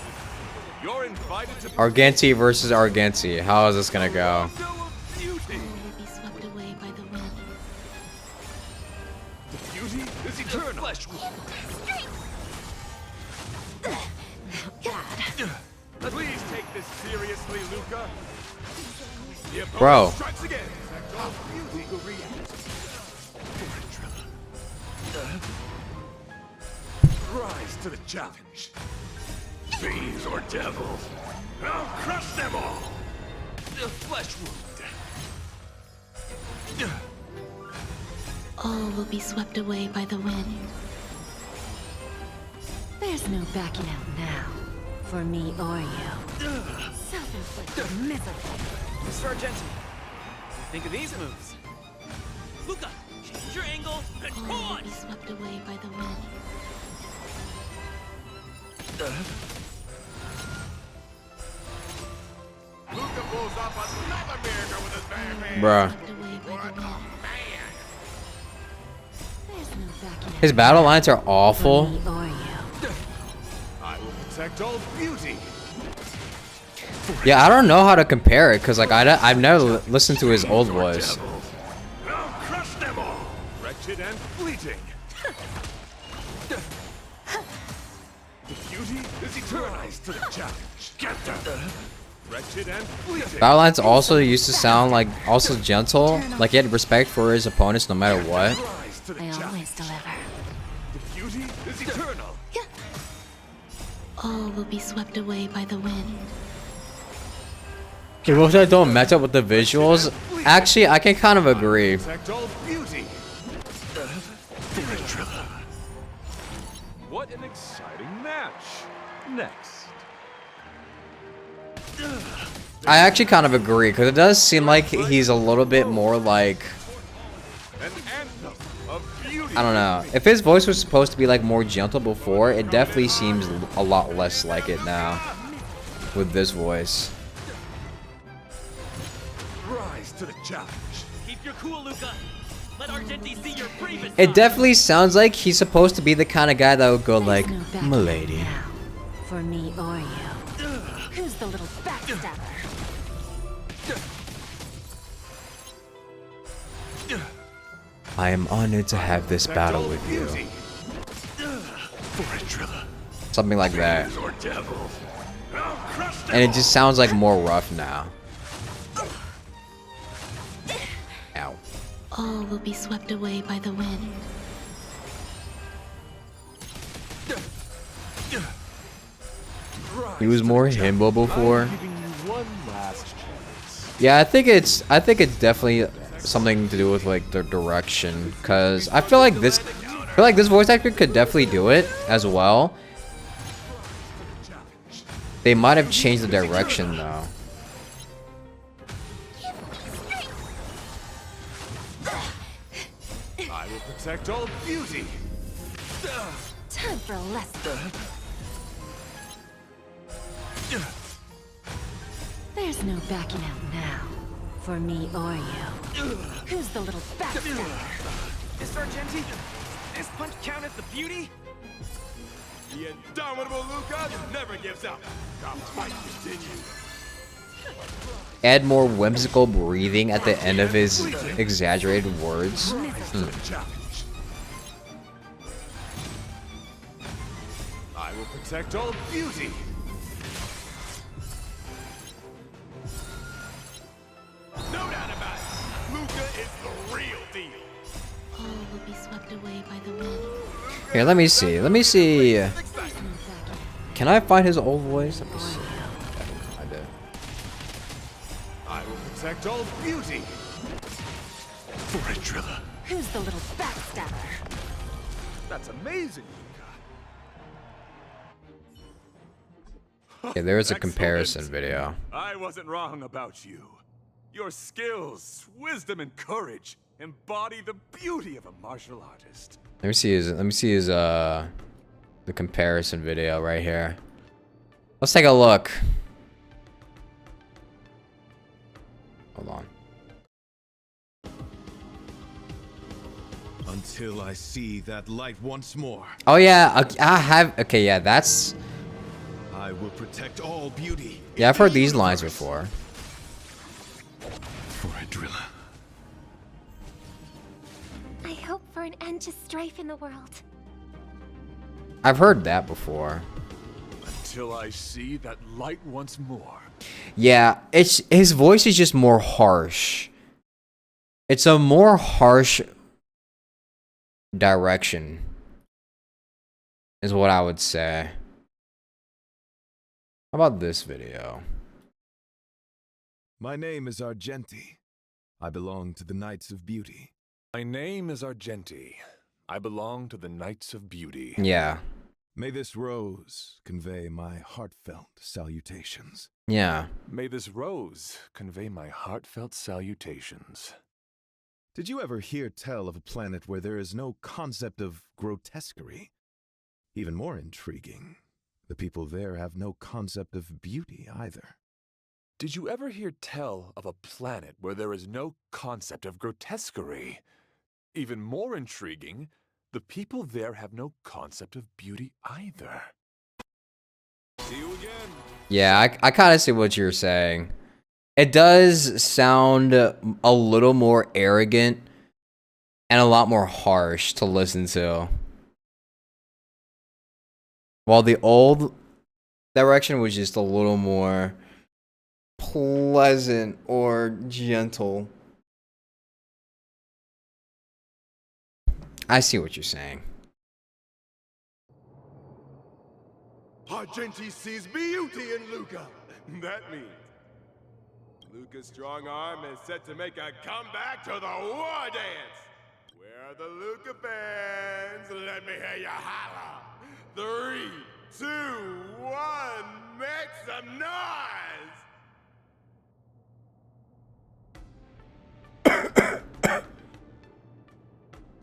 you're invited to Argenti versus Argenti. How is this gonna go? beauty. Will be swept away by the wind. The beauty is eternal. Flesh Please take this seriously, Luca. The opponent Bro. strikes again. Beauty will react. Rise to the challenge. Fiends or devils, I'll crush them all. The flesh wound. All will be swept away by the wind. There's no backing out now. For me or you. Self-inflicted misery. Mr. Argenti, what do you think of these moves? Luca, change your angle and All pull will be swept away by the wind. Luca pulls off another miracle with his bare hands. Bruh. Swept away by the wind. There's no backing out. His battle lines are awful. For me or you. I will protect all beauty. Yeah, I don't know how to compare it because like I've never listened to his old voice. I'll crush them all. Wretched and fleeting. The beauty is eternal. Rise to the challenge. Get them. Wretched and fleeting. Battle lines also used to sound like also gentle, like he had respect for his opponents no matter what. Rise to the I challenge. always deliver. The beauty is eternal. All will be swept away by the wind. Okay, most that don't match up with the visuals. Actually, I can kind of agree. Protect all beauty. What an exciting match. Next. I actually kind of agree because it does seem like he's a little bit more like, An anthem of beauty. I don't know. If his voice was supposed to be like more gentle before, it definitely seems a lot less like it now with this voice. Rise to the challenge. Keep your cool, Luca. Let Argenti see your bravest It side. definitely sounds like he's supposed to be the kind of guy that would go like, There's no backing "Milady." out now. For me or you. Who's the little backstabber? I am honored to have this battle with you. Beauty. For a driller. Something like that. Or devils. I'll crush them And it just sounds like more rough now. Ow. All will be swept away by the wind. He was more himbo before. I'm giving you one last chance. Yeah, I think it's definitely something to do with like the direction, cause I feel like this voice actor could definitely do it as well. They might have changed the direction though. I will protect all beauty. Time for a lesson. There's no backing out now. For me or you. Who's the little backstabber? Mr. Argenti, this punch count as the beauty? The indomitable Luca never gives up. The fight continues. Add more whimsical breathing at the end of his exaggerated words. Challenge. I will protect all beauty. No doubt about it. Luca is the real deal. All will be swept away by the wind. Here, let me see. Let me see. Can I find his old voice? Let me see. I can find it. I will protect all beauty. For a driller. Who's the little backstabber? That's amazing, Okay, there is a Excellent. comparison video. I wasn't wrong about you. Your skills, wisdom, and courage embody the beauty of a martial artist. Let me see his the comparison video right here. Let's take a look. Hold on. Until I see that light once more. Oh yeah, I have. Okay, yeah, that's. I will protect all beauty. Yeah, I've heard these lines before. For Adrilla. I hope for an end to strife in the world. I've heard that before. Until I see that light once more. Yeah, it's his voice is just more harsh. It's a more harsh direction, is what I would say. How about this video? My name is Argenti. I belong to the Knights of Beauty. My name is Argenti. I belong to the Knights of Beauty. Yeah. May this rose convey my heartfelt salutations. Yeah. May this rose convey my heartfelt salutations. Did you ever hear tell of a planet where there is no concept of grotesquerie? Even more intriguing, the people there have no concept of beauty either. Did you ever hear tell of a planet where there is no concept of grotesquerie? Even more intriguing, the people there have no concept of beauty either. See you again. Yeah, I kind of see what you're saying. It does sound a little more arrogant and a lot more harsh to listen to. While the old direction was just a little more pleasant or gentle. I see what you're saying. Argenti sees beauty in Luca. That means Luca's strong arm is set to make a comeback to the war dance. Where are the Luca fans? Let me hear you holler. 3, 2, 1, make some noise!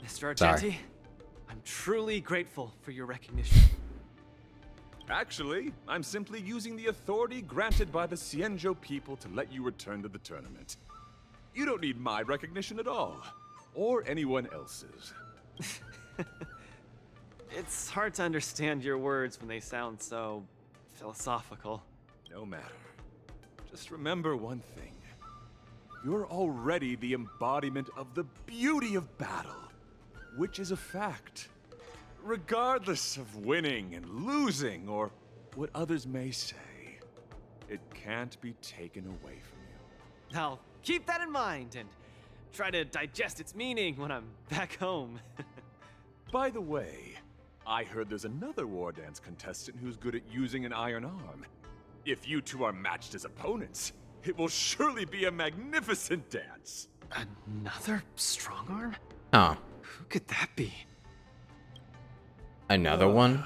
Mr. Argenti, Sorry. I'm truly grateful for your recognition. Actually, I'm simply using the authority granted by the Cienjo people to let you return to the tournament. You don't need my recognition at all, or anyone else's. It's hard to understand your words when they sound so philosophical. No matter. Just remember one thing. You're already the embodiment of the beauty of battle, which is a fact. Regardless of winning and losing, or what others may say, it can't be taken away from you. I'll keep that in mind and try to digest its meaning when I'm back home. By the way, I heard there's another war dance contestant who's good at using an iron arm. If you two are matched as opponents, it will surely be a magnificent dance. Another strong arm? Oh. Who could that be? Another one?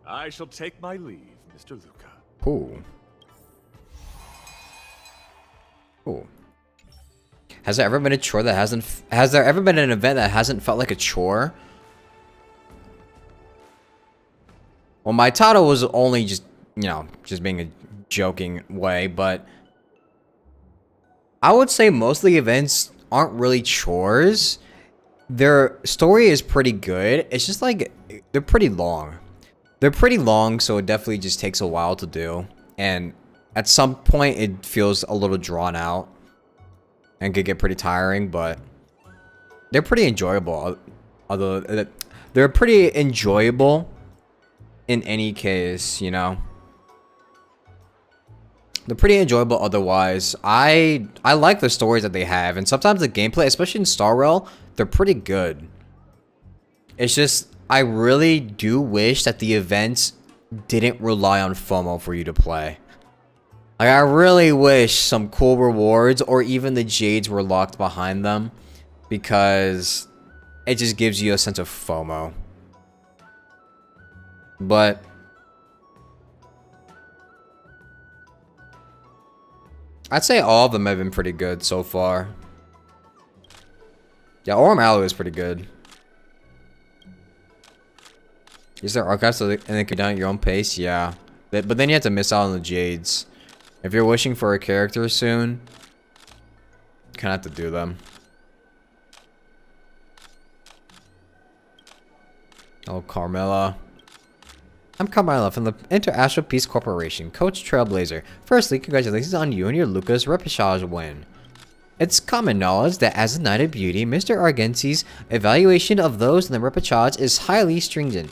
I shall take my leave, Mr. Luca. Ooh. Ooh. Has there ever been a chore that hasn't... Has there ever been an event that hasn't felt like a chore? Well, my title was only just, you know, just being a joking way, but... I would say most of the events aren't really chores. Their story is pretty good. It's just like, they're pretty long. They're pretty long, so it definitely just takes a while to do. And at some point, it feels a little drawn out. And could get pretty tiring, but they're pretty enjoyable. Although, they're pretty enjoyable in any case, you know. They're pretty enjoyable otherwise. I like the stories that they have, and sometimes the gameplay, especially in Star Rail, they're pretty good. It's just, I really do wish that the events didn't rely on FOMO for you to play. Like, I really wish some cool rewards or even the Jades were locked behind them, because it just gives you a sense of FOMO. But I'd say all of them have been pretty good so far. Yeah, Orem Alley is pretty good. Is there archives so and they can be done at your own pace? Yeah. But then you have to miss out on the Jades. If you're wishing for a character soon, you kind of have to do them. Oh, Carmela. I'm Carmela from the Interastral Peace Corporation, Coach Trailblazer. Firstly, congratulations on you and your Lucas repechage win. It's common knowledge that as a Knight of Beauty, Mr. Argenti's evaluation of those in the repechage is highly stringent.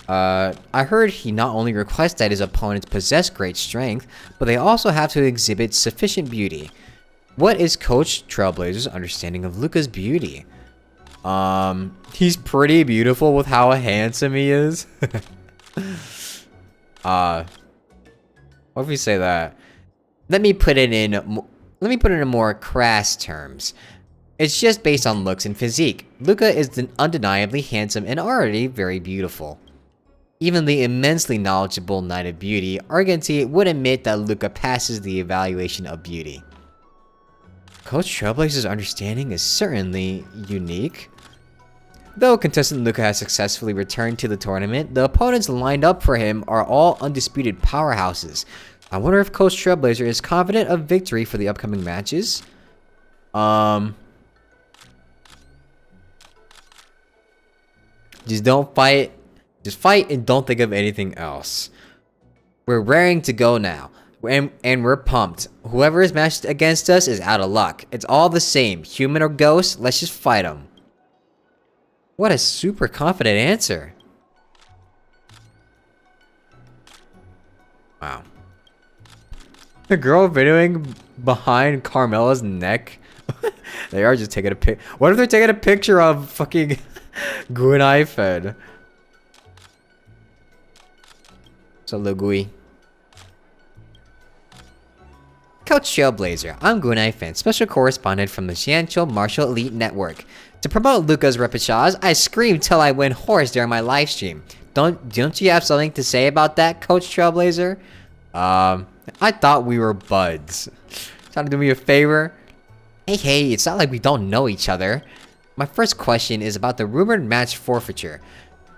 I heard he not only requests that his opponents possess great strength, but they also have to exhibit sufficient beauty. What is Coach Trailblazer's understanding of Luca's beauty? He's pretty beautiful with how handsome he is. What if we say that? Let me put it in more crass terms. It's just based on looks and physique. Luca is undeniably handsome and already very beautiful. Even the immensely knowledgeable Knight of Beauty, Argenti, would admit that Luca passes the evaluation of beauty. Coach Trailblazer's understanding is certainly unique. Though contestant Luca has successfully returned to the tournament, the opponents lined up for him are all undisputed powerhouses. I wonder if Coach Trailblazer is confident of victory for the upcoming matches. Just don't fight. Just fight and don't think of anything else. We're raring to go now. And we're pumped. Whoever is matched against us is out of luck. It's all the same. Human or ghost, let's just fight them. What a super confident answer. Wow. The girl videoing behind Carmela's neck. They are just taking a pic. What if they're taking a picture of fucking Gunai Fed? So Lugui. Coach Trailblazer, I'm Gunai Fan, special correspondent from the Xianqiu Martial Elite Network. To promote Luca's repechage, I screamed till I went hoarse during my live stream. Don't you have something to say about that, Coach Trailblazer? I thought we were buds. Trying to do me a favor? Hey, it's not like we don't know each other. My first question is about the rumored match forfeiture.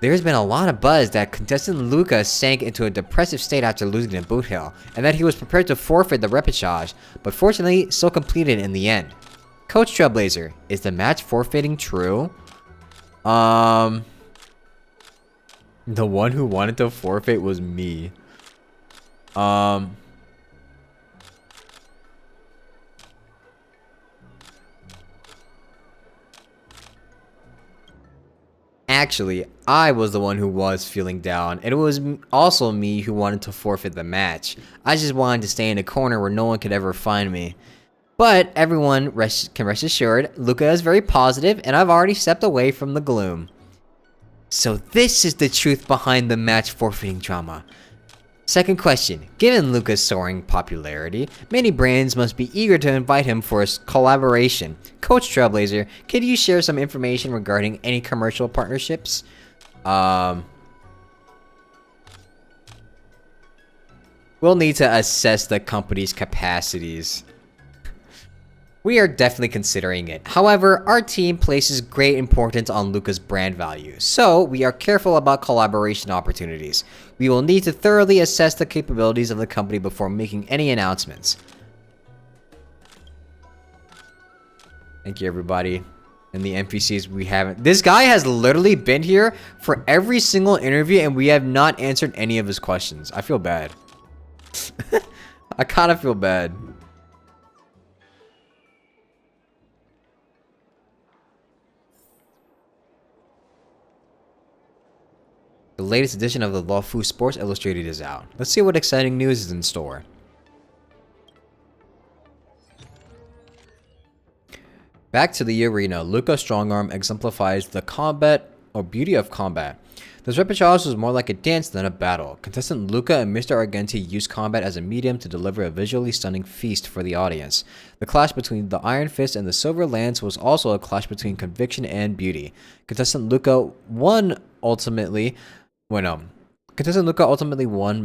There's been a lot of buzz that contestant Luca sank into a depressive state after losing to Boot Hill, and that he was prepared to forfeit the repechage, but fortunately still completed in the end. Coach Trailblazer, is the match forfeiting true? The one who wanted to forfeit was me. Actually, I was the one who was feeling down, and it was also me who wanted to forfeit the match. I just wanted to stay in a corner where no one could ever find me. But everyone can rest assured, Luca is very positive, and I've already stepped away from the gloom. So this is the truth behind the match forfeiting drama. Second question, given Luca's soaring popularity, many brands must be eager to invite him for a collaboration. Coach Trailblazer, could you share some information regarding any commercial partnerships? We'll need to assess the company's capacities. We are definitely considering it. However, our team places great importance on Luca's brand value, so we are careful about collaboration opportunities. We will need to thoroughly assess the capabilities of the company before making any announcements. Thank you, everybody. And the NPCs we haven't... This guy has literally been here for every single interview, and we have not answered any of his questions. I feel bad. I kind of feel bad. The latest edition of the Luofu Sports Illustrated is out. Let's see what exciting news is in store. Back to the arena, Luca's strongarm exemplifies the combat or beauty of combat. This repechage was more like a dance than a battle. Contestant Luca and Mr. Argenti used combat as a medium to deliver a visually stunning feast for the audience. The clash between the Iron Fist and the Silver Lance was also a clash between conviction and beauty. Contestant Luca ultimately won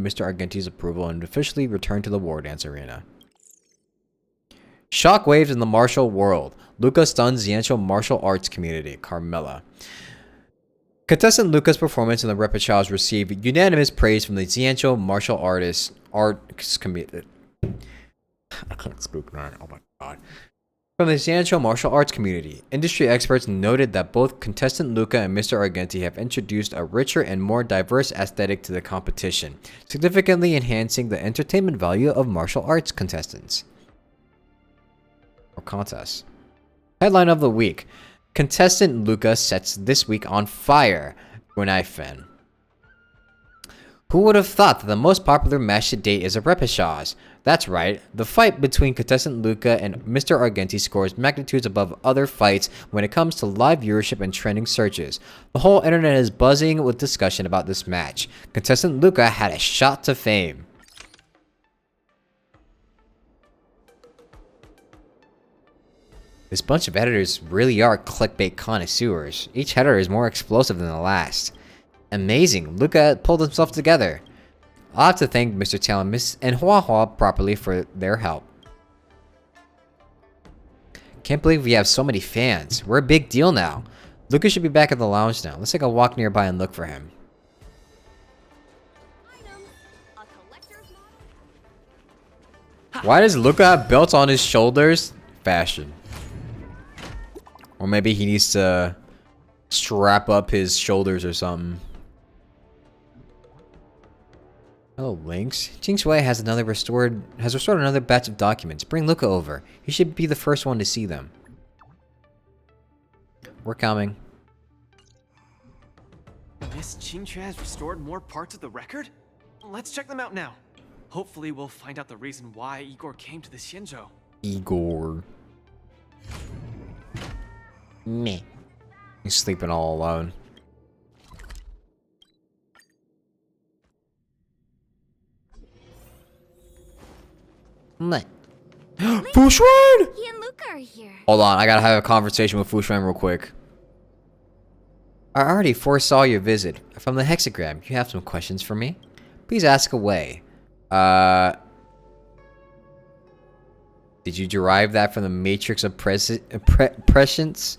Mr. Argenti's approval and officially returned to the Wardance arena. Shockwaves in the martial world. Luca stuns Xianqiu martial arts community. Carmela. Contestant Luca's performance in the repechage received unanimous praise from the Xianzhou martial arts community. I can't speak, man. Oh my god. From the Xianzhou martial arts community, industry experts noted that both contestant Luca and Mr. Argenti have introduced a richer and more diverse aesthetic to the competition, significantly enhancing the entertainment value of martial arts contestants. Or contests. Headline of the week. Contestant Luca sets this week on fire. Fen. Who would have thought that the most popular match to date is a repechage? That's right, the fight between contestant Luca and Mr. Argenti scores magnitudes above other fights when it comes to live viewership and trending searches. The whole internet is buzzing with discussion about this match. Contestant Luca had a shot to fame. This bunch of editors really are clickbait connoisseurs. Each header is more explosive than the last. Amazing, Luca pulled himself together. I'll have to thank Mr. Talamis and Hua Hua properly for their help. Can't believe we have so many fans. We're a big deal now. Luca should be back at the lounge now. Let's take a walk nearby and look for him. Why does Luca have belts on his shoulders? Fashion. Or maybe he needs to strap up his shoulders or something. Hello, Lynx. Jingshui has restored another batch of documents. Bring Luca over. He should be the first one to see them. We're coming. Miss Qingque has restored more parts of the record? Let's check them out now. Hopefully we'll find out the reason why Igor came to the Xianzhou. Igor. Meh. He's sleeping all alone. Meh. Fu Xuan! He and Luca are here. Hold on, I gotta have a conversation with Fu Xuan real quick. I already foresaw your visit. From the hexagram, you have some questions for me? Please ask away. Did you derive that from the matrix of prescience?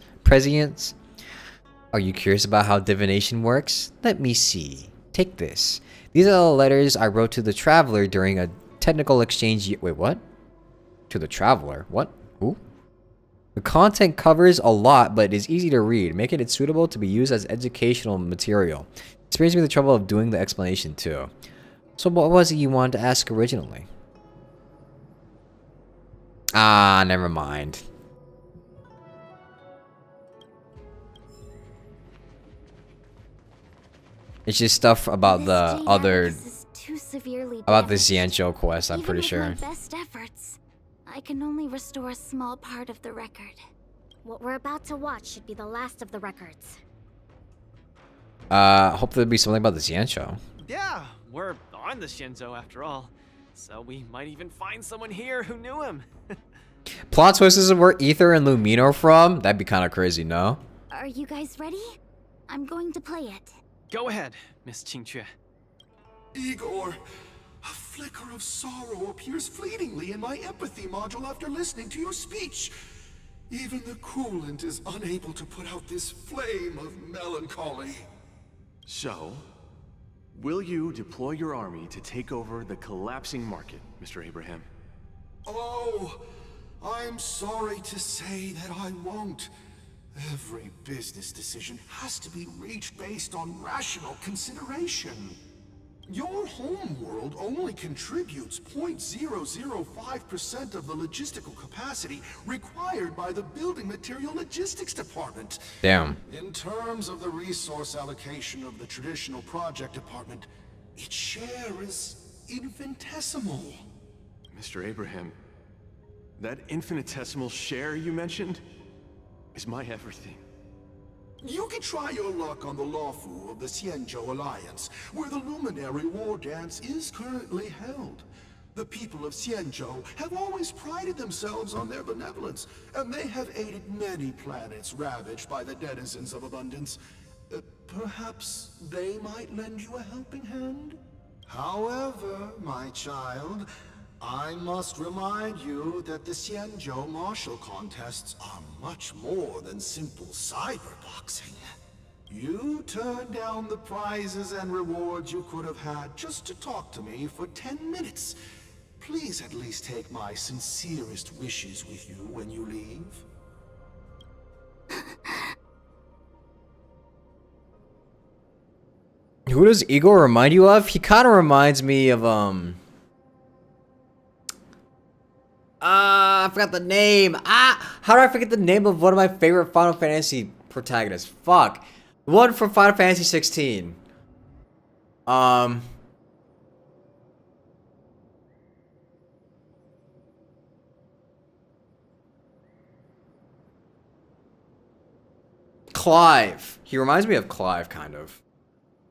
Are you curious about how divination works? Let me see. Take this. These are the letters I wrote to the Traveler during a technical exchange. Wait, what? To the Traveler? What? Who? The content covers a lot, but is easy to read, making it suitable to be used as educational material. It spares me the trouble of doing the explanation too. So what was it you wanted to ask originally? Ah, never mind. It's just stuff about the other, about the Xianzhou quest, I'm pretty sure. With my best efforts, I can only restore a small part of the record. What we're about to watch should be the last of the records. Hope there'll be something about the Xianzhou. Yeah, we're on the Xianzhou after all. So we might even find someone here who knew him. Plot twist is where Ether and Lumino are from? That'd be kind of crazy, no? Are you guys ready? I'm going to play it. Go ahead, Miss Qingque. Igor, a flicker of sorrow appears fleetingly in my empathy module after listening to your speech. Even the coolant is unable to put out this flame of melancholy. So, will you deploy your army to take over the collapsing market, Mr. Abraham? Oh, I'm sorry to say that I won't. Every business decision has to be reached based on rational consideration. Your homeworld only contributes 0.005% of the logistical capacity required by the Building Material Logistics Department. Damn. In terms of the resource allocation of the traditional project department, its share is infinitesimal. Mr. Abraham, that infinitesimal share you mentioned is my everything. You can try your luck on the Lawfu of the Xianzhou Alliance, where the Luminary Wardance is currently held. The people of Xianzhou have always prided themselves on their benevolence, and they have aided many planets ravaged by the denizens of abundance. Perhaps they might lend you a helping hand? However, my child, I must remind you that the Xianzhou martial contests are much more than simple cyberboxing. You turned down the prizes and rewards you could have had just to talk to me for 10 minutes. Please at least take my sincerest wishes with you when you leave. Who does Igor remind you of? He kind of reminds me of, I forgot the name. How do I forget the name of one of my favorite Final Fantasy protagonists? Fuck. One from Final Fantasy 16. Clive. He reminds me of Clive, kind of.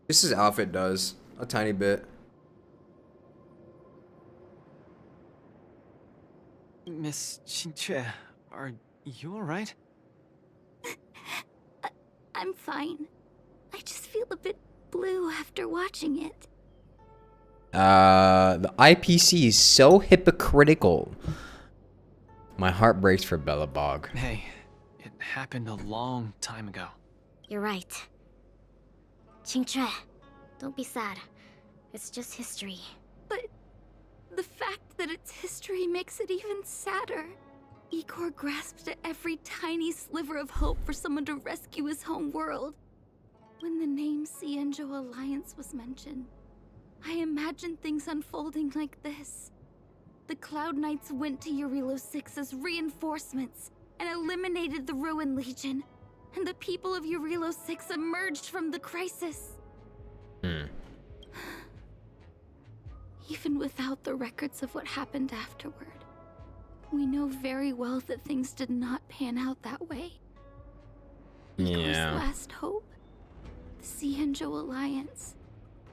Just his outfit does. A tiny bit. Miss Xingque, are you alright? I'm fine. I just feel a bit blue after watching it. The IPC is so hypocritical. My heart breaks for Belobog. Hey, it happened a long time ago. You're right. Xingque, don't be sad. It's just history. But the fact that it's history makes it even sadder. Igor grasped at every tiny sliver of hope for someone to rescue his home world. When the name Xianzhou Alliance was mentioned, I imagined things unfolding like this. The Cloud Knights went to Eurilo 6 as reinforcements and eliminated the Ruin Legion, and the people of Eurilo 6 emerged from the crisis. Even without the records of what happened afterward, we know very well that things did not pan out that way. Igor's last hope, the Xianzhou Alliance,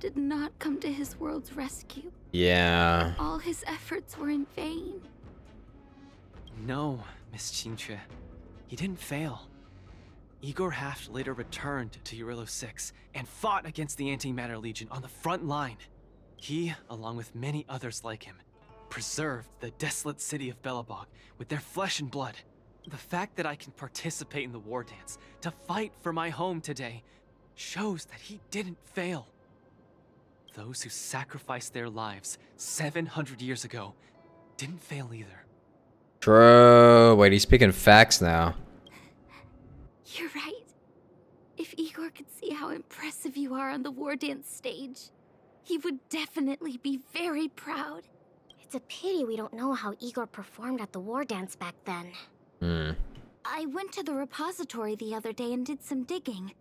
did not come to his world's rescue. Yeah. All his efforts were in vain. No, Miss Xingque. He didn't fail. Igor Haft later returned to Eurilo 6 and fought against the Antimatter Legion on the front line. He, along with many others like him, preserved the desolate city of Belobog with their flesh and blood. The fact that I can participate in the war dance to fight for my home today shows that he didn't fail. Those who sacrificed their lives 700 years ago didn't fail either. True. Wait, he's speaking facts now. You're right. If Igor could see how impressive you are on the war dance stage, he would definitely be very proud. It's a pity we don't know how Igor performed at the war dance back then. I went to the repository the other day and did some digging.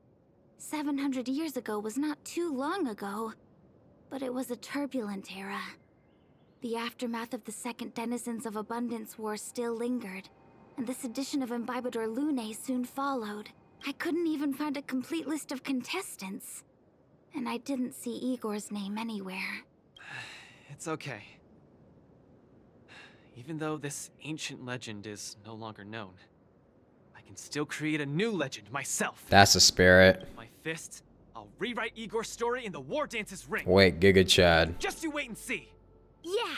700 years ago was not too long ago, but it was a turbulent era. The aftermath of the Second Denizens of Abundance War still lingered, and the sedition of Imbibador Lune soon followed. I couldn't even find a complete list of contestants, and I didn't see Igor's name anywhere. It's okay. Even though this ancient legend is no longer known, I can still create a new legend myself. That's the spirit. With my fists, I'll rewrite Igor's story in the War Dance's ring. Wait, Giga Chad. Just you wait and see. Yeah,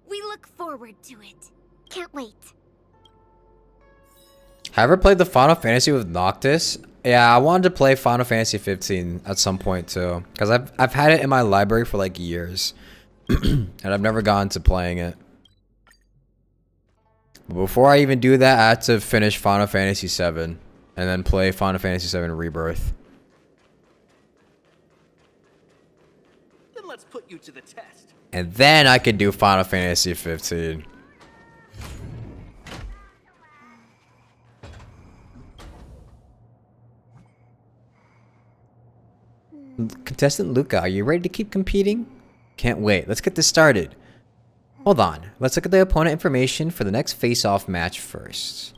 we look forward to it. Can't wait. Have you ever played the Final Fantasy with Noctis? Yeah, I wanted to play Final Fantasy 15 at some point too, because I've had it in my library for like years, and I've never gotten to playing it. But before I even do that, I had to finish Final Fantasy 7 and then play Final Fantasy 7 Rebirth. Then let's put you to the test. And then I could do Final Fantasy 15. Contestant Luca, are you ready to keep competing? Can't wait. Let's get this started. Hold on. Let's look at the opponent information for the next face-off match first.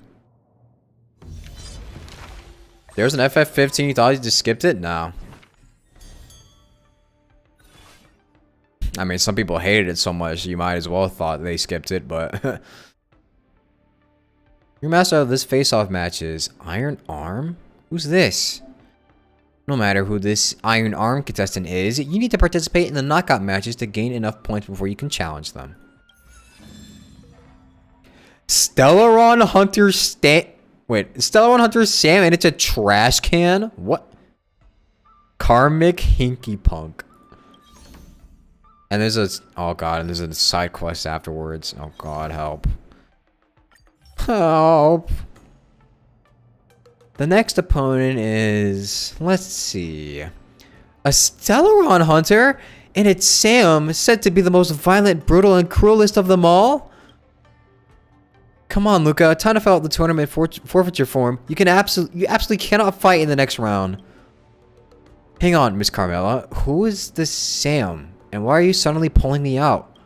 There's an FF15. You thought you just skipped it? No. I mean, some people hated it so much, you might as well thought they skipped it, but... Your master of this face-off match is Iron Arm? Who's this? No matter who this Iron Arm contestant is, you need to participate in the knockout matches to gain enough points before you can challenge them. Stellaron Hunter Sam, and it's a trash can? What? Karmic Hinky Punk. And there's a... Oh god, and there's a side quest afterwards. Oh god, help. Help. The next opponent is... Let's see. A Stellaron Hunter? And it's Sam, said to be the most violent, brutal, and cruelest of them all? Come on, Luca. Time to fill out the tournament forfeiture form. You absolutely cannot fight in the next round. Hang on, Miss Carmela. Who is this Sam? And why are you suddenly pulling me out?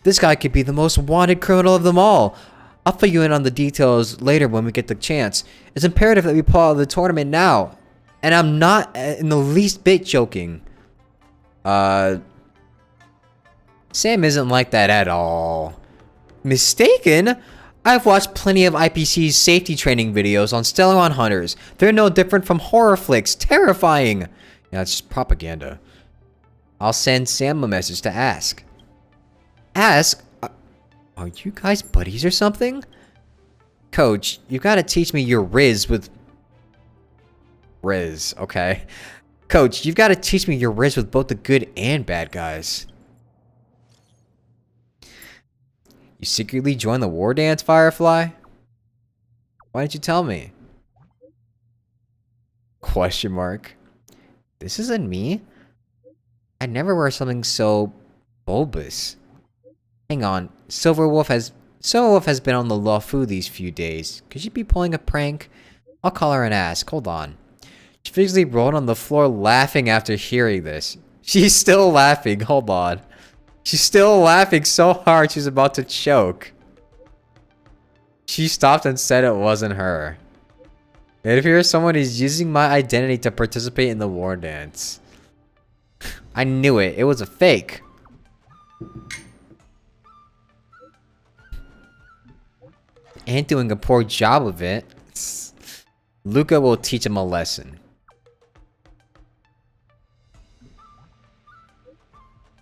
This guy could be the most wanted criminal of them all. I'll fill you in on the details later when we get the chance. It's imperative that we pull out of the tournament now. And I'm not in the least bit joking. Sam isn't like that at all. Mistaken? I've watched plenty of IPC's safety training videos on Stellaron Hunters. They're no different from horror flicks. Terrifying. Yeah, it's just propaganda. I'll send Sam a message to ask. Ask? Are you guys buddies or something? Coach, you gotta teach me your Riz with... Riz, okay. Coach, you've gotta teach me your Riz with both the good and bad guys. You secretly joined the war dance, Firefly? Why didn't you tell me? Question mark. This isn't me. I never wear something so bulbous. Hang on, Silverwolf has been on the LaFu these few days. Could she be pulling a prank? I'll call her and ask. Hold on. She physically rolled on the floor laughing after hearing this. She's still laughing. Hold on. She's still laughing so hard she's about to choke. She stopped and said it wasn't her. It appears someone is using my identity to participate in the war dance. I knew it. It was a fake. And doing a poor job of it. Luca will teach him a lesson.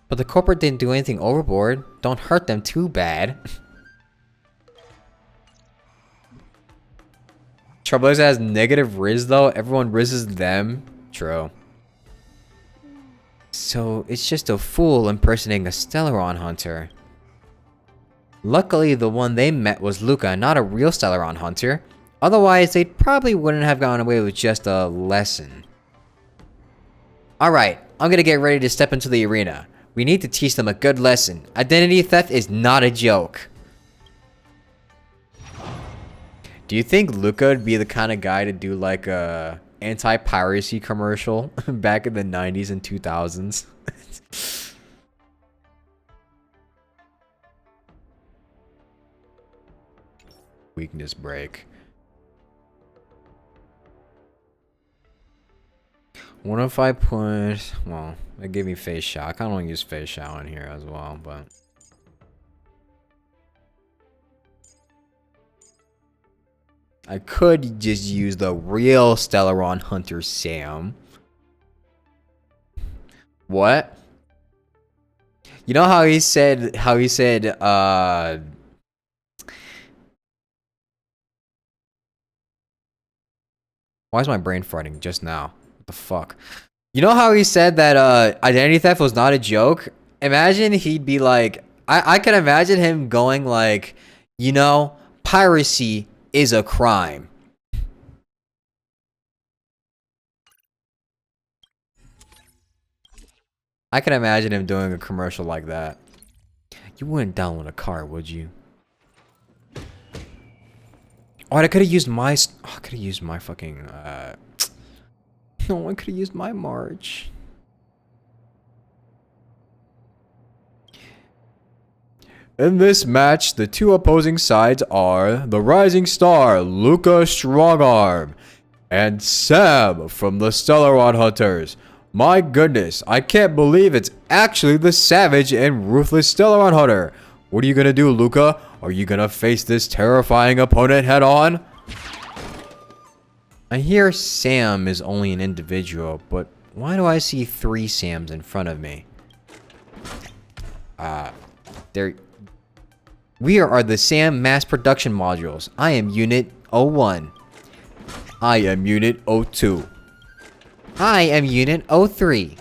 But the corporate didn't do anything overboard. Don't hurt them too bad. Trouble is, has negative Riz though. Everyone rizzes them. True. So it's just a fool impersonating a Stellaron Hunter. Luckily, the one they met was Luca, not a real Stellaron Hunter. Otherwise, they probably wouldn't have gone away with just a lesson. Alright, I'm gonna get ready to step into the arena. We need to teach them a good lesson. Identity theft is not a joke. Do you think Luca would be the kind of guy to do like a anti-piracy commercial back in the 90s and 2000s? Weakness break. 105 points. Well, it gave me face shot. I kind of want to use face shot in here as well, but I could just use the real Stellaron Hunter Sam. What? You know how he said why is my brain farting just now? What the fuck? You know how he said that identity theft was not a joke? Imagine he'd be like, I can imagine him going like, you know, piracy is a crime. I can imagine him doing a commercial like that. You wouldn't download a car, would you? Oh, I could have used my... Oh, I could have used my fucking... No, I could have used my March. In this match, the two opposing sides are the Rising Star, Luca Strongarm, and Sam from the Stellaron Hunters. My goodness, I can't believe it's actually the savage and ruthless Stellaron Hunter. What are you gonna do, Luca? Are you gonna face this terrifying opponent head on? I hear Sam is only an individual, but why do I see 3 Sams in front of me? We are the Sam mass production modules. I am Unit 01. I am Unit 02. I am Unit 03.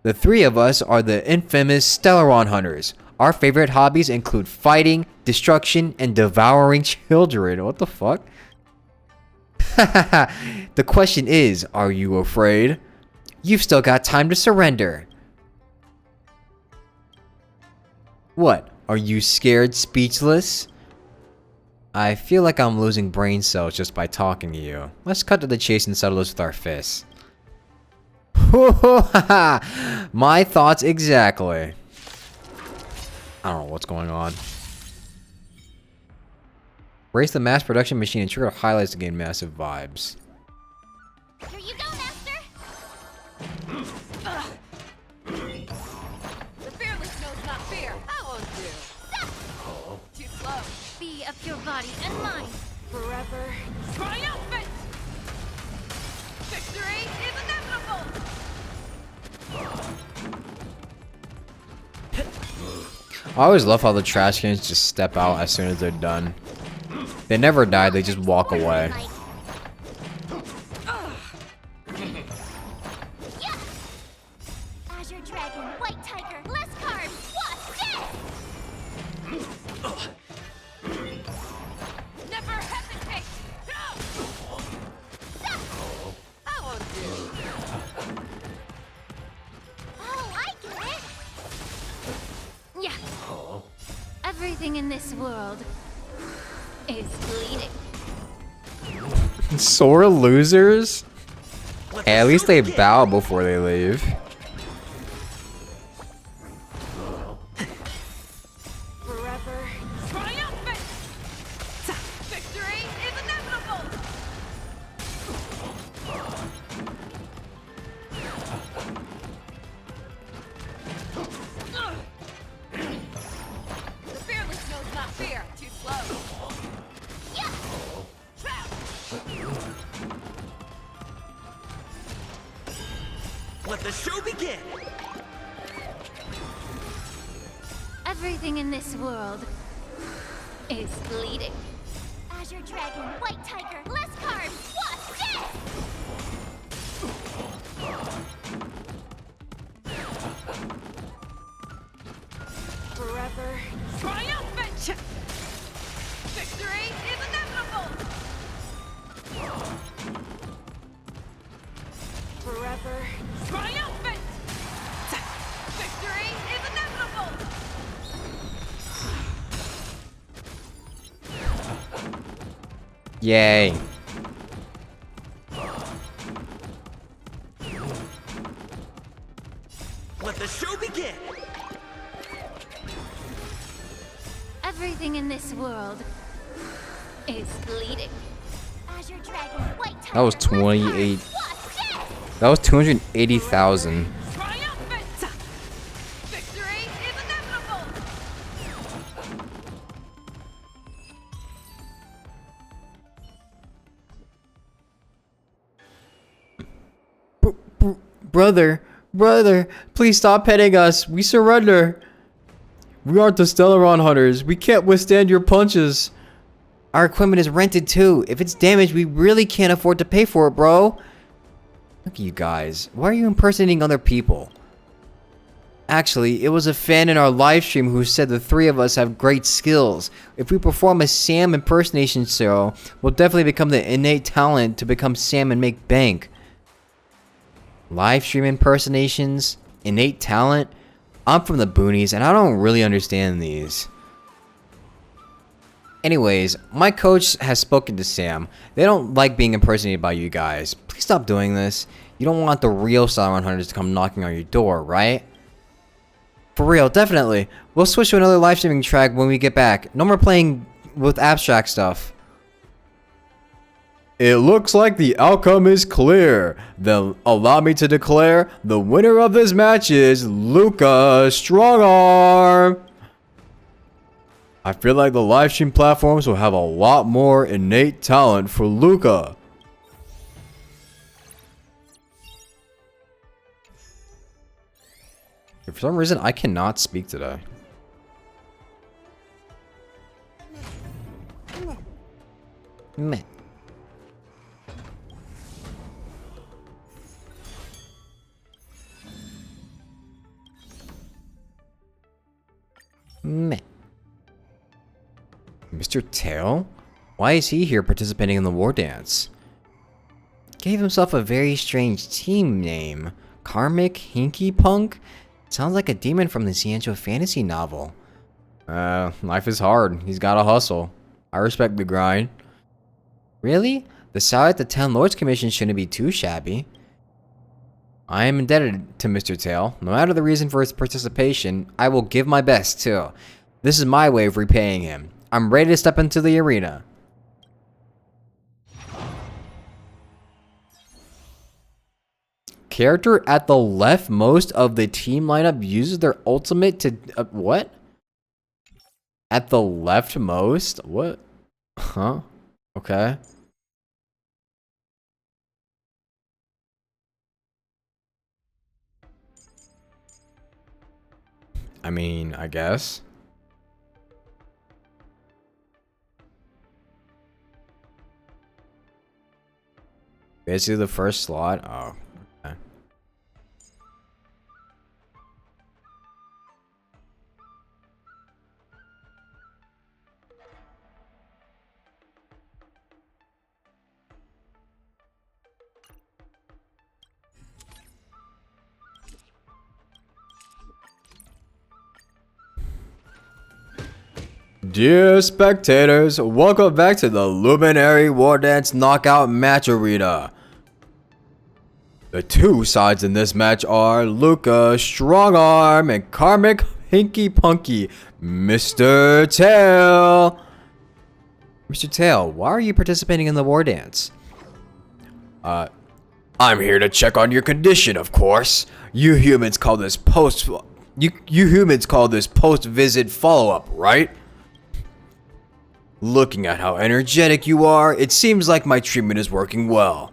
The three of us are the infamous Stellaron Hunters. Our favorite hobbies include fighting, destruction, and devouring children. What the fuck? The question is, are you afraid? You've still got time to surrender. What? Are you scared, speechless? I feel like I'm losing brain cells just by talking to you. Let's cut to the chase and settle this with our fists. My thoughts exactly. I don't know what's going on. Race the mass production machine and trigger highlights to gain massive vibes. Here you go, Master! The fearless knows not fear. I won't do. Too slow. Be of your body and mind. Forever triumphant! Victory is inevitable! I always love how the trash cans just step out as soon as they're done. They never die, they just walk away. Azure Dragon, White Tiger, less carbs, what? Never hesitate! I won't do. Oh, I get it! Yeah. Everything in this world is bleeding. Sore losers? Hey, at least they bow before they leave. Forever triumphant! Victory is inevitable! The fearless knows not fear. Too slow. Let the show begin! Everything in this world is bleeding. Azure Dragon, White Tiger, less carbs, what? Forever triumphant! Victory is inevitable! Forever triumphant! Victory is inevitable! Yay. Let the show begin! Everything in this world is bleeding. Azure Dragon, White Tiger, That was 28. That was 280,000. Triumphant! Victory is inevitable! Brother, please stop petting us. We surrender. We aren't the Stellaron Hunters. We can't withstand your punches. Our equipment is rented too. If it's damaged, we really can't afford to pay for it, bro. Look at you guys. Why are you impersonating other people? Actually, it was a fan in our live stream who said the three of us have great skills. If we perform a Sam impersonation show, we'll definitely become the innate talent to become Sam and make bank. Live stream impersonations? Innate talent? I'm from the boonies and I don't really understand these. Anyways, my coach has spoken to Sam. They don't like being impersonated by you guys. Please stop doing this. You don't want the real Stellaron Hunters to come knocking on your door, right? For real, definitely. We'll switch to another live streaming track when we get back. No more playing with abstract stuff. It looks like the outcome is clear. Then allow me to declare the winner of this match is Luca Strongarm. I feel like the livestream platforms will have a lot more innate talent for Luca. For some reason, I cannot speak today. Meh. Meh. Mr. Tail? Why is he here participating in the war dance? Gave himself a very strange team name. Karmic Hinky Punk? Sounds like a demon from the Xianzhou fantasy novel. Life is hard. He's gotta hustle. I respect the grind. Really? The salary at the 10 Lords Commission shouldn't be too shabby. I am indebted to Mr. Tail. No matter the reason for his participation, I will give my best too. This is my way of repaying him. I'm ready to step into the arena. Character at the leftmost of the team lineup uses their ultimate to... what? At the leftmost? What? Huh? Okay. I mean, I guess. Basically the first slot. Oh, okay. Dear spectators, welcome back to the Luminary Wardance Knockout Match Arena. The two sides in this match are Luca Strongarm and Karmic Hinky Punky, Mr. Tail. Mr. Tail, why are you participating in the war dance? I'm here to check on your condition, of course. You humans call this post-visit follow-up, right? Looking at how energetic you are, it seems like my treatment is working well.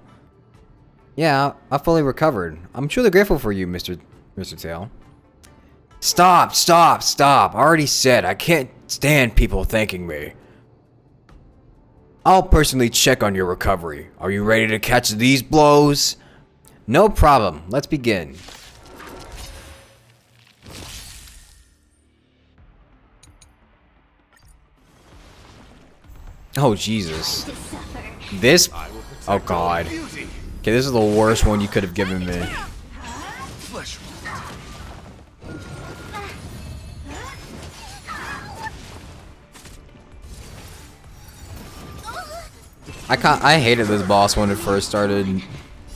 Yeah, I fully recovered. I'm truly grateful for you, Mr. Tail. Stop! I already said I can't stand people thanking me. I'll personally check on your recovery. Are you ready to catch these blows? No problem. Let's begin. Oh, Jesus. This... oh, God. Okay, this is the worst one you could have given me. I hated this boss when it first started.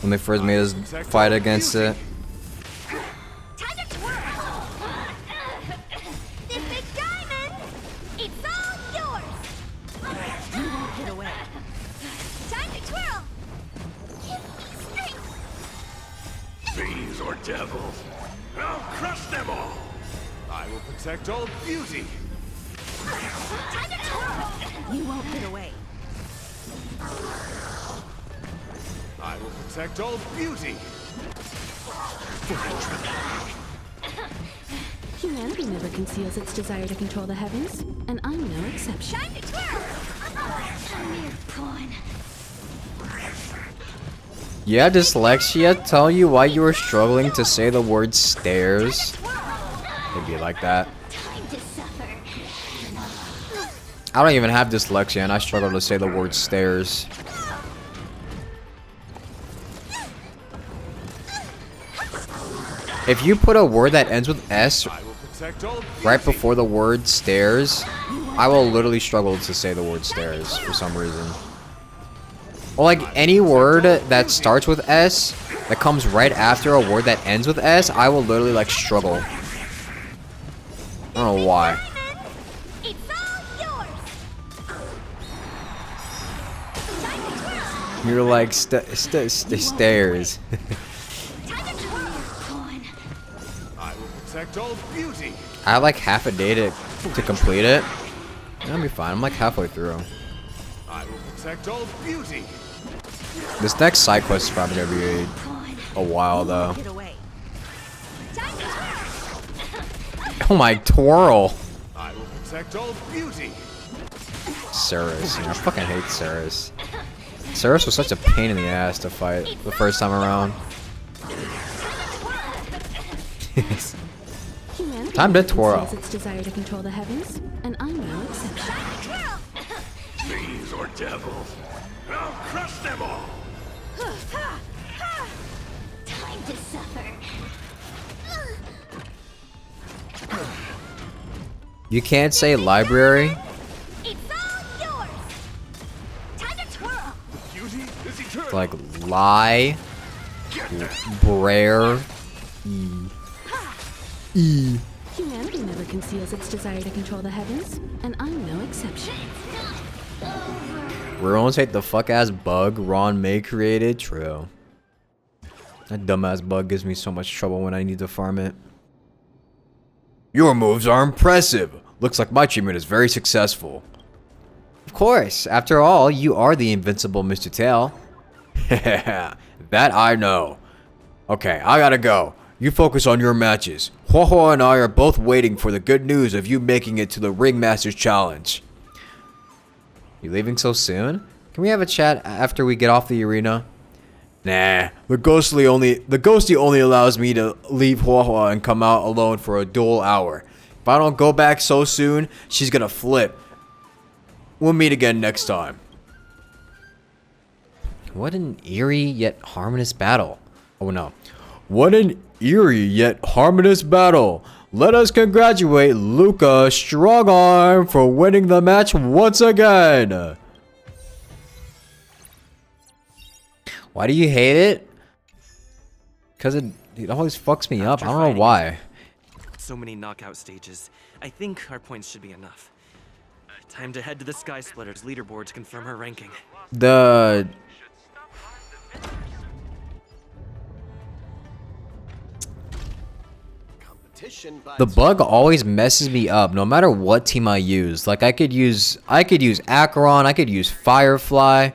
When they first made us fight against it. Fiends or devils, I'll crush them all. I will protect all beauty. You won't get away. I will protect all beauty. Humanity never conceals its desire to control the heavens, and I'm no exception. Time to twirl! A mere pawn. Yeah, dyslexia tell you why you were struggling to say the word stairs? It'd be like that. I don't even have dyslexia and I struggle to say the word stairs. If you put a word that ends with S right before the word stairs, I will literally struggle to say the word stairs for some reason. Or like any word that starts with S that comes right after a word that ends with S, I will literally like struggle. I don't know why. You're like stairs. I have like half a day to complete it. That'll be fine. I'm like halfway through. I will protect all beauty. This next side quest is probably gonna be a while though. Oh my twirl! I will protect all beauty. Ceres, I fucking hate Ceres. Ceres was such a pain in the ass to fight the first time around. Humanity Time to never twirl. conceals its desire to control the heavens, and I'm no exception. Fiends or devils, I'll crush them all! Time to suffer. You can't say library. It's all yours. Time to twirl. Cutie, is eternal. Like lie. Brer. E. Humanity never conceals its desire to control the heavens, and I'm no exception. We're almost hate the fuck ass bug Ron May created. True. That dumbass bug gives me so much trouble when I need to farm it. Your moves are impressive. Looks like my treatment is very successful. Of course. After all, you are the invincible Mr. Tail. That I know. Okay, I gotta go. You focus on your matches. Ho and I are both waiting for the good news of you making it to the Ringmasters Challenge. You leaving so soon? Can we have a chat after we get off the arena? Nah, the ghosty only allows me to leave Hua and come out alone for a dual hour. If I don't go back so soon, she's gonna flip. We'll meet again next time. What an eerie yet harmonious battle. Oh no. What an eerie yet harmonious battle. Let us congratulate Luca Strongarm for winning the match once again. Why do you hate it? Because it always fucks me up. I don't know why. So many knockout stages. I think our points should be enough. Time to head to the Sky Splitter's leaderboard to confirm her ranking. The bug always messes me up no matter what team I use. Like I could use Acheron, I could use Firefly.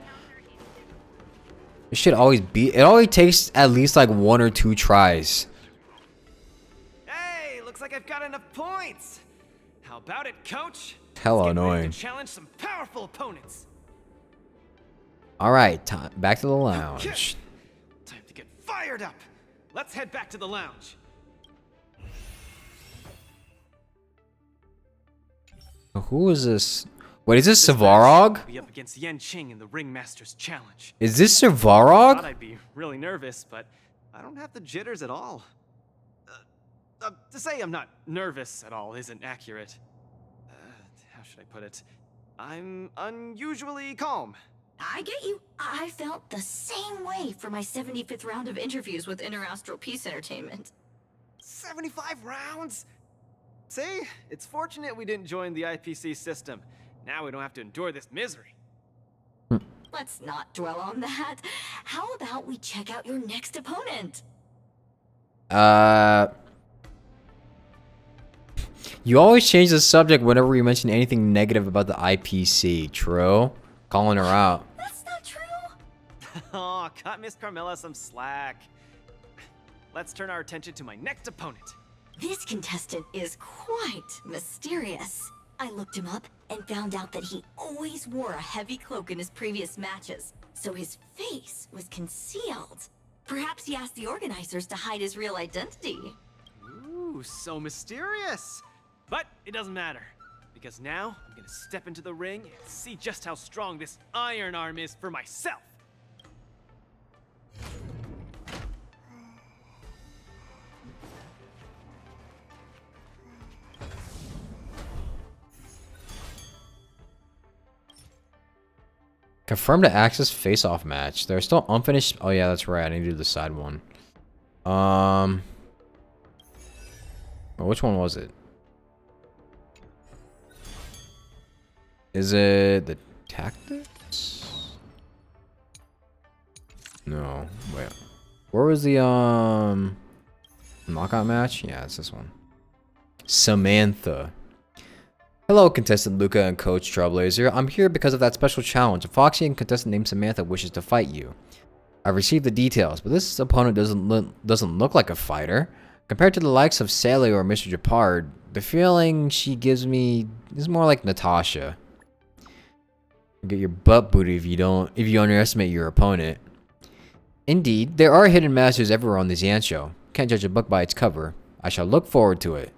It should always be. It always takes at least like 1 or 2 tries. Hey, looks like I've got enough points. How about it, coach? Hella Let's get ready annoying. to challenge some powerful opponents. All right, back to the lounge. Time to get fired up. Let's head back to the lounge. Who is this? Wait, is this Savarog? Be up against Yen Qing in the Ringmasters Challenge. Is this Thought Savarog? I'd be really nervous, but I don't have the jitters at all. To say I'm not nervous at all isn't accurate. How should I put it? I'm unusually calm. I get you. I felt the same way for my 75th round of interviews with Interastral Peace Entertainment. 75 rounds? See? It's fortunate we didn't join the IPC system. Now we don't have to endure this misery. Let's not dwell on that. How about we check out your next opponent? You always change the subject whenever you mention anything negative about the IPC. True? Calling her out. That's not true. Oh, cut Miss Carmilla some slack. Let's turn our attention to my next opponent. This contestant is quite mysterious. I looked him up and found out that he always wore a heavy cloak in his previous matches, so his face was concealed. Perhaps he asked the organizers to hide his real identity. Ooh, so mysterious. But it doesn't matter, because now I'm gonna step into the ring and see just how strong this iron arm is for myself. Confirm to access face-off match. There's still unfinished. Oh yeah, that's right. I need to do the side one. Well, which one was it? Is it the tactics? No. Wait. Where was the knockout match? Yeah, it's this one. Samantha. Hello, contestant Luca and Coach Trailblazer. I'm here because of that special challenge. A Foxy and contestant named Samantha wishes to fight you. I've received the details, but this opponent doesn't look like a fighter. Compared to the likes of Sally or Mr. Japard, the feeling she gives me is more like Natasha. You get your butt booted if you underestimate your opponent. Indeed, there are hidden masters everywhere on this Yan show. Can't judge a book by its cover. I shall look forward to it.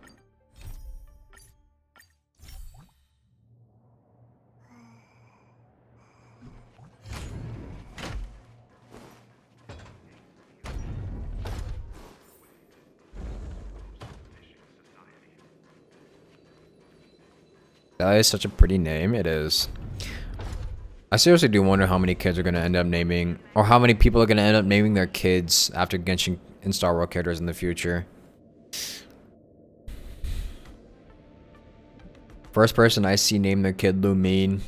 That is such a pretty name. It is. I seriously do wonder how many kids are going to end up naming, or how many people are going to end up naming their kids after Genshin and Star Wars characters in the future. First person I see name their kid Lumine.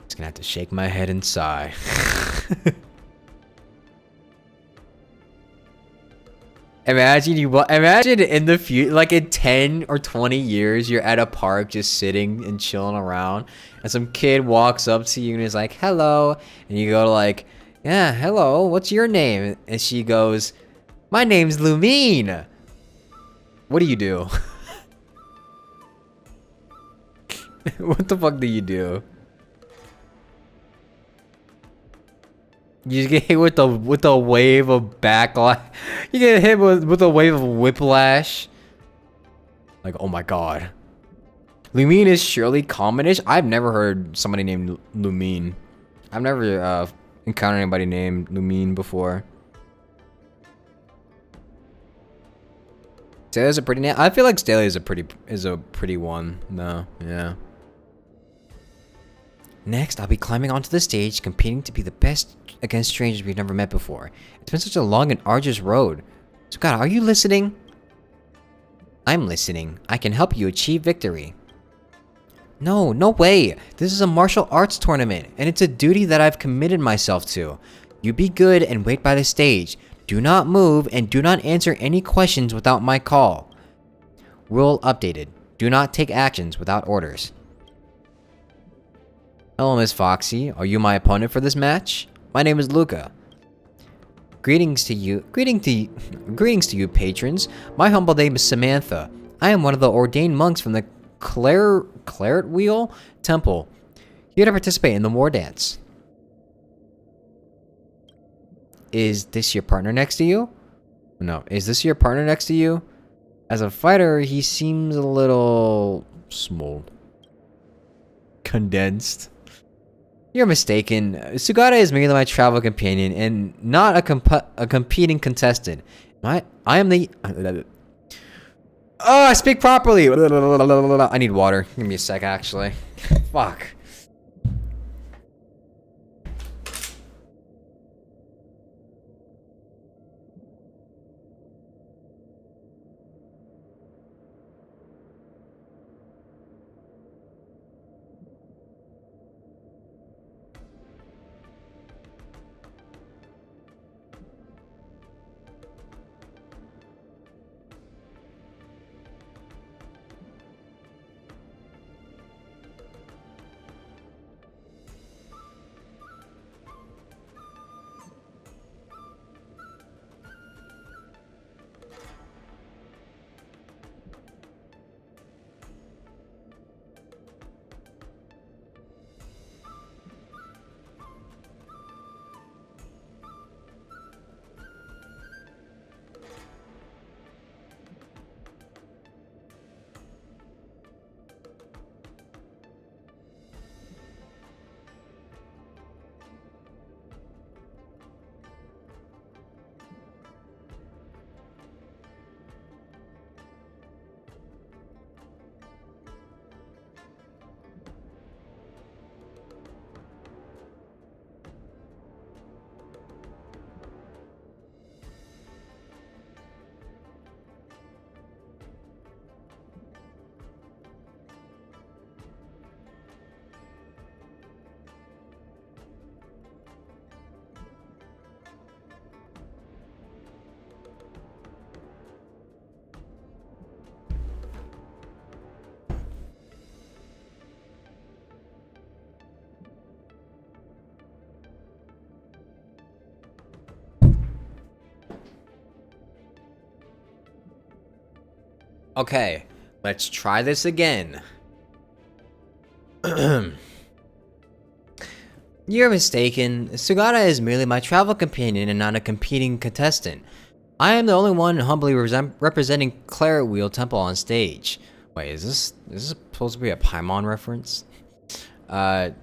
Just gonna have to shake my head and sigh. Imagine in the future, like in 10 or 20 years, you're at a park just sitting and chilling around, and some kid walks up to you and is like, "Hello," and you go to like, "Yeah, hello, what's your name?" And she goes, "My name's Lumine." What do you do? What the fuck do you do? You just get hit with a wave of backlash. You get hit with a wave of whiplash. Like, oh my god. Lumine is surely commonish. I've never heard somebody named Lumine. I've never encountered anybody named Lumine before. Stale's a pretty name. I feel like Stale is a pretty one. No, yeah. Next, I'll be climbing onto the stage, competing to be the best against strangers we've never met before. It's been such a long and arduous road. So God, are you listening? I'm listening. I can help you achieve victory. No, no way. This is a martial arts tournament, and it's a duty that I've committed myself to. You be good and wait by the stage. Do not move and do not answer any questions without my call. Rule updated. Do not take actions without orders. Hello, Miss Foxy. Are you my opponent for this match? My name is Luca. Greetings to you, patrons. My humble name is Samantha. I am one of the ordained monks from the Claret Wheel Temple, here to participate in the war dance. Is this your partner next to you? No, is this your partner next to you? As a fighter, he seems a little small. Condensed. You're mistaken. Sugata is merely my travel companion and not a competing contestant. I am the... Oh, I speak properly! I need water. Give me a sec, actually. Fuck. Okay, let's try this again. You're mistaken. Sugata is merely my travel companion and not a competing contestant. I am the only one humbly representing Claret Wheel Temple on stage. Wait, is this supposed to be a Paimon reference? Do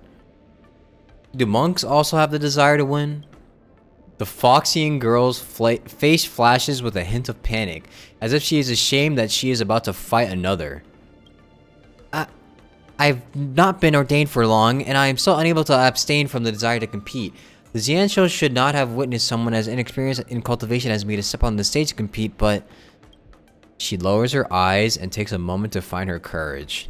monks also have the desire to win? The Foxian girl's face flashes with a hint of panic, as if she is ashamed that she is about to fight another. I've not been ordained for long, and I am so unable to abstain from the desire to compete. The Xianzhou should not have witnessed someone as inexperienced in cultivation as me to step on the stage to compete, but... She lowers her eyes and takes a moment to find her courage.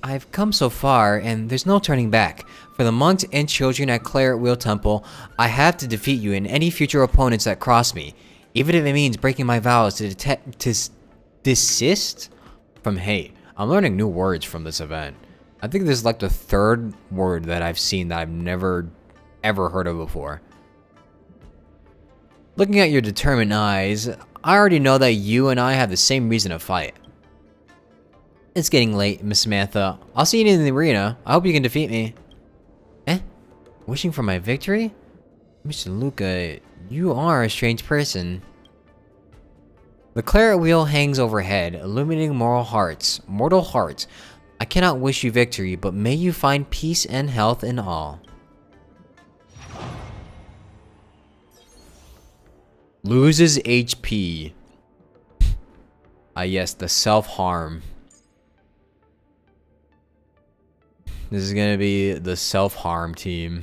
I've come so far, and there's no turning back. For the monks and children at Claret Wheel Temple, I have to defeat you and any future opponents that cross me, even if it means breaking my vows to desist from hate. I'm learning new words from this event. I think this is like the third word that I've seen that I've never ever heard of before. Looking at your determined eyes, I already know that you and I have the same reason to fight. It's getting late, Miss Samantha. I'll see you in the arena. I hope you can defeat me. Eh? Wishing for my victory? Mr. Luca, you are a strange person. The claret wheel hangs overhead, illuminating mortal hearts. I cannot wish you victory, but may you find peace and health in all. Loses HP. Ah yes, the self-harm. This is gonna be the self-harm team.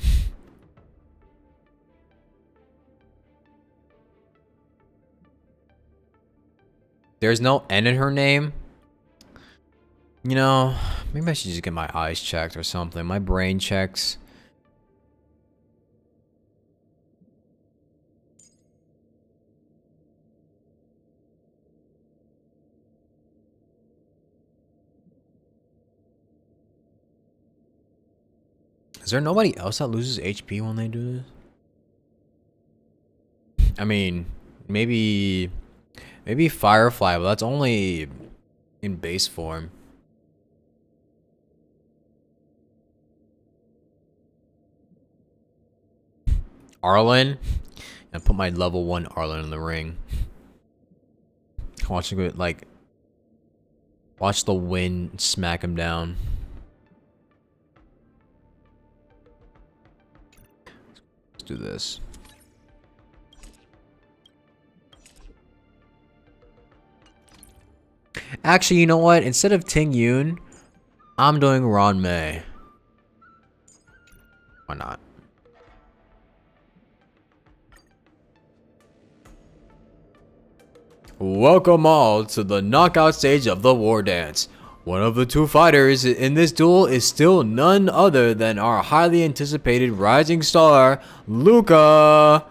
There's no N in her name. You know, maybe I should just get my eyes checked or something. My brain checks. Is there nobody else that loses HP when they do this? I mean, maybe Firefly, but that's only in base form. Arlen? I put my level 1 Arlen in the ring. Watching it, like, watch the wind smack him down. Let's do this. Actually, you know what? Instead of Ting Yun, I'm doing Ron Mei. Why not? Welcome all to the knockout stage of the War Dance. One of the two fighters in this duel is still none other than our highly anticipated rising star, Luca.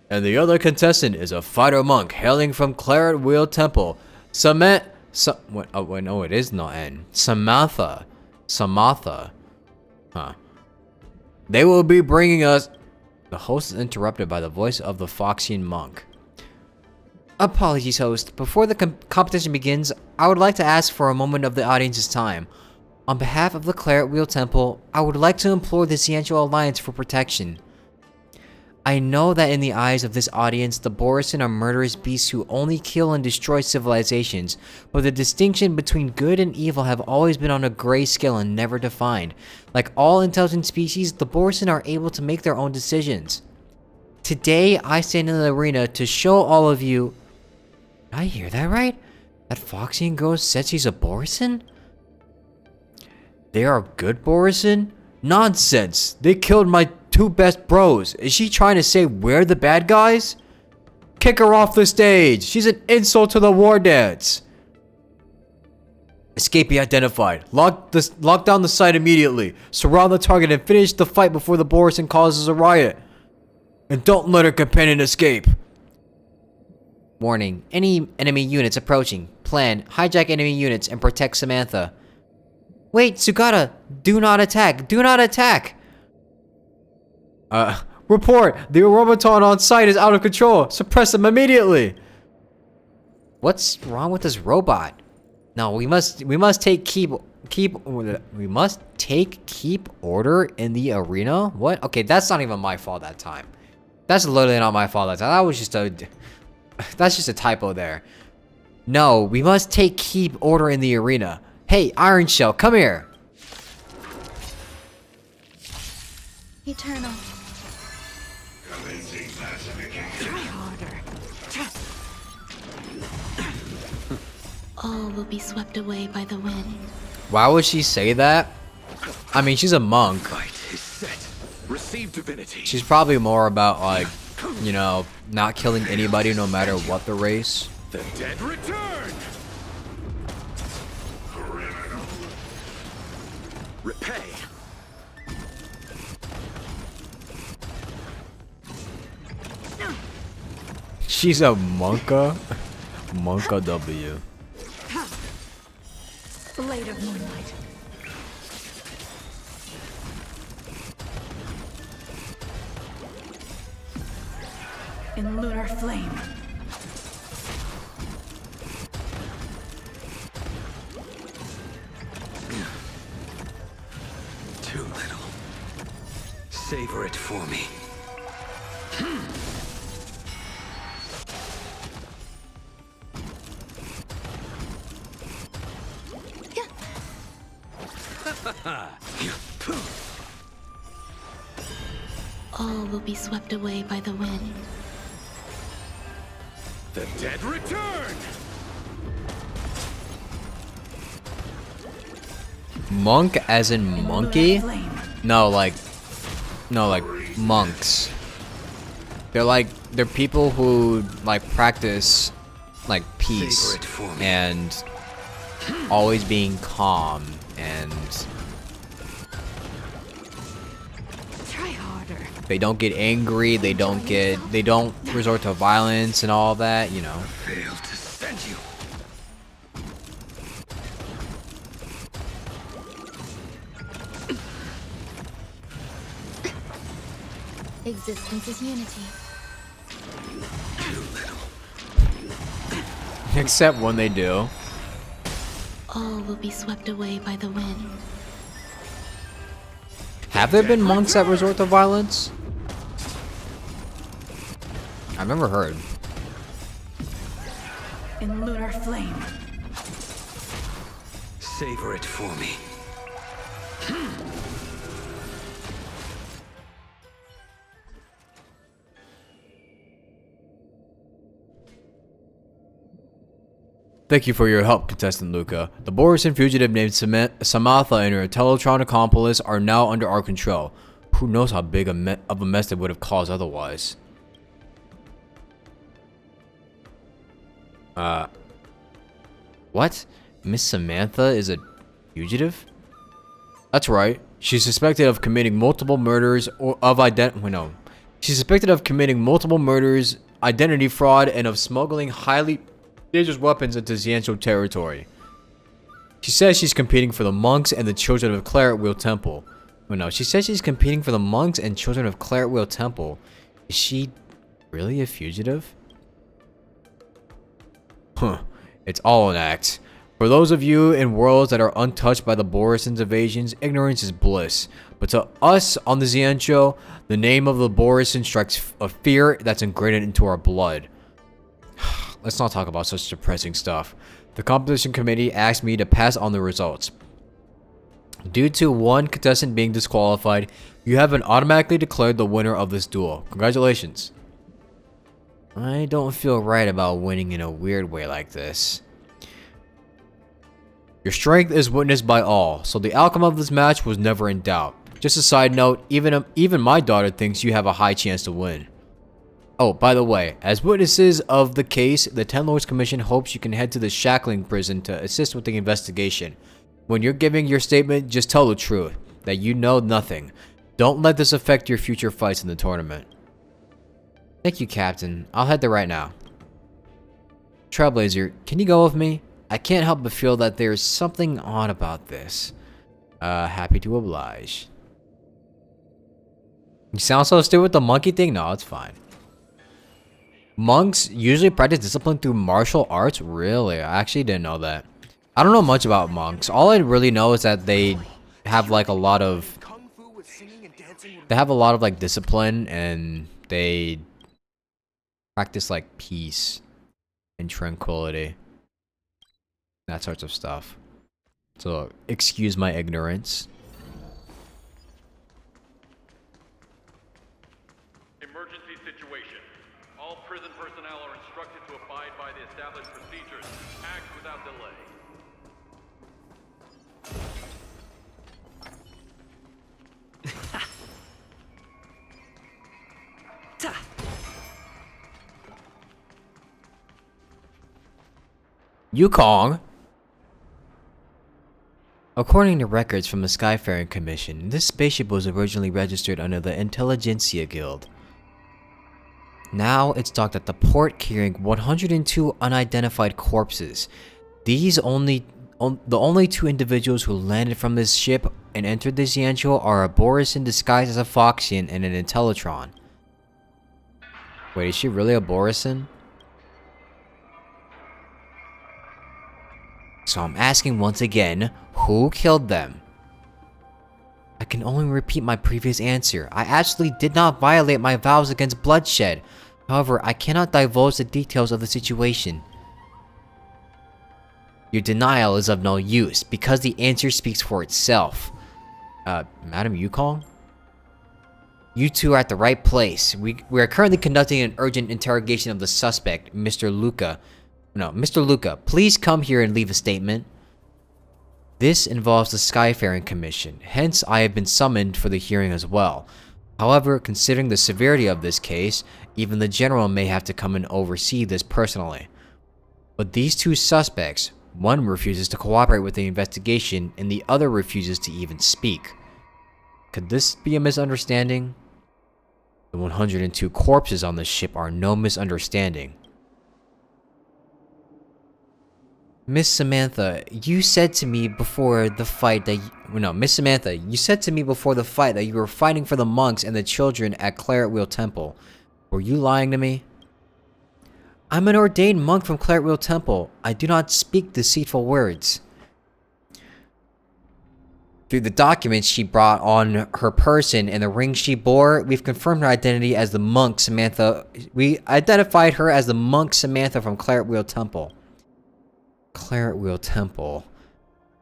And the other contestant is a fighter monk hailing from Claret Wheel Temple. No, it is not N. Samantha. Huh. They will be bringing us... The host is interrupted by the voice of the Foxian monk. Apologies, host. Before the competition begins, I would like to ask for a moment of the audience's time. On behalf of the Claret Wheel Temple, I would like to implore the Xianzhou Alliance for protection. I know that in the eyes of this audience, the Borisin are murderous beasts who only kill and destroy civilizations, but the distinction between good and evil have always been on a gray scale and never defined. Like all intelligent species, the Borisin are able to make their own decisions. Today, I stand in the arena to show all of you... Did I hear that right? That Foxian ghost said she's a Borisin? They are good Borisin? Nonsense! They killed my 2 best bros. Is she trying to say we're the bad guys? Kick her off the stage. She's an insult to the War Dance. Escapee identified. Lock down the site immediately. Surround the target and finish the fight before the Borisin causes a riot. And don't let her companion escape. Warning. Any enemy units approaching. Plan. Hijack enemy units and protect Samantha. Wait, Sugata. Do not attack. Do not attack. Report. The automaton on site is out of control. Suppress him immediately. What's wrong with this robot? No, we must take keep order in the arena. What? Okay, that's not even my fault that time. That's literally not my fault that time. That was just that's just a typo there. No, we must keep order in the arena. Hey, Iron Shell, come here. Eternal. Try harder. All will be swept away by the wind. Why would she say that? I mean, she's a monk. Fight is set. Receive divinity. She's probably more about, like, you know, not killing anybody no matter what the race. The dead return. Repay. She's a monka. Monka W. Blade of moonlight. In lunar flame. Too little. Savor it for me. All will be swept away by the wind. The dead return. Monk as in monkey? No, like monks. They're people who like practice like peace and always being calm and Try harder. they don't get angry, they don't resort to violence and all that, you know. Failed to send you. Existence is unity. Except when they do. All will be swept away by the wind. Have there been monks that resort to violence? I've never heard. In lunar flame. Savor it for me. Thank you for your help, contestant Luca. The Borison fugitive named Samantha and her Teletron accomplice are now under our control. Who knows how big of a mess they would have caused otherwise. What? Miss Samantha is a fugitive? That's right. She's suspected of committing multiple murders She's suspected of committing multiple murders, identity fraud, and of smuggling highly dangerous weapons into Xianzhou territory. She says she's competing for the monks and the children of Claret Wheel Temple. Oh no, she says she's competing for the monks and children of Claret Wheel Temple. Is she really a fugitive? Huh. It's all an act. For those of you in worlds that are untouched by the Borison's invasions, ignorance is bliss. But to us on the Xianzhou, the name of the Borison strikes a fear that's ingrained into our blood. Let's not talk about such depressing stuff. The competition committee asked me to pass on the results. Due to one contestant being disqualified, you have been automatically declared the winner of this duel. Congratulations. I don't feel right about winning in a weird way like this. Your strength is witnessed by all, so the outcome of this match was never in doubt. Just a side note, even my daughter thinks you have a high chance to win. Oh, by the way, as witnesses of the case, the Ten Lords Commission hopes you can head to the Shackling prison to assist with the investigation. When you're giving your statement, just tell the truth, that you know nothing. Don't let this affect your future fights in the tournament. Thank you, Captain. I'll head there right now. Trailblazer, can you go with me? I can't help but feel that there's something odd about this. Happy to oblige. You sound so stupid with the monkey thing? No, it's fine. Monks usually practice discipline through martial arts? Really? I actually didn't know that. I don't know much about monks. All I really know is that they have like a lot of like discipline, and they practice like peace and tranquility. That sorts of stuff. So excuse my ignorance. Emergency situation. All prison personnel are instructed to abide by the established procedures. Act without delay. Yukong. According to records from the Skyfaring Commission, this spaceship was originally registered under the Intelligentsia Guild. Now it's docked at the port carrying 102 unidentified corpses. The only two individuals who landed from this ship and entered the Xianzhou are a Borisin disguised as a Foxian and an Intellitron. Wait, is she really a Borisin? So I'm asking once again, who killed them? I can only repeat my previous answer. I actually did not violate my vows against bloodshed. However, I cannot divulge the details of the situation. Your denial is of no use, because the answer speaks for itself. Madam Yukong? You two are at the right place. We are currently conducting an urgent interrogation of the suspect, Mr. Luca. No, Mr. Luca, please come here and leave a statement. This involves the Skyfaring Commission, hence I have been summoned for the hearing as well. However, considering the severity of this case, even the General may have to come and oversee this personally. But these two suspects, one refuses to cooperate with the investigation and the other refuses to even speak. Could this be a misunderstanding? The 102 corpses on the ship are no misunderstanding. Miss Samantha, you said to me before the fight that Miss Samantha, you said to me before the fight that you were fighting for the monks and the children at Claret Wheel Temple. Were you lying to me? I'm an ordained monk from Claret Wheel Temple. I do not speak deceitful words. Through the documents she brought on her person and the ring she bore, we've confirmed her identity as the monk Samantha. We identified her as the monk Samantha from Claret Wheel Temple. Claret Wheel Temple.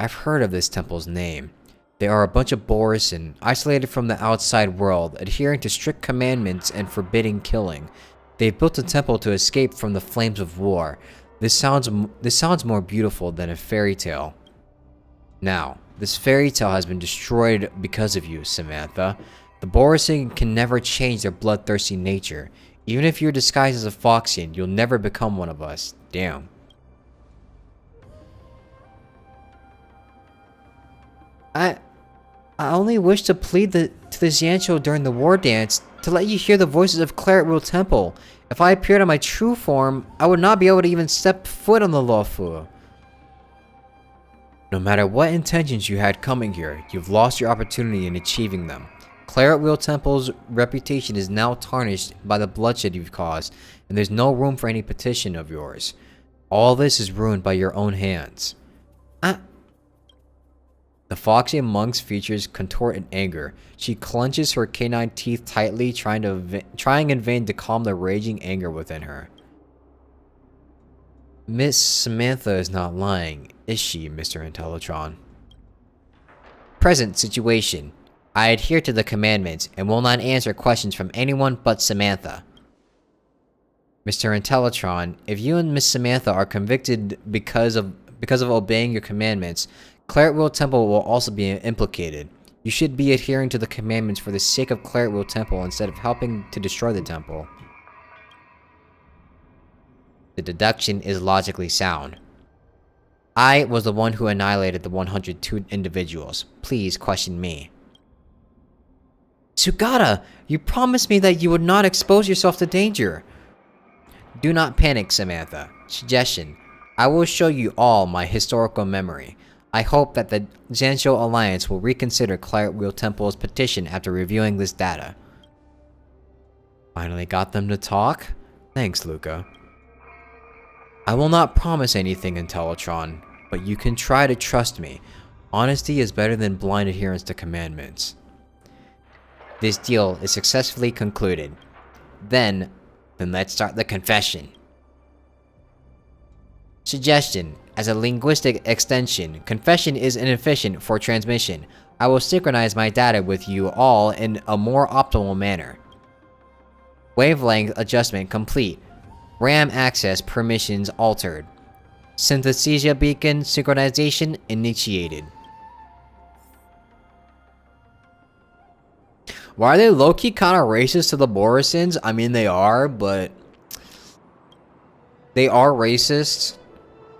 I've heard of this temple's name. They are a bunch of Borisin, isolated from the outside world, adhering to strict commandments and forbidding killing. They've built a temple to escape from the flames of war. This sounds more beautiful than a fairy tale. Now, this fairy tale has been destroyed because of you, Samantha. The Borisin can never change their bloodthirsty nature. Even if you're disguised as a Foxian, you'll never become one of us. Damn. I only wish to plead to the Xianzhou during the war dance to let you hear the voices of Claret Wheel Temple. If I appeared in my true form, I would not be able to even step foot on the Luofu. No matter what intentions you had coming here, you've lost your opportunity in achieving them. Claret Wheel Temple's reputation is now tarnished by the bloodshed you've caused, and there's no room for any petition of yours. All this is ruined by your own hands. The Foxian monk's features contort in anger. She clenches her canine teeth tightly, trying in vain to calm the raging anger within her. Miss Samantha is not lying, is she, Mr. Intellitron? Present situation. I adhere to the commandments and will not answer questions from anyone but Samantha. Mr. Intellitron, if you and Miss Samantha are convicted because of obeying your commandments, Claret Wheel Temple will also be implicated. You should be adhering to the commandments for the sake of Claret Wheel Temple instead of helping to destroy the temple. The deduction is logically sound. I was the one who annihilated the 102 individuals. Please question me. Sugata, you promised me that you would not expose yourself to danger. Do not panic, Samantha. Suggestion. I will show you all my historical memory. I hope that the Xianzhou Alliance will reconsider Claret Wheel Temple's petition after reviewing this data. Finally got them to talk? Thanks, Luca. I will not promise anything, Intellitron, but you can try to trust me. Honesty is better than blind adherence to commandments. This deal is successfully concluded. Then let's start the confession. Suggestion. As a linguistic extension, confession is inefficient for transmission. I will synchronize my data with you all in a more optimal manner. Wavelength adjustment complete. RAM access permissions altered. Synthesia beacon synchronization initiated. Why are they low-key kind of racist to the Borisins? I mean, they are, but they are racist.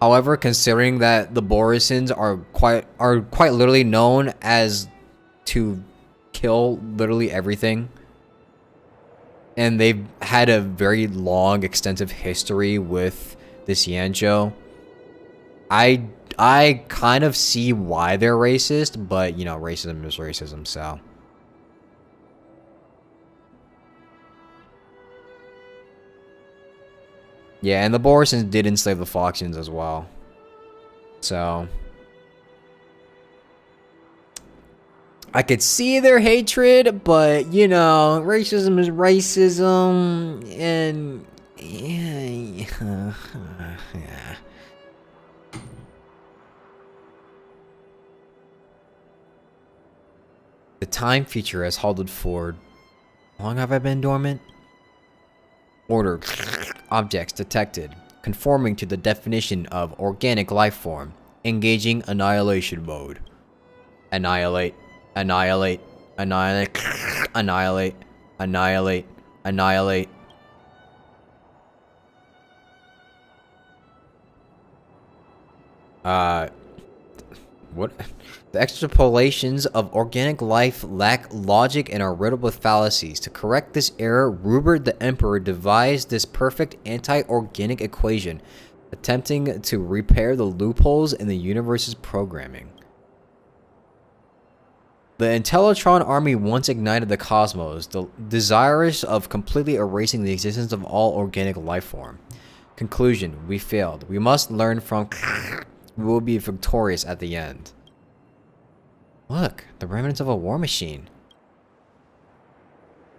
However, considering that the Borisons are quite literally known as to kill literally everything, and they've had a very long, extensive history with this Yanzhou, I kind of see why they're racist, but you know, racism is racism, so. Yeah, and the Borisons did enslave the Foxians as well. So I could see their hatred, but you know, racism is racism, and yeah. The time feature has halted for... How long have I been dormant? Order. Objects detected. Conforming to the definition of organic life form. Engaging annihilation mode. Annihilate. Annihilate. Annihilate. Annihilate. Annihilate. Annihilate. What? The extrapolations of organic life lack logic and are riddled with fallacies. To correct this error, Rupert the Emperor devised this perfect anti-organic equation, attempting to repair the loopholes in the universe's programming. The Intellitron army once ignited the cosmos, desirous of completely erasing the existence of all organic life form. Conclusion: we failed. We must learn from... We will be victorious at the end. Look, the remnants of a war machine.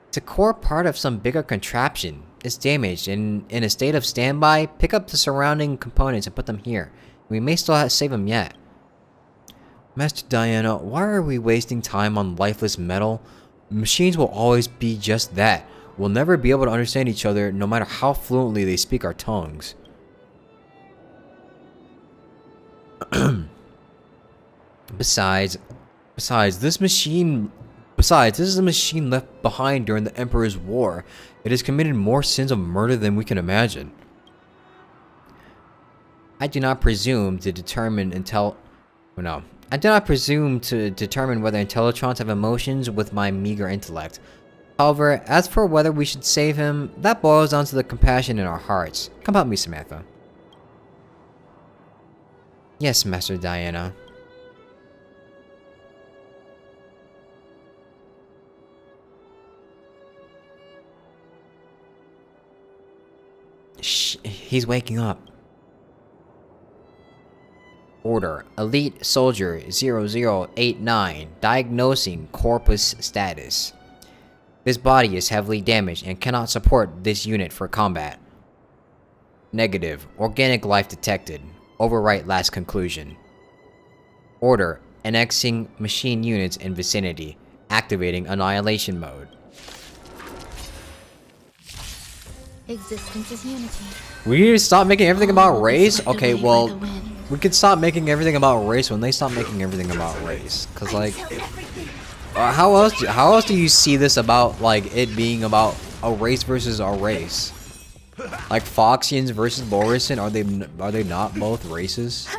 It's a core part of some bigger contraption. It's damaged and in a state of standby. Pick up the surrounding components and put them here. We may still save them yet. Master Diana, why are we wasting time on lifeless metal? Machines will always be just that. We'll never be able to understand each other no matter how fluently they speak our tongues. Besides, this is a machine left behind during the Emperor's War. It has committed more sins of murder than we can imagine. I do not presume to determine whether Intellitrons have emotions with my meager intellect. However, as for whether we should save him, that boils down to the compassion in our hearts. Come help me, Samantha. Yes, Master Diana. Shh, he's waking up. Order. Elite Soldier 0089. Diagnosing corpus status. This body is heavily damaged and cannot support this unit for combat. Negative. Organic life detected. Overwrite last conclusion. Order. Annexing machine units in vicinity. Activating annihilation mode. Existence is unity. We need to stop making everything about race? Okay, well, we could stop making everything about race when they stop making everything about race. Cause like, how else do you see this about like it being about a race versus a race? Like Foxians versus Borison, are they not both races?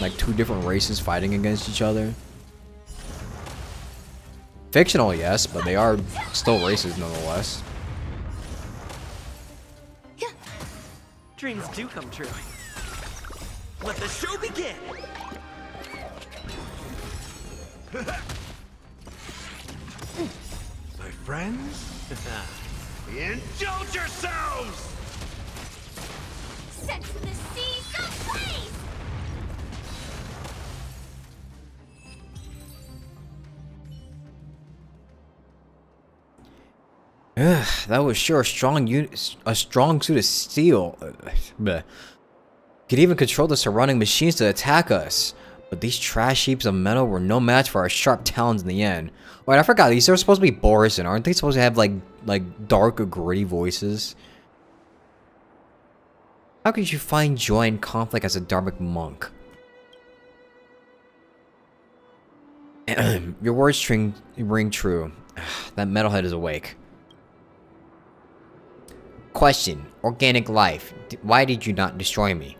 Like two different races fighting against each other? Fictional, yes, but they are still races nonetheless. Dreams do come true. Let the show begin! My friends? Indulge yourselves! Set the seas ablaze! Ugh, that was sure a strong suit of steel. Bleh. Could even control the surrounding machines to attack us. But these trash heaps of metal were no match for our sharp talons in the end. Wait, I forgot, these are supposed to be Borison. Aren't they supposed to have like dark or gritty voices? How could you find joy in conflict as a Dharmic monk? Your words ring true. That metalhead is awake. Question. Organic life. Why did you not destroy me?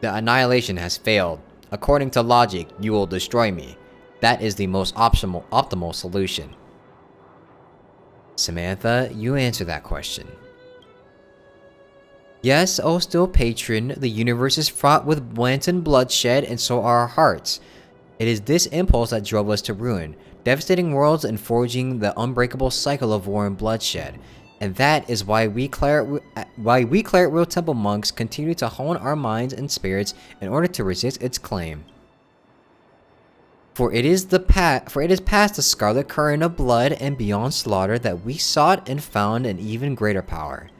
The annihilation has failed. According to logic, you will destroy me. That is the most optimal solution. Samantha, you answer that question. Yes, O still patron, the universe is fraught with wanton bloodshed, and so are our hearts. It is this impulse that drove us to ruin, devastating worlds and forging the unbreakable cycle of war and bloodshed. And that is why we Claret Will Temple monks continue to hone our minds and spirits in order to resist its claim. For it is past the scarlet current of blood and beyond slaughter that we sought and found an even greater power.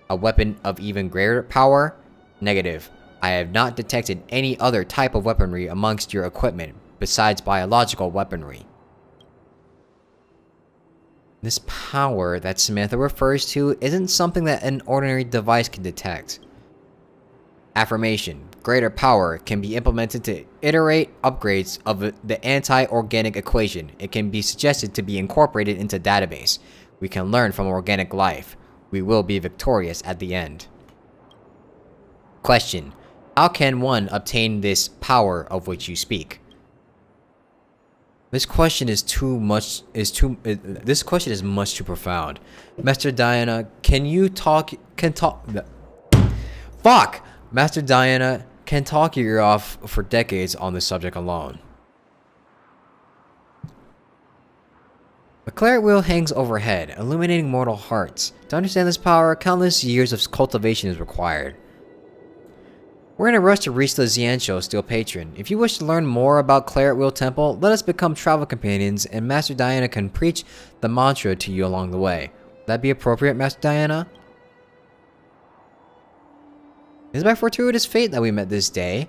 A weapon of even greater power? Negative. I have not detected any other type of weaponry amongst your equipment besides biological weaponry. This power that Samantha refers to isn't something that an ordinary device can detect. Affirmation. Greater power can be implemented to iterate upgrades of the anti-organic equation. It can be suggested to be incorporated into database. We can learn from organic life. We will be victorious at the end. Question. How can one obtain this power of which you speak? This question is much too profound. Master Diana, Fuck! Master Diana can talk your ear off for decades on this subject alone. A claret wheel hangs overhead, illuminating mortal hearts. To understand this power, countless years of cultivation is required. We're in a rush to reach the Xianzhou Steel Patron. If you wish to learn more about Claret Wheel Temple, let us become travel companions, and Master Diana can preach the mantra to you along the way. Would that be appropriate, Master Diana? It is by fortuitous fate that we met this day,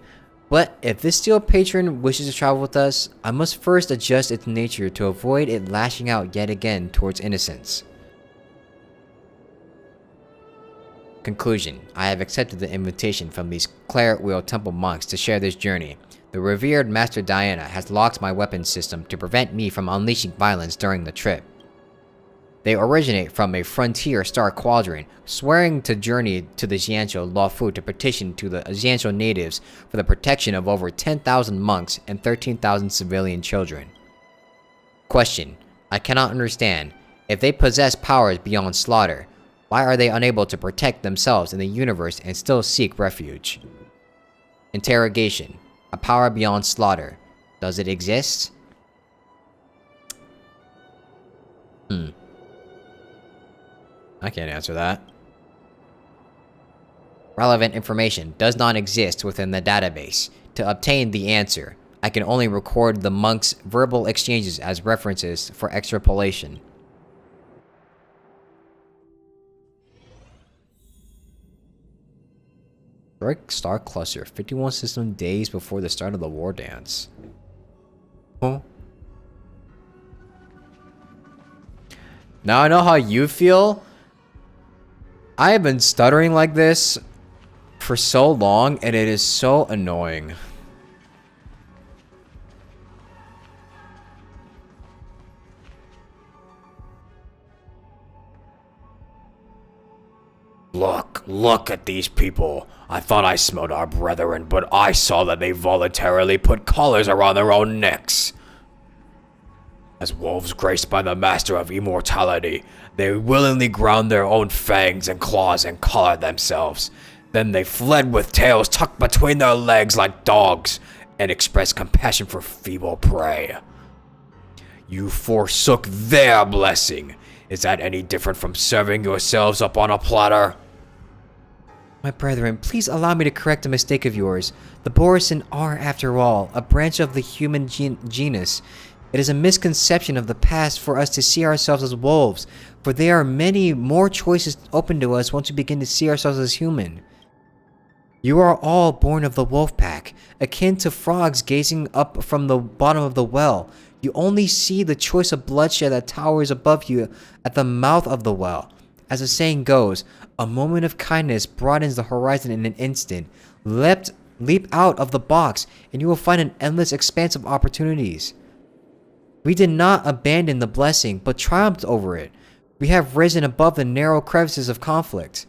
but if this Steel Patron wishes to travel with us, I must first adjust its nature to avoid it lashing out yet again towards innocence. Conclusion. I have accepted the invitation from these Claret Wheel Temple monks to share this journey. The revered Master Diana has locked my weapon system to prevent me from unleashing violence during the trip. They originate from a frontier star quadrant, swearing to journey to the Xianzhou Luofu to petition to the Xianzhou natives for the protection of over 10,000 monks and 13,000 civilian children. Question. I cannot understand. If they possess powers beyond slaughter, why are they unable to protect themselves in the universe and still seek refuge? Interrogation. A power beyond slaughter. Does it exist? I can't answer that. Relevant information does not exist within the database. To obtain the answer, I can only record the monks' verbal exchanges as references for extrapolation. Strike Star Cluster, 51 system days before the start of the war dance. Huh? Now I know how you feel. I have been stuttering like this for so long, and it is so annoying. Look at these people. I thought I smelled our brethren, but I saw that they voluntarily put collars around their own necks. As wolves graced by the master of immortality, they willingly ground their own fangs and claws and collared themselves. Then they fled with tails tucked between their legs like dogs, and expressed compassion for feeble prey. You forsook their blessing. Is that any different from serving yourselves up on a platter? My brethren, please allow me to correct a mistake of yours. The Borisin are, after all, a branch of the human genus. It is a misconception of the past for us to see ourselves as wolves, for there are many more choices open to us once we begin to see ourselves as human. You are all born of the wolf pack, akin to frogs gazing up from the bottom of the well. You only see the choice of bloodshed that towers above you at the mouth of the well. As the saying goes, a moment of kindness broadens the horizon in an instant. Leap out of the box, and you will find an endless expanse of opportunities. We did not abandon the blessing, but triumphed over it. We have risen above the narrow crevices of conflict.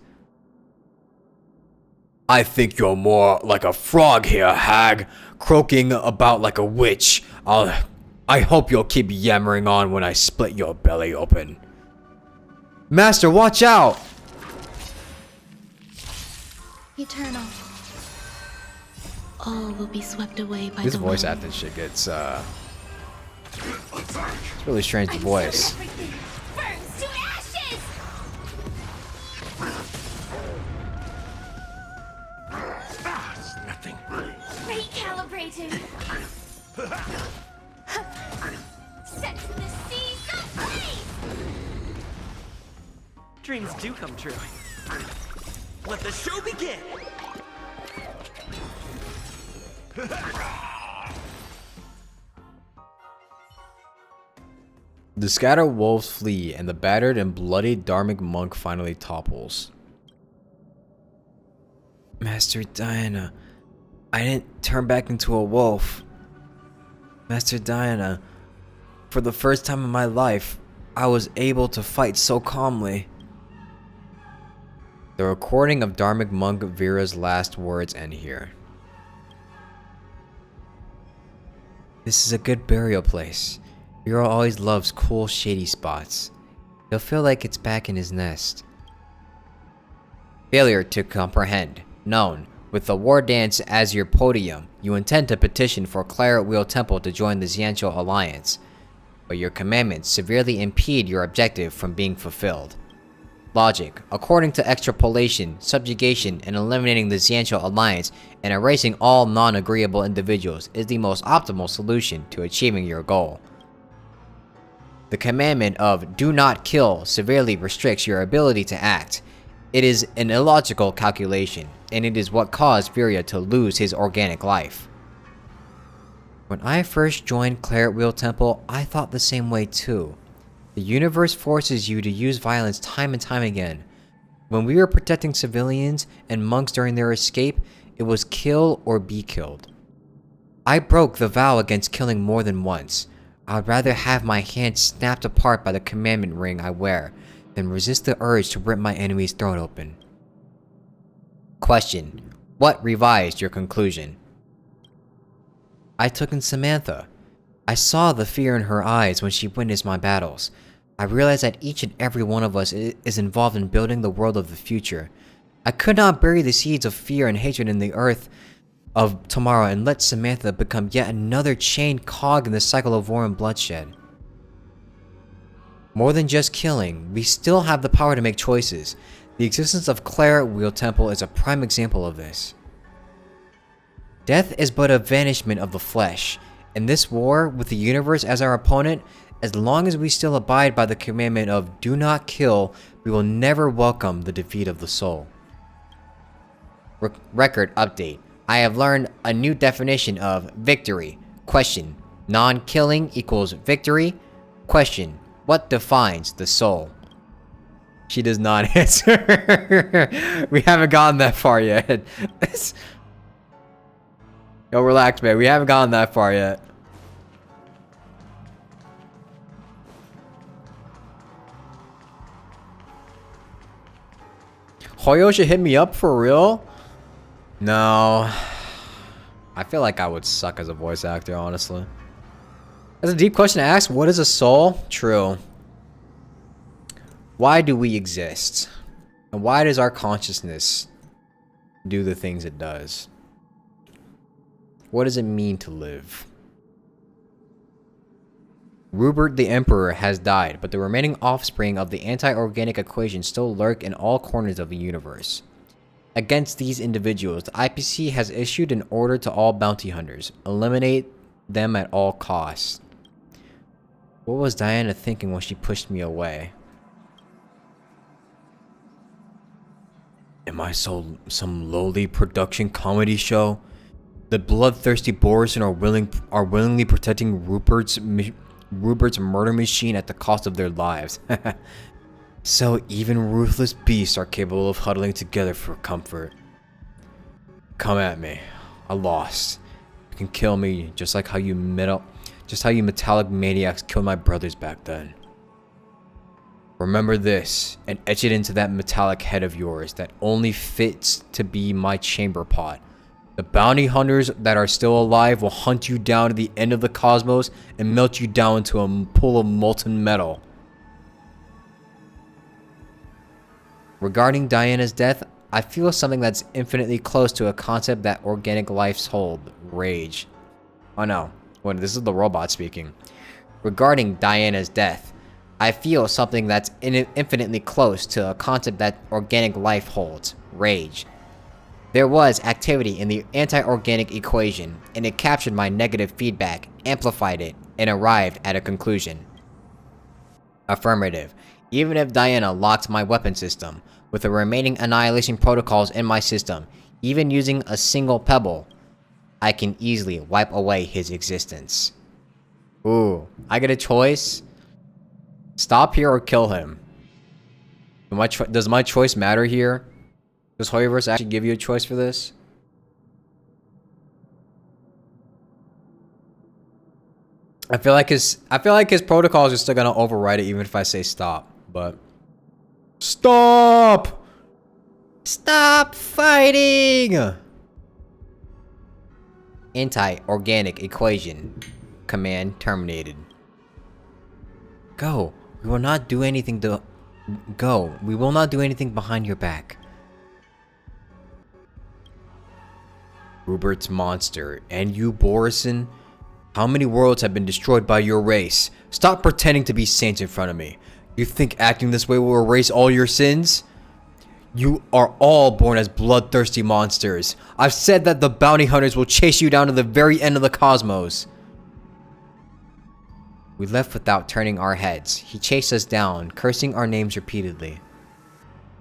I think you're more like a frog here, hag, croaking about like a witch. I hope you'll keep yammering on when I split your belly open. Master, watch out! Eternal. All will be swept away by This the voice wind. acting shit gets, it's really strange, the voice. Burns to ashes! It's nothing. Recalibrated. Set to the seas of blaze! Dreams do come true. Let the show begin! The scattered wolves flee, and the battered and bloody Dharmic monk finally topples. Master Diana, I didn't turn back into a wolf. Master Diana, for the first time in my life, I was able to fight so calmly. The recording of Dharmic monk Vera's last words end here. This is a good burial place. Vera always loves cool, shady spots. He'll feel like it's back in his nest. Failure to comprehend. Known. With the war dance as your podium, you intend to petition for Claret Wheel Temple to join the Xianzhou Alliance, but your commandments severely impede your objective from being fulfilled. Logic. According to extrapolation, subjugation, and eliminating the Xianzhou Alliance and erasing all non-agreeable individuals is the most optimal solution to achieving your goal. The commandment of do not kill severely restricts your ability to act. It is an illogical calculation, and it is what caused Furia to lose his organic life. When I first joined Claret Wheel Temple, I thought the same way too. The universe forces you to use violence time and time again. When we were protecting civilians and monks during their escape, it was kill or be killed. I broke the vow against killing more than once. I would rather have my hand snapped apart by the commandment ring I wear than resist the urge to rip my enemy's throat open. Question. What revised your conclusion? I took in Samantha. I saw the fear in her eyes when she witnessed my battles. I realized that each and every one of us is involved in building the world of the future. I could not bury the seeds of fear and hatred in the earth of tomorrow and let Samantha become yet another chained cog in the cycle of war and bloodshed. More than just killing, we still have the power to make choices. The existence of Claret Wheel Temple is a prime example of this. Death is but a vanishment of the flesh. In this war, with the universe as our opponent, as long as we still abide by the commandment of do not kill, we will never welcome the defeat of the soul. Record update. I have learned a new definition of victory. Question. Non-killing equals victory? Question. What defines the soul? She does not answer. We haven't gotten that far yet. Yo, relax, man. We haven't gotten that far yet. Hoyo should hit me up for real? No. I feel like I would suck as a voice actor, honestly. That's a deep question to ask. What is a soul? True. Why do we exist? And why does our consciousness do the things it does? What does it mean to live? Rupert the Emperor has died, but the remaining offspring of the anti-organic equation still lurk in all corners of the universe. Against these individuals, the IPC has issued an order to all bounty hunters. Eliminate them at all costs. What was Diana thinking when she pushed me away? Am I some lowly production comedy show? The bloodthirsty Borison are willingly protecting Rupert's murder machine at the cost of their lives. So even ruthless beasts are capable of huddling together for comfort. Come at me. I lost. You can kill me just like how you metallic maniacs killed my brothers back then. Remember this, and etch it into that metallic head of yours that only fits to be my chamber pot. The bounty hunters that are still alive will hunt you down to the end of the cosmos and melt you down into a pool of molten metal. Regarding Diana's death, I feel something that's infinitely close to a concept that organic lives hold. Rage. Oh no. Wait, this is the robot speaking. Regarding Diana's death, I feel something that's infinitely close to a concept that organic life holds. Rage. There was activity in the anti-organic equation, and it captured my negative feedback, amplified it, and arrived at a conclusion. Affirmative. Even if Diana locked my weapon system, with the remaining annihilation protocols in my system, even using a single pebble, I can easily wipe away his existence. Ooh, I get a choice? Stop here or kill him. Does my choice matter here? Does Hoyoverse actually give you a choice for this? I feel like his protocols are still gonna override it even if I say stop, but stop! Stop fighting! Anti-organic equation. Command terminated. Go. We will not do anything to... Go. We will not do anything behind your back. Rupert's monster. And you, Borison? How many worlds have been destroyed by your race? Stop pretending to be saints in front of me. You think acting this way will erase all your sins? You are all born as bloodthirsty monsters. I've said that the bounty hunters will chase you down to the very end of the cosmos. We left without turning our heads. He chased us down, cursing our names repeatedly.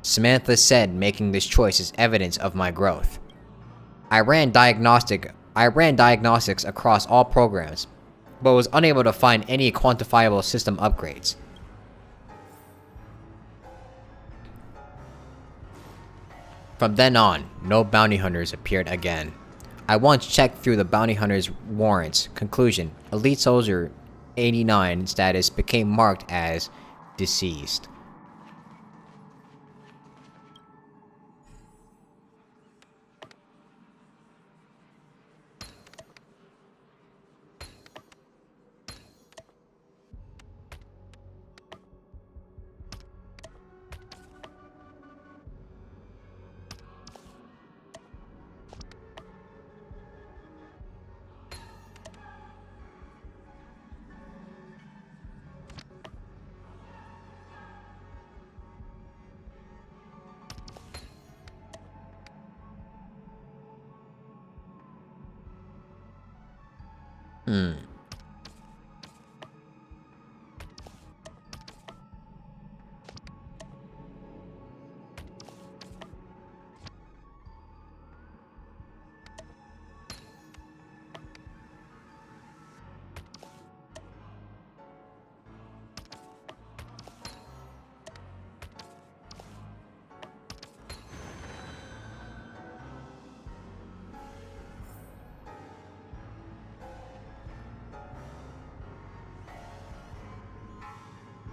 Samantha said making this choice is evidence of my growth. I ran diagnostics across all programs, but was unable to find any quantifiable system upgrades. From then on, no bounty hunters appeared again. I once checked through the bounty hunters' warrants. Conclusion: Elite Soldier 89 status became marked as deceased.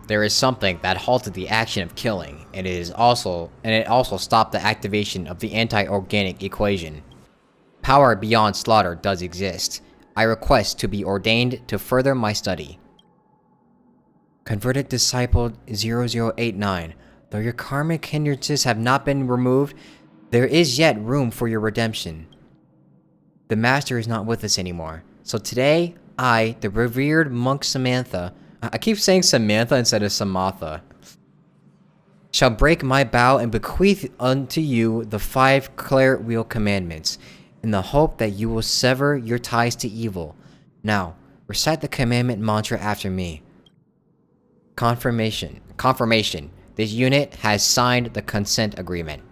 There is something that halted the action of killing, and it also stopped the activation of the anti-organic equation. Power beyond slaughter does exist. I request to be ordained to further my study. Converted Disciple 0089. Though your karmic hindrances have not been removed, there is yet room for your redemption. The Master is not with us anymore, so today, I, the revered monk Samantha, I keep saying Samantha instead of Samantha, shall break my vow and bequeath unto you the 5 Clare Wheel Commandments, in the hope that you will sever your ties to evil. Now, recite the commandment mantra after me. Confirmation. This unit has signed the consent agreement.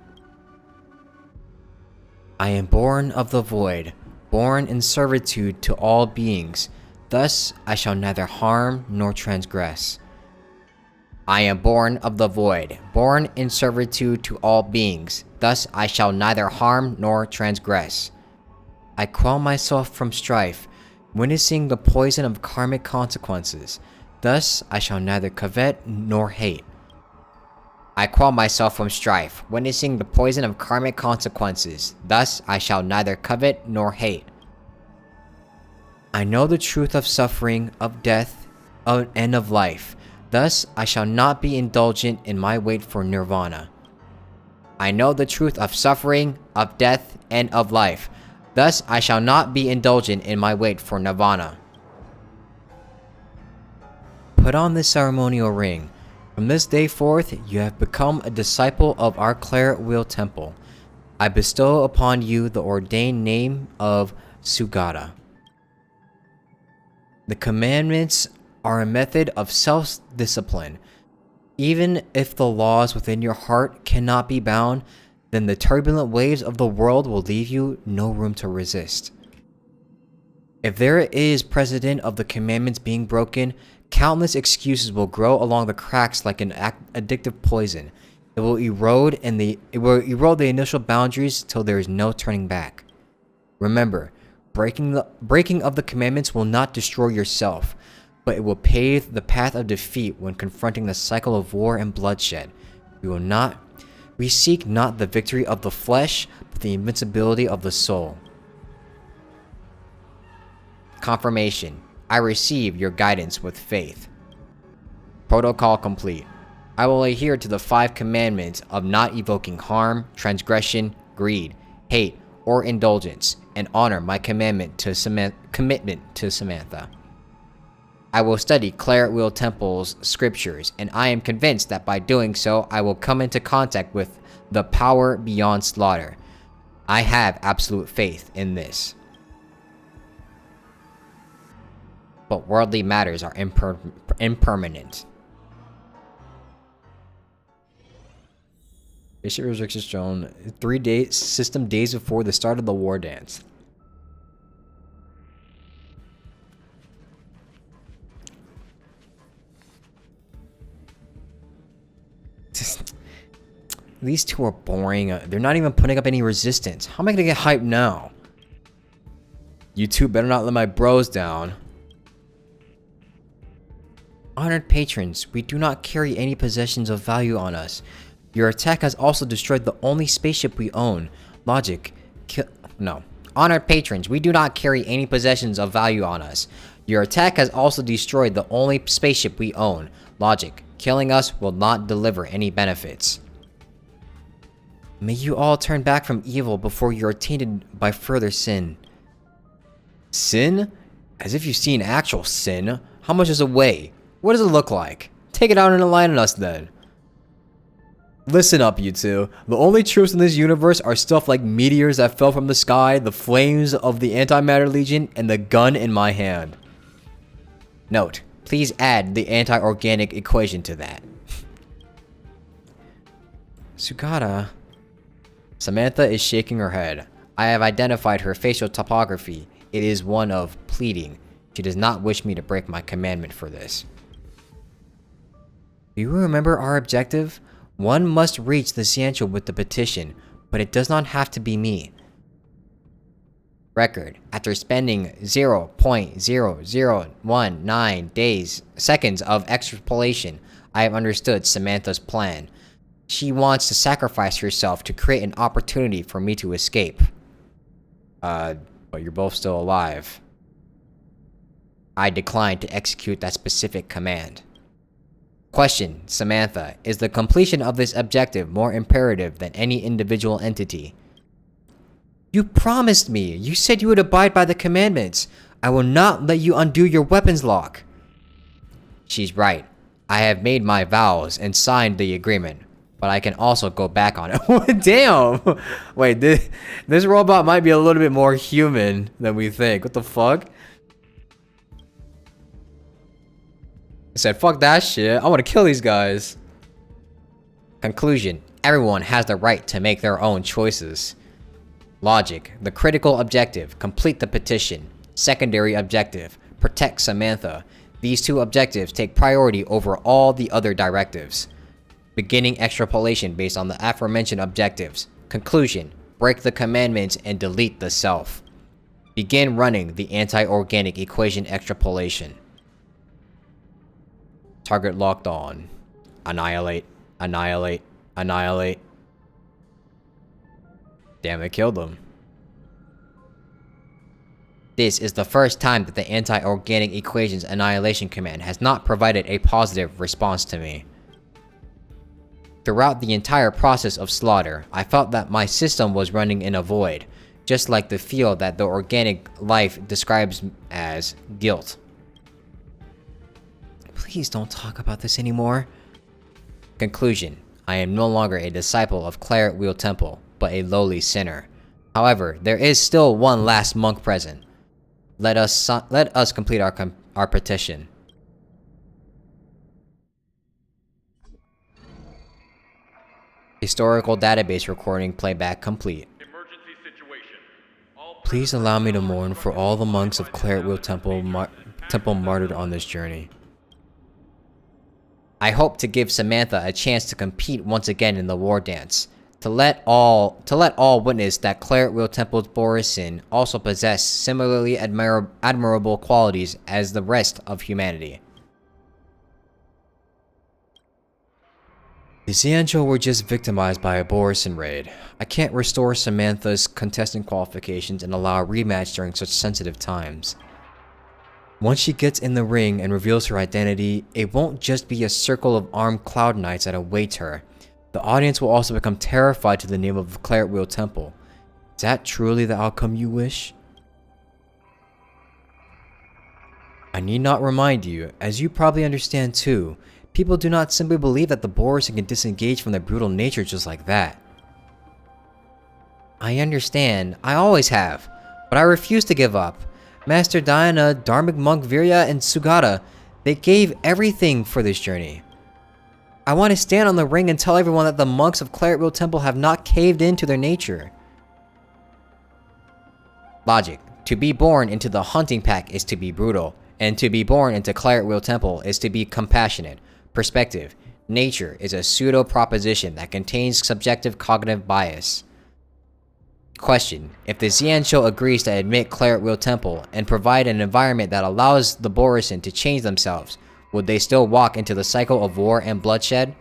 I am born of the void, born in servitude to all beings. Thus I shall neither harm nor transgress. I am born of the void, born in servitude to all beings. Thus I shall neither harm nor transgress. I quell myself from strife, witnessing the poison of karmic consequences. Thus I shall neither covet nor hate. I quell myself from strife, witnessing the poison of karmic consequences. Thus, I shall neither covet nor hate. I know the truth of suffering, of death, and of life. Thus, I shall not be indulgent in my wait for nirvana. I know the truth of suffering, of death, and of life. Thus, I shall not be indulgent in my wait for nirvana. Put on this ceremonial ring. From this day forth, you have become a disciple of our Claret Wheel Temple. I bestow upon you the ordained name of Sugata. The commandments are a method of self-discipline. Even if the laws within your heart cannot be bound, then the turbulent waves of the world will leave you no room to resist. If there is precedent of the commandments being broken, countless excuses will grow along the cracks like an addictive poison. It will erode the initial boundaries till there is no turning back. Remember, breaking of the commandments will not destroy yourself, but it will pave the path of defeat when confronting the cycle of war and bloodshed. We seek not the victory of the flesh, but the invincibility of the soul. Confirmation. I receive your guidance with faith. Protocol complete. I will adhere to the 5 commandments of not evoking harm, transgression, greed, hate, or indulgence, and honor my commitment to Samantha. I will study Claret Wheel Temple's scriptures, and I am convinced that by doing so, I will come into contact with the power beyond slaughter. I have absolute faith in this. But worldly matters are impermanent. Bishop restrictions shown 3 days system days before the start of the war dance. These two are boring. They're not even putting up any resistance. How am I gonna get hyped now? You two better not let my bros down. Honored patrons, we do not carry any possessions of value on us. Your attack has also destroyed the only spaceship we own. Logic. No. Honored patrons, we do not carry any possessions of value on us. Your attack has also destroyed the only spaceship we own. Logic. Killing us will not deliver any benefits. May you all turn back from evil before you are tainted by further sin. Sin? As if you've seen actual sin. How much does it weigh? What does it look like? Take it out and enlighten us then. Listen up, you two. The only truths in this universe are stuff like meteors that fell from the sky, the flames of the Antimatter Legion, and the gun in my hand. Note, please add the anti-organic equation to that. Sugata. Samantha is shaking her head. I have identified her facial topography. It is one of pleading. She does not wish me to break my commandment for this. Do you remember our objective? One must reach the Xianqiu with the petition, but it does not have to be me. Record. After spending 0.0019 seconds of extrapolation, I have understood Samantha's plan. She wants to sacrifice herself to create an opportunity for me to escape. But you're both still alive. I decline to execute that specific command. Question, Samantha, is the completion of this objective more imperative than any individual entity? You promised me. You said you would abide by the commandments. I will not let you undo your weapons lock. She's right. I have made my vows and signed the agreement, but I can also go back on it. Damn! Wait, this robot might be a little bit more human than we think. What the fuck? I said, fuck that shit. I want to kill these guys. Conclusion. Everyone has the right to make their own choices. Logic. The critical objective. Complete the petition. Secondary objective. Protect Samantha. These two objectives take priority over all the other directives. Beginning extrapolation based on the aforementioned objectives. Conclusion. Break the commandments and delete the self. Begin running the anti-organic equation extrapolation. Target locked on. Annihilate. Annihilate. Annihilate. Damn, it killed them. This is the first time that the anti-organic equations annihilation command has not provided a positive response to me. Throughout the entire process of slaughter, I felt that my system was running in a void, just like the feel that the organic life describes as guilt. Please don't talk about this anymore. Conclusion: I am no longer a disciple of Claret Wheel Temple, but a lowly sinner. However, there is still one last monk present. Let us complete our petition. Historical database recording playback complete. Please allow me to mourn for all the monks of Claret Wheel Temple martyred on this journey. I hope to give Samantha a chance to compete once again in the war dance. To let all witness that Claret Wheel Temple's Borisin also possess similarly admirable qualities as the rest of humanity. The Xianzhou were just victimized by a Borisin raid. I can't restore Samantha's contestant qualifications and allow a rematch during such sensitive times. Once she gets in the ring and reveals her identity, it won't just be a circle of armed Cloud Knights that await her. The audience will also become terrified to the name of the Claret Wheel Temple. Is that truly the outcome you wish? I need not remind you, as you probably understand too, people do not simply believe that the Borisin can disengage from their brutal nature just like that. I understand, I always have, but I refuse to give up. Master Diana, Dharmic Monk Virya, and Sugata, they gave everything for this journey. I want to stand on the ring and tell everyone that the monks of Claret Wheel Temple have not caved into their nature. Logic. To be born into the hunting pack is to be brutal, and to be born into Claret Wheel Temple is to be compassionate. Perspective. Nature is a pseudo-proposition that contains subjective cognitive bias. Question. If the Xianzhou agrees to admit Claret Wheel Temple and provide an environment that allows the Borisin to change themselves, would they still walk into the cycle of war and bloodshed?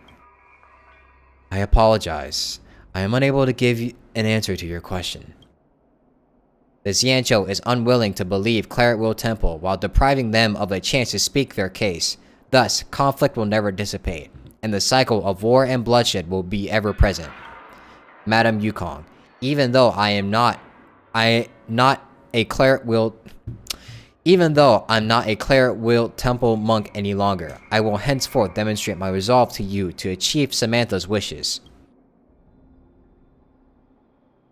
I apologize. I am unable to give you an answer to your question. The Xianzhou is unwilling to believe Claret Wheel Temple while depriving them of a chance to speak their case. Thus, conflict will never dissipate, and the cycle of war and bloodshed will be ever present. Madam Yukong, even though I'm not a Claret Wheel Temple monk any longer, I will henceforth demonstrate my resolve to you to achieve Samantha's wishes.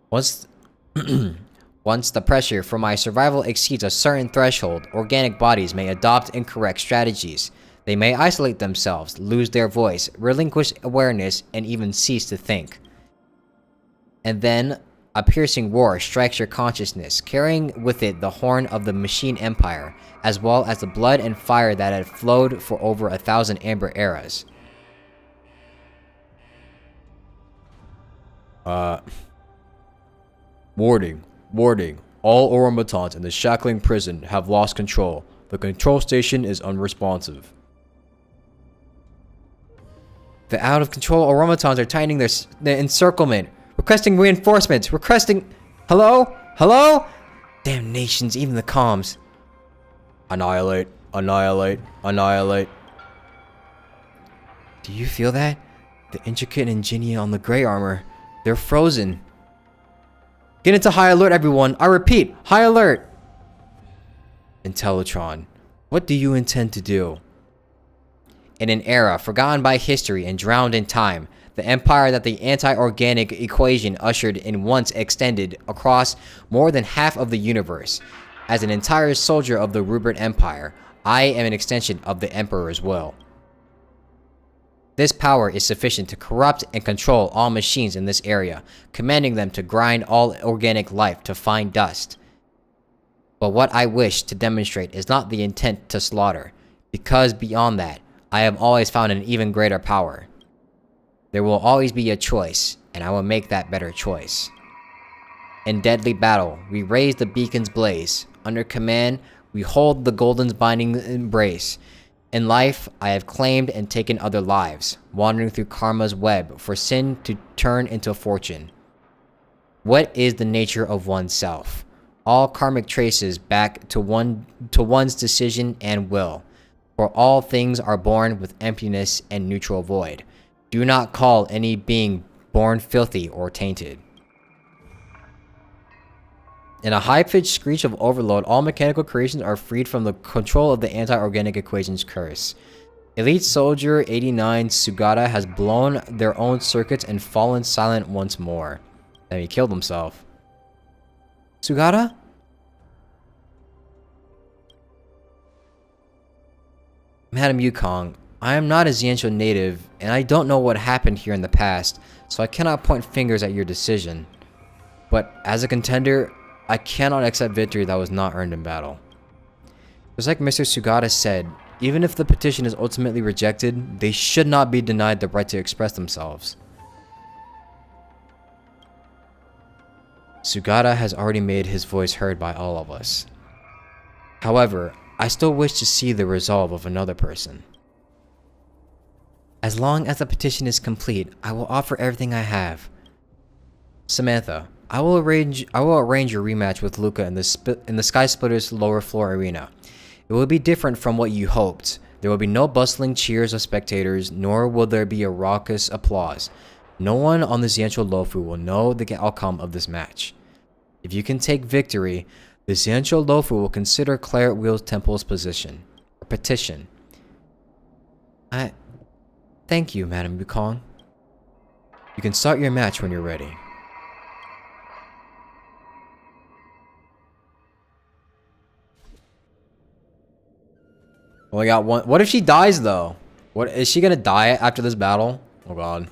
Once the pressure for my survival exceeds a certain threshold, organic bodies may adopt incorrect strategies. They may isolate themselves, lose their voice, relinquish awareness, and even cease to think. And then, a piercing roar strikes your consciousness, carrying with it the horn of the Machine Empire, as well as the blood and fire that had flowed for over 1,000 Amber eras. Warning. All automatons in the shackling prison have lost control. The control station is unresponsive. The out-of-control automatons are tightening their encirclement. Requesting reinforcements. Hello? Hello? Damnations, even the comms. Annihilate. Do you feel that? The intricate ingenia on the gray armor. They're frozen. Get into high alert, everyone. I repeat, high alert. Intellitron, what do you intend to do? In an era forgotten by history and drowned in time, the empire that the anti-organic equation ushered in once extended across more than half of the universe. As an entire soldier of the Rupert Empire, I am an extension of the Emperor's will. This power is sufficient to corrupt and control all machines in this area, commanding them to grind all organic life to fine dust. But what I wish to demonstrate is not the intent to slaughter, because beyond that, I have always found an even greater power. There will always be a choice, and I will make that better choice. In deadly battle, we raise the beacon's blaze. Under command, we hold the golden's binding embrace. In life, I have claimed and taken other lives, wandering through karma's web for sin to turn into fortune. What is the nature of oneself? All karmic traces back to one's decision and will. For all things are born with emptiness and neutral void. Do not call any being born filthy or tainted. In a high-pitched screech of overload, all mechanical creations are freed from the control of the anti-organic equations curse. Elite Soldier 89 Sugata has blown their own circuits and fallen silent once more. Then he killed himself. Sugata? Madam Yukong, I am not a Xianzhou native, and I don't know what happened here in the past, so I cannot point fingers at your decision. But as a contender, I cannot accept victory that was not earned in battle. Just like Mr. Sugata said, even if the petition is ultimately rejected, they should not be denied the right to express themselves. Sugata has already made his voice heard by all of us. However, I still wish to see the resolve of another person. As long as the petition is complete, I will offer everything I have. Samantha, I will arrange your rematch with Luca in the Sky Splitter's lower floor arena. It will be different from what you hoped. There will be no bustling cheers of spectators, nor will there be a raucous applause. No one on the Xianzhou Luofu will know the outcome of this match. If you can take victory, the Xianzhou Luofu will consider Claret Wheel's Temple's petition. Thank you, Madam Yukong. You can start your match when you're ready. Only got one. What if she dies though? What is she gonna die after this battle? Oh god.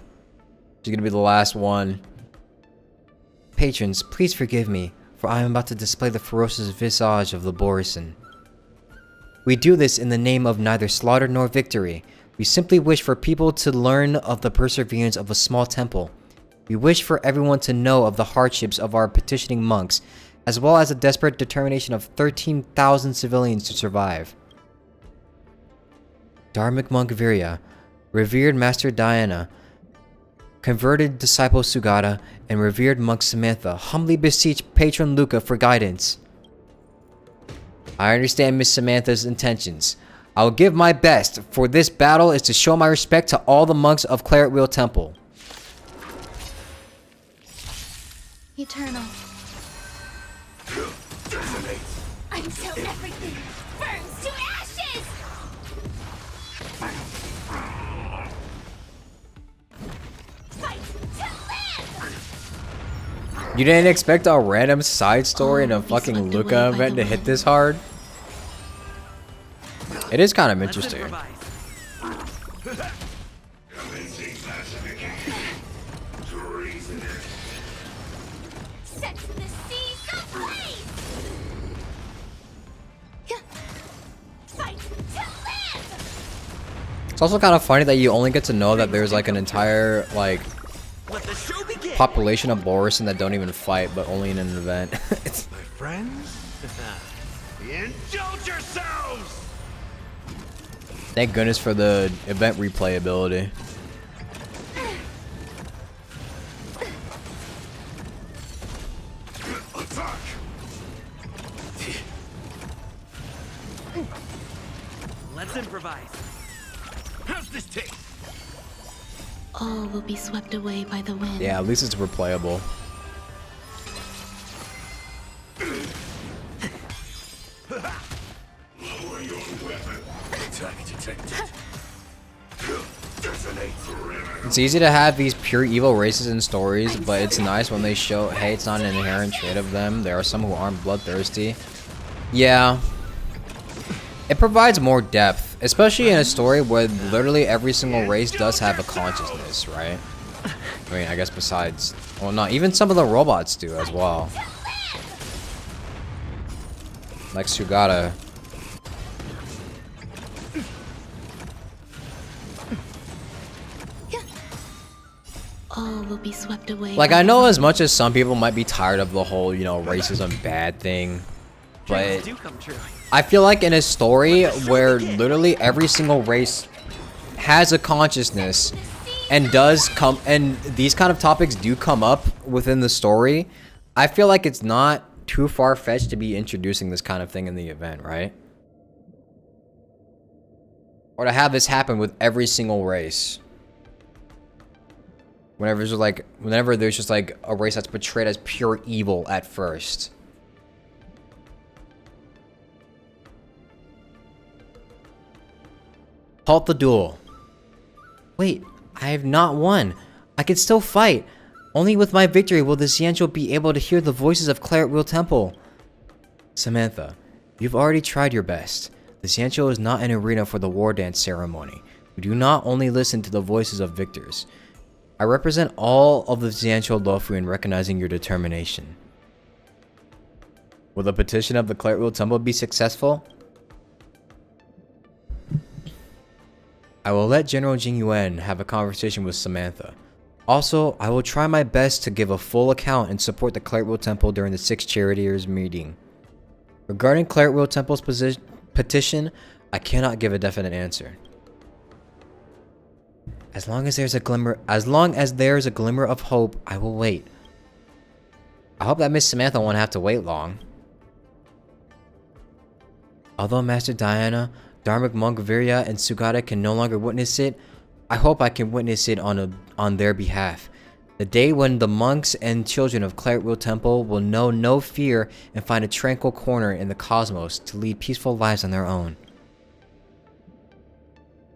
She's gonna be the last one. Patrons, please forgive me, for I am about to display the ferocious visage of the Borison. We do this in the name of neither slaughter nor victory. We simply wish for people to learn of the perseverance of a small temple. We wish for everyone to know of the hardships of our petitioning monks, as well as the desperate determination of 13,000 civilians to survive. Dharmic Monk Virya, revered Master Diana, converted disciple Sugata, and revered monk Samantha humbly beseech Patron Luca for guidance. I understand Miss Samantha's intentions. I will give my best, for this battle is to show my respect to all the monks of Claret Wheel Temple. Eternal. Until everything burns to ashes! Fight to live! You didn't expect a random side story in a fucking Luca event to hit this hard? It is kind of interesting. Set the seas ablaze! Fight to live! It's also kind of funny that you only get to know that there's like an entire like population of Borison that don't even fight, but only in an event. My friends, indulge yourselves! Thank goodness for the event replayability. Attack! Let's improvise. How's this take? All will be swept away by the wind. Yeah, at least it's replayable. Lower your weapon. Attack detected. Detonate forever. It's easy to have these pure evil races in stories, but it's nice when they show, hey, it's not an inherent trait of them. There are some who aren't bloodthirsty. Yeah. It provides more depth, especially in a story where literally every single race does have a consciousness, right? I mean, I guess besides... Well, not even some of the robots do as well. Like Sugata. All will be swept away. Like, I know as much as some people might be tired of the whole, you know, racism bad thing. but do come true. I feel like in a story where literally every single race has a consciousness and these kind of topics do come up within the story, I feel like it's not too far-fetched to be introducing this kind of thing in the event, right? Or to have this happen with every single race. Whenever there's just like a race that's portrayed as pure evil at first. Halt the duel. Wait, I have not won. I can still fight. Only with my victory will the Xianzhou be able to hear the voices of Claret Wheel Temple. Samantha, you've already tried your best. The Xianzhou is not an arena for the war dance ceremony. We do not only listen to the voices of victors. I represent all of the Xianzhou Luofu in recognizing your determination. Will the petition of the Claret Wheel Temple be successful? I will let General Jing Yuan have a conversation with Samantha. Also, I will try my best to give a full account and support the Claret Wheel Temple during the 6 Charioteers meeting. Regarding Claret Wheel Temple's petition, I cannot give a definite answer. As long as there's a glimmer of hope, I will wait. I hope that Miss Samantha won't have to wait long. Although Master Diana, Dharmic Monk Virya, and Sugata can no longer witness it, I hope I can witness it on their behalf. The day when the monks and children of Claret Wheel Temple will know no fear and find a tranquil corner in the cosmos to lead peaceful lives on their own.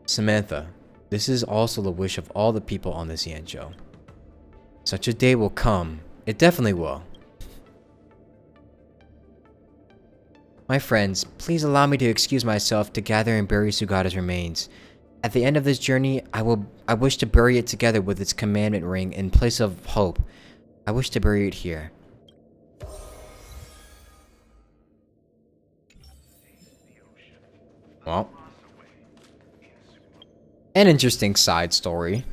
Samantha, this is also the wish of all the people on the Xianzhou. Such a day will come. It definitely will. My friends, please allow me to excuse myself to gather and bury Sugata's remains. At the end of this journey, I wish to bury it together with its commandment ring in place of hope. I wish to bury it here. Well, an interesting side story.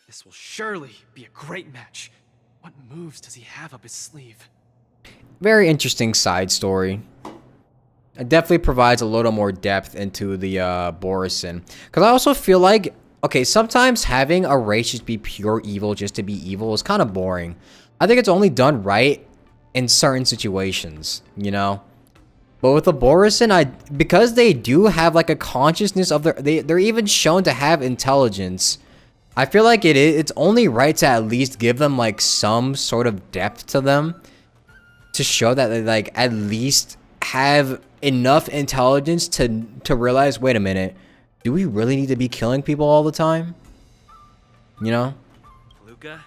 This will surely be a great match. What moves does he have up his sleeve? Very interesting side story. It definitely provides a little more depth into the Borison. Because I also feel like, okay, sometimes having a race just be pure evil just to be evil is kind of boring. I think it's only done right in certain situations, you know? But with the Borison, because they do have like a consciousness of they're even shown to have intelligence. I feel like it's only right to at least give them like some sort of depth to them to show that they like at least have enough intelligence to realize, wait a minute, do we really need to be killing people all the time? You know? Luca,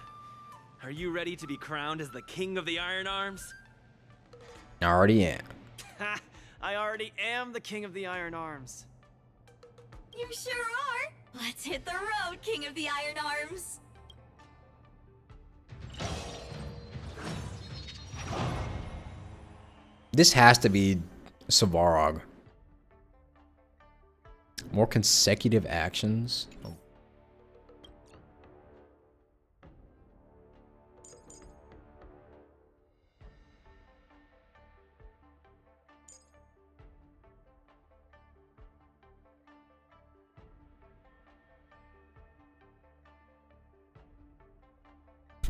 are you ready to be crowned as the King of the Iron Arms? I already am. Ha! I already am the King of the Iron Arms. You sure are. Let's hit the road, King of the Iron Arms. This has to be Svarog. More consecutive actions. Oh.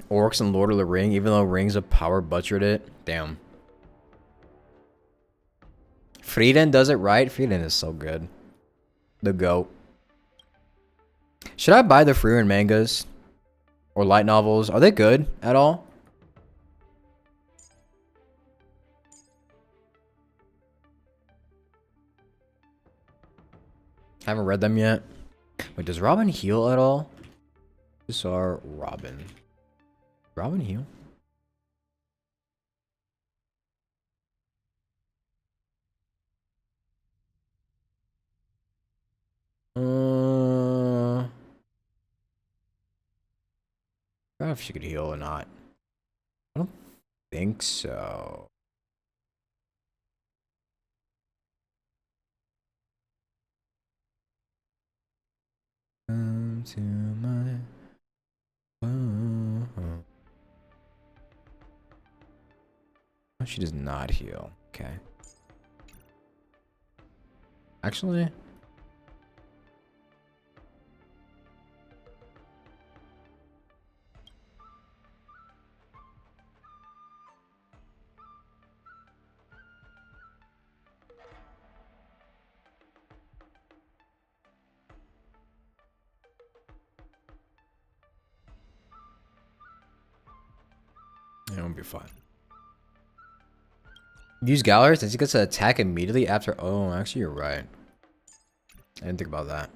Orcs and Lord of the Ring, even though Rings of Power butchered it. Damn. Frieden does it right. Frieden is so good. The GOAT. Should I buy the Frieden mangas? Or light novels? Are they good at all? Haven't read them yet. Wait, does Robin heal at all? This are Robin. Robin heal? I don't know if she could heal or not. I don't think so. to my. Oh, she does not heal. Okay. Actually. It won't be fine. Use Gallery since he gets to attack immediately after. Oh, actually, you're right. I didn't think about that.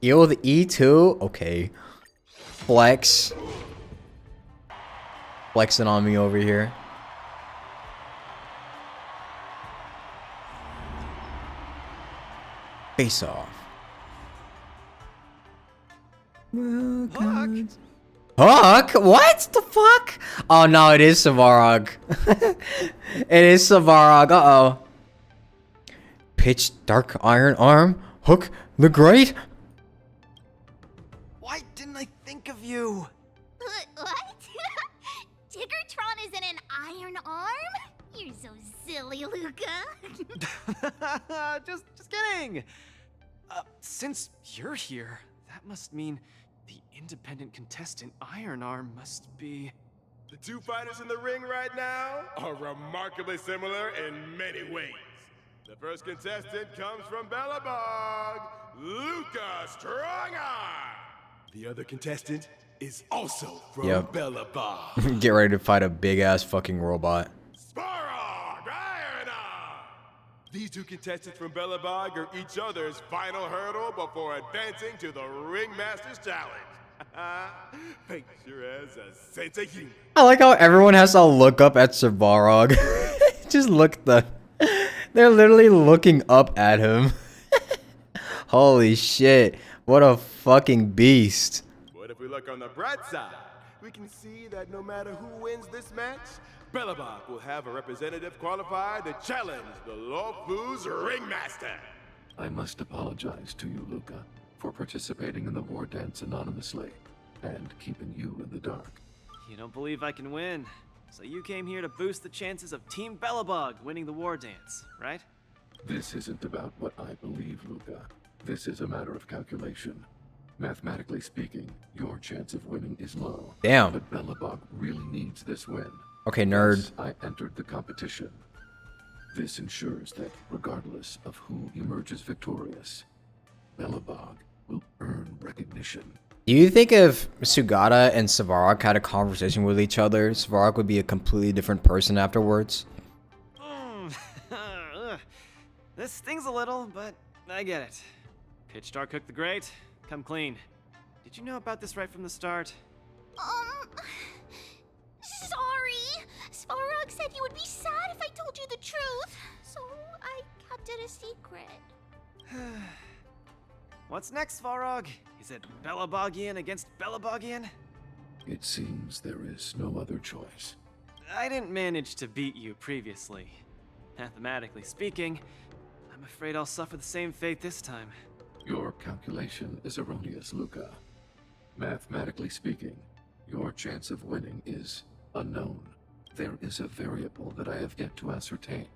Heal with E2? Okay. Flex. Flexing on me over here. Face off. Huck? What the fuck? Oh no, it is Savarog. It is Savarog. Uh-oh. Pitch Dark Iron Arm? Hook the Great? Why didn't I think of you? What? Tiggertron isn't an iron arm? You're so silly, Luca. just kidding. Since you're here, that must mean the independent contestant Iron Arm must be... The two fighters in the ring right now are remarkably similar in many ways. The first contestant comes from Bellabog, Luca Strongarm. The other contestant is also from Bellabog. Get ready to fight a big ass fucking robot. These two contestants from Bellabog are each other's final hurdle before advancing to the Ringmaster's Challenge. Fate sure has a sense of humor. I like how everyone has to look up at Savarog. Just look they're literally looking up at him. Holy shit. What a fucking beast. But if we look on the bright side, we can see that no matter who wins this match, Bellabog will have a representative qualified to challenge the Lawfu's Ringmaster. I must apologize to you, Luca, for participating in the war dance anonymously and keeping you in the dark. You don't believe I can win, so you came here to boost the chances of Team Bellabog winning the war dance, right? This isn't about what I believe, Luca. This is a matter of calculation. Mathematically speaking, your chance of winning is low. Damn. But Bellabog really needs this win. Okay, nerd. Thus, I entered the competition. This ensures that regardless of who emerges victorious, Bellabog will earn recognition. Do you think if Sugata and Savarog had a conversation with each other, Savarog would be a completely different person afterwards? This stings a little, but I get it. Pitch Dark Cook the Great, come clean. Did you know about this right from the start? Sorry. Svarog said he would be sad if I told you the truth, so I kept it a secret. What's next, Svarog? Is it Bellabogian against Bellabogian? It seems there is no other choice. I didn't manage to beat you previously. Mathematically speaking, I'm afraid I'll suffer the same fate this time. Your calculation is erroneous, Luca. Mathematically speaking, your chance of winning is unknown. There is a variable that I have yet to ascertain,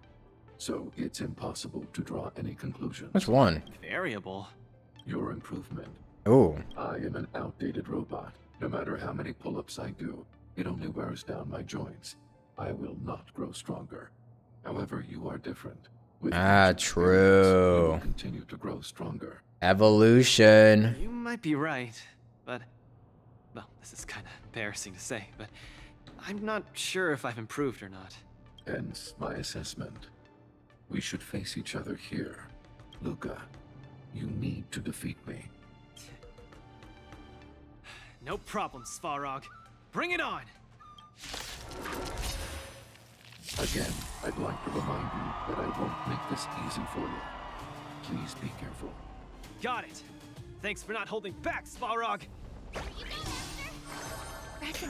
so it's impossible to draw any conclusions. Which one? Variable? Your improvement. Oh. I am an outdated robot. No matter how many pull-ups I do, it only wears down my joints. I will not grow stronger. However, you are different. With true. You will continue to grow stronger. Evolution. You might be right, but... Well, this is kind of embarrassing to say, but... I'm not sure if I've improved or not. Hence my assessment. We should face each other here. Luca, you need to defeat me. No problem, Svarog. Bring it on! I Again, I'd like to remind you that I won't make this easy for you. Please be careful. Got it. Thanks for not holding back, Svarog. I'm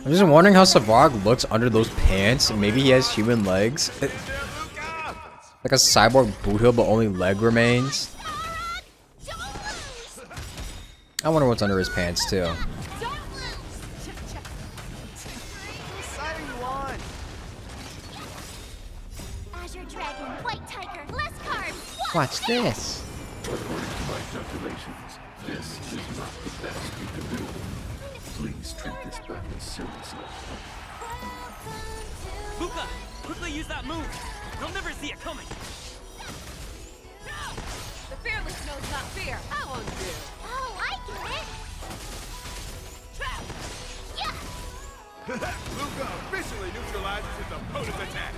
just wondering how Svarog looks under those pants. Maybe he has human legs. Like a cyborg boot heel, but only leg remains. I wonder what's under his pants, too. Watch this. According to my calculations, this is not the best you can do. Please treat this battle seriously. Luca, quickly use that move. You'll never see it coming. The fearless knows not fear. I won't do. Oh, I get it! Luca officially neutralizes his opponent's attack.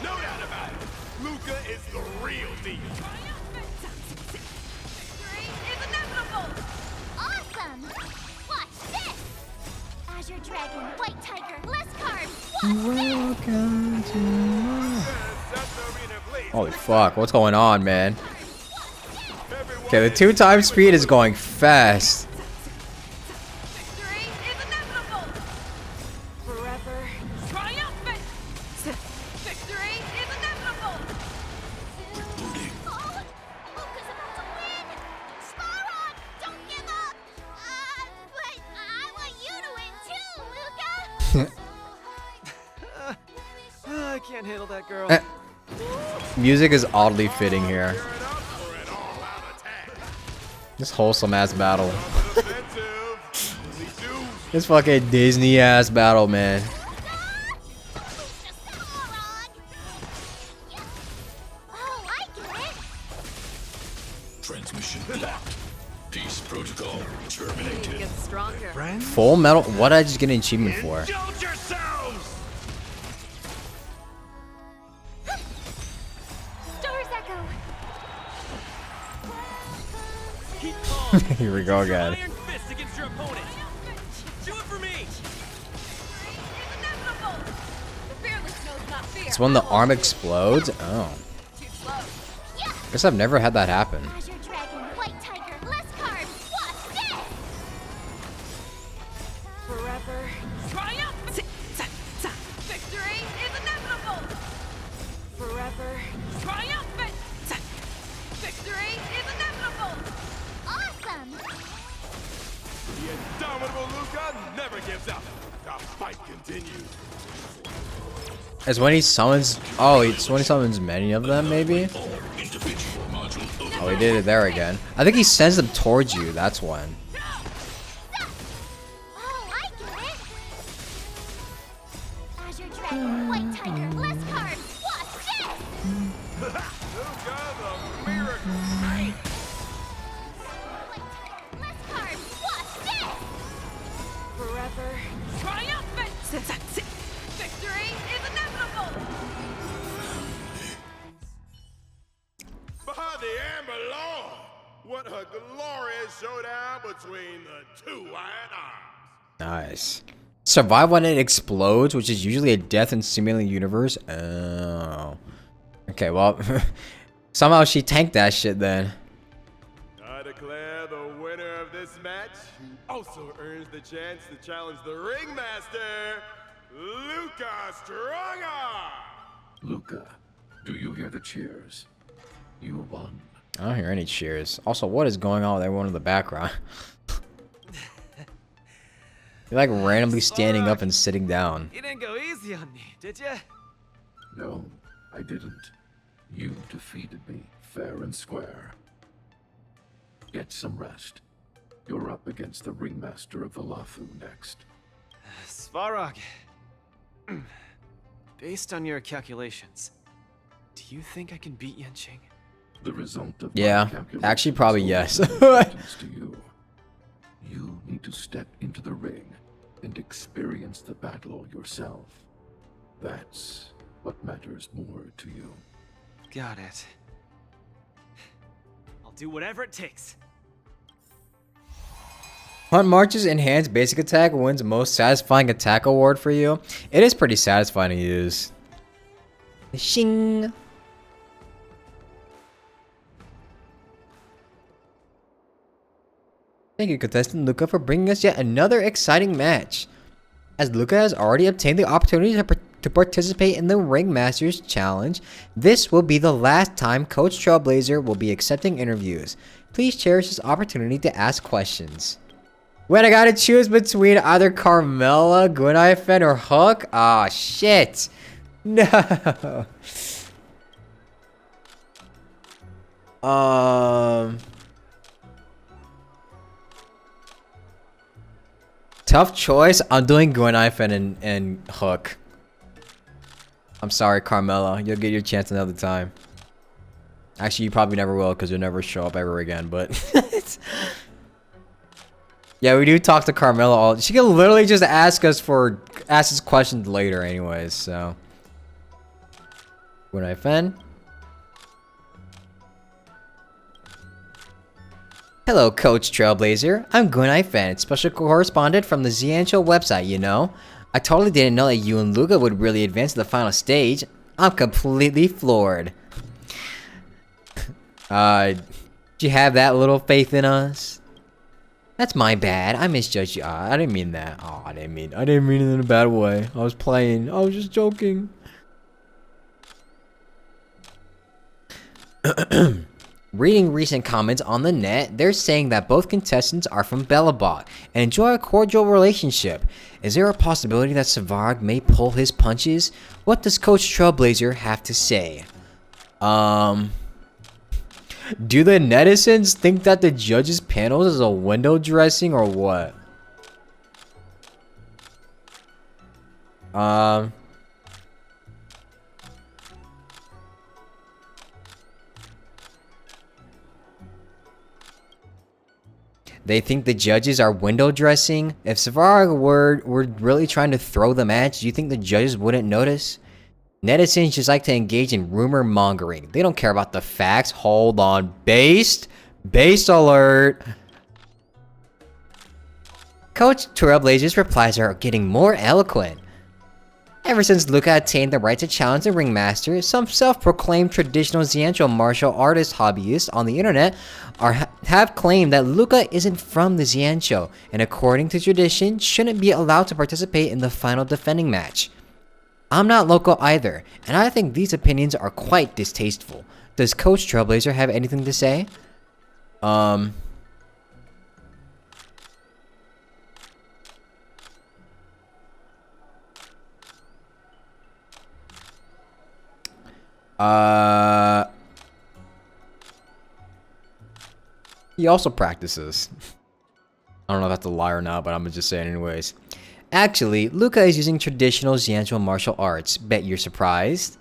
No doubt about it. Luca is the real deal. It's inevitable! Awesome! Watch this! Azure Dragon, White Tiger, less carbs, Welcome to my... Holy fuck, what's going on, man? Okay, the 2x speed is going fast. Forever triumphant. Victory is inevitable. Oh, Luca's about to win! Svarog, don't give up! But I want you to win too, Luca! I can't handle that girl. Music is oddly fitting here. This wholesome ass battle. This fucking Disney ass battle, man. Transmission blocked. Peace protocol terminated. Gets stronger. Full Metal. What did I just get an achievement for? Indulge yourselves! Stars Echo! Keep calm. Here we go again. Iron fist against your opponent. Do it for me. The fearless knows not fear. It's when the arm explodes? Oh. Too slow. Guess I've never had that happen. Azure Dragon, White Tiger, less carbs, watch this! Forever triumphant. Victory is inevitable. Forever triumphant. Victory is inevitable. Awesome! The indomitable Luca never gives up. The fight continues. It's when he summons... Oh, it's when he summons many of them, maybe? Oh, he did it there again. I think he sends them towards you. That's when. Oh, I get it! Azure Dragon, White Tiger, less carbs, watch this! Luca the miracle man. Less carbs, watch this! Forever triumphant. Victory is inevitable. By the Amber Law! What a glorious showdown between the two iron arms! Nice. Survive when it explodes, which is usually a death in Simulating Universe. Oh. Okay, well... somehow she tanked that shit then. I declare the winner of this match, who also earns the chance to challenge the ringmaster, Luca Strongarm! Luca, do you hear the cheers? You won. I don't hear any cheers. Also, what is going on with everyone in the background? You're like randomly standing up and sitting down. You didn't go easy on me, did you? No, I didn't. You defeated me, fair and square. Get some rest. You're up against the ringmaster of Valafu next. Svarog. Based on your calculations, do you think I can beat Yenching? The result of Yeah, my calculations actually probably is yes. all that matters to you. You need to step into the ring and experience the battle yourself. That's what matters more to you. Got it. I'll do whatever it takes. Hunt March's enhanced basic attack wins most satisfying attack award for you. It is pretty satisfying to use. Shing. Thank you, contestant Luca, for bringing us yet another exciting match. As Luca has already obtained the opportunity to participate in the Ringmasters Challenge, this will be the last time Coach Trailblazer will be accepting interviews. Please cherish this opportunity to ask questions. When I gotta choose between either Carmella, Gwynifen, or Hook? Ah, shit. No. Tough choice. I'm doing Gwynifen and Hook. I'm sorry, Carmella. You'll get your chance another time. Actually, you probably never will because you'll never show up ever again, but... Yeah, we do talk to Carmella all... She can literally just ask us questions later anyways, so... Gwynifen. Hello, Coach Trailblazer. I'm Gwynifen, special correspondent from the Xianzhou website, you know? I totally didn't know that you and Luca would really advance to the final stage. I'm completely floored. Do you have that little faith in us? That's my bad. I misjudged you. I didn't mean that. Oh, I didn't mean it in a bad way. I was playing. I was just joking. Reading recent comments on the net, they're saying that both contestants are from Belobog and enjoy a cordial relationship. Is there a possibility that Savard may pull his punches? What does Coach Trailblazer have to say? Do the netizens think that the judges' panels is a window dressing or what? They think the judges are window dressing? If Savara were really trying to throw the match, do you think the judges wouldn't notice? Netizens just like to engage in rumor mongering. They don't care about the facts. Hold on. Based alert. Coach Trailblazer's replies are getting more eloquent. Ever since Luca attained the right to challenge the Ringmaster, some self-proclaimed traditional Xianzhou martial artist hobbyists on the internet have claimed that Luca isn't from the Xianzhou, and according to tradition, shouldn't be allowed to participate in the final defending match. I'm not local either, and I think these opinions are quite distasteful. Does Coach Trailblazer have anything to say? He also practices. I don't know if that's a lie or not, but I'm gonna just say it anyways. Actually, Luca is using traditional Xianzhou martial arts. Bet you're surprised?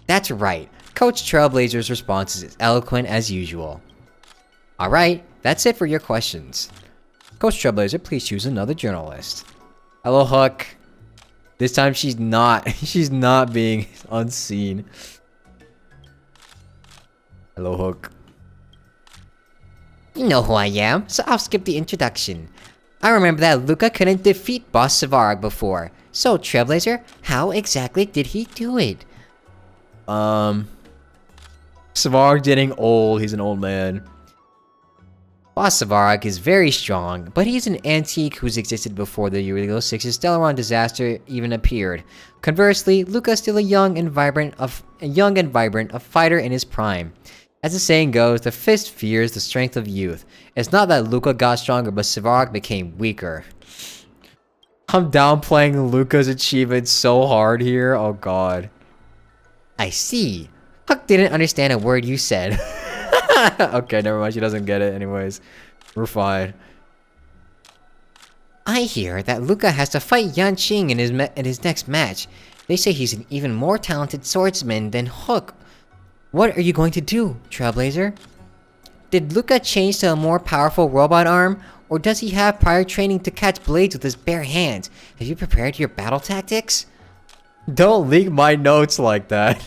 That's right. Coach Trailblazer's response is as eloquent as usual. Alright, that's it for your questions. Coach Trailblazer, please choose another journalist. Hello, Hook. This time she's not being unseen. Hello, Hook. You know who I am, so I'll skip the introduction. I remember that Luca couldn't defeat Boss Savard before. So, Trailblazer, how exactly did he do it? Savard getting old. He's an old man. Boss Savard is very strong, but he's an antique who's existed before the Eureka 6's Stellaron disaster even appeared. Conversely, Luca's still a young and vibrant fighter in his prime. As the saying goes, the fist fears the strength of youth. It's not that Luca got stronger, but Savard became weaker. I'm downplaying Luca's achievements so hard here. Oh god. I see. Huck didn't understand a word you said. Okay, never mind. She doesn't get it anyways. We're fine. I hear that Luca has to fight Yan Qing in his next match. They say he's an even more talented swordsman than Hook. What are you going to do, Trailblazer? Did Luca change to a more powerful robot arm, or does he have prior training to catch blades with his bare hands? Have you prepared your battle tactics? Don't leak my notes like that.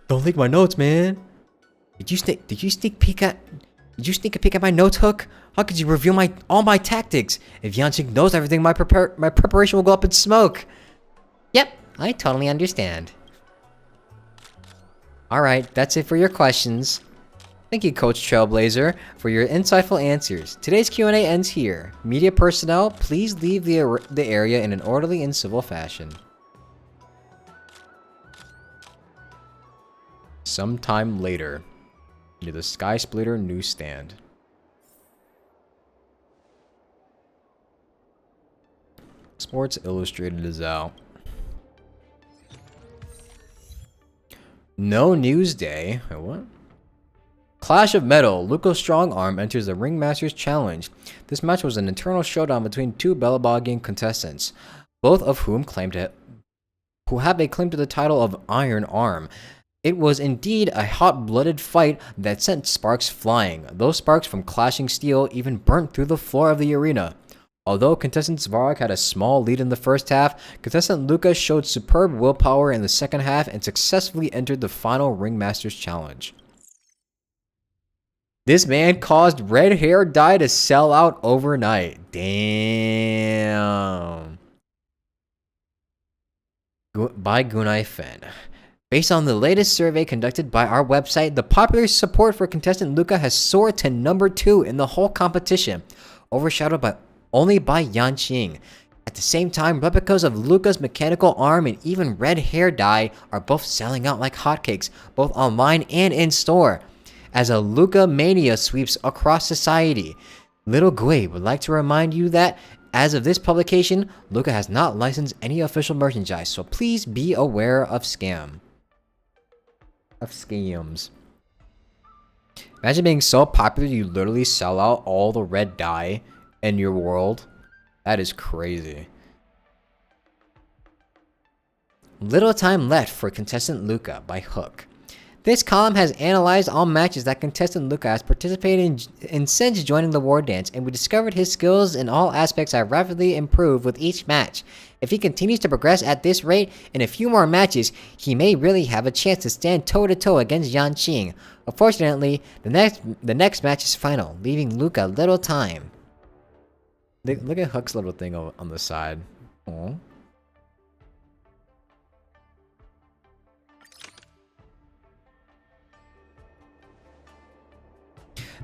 Don't leak my notes, man. Did you sneak peek at? Did you sneak a peek at my notes, Hook? How could you reveal all my tactics? If Yanqing knows everything, my preparation will go up in smoke. Yep, I totally understand. Alright, that's it for your questions. Thank you, Coach Trailblazer, for your insightful answers. Today's Q&A ends here. Media personnel, please leave the area in an orderly and civil fashion. Sometime later, near the Sky Splitter newsstand. Sports Illustrated is out. No News Day. Wait, what? Clash of Metal. Luca's strong arm enters the Ringmaster's Challenge. This match was an internal showdown between two Belabogian contestants, both of whom have a claim to the title of Iron Arm. It was indeed a hot-blooded fight that sent sparks flying. Those sparks from clashing steel even burnt through the floor of the arena. Although contestant Svarog had a small lead in the first half, contestant Luca showed superb willpower in the second half and successfully entered the final Ringmaster's Challenge. This man caused red hair dye to sell out overnight. Damn. By Gunai Fen. Based on the latest survey conducted by our website, the popular support for contestant Luca has soared to number 2 in the whole competition, overshadowed only by Yanqing. At the same time, replicas of Luca's mechanical arm and even red hair dye are both selling out like hotcakes, both online and in store. As a Luca mania sweeps across society, Little Gui would like to remind you that, as of this publication, Luca has not licensed any official merchandise, so please be aware of scams. Imagine being so popular you literally sell out all the red dye in your world. That is crazy. Little time left for contestant Luca by Hook. This column has analyzed all matches that contestant Luca has participated in since joining the War Dance, and we discovered his skills in all aspects have rapidly improved with each match. If he continues to progress at this rate, in a few more matches, he may really have a chance to stand toe-to-toe against Yanqing. Unfortunately, the next match is final, leaving Luca little time. Look at Hook's little thing on the side. Aww.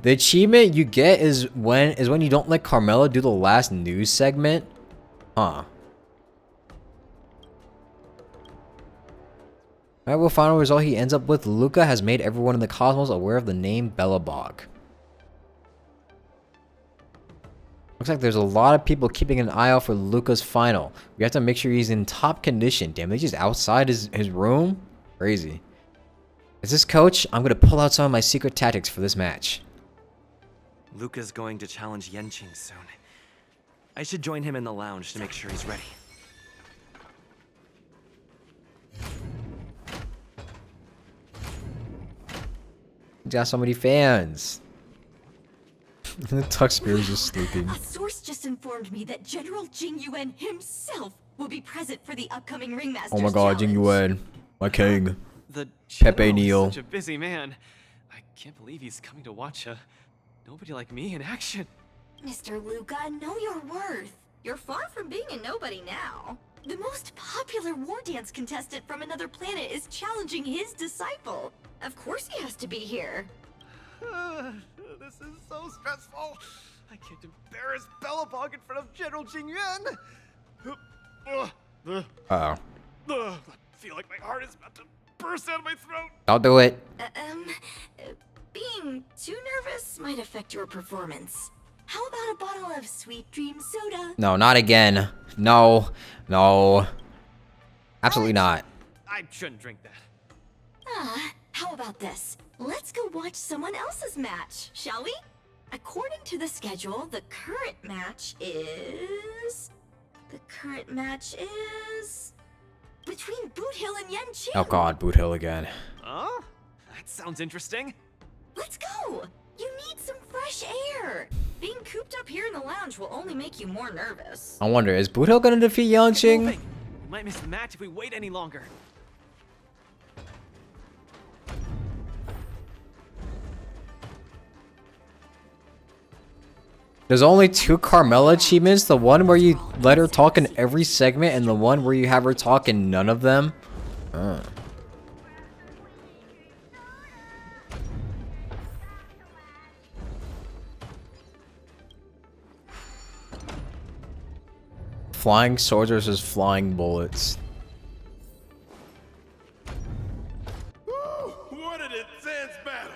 The achievement you get is when you don't let Carmela do the last news segment. Huh. Alright, well, final result he ends up with. Luca has made everyone in the cosmos aware of the name Belobog. Looks like there's a lot of people keeping an eye out for Luca's final. We have to make sure he's in top condition. Damn, they just outside his room? Crazy. As this coach, I'm going to pull out some of my secret tactics for this match. Luca's going to challenge Yanqing soon. I should join him in the lounge to make sure he's ready. He's got so many fans. Tuck Spear is just sleeping. A source just informed me that General Jing Yuan himself will be present for the upcoming Ringmaster's Oh my god, Jing Yuan. My king. The Pepe Neal. Such a busy man. I can't believe he's coming to watch nobody like me in action. Mr. Luca, know your worth. You're far from being a nobody now. The most popular War Dance contestant from another planet is challenging his disciple. Of course he has to be here. This is so stressful. I can't embarrass Belobog in front of General Jing Yuan. Uh-oh. I feel like my heart is about to burst out of my throat. I'll do it. Being too nervous might affect your performance. How about a bottle of Sweet Dream soda? No, not again. No. No. Absolutely not. I shouldn't drink that. How about this? Let's go watch someone else's match, shall we? According to the schedule, the current match is between Boot Hill and Yanqing. Oh god, Boot Hill again. Oh, that sounds interesting. Let's go. You need some fresh air. Being cooped up here in the lounge will only make you more nervous. I wonder, is Boot Hill gonna defeat Yanqing? We might miss the match if we wait any longer. There's only 2 Carmela achievements, the one where you let her talk in every segment and the one where you have her talk in none of them. Flying swords versus flying bullets. What an intense battle!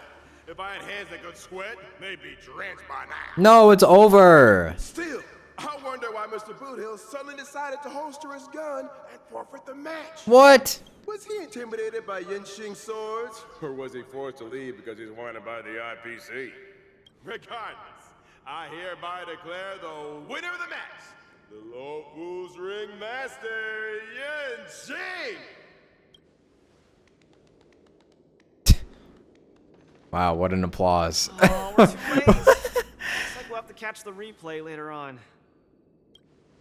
If I had hands that could sweat, they'd be drenched by now. No, it's over. Still, I wonder why Mr. Boothill suddenly decided to holster his gun and forfeit the match. What? Was he intimidated by Yinxing swords? Or was he forced to leave because he's wanted by the IPC? Regardless, I hereby declare the winner of the match, the Lo Fu's Ringmaster, Yinxing! Wow, what an applause. Oh, we're too late. Looks like we'll have to catch the replay later on.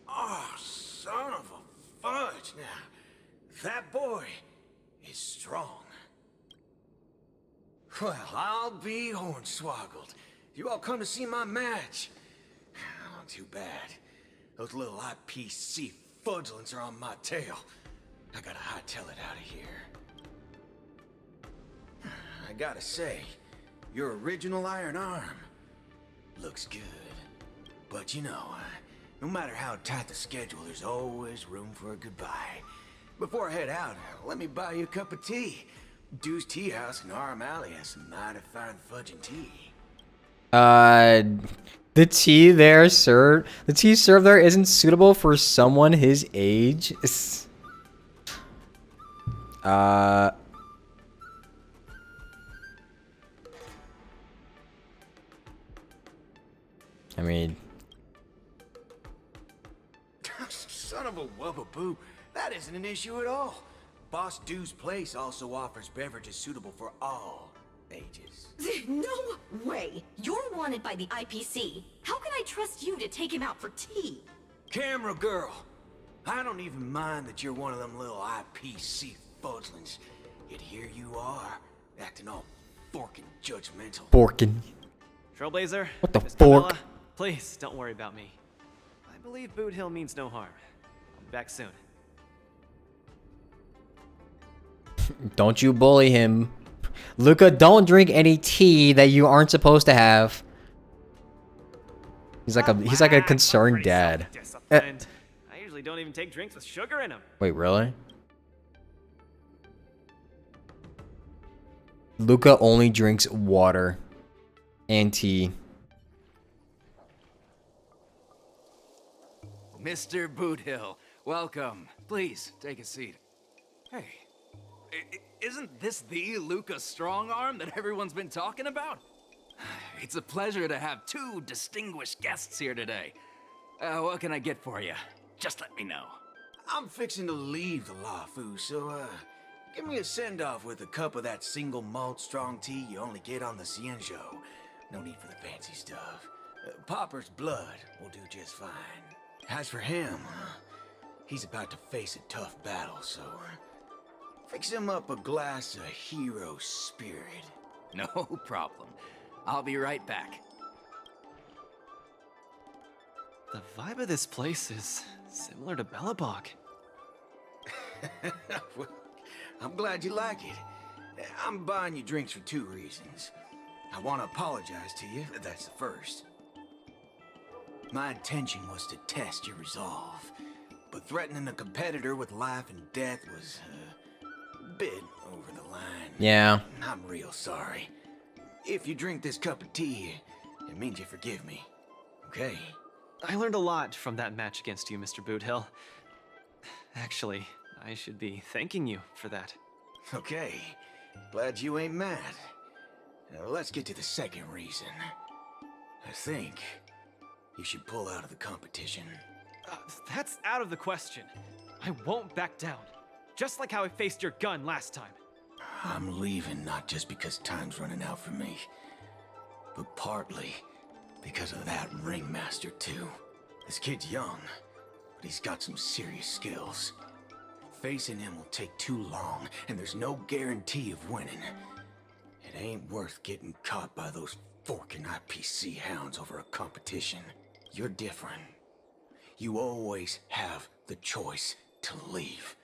Oh, son of a fudge. Now, that boy is strong. Well, I'll be hornswoggled. You all come to see my match. Oh, too bad. Those little IPC fudgelings are on my tail. I gotta hightail it out of here. I gotta say, your original iron arm looks good. But you know, no matter how tight the schedule, there's always room for a goodbye. Before I head out, let me buy you a cup of tea. Dew's Tea House in Arm Alley has some mighty fine fudging tea. The tea there, sir. The tea served there isn't suitable for someone his age. I mean, Son of a wubbaboo, that isn't an issue at all. Boss Dew's Place also offers beverages suitable for all ages. No way! You're wanted by the IPC. How can I trust you to take him out for tea? Camera girl, I don't even mind that you're one of them little IPC fudglings. Yet here you are, acting all forking judgmental. Forking. Trailblazer, What the Miss fork? Carmela, please don't worry about me. I believe Boot Hill means no harm. I'll be back soon. Don't you bully him. Luca, don't drink any tea that you aren't supposed to have. He's like a concerned dad. Disciplined. I usually don't even take drinks with sugar in them. Wait, really? Luca only drinks water and tea. Mr. Boothill, welcome. Please, take a seat. Hey, isn't this the Luca Strongarm that everyone's been talking about? It's a pleasure to have 2 distinguished guests here today. What can I get for you? Just let me know. I'm fixing to leave the Lo Fu, so give me a send-off with a cup of that single malt strong tea you only get on the Xianzhou. No need for the fancy stuff. Popper's blood will do just fine. As for him, he's about to face a tough battle, so fix him up a glass of hero spirit. No problem. I'll be right back. The vibe of this place is similar to Belobog. Well, I'm glad you like it. I'm buying you drinks for 2 reasons. I want to apologize to you, that's the first. My intention was to test your resolve, but threatening a competitor with life and death was a bit over the line. Yeah. I'm real sorry. If you drink this cup of tea, it means you forgive me, okay? I learned a lot from that match against you, Mr. Boothill. Actually, I should be thanking you for that. Okay, glad you ain't mad. Now let's get to the second reason. I think you should pull out of the competition. That's out of the question. I won't back down. Just like how I faced your gun last time. I'm leaving not just because time's running out for me, but partly because of that ringmaster too. This kid's young, but he's got some serious skills. Facing him will take too long, and there's no guarantee of winning. It ain't worth getting caught by those forking IPC hounds over a competition. You're different. You always have the choice to leave.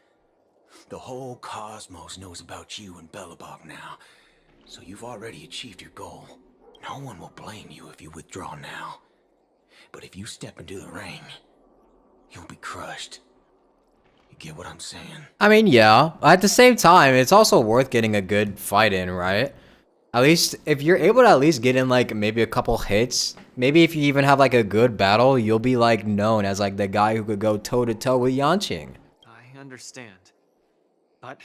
The whole cosmos knows about you and Belobog now, so you've already achieved your goal. No one will blame you if you withdraw now. But if you step into the ring, you'll be crushed. You get what I'm saying? I mean, yeah. At the same time, it's also worth getting a good fight in, right? At least, if you're able to at least get in, like, maybe a couple hits, maybe if you even have, like, a good battle, you'll be, like, known as, like, the guy who could go toe-to-toe with Yanqing. I understand. But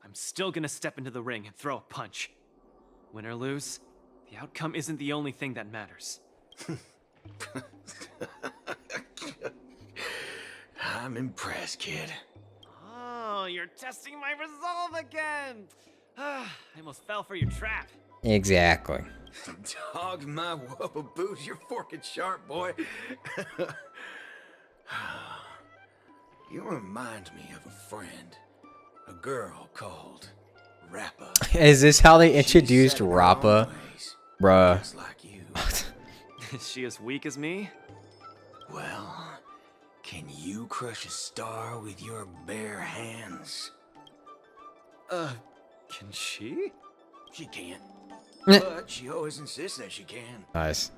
I'm still gonna step into the ring and throw a punch. Win or lose, the outcome isn't the only thing that matters. I'm impressed, kid. Oh, you're testing my resolve again! I almost fell for your trap. Exactly. Dog my whoa boots, you're forking sharp, boy. You remind me of a friend. A girl called Rappa. Is this how they introduced Rappa? Bruh. Just like you. Is she as weak as me? Well, can you crush a star with your bare hands? Can she? She can't. But she always insists that she can. Nice.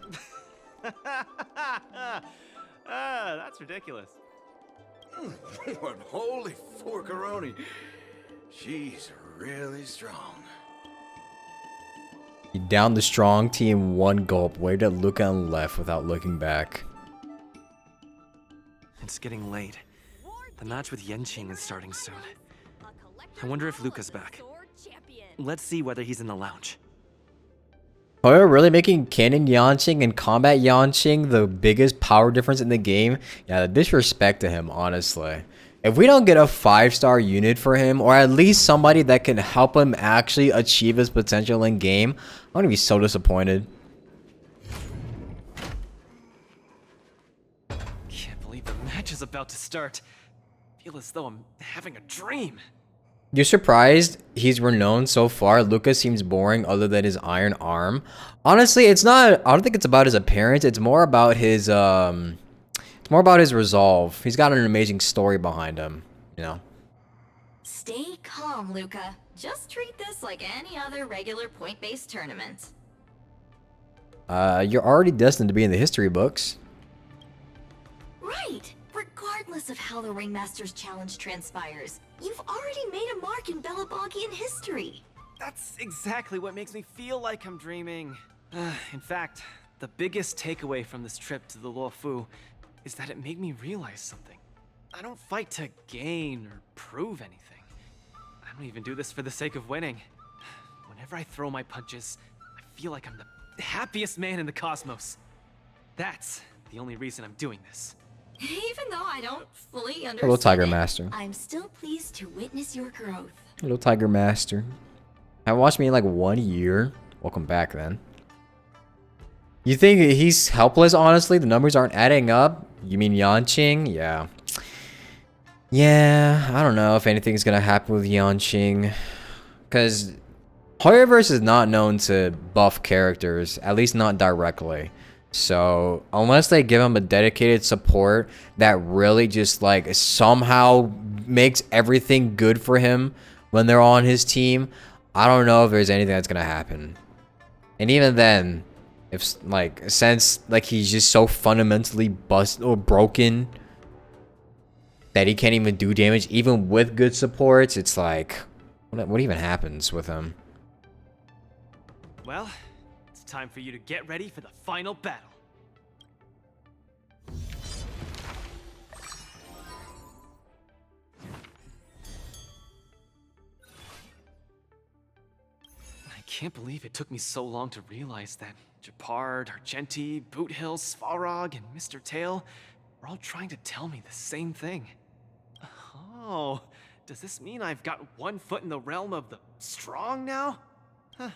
That's ridiculous. What holy forkaroni. She's really strong. He downed the strong team one gulp, waved at Luca and left without looking back. It's getting late. The match with Yanqing is starting soon. I wonder if Luca's back. Let's see whether he's in the lounge. Oh, you're really making canon Yanqing and combat Yanqing the biggest power difference in the game? Yeah, the disrespect to him, honestly. If we don't get a 5-star unit for him, or at least somebody that can help him actually achieve his potential in game, I'm gonna be so disappointed. Can't believe the match is about to start. Feel as though I'm having a dream. You're surprised he's renowned so far? Lucas seems boring other than his iron arm. Honestly, it's not, I don't think it's about his appearance. It's more about his, resolve. He's got an amazing story behind him, you know? Stay calm, Luca. Just treat this like any other regular point-based tournament. You're already destined to be in the history books. Right! Regardless of how the Ringmaster's Challenge transpires, you've already made a mark in Belabogian history. That's exactly what makes me feel like I'm dreaming. In fact, the biggest takeaway from this trip to the Luofu is that it made me realize something. I don't fight to gain or prove anything. I don't even do this for the sake of winning. Whenever I throw my punches, I feel like I'm the happiest man in the cosmos. That's the only reason I'm doing this. Even though I don't fully understand Hello, Tiger it, Master. I'm still pleased to witness your growth. Hello, Tiger Master. Haven't watched me in like 1 year. Welcome back, then. You think he's helpless, honestly? The numbers aren't adding up? You mean Yanqing? Yeah. Yeah, I don't know if anything's gonna happen with Yanqing. Because Hoyoverse is not known to buff characters, at least not directly. So, unless they give him a dedicated support that really just, like, somehow makes everything good for him when they're on his team, I don't know if there's anything that's gonna happen. And even then, if, like, since, like, he's just so fundamentally busted or broken that he can't even do damage, even with good supports, it's like, what even happens with him? Well, it's time for you to get ready for the final battle. I can't believe it took me so long to realize that Gepard, Argenti, Boothill, Svarog, and Mr. Tail were all trying to tell me the same thing. Oh, does this mean I've got one foot in the realm of the strong now? Huh.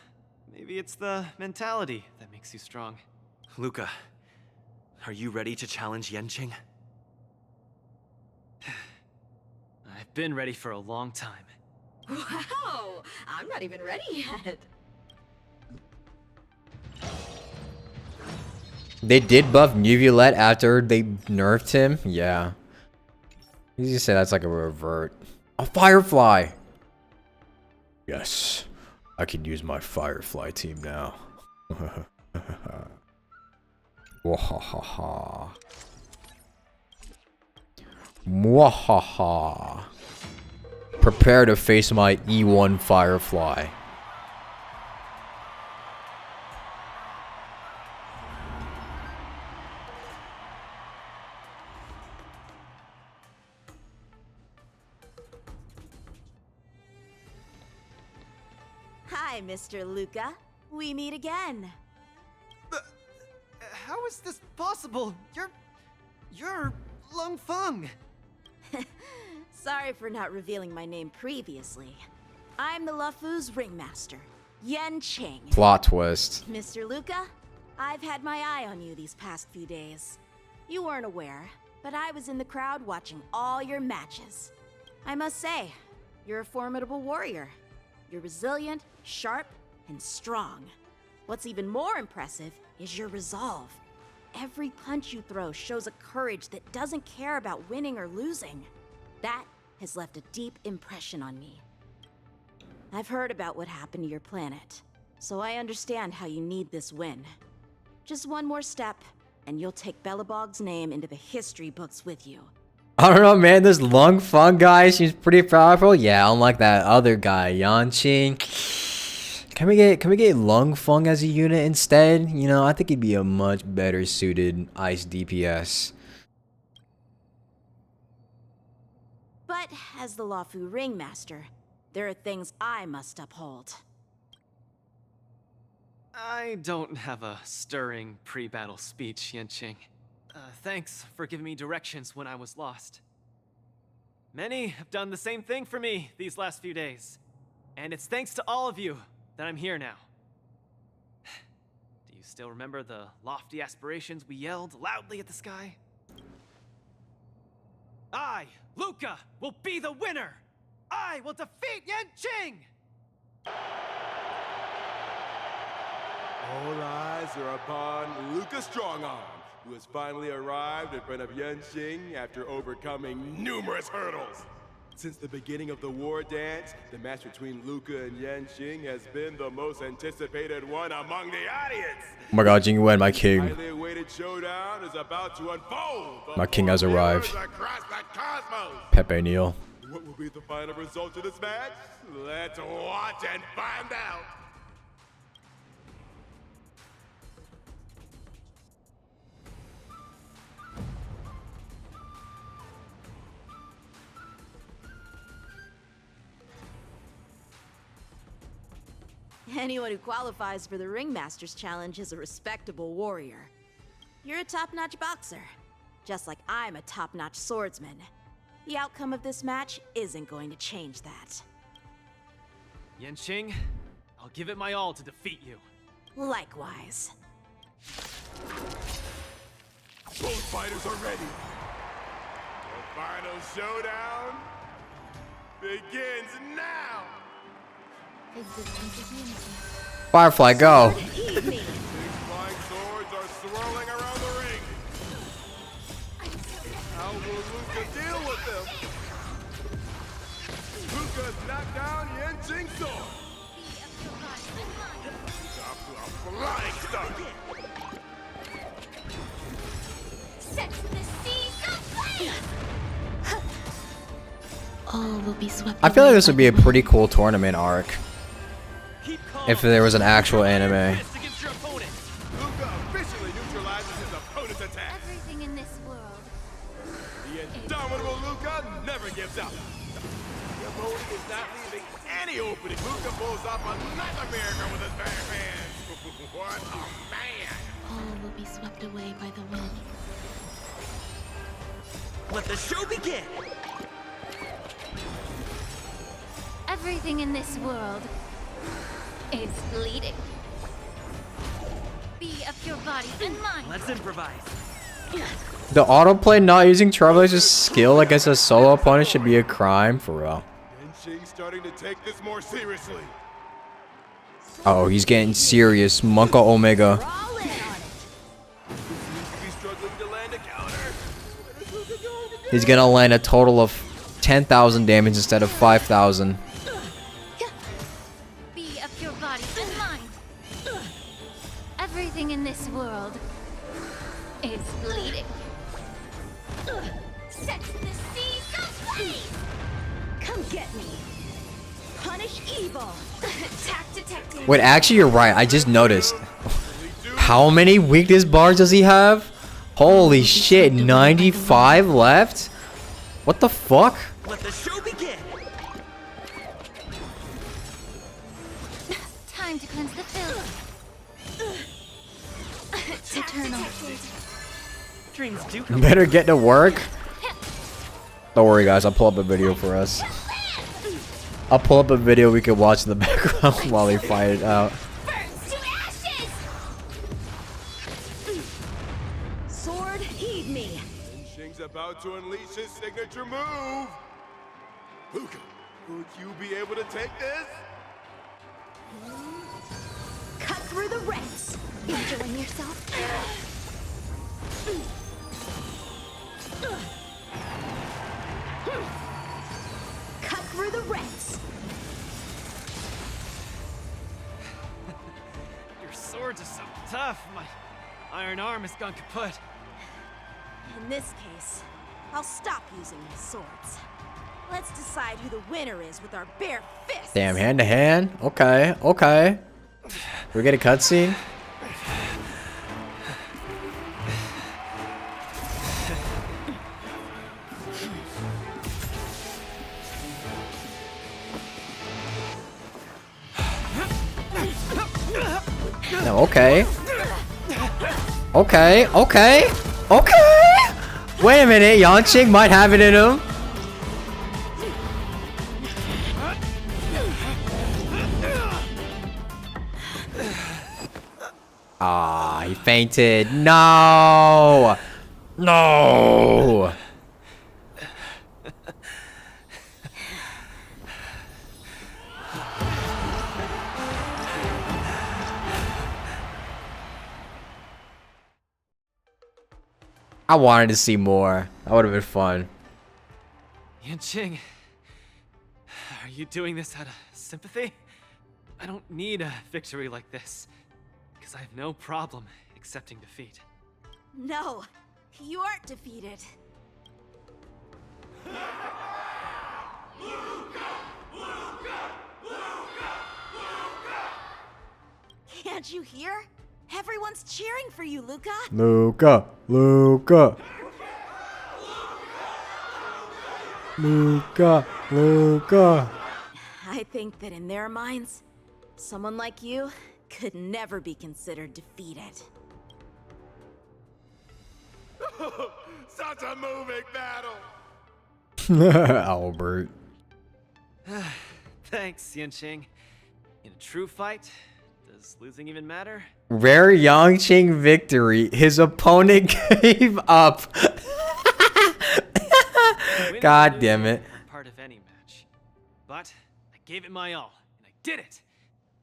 Maybe it's the mentality that makes you strong. Luca, are you ready to challenge Yanqing? I've been ready for a long time. Wow! I'm not even ready yet. They did buff Neuvillette after they nerfed him. Yeah. You just say that's like a revert. A Firefly. Yes, I can use my Firefly team now. Wahaha. Mwahaha. Prepare to face my E1 Firefly. Hi, Mr. Luca. We meet again. How is this possible? You're Lung Feng. Sorry for not revealing my name previously. I'm the Luofu's ringmaster, Yen Qing. Plot twist. Mr. Luca, I've had my eye on you these past few days. You weren't aware, but I was in the crowd watching all your matches. I must say, you're a formidable warrior. You're resilient, sharp, and strong. What's even more impressive is your resolve. Every punch you throw shows a courage that doesn't care about winning or losing. That has left a deep impression on me. I've heard about what happened to your planet, so I understand how you need this win. Just one more step, and you'll take Belobog's name into the history books with you. I don't know, man. This Lung Feng guy seems pretty powerful. Yeah, unlike that other guy, Yanqing. Can we get Lung Feng as a unit instead? You know, I think he'd be a much better suited ice DPS. But as the Luofu ringmaster, there are things I must uphold. I don't have a stirring pre-battle speech, Yanqing. Thanks for giving me directions when I was lost. Many have done the same thing for me these last few days. And it's thanks to all of you that I'm here now. Do you still remember the lofty aspirations we yelled loudly at the sky? I, Luca, will be the winner! I will defeat Yanqing! All eyes are upon Luca Strongarm, who has finally arrived in front of Yanqing after overcoming numerous hurdles. Since the beginning of the war dance, the match between Luca and Yanqing has been the most anticipated one among the audience. Oh my god, Jing Wen, my king. Highly awaited showdown is about to unfold. My king has arrived. Across the cosmos. Pepe Neal. What will be the final result of this match? Let's watch and find out. Anyone who qualifies for the Ringmaster's Challenge is a respectable warrior. You're a top-notch boxer, just like I'm a top-notch swordsman. The outcome of this match isn't going to change that. Yanqing, I'll give it my all to defeat you. Likewise. Both fighters are ready. The final showdown begins now. Firefly, go. These flying swords are swirling around the ring. How will Luca deal with them? Luca's knocked down Yanqing's sword. A flying start. Set the seas aflame! All will be swept. I feel like this would be a pretty cool tournament arc. If there was an actual anime. Luca officially neutralizes his opponent's attack. Everything in this world. The indomitable Luca never gives up. The opponent is not leaving any opening. Luca pulls off another miracle with his bare hands. What a man! All will be swept away by the wind. Let the show begin! Everything in this world is bleeding. Be of your body and mind. Let's improvise. The autoplay not using Trailblazer's skill against a solo opponent should be a crime, for real. Yanqing's starting to take this more seriously. Oh, he's getting serious. Monka Omega. land a counter. He's gonna land a total of 10,000 damage instead of 5,000. Be of your body and mind. Everything in this world is bleeding. Set the seas ablaze! Come get me. Punish evil. Attack detected. Wait, actually, you're right. I just noticed. How many weakness bars does he have? Holy shit, 95 left? What the fuck? Let the show begin. Time to cleanse the field. Eternal. Dreams do come. Better get to work. Don't worry, guys. I'll pull up a video for us. I'll pull up a video we can watch in the background while they fight it out. Sword, heed me. Shing's about to unleash his signature move. Luca, would you be able to take this? Cut through the ranks. Enjoying yourself? Cut through the ranks. Your swords are so tough. My iron arm has gone kaput. In this case, I'll stop using my swords. Let's decide who the winner is with our bare fists. Damn, hand to hand? Okay, okay. We get a cutscene? No, okay. Okay, okay, okay! Wait a minute, Yanqing might have it in him. Ah, he fainted. No! No! I wanted to see more. That would have been fun. Yanqing, are you doing this out of sympathy? I don't need a victory like this, because I have no problem accepting defeat. No, you aren't defeated. Can't you hear? Everyone's cheering for you, Luca. Luca, Luca. Luca, Luca. I think that in their minds, someone like you could never be considered defeated. Such a moving battle. Albert. Thanks, Yanqing. In a true fight, does losing even matter? Rare Yanqing victory. His opponent gave up. God damn it. Part of any match. But I gave it my all, and I did it.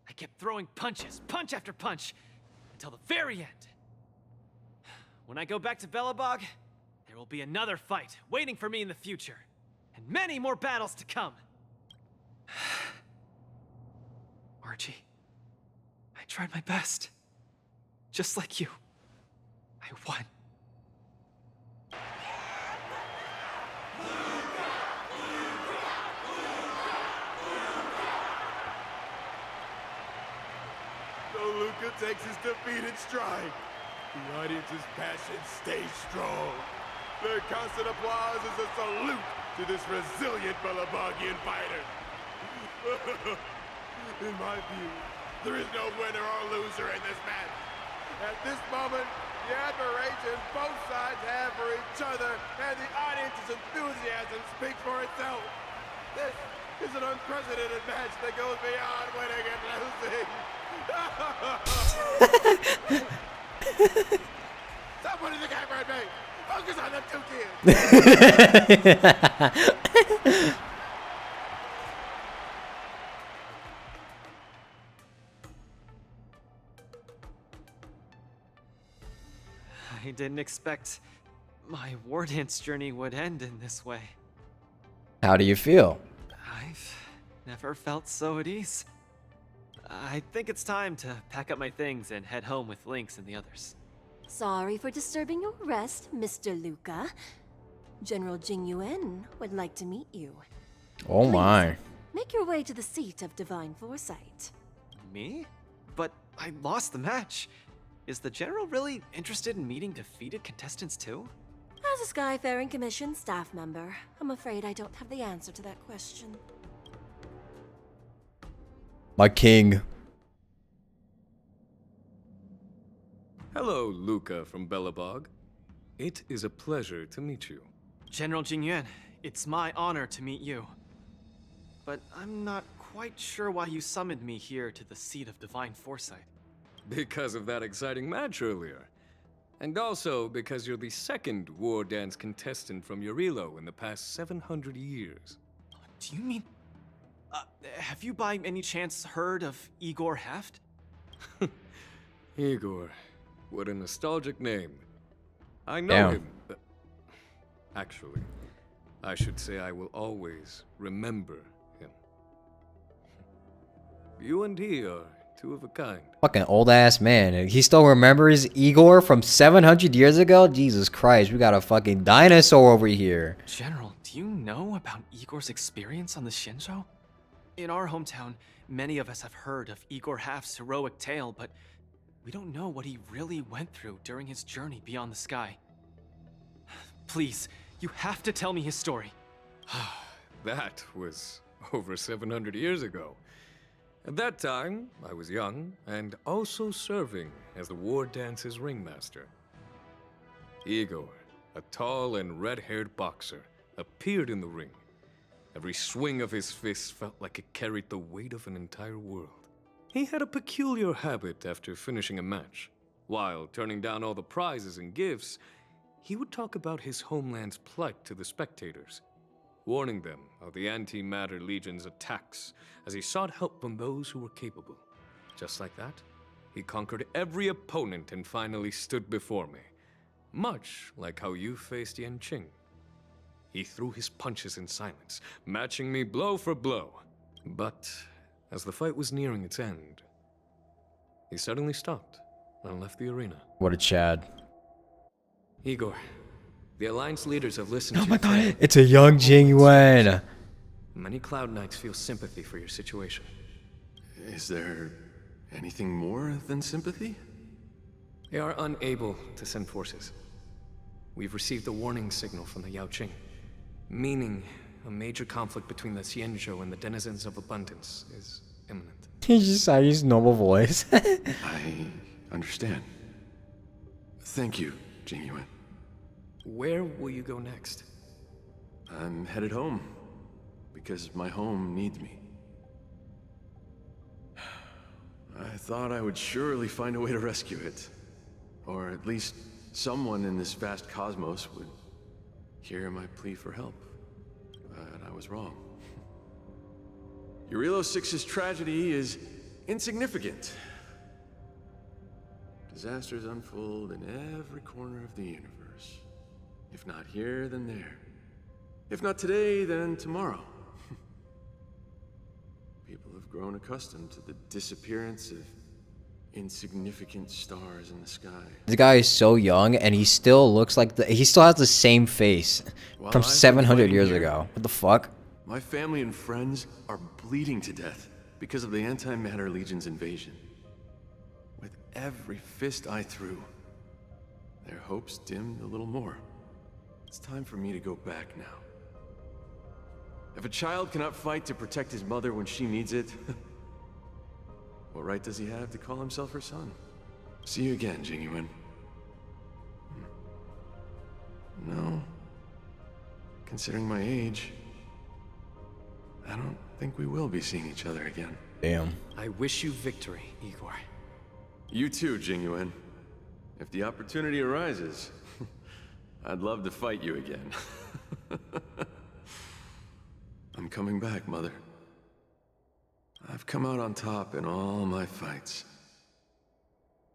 I kept throwing punches, punch after punch, until the very end. When I go back to Belobog, there will be another fight waiting for me in the future, and many more battles to come. Archie, I tried my best. Just like you. I won. So Luca takes his defeat in stride. The audience's passion stays strong. Their constant applause is a salute to this resilient Belabogian fighter. In my view, there is no winner or loser in this match. At this moment, the admiration both sides have for each other and the audience's enthusiasm speaks for itself. This is an unprecedented match that goes beyond winning and losing. Someone in the camera at me! Focus on them two kids! I didn't expect my war dance journey would end in this way. How do you feel? I've never felt so at ease. I think it's time to pack up my things and head home with Lynx and the others. Sorry for disturbing your rest, Mr. Luca. General Jing Yuan would like to meet you. Oh my. Make your way to the seat of divine foresight. Me? But I lost the match. Is the General really interested in meeting defeated contestants too? As a Skyfaring Commission staff member, I'm afraid I don't have the answer to that question. My king. Hello, Luca from Belobog. It is a pleasure to meet you. General Jing Yuan, it's my honor to meet you. But I'm not quite sure why you summoned me here to the seat of divine foresight. Because of that exciting match earlier. And also because you're the second war dance contestant from Urilo in the past 700 years. Do you mean... have you by any chance heard of Igor Haft? Igor. What a nostalgic name. I know Damn. him. Actually, I should say I will always remember him. You and he are two of a kind. Fucking old ass man. He still remembers Igor from 700 years ago? Jesus Christ, we got a fucking dinosaur over here. General, do you know about Igor's experience on the Shinjo? In our hometown, many of us have heard of Igor Haft's heroic tale, but we don't know what he really went through during his journey beyond the sky. Please, you have to tell me his story. That was over 700 years ago. At that time, I was young and also serving as the war dance's ringmaster. Igor, a tall and red-haired boxer, appeared in the ring. Every swing of his fist felt like it carried the weight of an entire world. He had a peculiar habit after finishing a match. While turning down all the prizes and gifts, he would talk about his homeland's plight to the spectators, warning them of the Antimatter Legion's attacks as he sought help from those who were capable. Just like that, he conquered every opponent and finally stood before me, much like how you faced Yanqing. He threw his punches in silence, matching me blow for blow. But as the fight was nearing its end, he suddenly stopped and left the arena. What a Chad. Igor, the Alliance leaders have listened Oh to my your god, tale. it's a young Jing Yuan. Many Cloud Knights feel sympathy for your situation. Is there anything more than sympathy? They are unable to send forces. We've received a warning signal from the Yaoqing, meaning a major conflict between the Xianzhou and the denizens of abundance is imminent. He just had his normal voice. I understand. Thank you, Jing Yuan. Where will you go next? I'm headed home, because my home needs me. I thought I would surely find a way to rescue it. Or at least someone in this vast cosmos would hear my plea for help. But I was wrong. Urilo 6's tragedy is insignificant. Disasters unfold in every corner of the universe. If not here, then there. If not today, then tomorrow. People have grown accustomed to the disappearance of insignificant stars in the sky. This guy is so young and he still looks like he still has the same face While from I've been 700 fighting years here, ago. What the fuck? My family and friends are bleeding to death because of the Antimatter Legion's invasion. With every fist I threw, their hopes dimmed a little more. It's time for me to go back now. If a child cannot fight to protect his mother when she needs it, what right does he have to call himself her son? See you again, Jing Yuan. No. Considering my age, I don't think we will be seeing each other again. Damn. I wish you victory, Igor. You too, Jing Yuan. If the opportunity arises, I'd love to fight you again. I'm coming back, Mother. I've come out on top in all my fights.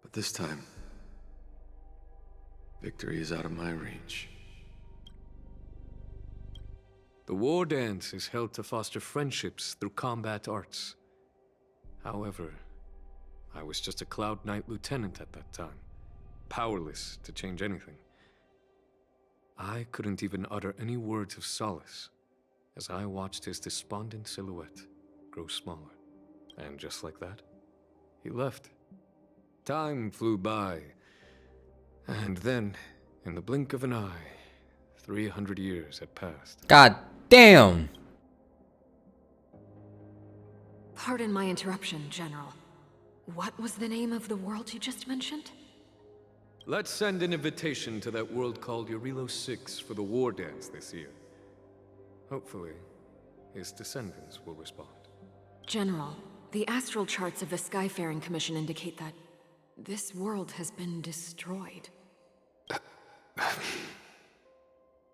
But this time, victory is out of my reach. The war dance is held to foster friendships through combat arts. However, I was just a Cloud Knight lieutenant at that time, powerless to change anything. I couldn't even utter any words of solace as I watched his despondent silhouette grow smaller. And just like that, he left. Time flew by, and then, in the blink of an eye, 300 years had passed. God damn! Pardon my interruption, General. What was the name of the world you just mentioned? Let's send an invitation to that world called Eurilo 6 for the war dance this year. Hopefully, his descendants will respond. General, the astral charts of the Skyfaring Commission indicate that this world has been destroyed.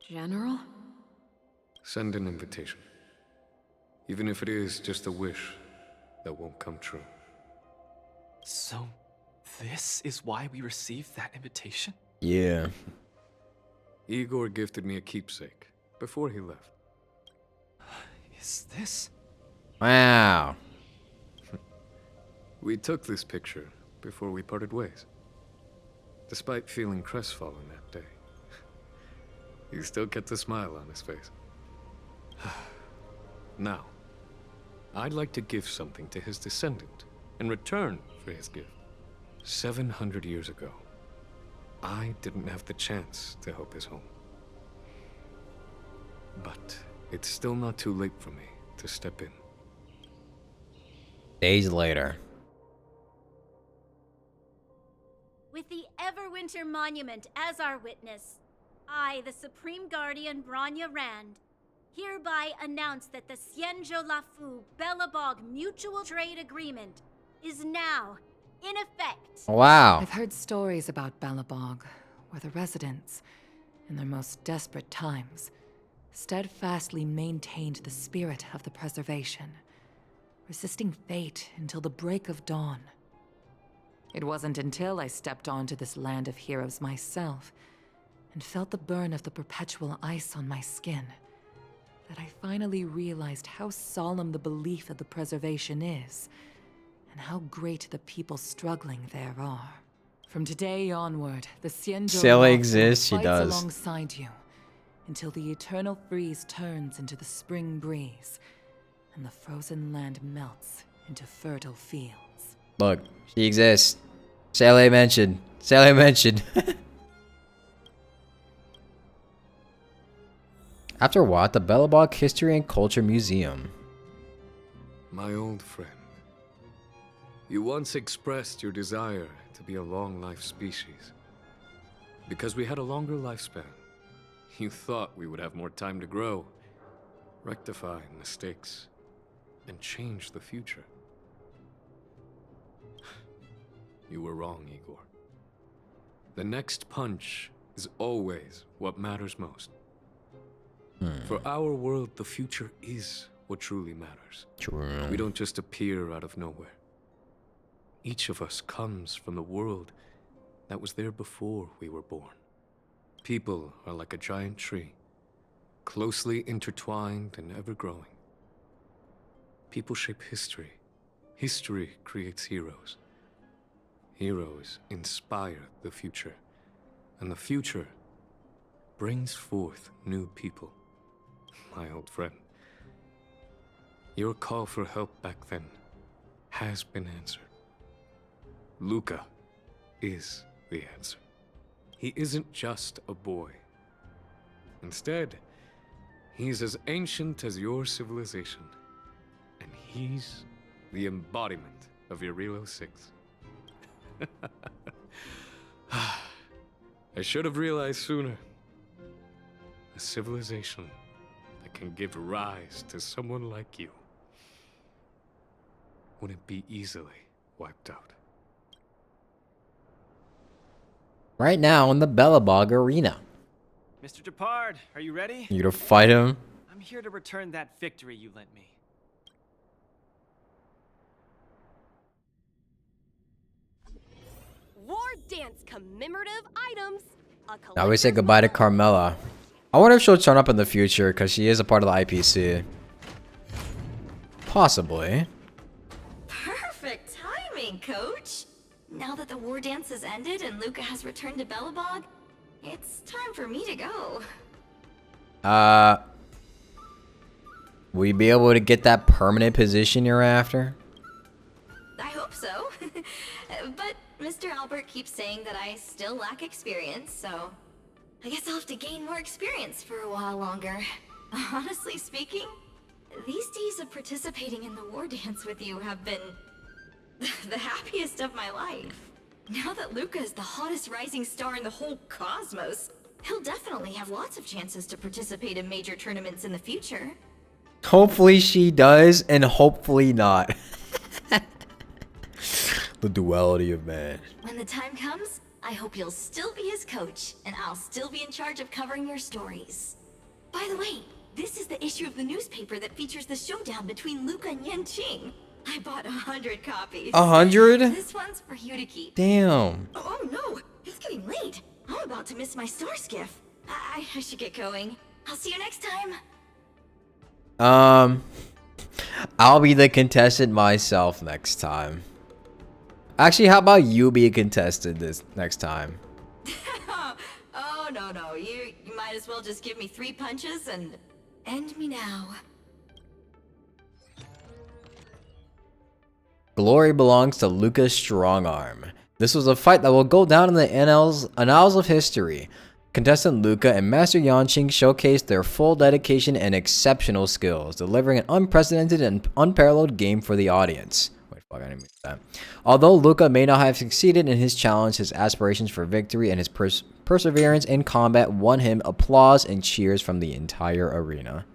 General? Send an invitation. Even if it is just a wish that won't come true. So, this is why we received that invitation? Yeah. Igor gifted me a keepsake before he left. Is this? Wow. We took this picture before we parted ways. Despite feeling crestfallen that day, he still kept a smile on his face. Now, I'd like to give something to his descendant in return for his gift. 700 years ago, I didn't have the chance to help his home. But it's still not too late for me to step in. Days later. With the Everwinter Monument as our witness, I, the Supreme Guardian Branya Rand, hereby announce that the Xianzhou Lafu Belobog Mutual Trade Agreement is now in effect. Wow. I've heard stories about Belobog, where the residents, in their most desperate times, steadfastly maintained the spirit of the preservation, resisting fate until the break of dawn. It wasn't until I stepped onto this land of heroes myself and felt the burn of the perpetual ice on my skin that I finally realized how solemn the belief of the preservation is and how great the people struggling there are. From today onward, the Xianzhou Still Lafu exists, she fights does. alongside you until the eternal freeze turns into the spring breeze and the frozen land melts into fertile fields. Look, she exists. Sally mentioned. Sally mentioned. After what? The Belobog History and Culture Museum. My old friend, you once expressed your desire to be a long-life species. Because we had a longer lifespan, you thought we would have more time to grow, rectify mistakes, and change the future. You were wrong, Igor. The next punch is always what matters most. For our world, the future is what truly matters. True. We don't just appear out of nowhere. Each of us comes from the world that was there before we were born. People are like a giant tree, closely intertwined and ever-growing. People shape history. History creates heroes. Heroes inspire the future, and the future brings forth new people. My old friend, your call for help back then has been answered. Luca is the answer. He isn't just a boy. Instead, he's as ancient as your civilization, and he's the embodiment of Eurilo 6. I should have realized sooner. A civilization that can give rise to someone like you wouldn't be easily wiped out. Right now in the Belobog Arena. Mr. Gepard, are you ready? You gonna fight him? I'm here to return that victory you lent me. War dance commemorative items. Now we say goodbye to Carmela. I wonder if she'll turn up in the future because she is a part of the IPC. Possibly. Perfect timing, Coach. Now that the war dance has ended and Luca has returned to Belobog, it's time for me to go. Will you be able to get that permanent position you're after? I hope so. But Mr. Albert keeps saying that I still lack experience, so I guess I'll have to gain more experience for a while longer. Honestly speaking, these days of participating in the war dance with you have been the happiest of my life. Now that Luca is the hottest rising star in the whole cosmos, he'll definitely have lots of chances to participate in major tournaments in the future. Hopefully she does, and hopefully not. The duality of man. When the time comes, I hope you'll still be his coach, and I'll still be in charge of covering your stories. By the way, this is the issue of the newspaper that features the showdown between Luca and Yanqing. I bought 100 copies. 100? This one's for you to keep. Damn. Oh no, it's getting late. I'm about to miss my star skiff. I should get going. I'll see you next time. I'll be the contestant myself next time. Actually, how about you be a contestant this next time? Oh no, you might as well just give me 3 punches and end me now. Glory belongs to Luca's strong arm. This was a fight that will go down in the annals of history. Contestant Luca and Master Yanqing showcased their full dedication and exceptional skills, delivering an unprecedented and unparalleled game for the audience. Wait, fuck, I didn't mean that. Although Luca may not have succeeded in his challenge, his aspirations for victory and his perseverance in combat won him applause and cheers from the entire arena.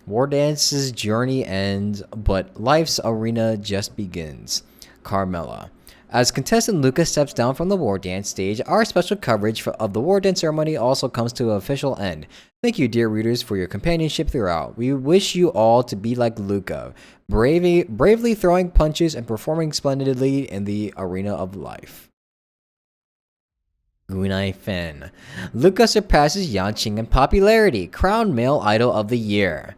War Dance's journey ends, but life's arena just begins. Carmela. As contestant Luca steps down from the War Dance stage, our special coverage of the War Dance ceremony also comes to an official end. Thank you, dear readers, for your companionship throughout. We wish you all to be like Luca, bravely throwing punches and performing splendidly in the arena of life. Gunai Fen. Luca surpasses Yanqing in popularity, crowned male idol of the year.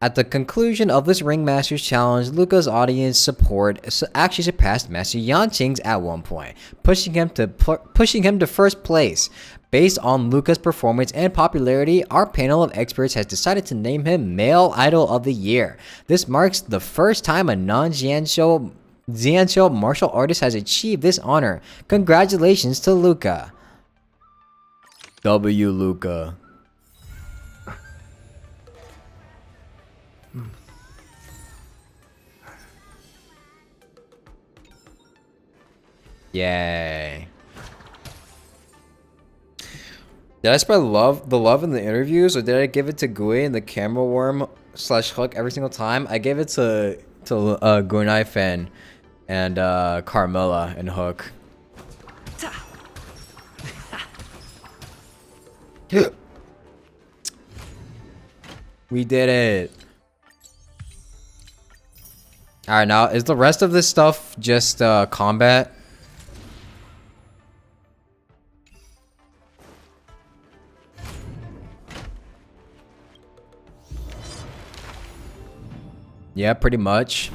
At the conclusion of this Ringmasters challenge, Luca's audience support actually surpassed Master Yanqing's at one point, pushing him to first place. Based on Luca's performance and popularity, our panel of experts has decided to name him Male Idol of the Year. This marks the first time a non-Xianqiu martial artist has achieved this honor. Congratulations to Luca. W. Luca. Yay. Did I spread the love in the interviews, or did I give it to Gui and the camera worm / Hook every single time? I gave it to Gunai Fen and Carmela and Hook. We did it. Alright, now is the rest of this stuff just combat? Yeah, pretty much.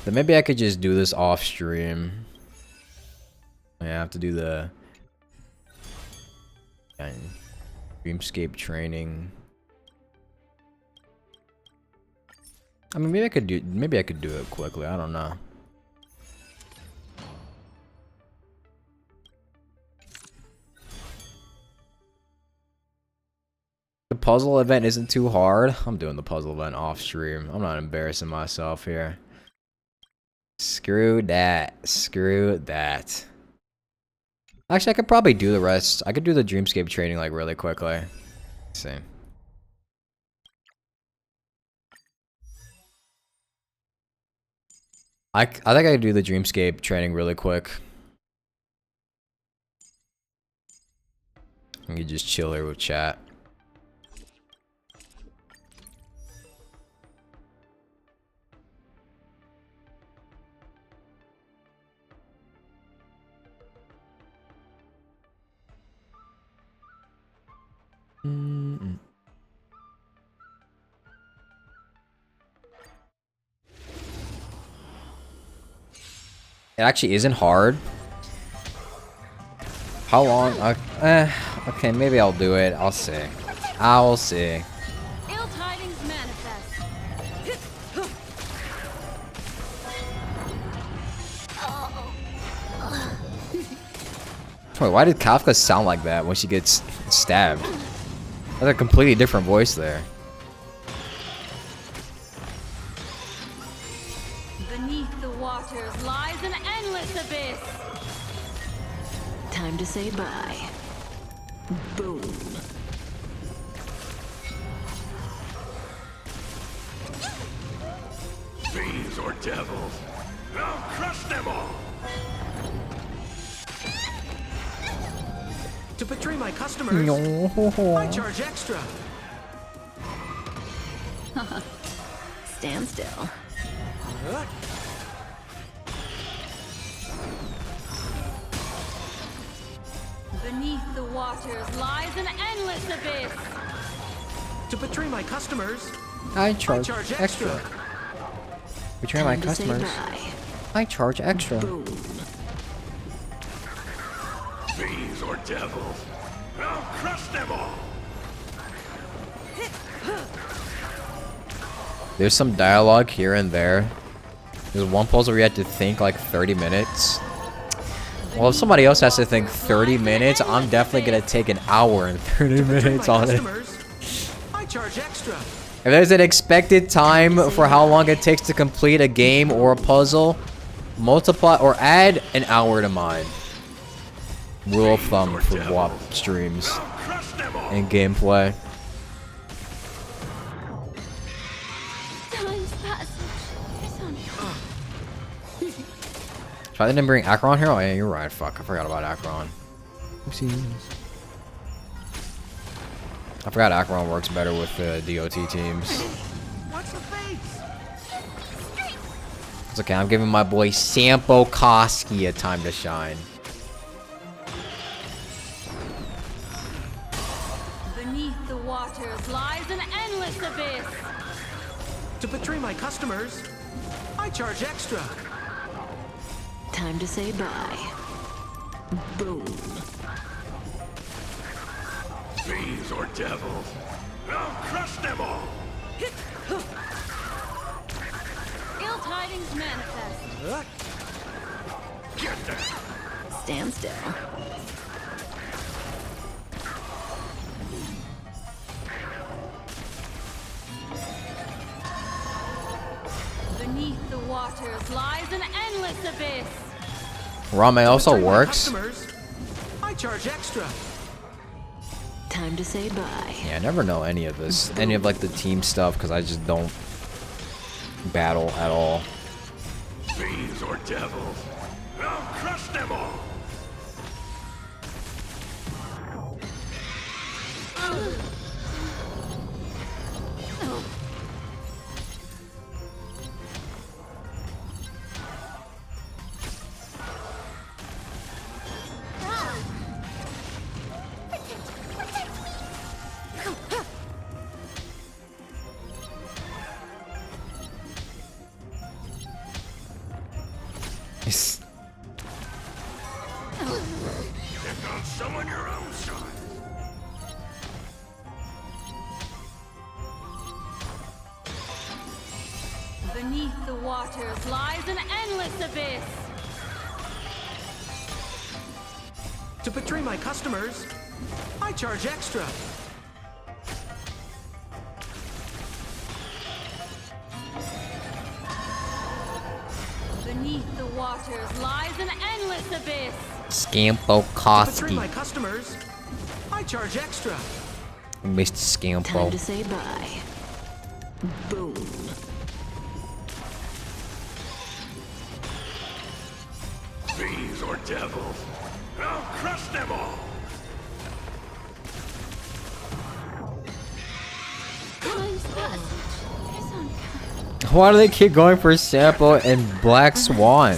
Then maybe I could just do this off stream. I have to do the Dreamscape training. I mean, maybe I could do it quickly. I don't know. The puzzle event isn't too hard. I'm doing the puzzle event off stream. I'm not embarrassing myself here. Screw that. Screw that. Actually, I could probably do the rest. I could do the Dreamscape training like really quickly. Let's see. I think I could do the Dreamscape training really quick. I could just chill here with chat. Mm-mm. It actually isn't hard. How long? Okay, maybe I'll do it. I'll see. I'll see. Ill tidings manifest. Wait, why did Kafka sound like that when she gets stabbed? That's a completely different voice there. Beneath the waters lies an endless abyss. Time to say bye. Boom. Fiends or devils, I'll crush them all! To betray my customers, I charge extra. Stand still. Beneath the waters lies an endless abyss. To betray my customers, I charge extra. Betray my customers. I charge extra. Fiends or devils, I'll crush them all! There's some dialogue here and there. There's one puzzle where you had to think like 30 minutes. Well, if somebody else has to think 30 minutes, I'm definitely gonna take an hour and 30 minutes on it. I charge extra. If there's an expected time for how long it takes to complete a game or a puzzle, multiply or add an hour to mine. Rule of thumb for bwaap streams and gameplay. Time's passage is on. So I didn't bring Akron here? Oh yeah, you're right. Fuck, I forgot about Akron. Oopsies. I forgot Akron works better with the DOT teams. What's the face? It's okay, I'm giving my boy Sampo Koski a time to shine. Beneath the waters lies an endless abyss. To betray my customers, I charge extra. Time to say bye. Boom. Fiends or devils, I'll crush them all! Ill tidings manifest. Get them! Stand still. Beneath the waters lies an endless abyss. Rame also Betray my works. customers, I charge extra. Time to say bye. Yeah, I never know any of this. Any of like the team stuff because I just don't battle at all. Fiends or devils, I'll crush them all! Yes. Pick on someone your own size. Beneath the waters lies an endless abyss. To betray my customers, I charge extra. Beneath the waters lies an endless abyss. Scampo To betray Koski. my customers, I charge extra. Mr. Time Scampo. to say bye. Boom. Fiends or devils, I'll crush them all! Time's passage is on. Why do they keep going for Sampo and Black Swan?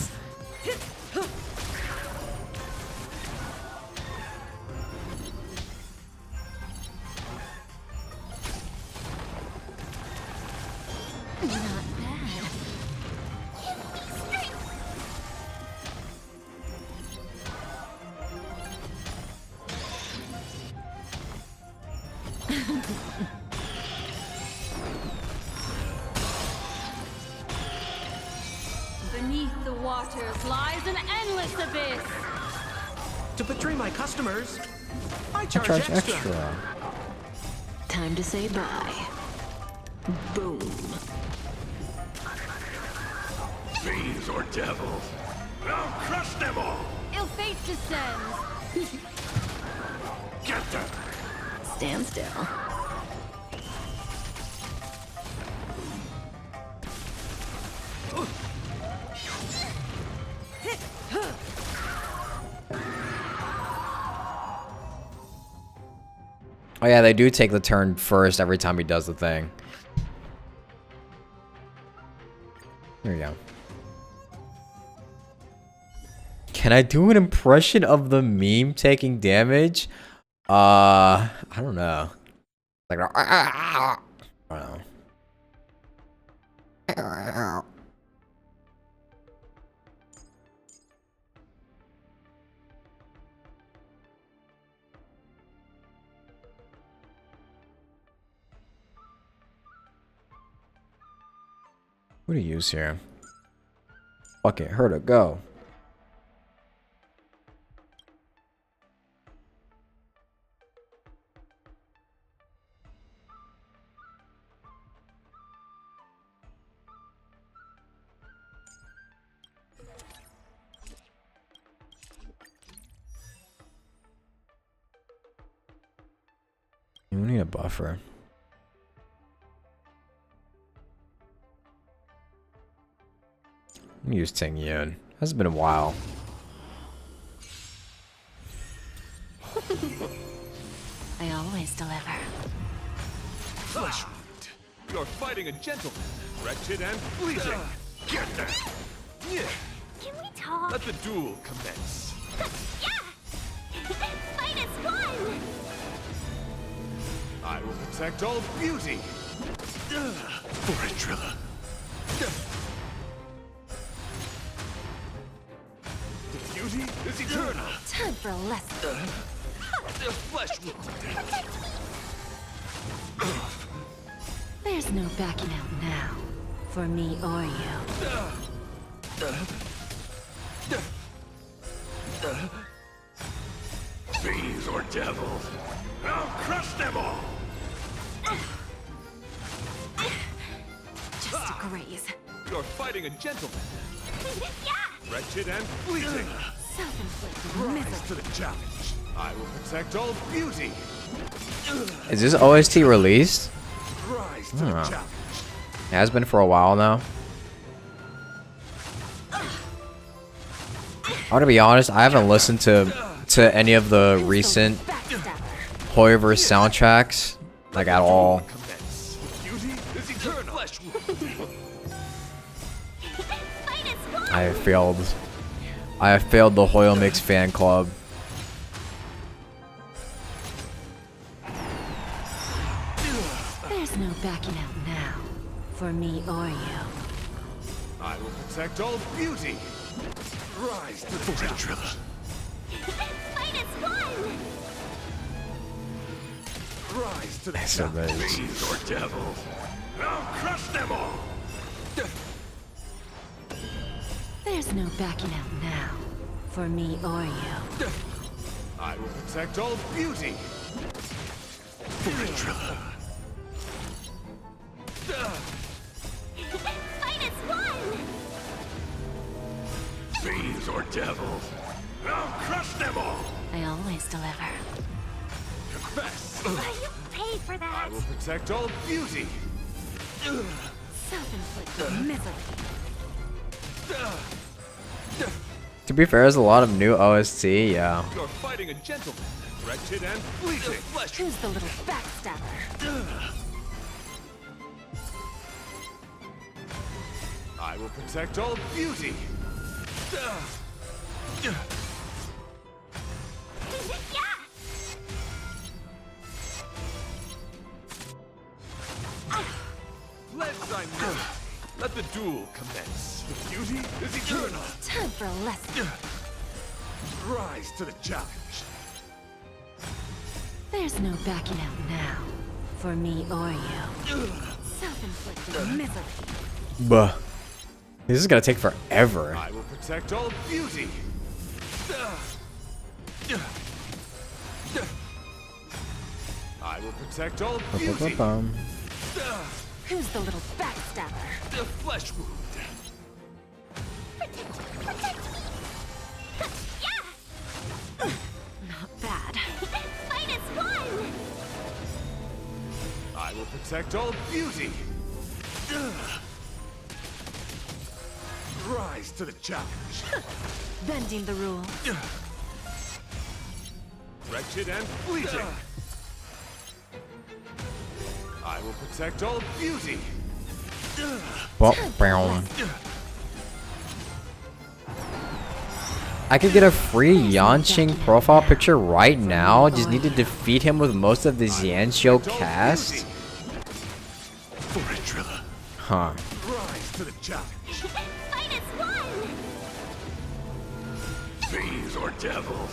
Beneath the waters lies an endless abyss. To betray my customers, I I charge, charge extra. extra. Time to say bye. Boom. Fiends or devils. I'll crush them all! Ill fate descends. Get them! Stand still. Oh yeah, they do take the turn first every time he does the thing. There you go. Can I do an impression of the meme taking damage? I don't know. Like, I don't know. What do you use here? Fuck it, Herta, go. We need a buffer. I'm gonna use Ting Yun. Has been a while. I always deliver. Flesh wound. You're fighting a gentleman. Wretched and bleeding. Get them! Yeah. Can we talk? Let the duel commence. Fight is fun! I will protect all beauty. For it, Trilla. The beauty is eternal. Time for a lesson. The flesh wound. There's no backing out now. For me or you. Fiends or devils. I'll crush them all! Just a graze. You're fighting a gentleman. Yeah! Wretched and bleeding. Self-inflicted Rise misery. to the challenge. I will protect all beauty. Is this OST released? Rise to the Oh. challenge. It has been for a while now. I want to be honest, I haven't listened to any of the recent Hoyoverse soundtracks, like at all. Beauty is eternal. Flesh wound. I have failed the Hoyo Mix fan club. There's no backing out now. For me or you. I will protect all beauty. Rise to the challenge. Fight is fun! Rise to the So challenge. nice. Fiends or devils. I'll crush them all! There's no backing out now. For me or you. I will protect all beauty. For it, Trilla. Fight is fun! Fiends or devils. I'll crush them all! I always deliver. Confess. You pay for that! I will protect all beauty. Self-inflicted misery. To be fair, there's a lot of new OST, yeah. You're fighting a gentleman. Wretched and bleeding. Flesh. Who's the little backstabber? I will protect all beauty. Yeah! Pledge thy mirror. Let the duel commence. The beauty is eternal. Time for a lesson. Rise to the challenge. There's no backing out now. For me or you. Self-inflicted misery. Buh. This is gonna take forever. I will protect all beauty. I will protect all beauty. Who's the little backstabber? The flesh wound. Not bad. Fight is won! I will protect all beauty. Rise to the challenge. Bending the rule. Wretched and fleeting. I will protect all beauty. I could get a free Yanqing profile picture right now. Just need to defeat him with most of the Xianzhou cast. Huh. Rise to the challenge. Fight is won! Fiends or devils,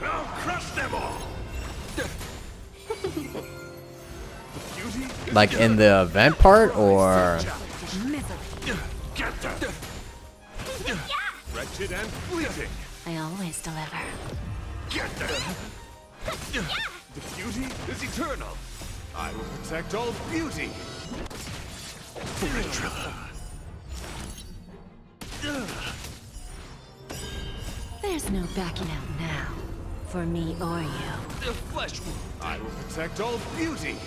I'll crush them all. Like in the event part, or Get them. Wretched and fleeting. I always deliver. Get them. The beauty is eternal. I will protect all beauty. There's no backing out now. For me or you. The flesh wound. I will protect all beauty.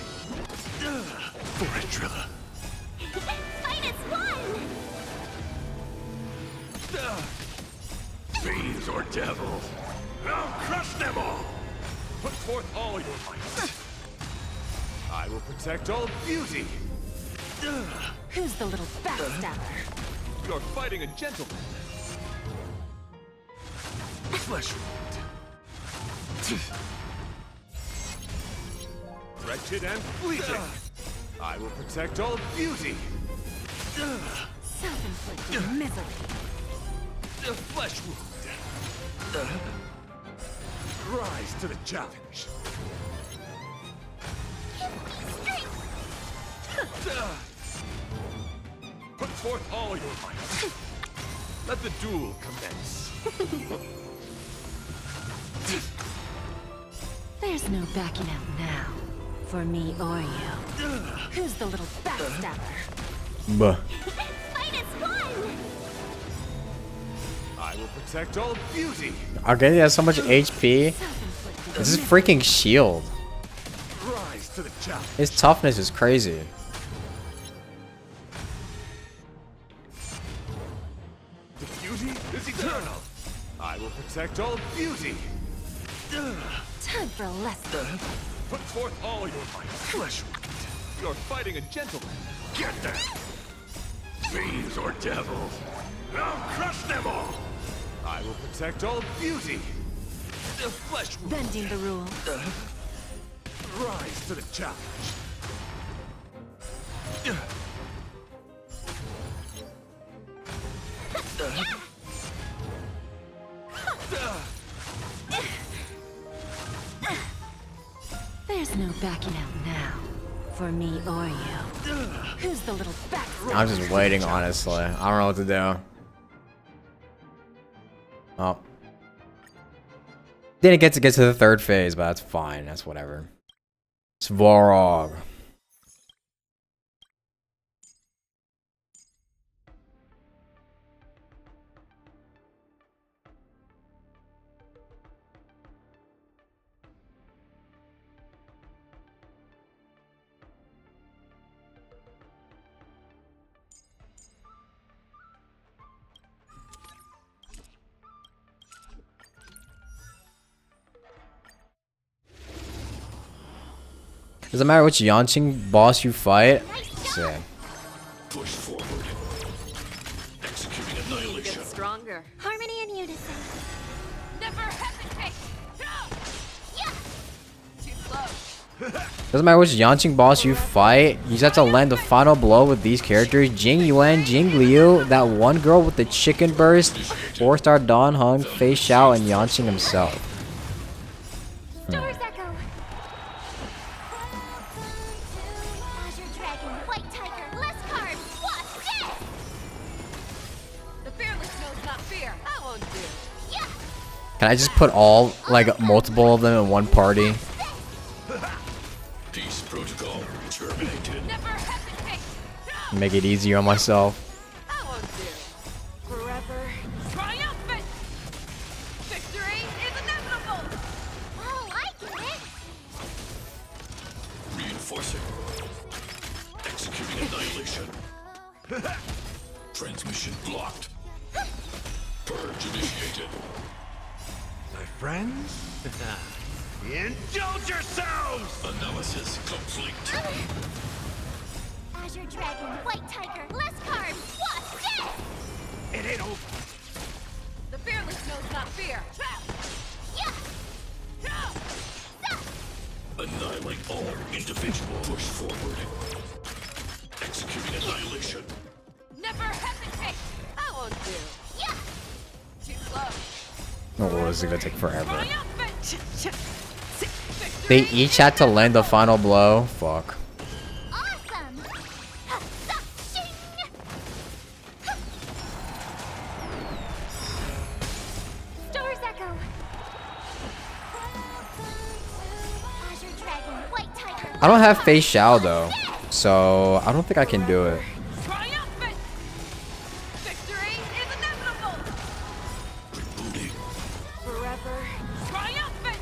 Fight is won! Fiends or devils, I'll crush them all. Put forth all your might. I will protect all beauty. Who's the little backstabber? You're fighting a gentleman. Flesh wound. Wretched and fleeting. I will protect all beauty. Self-inflicted misery. The flesh wound. Rise to the challenge. Put forth all your might. Let the duel commence. There's no backing out now. For me or you. Who's the little backstabber? Buh. Fight is won! I will protect all beauty. Okay, he has so much HP. This is freaking shield. Rise to the challenge. His toughness is crazy. The beauty is eternal. I will protect all beauty. Time for a lesson. Put forth all your might. Flesh wound. You're fighting a gentleman. Get them. Fiends or devils, I'll crush them all. I will protect all beauty. The flesh wound. Bending the rule. Rise to the challenge. There's no backing out now. For me or you. Who's the little backstabber? I'm just waiting, honestly. I don't know what to do. Oh. Didn't get to the third phase, but that's fine. That's whatever. Svarog. Doesn't matter which Yanqing boss you fight. Sick. Push forward. Executing annihilation. Get stronger. Harmony and unison. Never hesitate! Yeah! Too close. Doesn't matter which Yanqing boss you fight. You just have to land the final blow with these characters: Jing Yuan, Jing Liu, that one girl with the chicken burst, 4-star Dan Heng, Fei Xiao, and Yanqing himself. Doors echo. Can I just put all, like, multiple of them in one party? Peace protocol terminated. Make it easier on myself. Forever triumphant! Victory is inevitable! Oh, I get it! Reinforcing. Executing annihilation. Transmission blocked. Purge initiated. My friends? Indulge yourselves! Analysis complete. Azure Dragon, White Tiger, less carbs, wasp, death! It ain't over. The fearless knows not fear. Trap! Yeah! Annihilate all individual. Push forward. Executing annihilation. Never hesitate! I won't do. Yeah! Too slow. Oh, this is gonna take forever. Triumphant! They each had to land the final blow. Fuck. Awesome! Stars echo! Azure Dragon, White Tiger. I don't have Fei Xiao though, so I don't think I can do it. Triumphant! Victory is inevitable! Forever triumphant!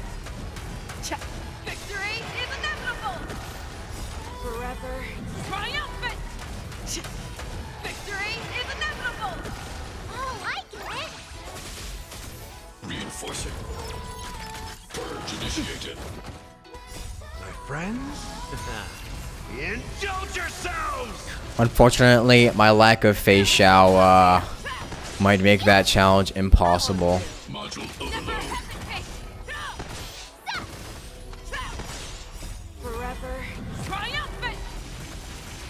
Victory is inevitable! Forever triumphant! Victory is inevitable! Oh, I get it! Reinforcing. Purge initiated. My friends? Indulge yourselves! Unfortunately, my lack of Fei Xiao might make that challenge impossible. Module overload. Forever triumphant!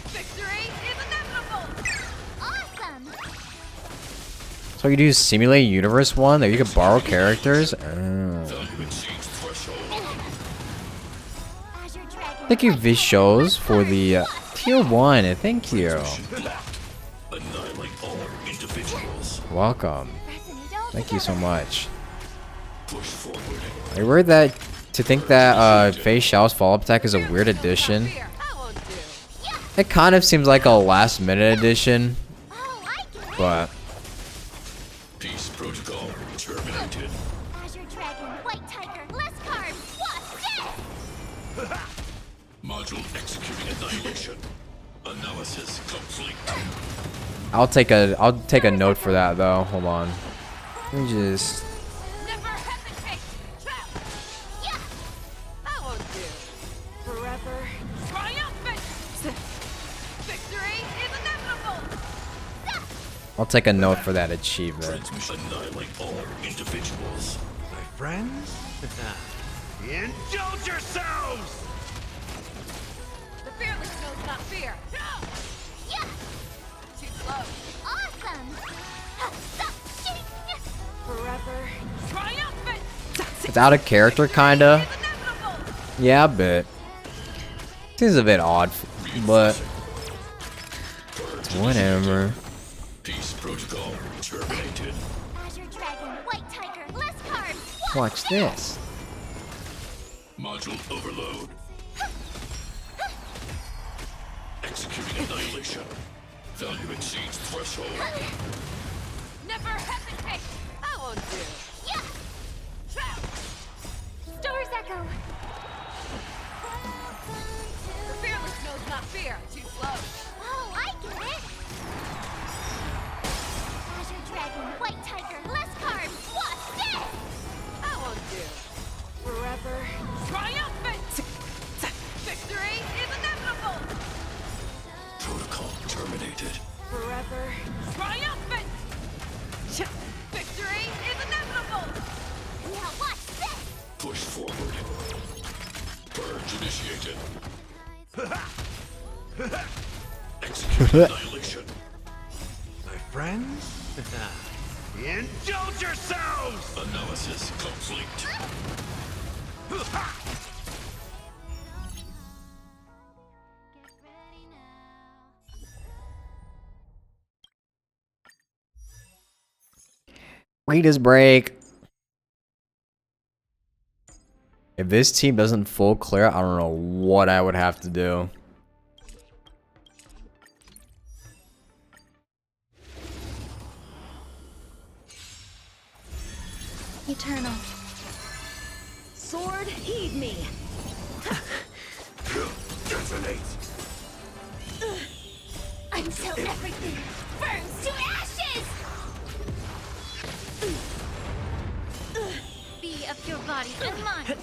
Victory is inevitable! Awesome! So you do Simulate Universe 1? There you can borrow characters? Oh. Value exceeds threshold. Thank you, Vishos, for the tier 1. Thank you. Annihilate all individuals. Welcome. Thank you so much. Push forward. I heard that to think that Fei Xiao's follow-up attack is a weird addition. It kind of seems like a last-minute addition, but Peace protocol terminated. Azure Dragon, White Tiger, less carbs, wasp, death! Module executing annihilation. Analysis complete. I'll take a note for that though. Hold on. Let me just. Never hesitate! Trap! Yeah! I won't do. Forever triumphant! Victory is inevitable! I'll take a note for that achievement. Annihilate all individuals. My friends? Indulge yourselves! The fearless knows not fear. Yeah! Too slow. Awesome! Forever triumphant! It's out of character, kinda. Yeah, a bit. Seems a bit odd, but it's whatever. Peace protocol terminated. Azure Dragon, White Tiger, less carbs. Watch this. Module overload. Executing annihilation. Value exceeds threshold. Never hesitate! I won't do. Yeah! Trap! Stars echo! The fearless knows not fear. Too slow. Oh, I get it! Azure Dragon, White Tiger, less carbs, wasp, death! I won't do. Forever triumphant! Victory is inevitable! Protocol terminated. Forever triumphant! Victory is inevitable! Now watch this! Push forward. Purge initiated. Execute annihilation. My friends? Indulge yourselves! Analysis complete. Read his break. If this team doesn't full clear, I don't know what I would have to do. Eternal. Sword, heed me. Detonate. Until everything burns to ashes! Be of your body and mind.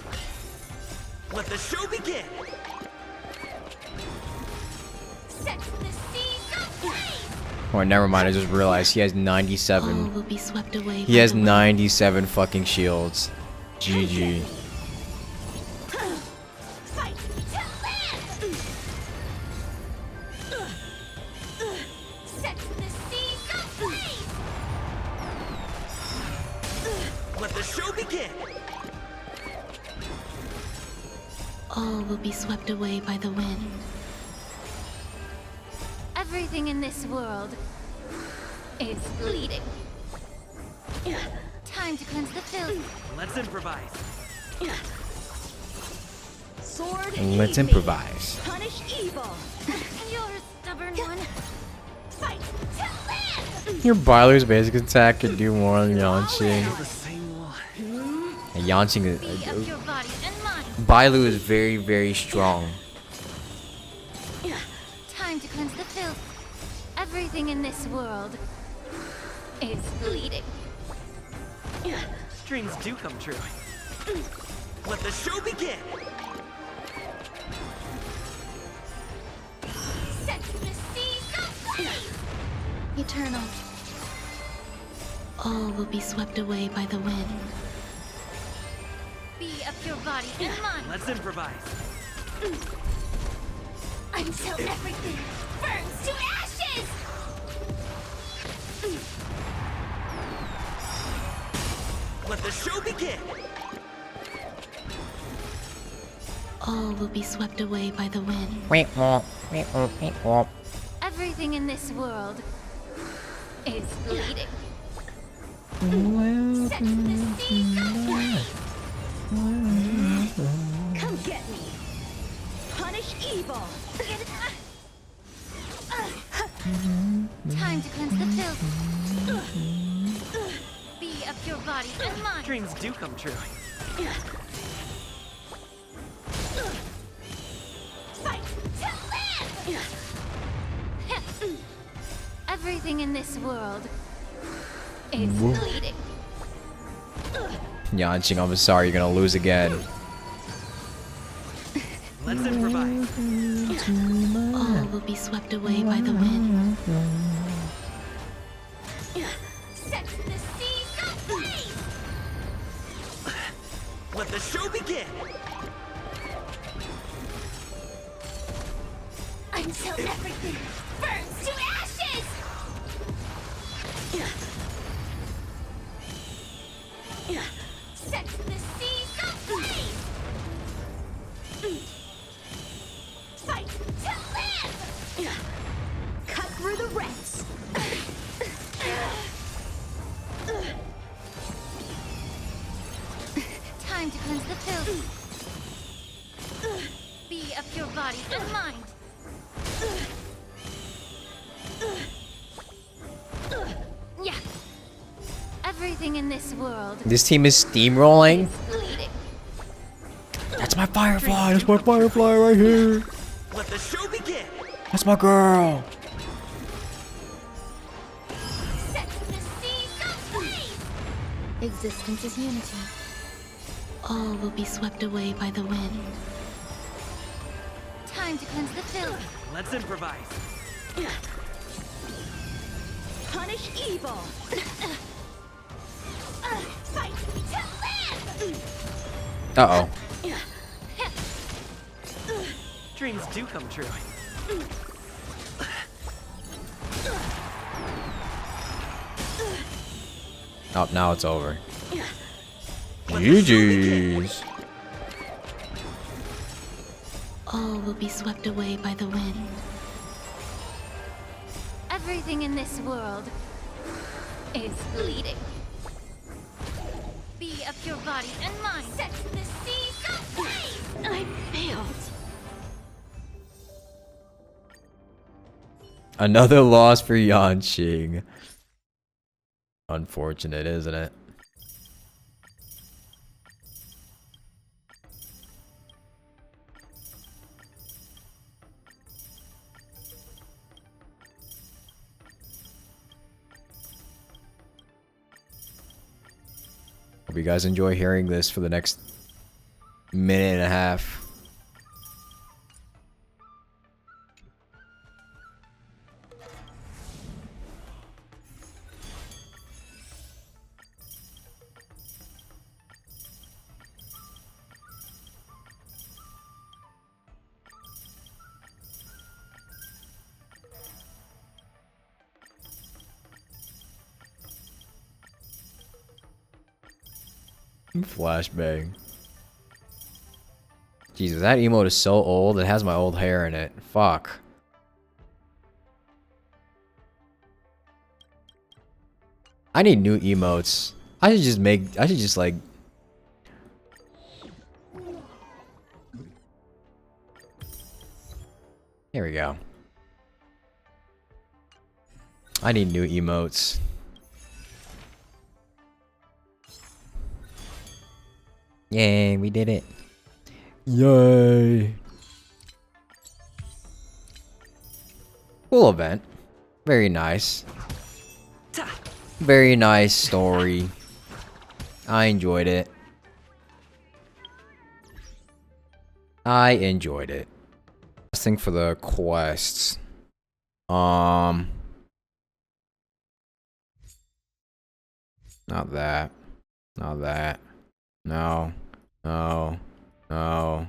Let the show begin. Set the seas ablaze! Oh, never mind. I just realized he has 97. All will be swept away. He has 97 fucking shields. GG. Fight to live! Set the seas ablaze! Let the show begin. All will be swept away by the wind. Everything in this world is bleeding. Time to cleanse the filth. Let's improvise. Sword, Let's heed me. improvise. Punish evil. You're a stubborn one. Fight to live! Your Byler's basic attack could do more than Yansing. The same one. And Yansing Be of your body and mind. Bailu is very, very strong. Time to cleanse the filth. Everything in this world is bleeding. Dreams do come true. Let the show begin. Set the seas ablaze! Eternal. All will be swept away by the wind. Be of your body and mind. Let's improvise. Until everything burns to ashes! Let the show begin. All will be swept away by the wind. Everything in this world is bleeding. Set the seas ablaze! Come get me. Punish evil. Time to cleanse the filth. Be of your body and mind. Dreams do come true. Fight to live! Everything in this world is bleeding. Yansing, I'm sorry, you're gonna lose again. Let's improvise. All will be swept away by the wind. Set the seas ablaze! Let the show begin. Until everything burns to ashes! Set the seas ablaze! Fight to live! Cut through the rents. Time to cleanse the filth. Be of your body and mind. Yeah. Everything in this world This team is steamrolling. is bleeding. That's my Firefly. That's my Firefly right here. Let the show begin. That's my girl. Set the seas ablaze! Existence is unity. All will be swept away by the wind. Time to cleanse the filth. Let's improvise. Punish evil. Fight to live! Uh-oh. Dreams do come true. Oh, now it's over. GG's. All will be swept away by the wind. Everything in this world is bleeding. Be of your body and mind. Set the seas ablaze! I failed. Another loss for Yanqing. Unfortunate, isn't it? Hope you guys enjoy hearing this for the next minute and a half. Flashbang. Jesus, that emote is so old. It has my old hair in it. Fuck. I need new emotes. I should just like... Here we go. I need new emotes. Yay, we did it. Yay. Cool event. Very nice. Very nice story. I enjoyed it. I enjoyed it. Last thing for the quests. Not that. Not that. No. No. No.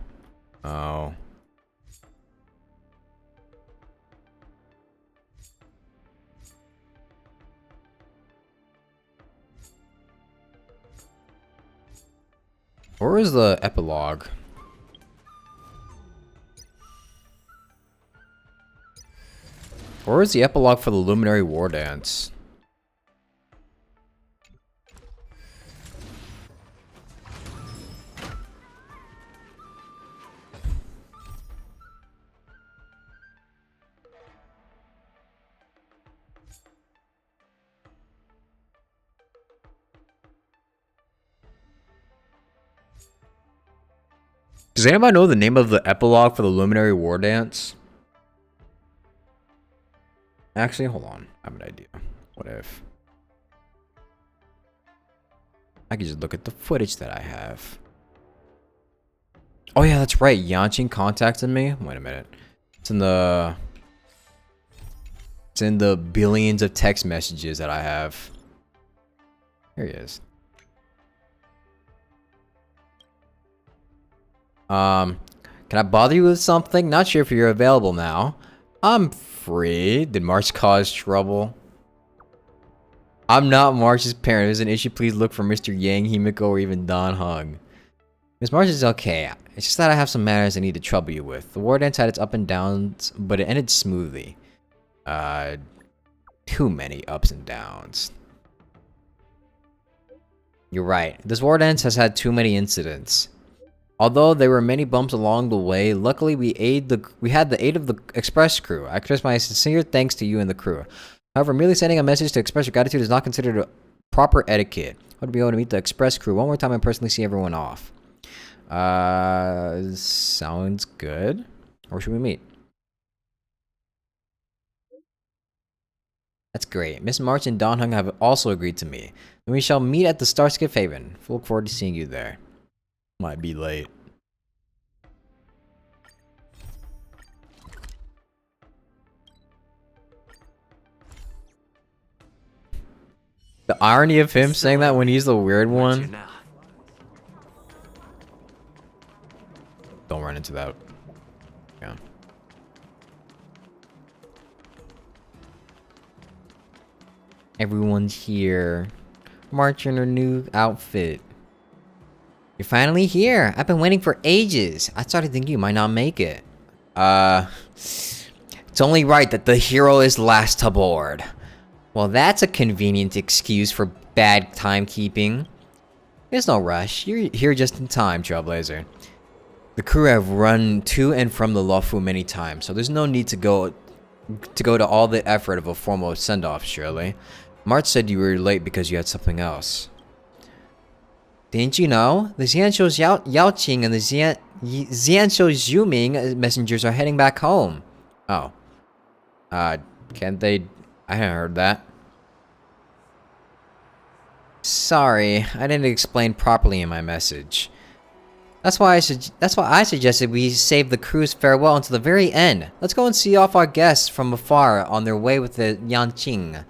No. Where is the epilogue? Where is the epilogue for the Luminary Wardance? Does anybody know the name of the epilogue for the Luminary Wardance? Actually, hold on. I have an idea. What if I could just look at the footage that I have? Oh yeah, that's right. Yanqing contacted me. Wait a minute. It's in the billions of text messages that I have. Here he is. Can I bother you with something? Not sure if you're available now. I'm free. Did March cause trouble? I'm not March's parent. If there's an issue, please look for Mr. Yang, Himiko, or even Don Hung. Miss March is okay. It's just that I have some matters I need to trouble you with. The Wardance had its up and downs, but it ended smoothly. Too many ups and downs. You're right. This Wardance has had too many incidents. Although there were many bumps along the way, luckily we had the aid of the express crew. I express my sincere thanks to you and the crew. However, merely sending a message to express your gratitude is not considered a proper etiquette. I would be able to meet the express crew one more time and personally see everyone off. Sounds good. Where should we meet? That's great. Miss March and Don Hung have also agreed to meet. Then we shall meet at the Starskip Haven. Look forward to seeing you there. Might be late. The irony of him saying that when he's the weird one. Don't run into that. Yeah. Everyone's here. March in her new outfit. You're finally here. I've been waiting for ages. I started thinking you might not make it. It's only right that the hero is last aboard. Well, that's a convenient excuse for bad timekeeping. There's no rush. You're here just in time, Trailblazer. The crew have run to and from the Luofu many times, so there's no need to go to all the effort of a formal send-off, surely. March said you were late because you had something else. Didn't you know? The Xianzhou's Yaoqing and the Xianzhou's Yuming messengers are heading back home. Oh. Can't they... I hadn't heard that. Sorry, I didn't explain properly in my message. That's why I suggested we save the crew's farewell until the very end. Let's go and see off our guests from afar on their way with the Yanqing.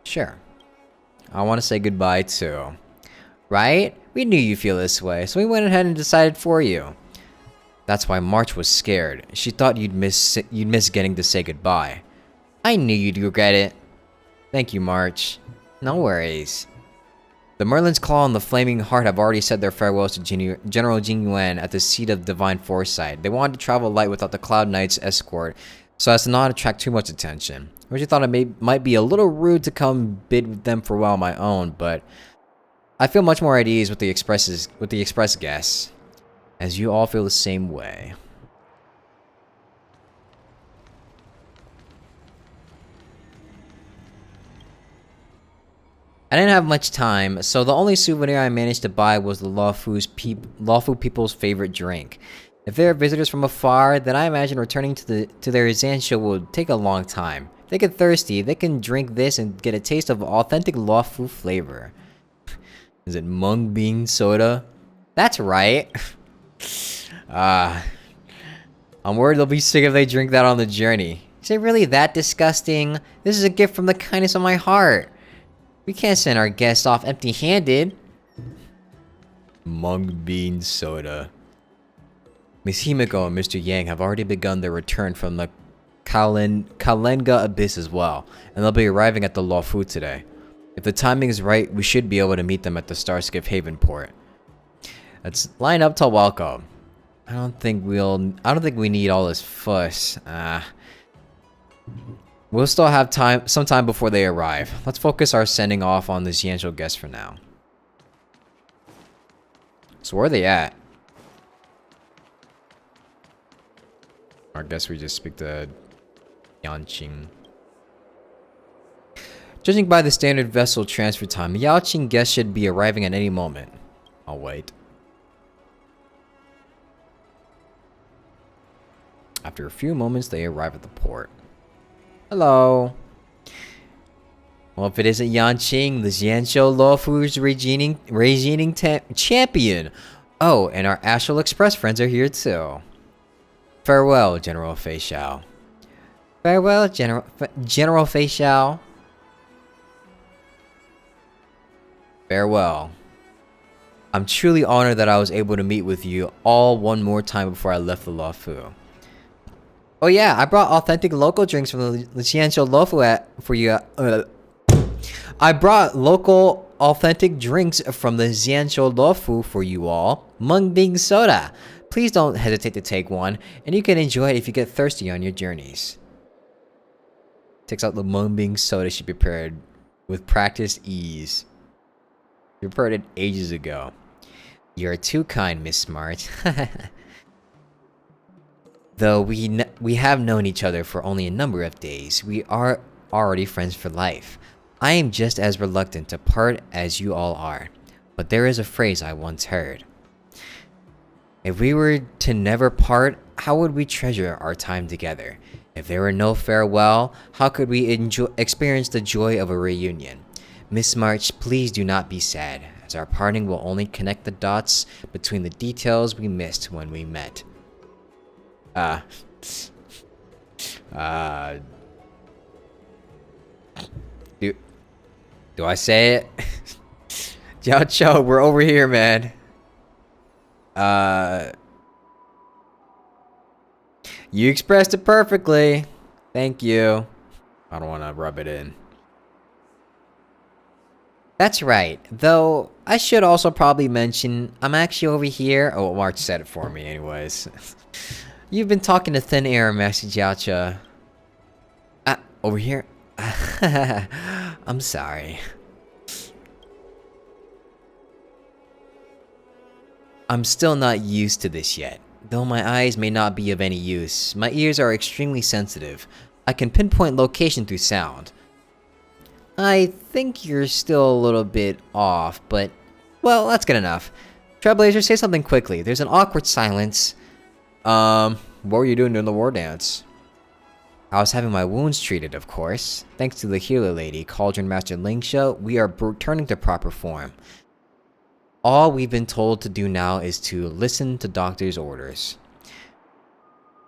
Sure. I want to say goodbye too. Right? We knew you'd feel this way, so we went ahead and decided for you. That's why March was scared. She thought you'd miss getting to say goodbye. I knew you'd regret it. Thank you, March. No worries. The Merlin's Claw and the Flaming Heart have already said their farewells to General Jing Yuan at the seat of Divine Foresight. They wanted to travel light without the Cloud Knight's escort, so as to not attract too much attention. Originally thought it might be a little rude to come bid them farewell on my own, but I feel much more at ease with the express guests, as you all feel the same way. I didn't have much time, so the only souvenir I managed to buy was the Luofu people's favorite drink. If they are visitors from afar, then I imagine returning to their Xianzhou will take a long time. If they get thirsty, they can drink this and get a taste of authentic Luofu flavor. Is it mung bean soda? That's right. I'm worried they'll be sick if they drink that on the journey. Is it really that disgusting? This is a gift from the kindness of my heart. We can't send our guests off empty-handed. Mung bean soda. Miss Himiko and Mr. Yang have already begun their return from the Kalenga Abyss as well, and they'll be arriving at the Luofu today. If the timing is right, we should be able to meet them at the Starskiff Haven port. Let's line up to welcome. I don't think we need all this fuss. We'll still have some time before they arrive. Let's focus our sending off on the Xianzhou guests for now. So where are they at? I guess we just speak to Yanqing. Judging by the standard vessel transfer time, the Yaoqing guests should be arriving at any moment. I'll wait. After a few moments, they arrive at the port. Hello. Well, if it isn't Yanqing, the Xianzhou Luofu's reigning champion. Oh, and our Astral Express friends are here too. Farewell, General Fei Xiao. Farewell, General Fei Xiao. Farewell. I'm truly honored that I was able to meet with you all one more time before I left the Luofu. Oh yeah, I brought authentic local drinks from the Xianzhou Luofu for you. I brought local authentic drinks from the Xianzhou Luofu for you all. Mung bean soda. Please don't hesitate to take one, and you can enjoy it if you get thirsty on your journeys. Takes out the mung bean soda she prepared with practiced ease. She prepared it ages ago. You're too kind, Miss Smart. Though we have known each other for only a number of days, we are already friends for life. I am just as reluctant to part as you all are, but there is a phrase I once heard. If we were to never part, how would we treasure our time together? If there were no farewell, how could we experience the joy of a reunion? Miss March, please do not be sad, as our parting will only connect the dots between the details we missed when we met. Do I say it? Jiao Cho, we're over here, man. You expressed it perfectly. Thank you. I don't want to rub it in. That's right. Though, I should also probably mention, I'm actually over here. Oh, March said it for me anyways. You've been talking to Thin Air, Master Jiacha. Over here? I'm sorry. I'm still not used to this yet. Though my eyes may not be of any use, my ears are extremely sensitive. I can pinpoint location through sound. I think you're still a little bit off, but... well, that's good enough. Trailblazer, say something quickly. There's an awkward silence. What were you doing during the war dance? I was having my wounds treated, of course. Thanks to the healer lady, Cauldron Master Lingsha, we are returning to proper form. All we've been told to do now is to listen to doctor's orders.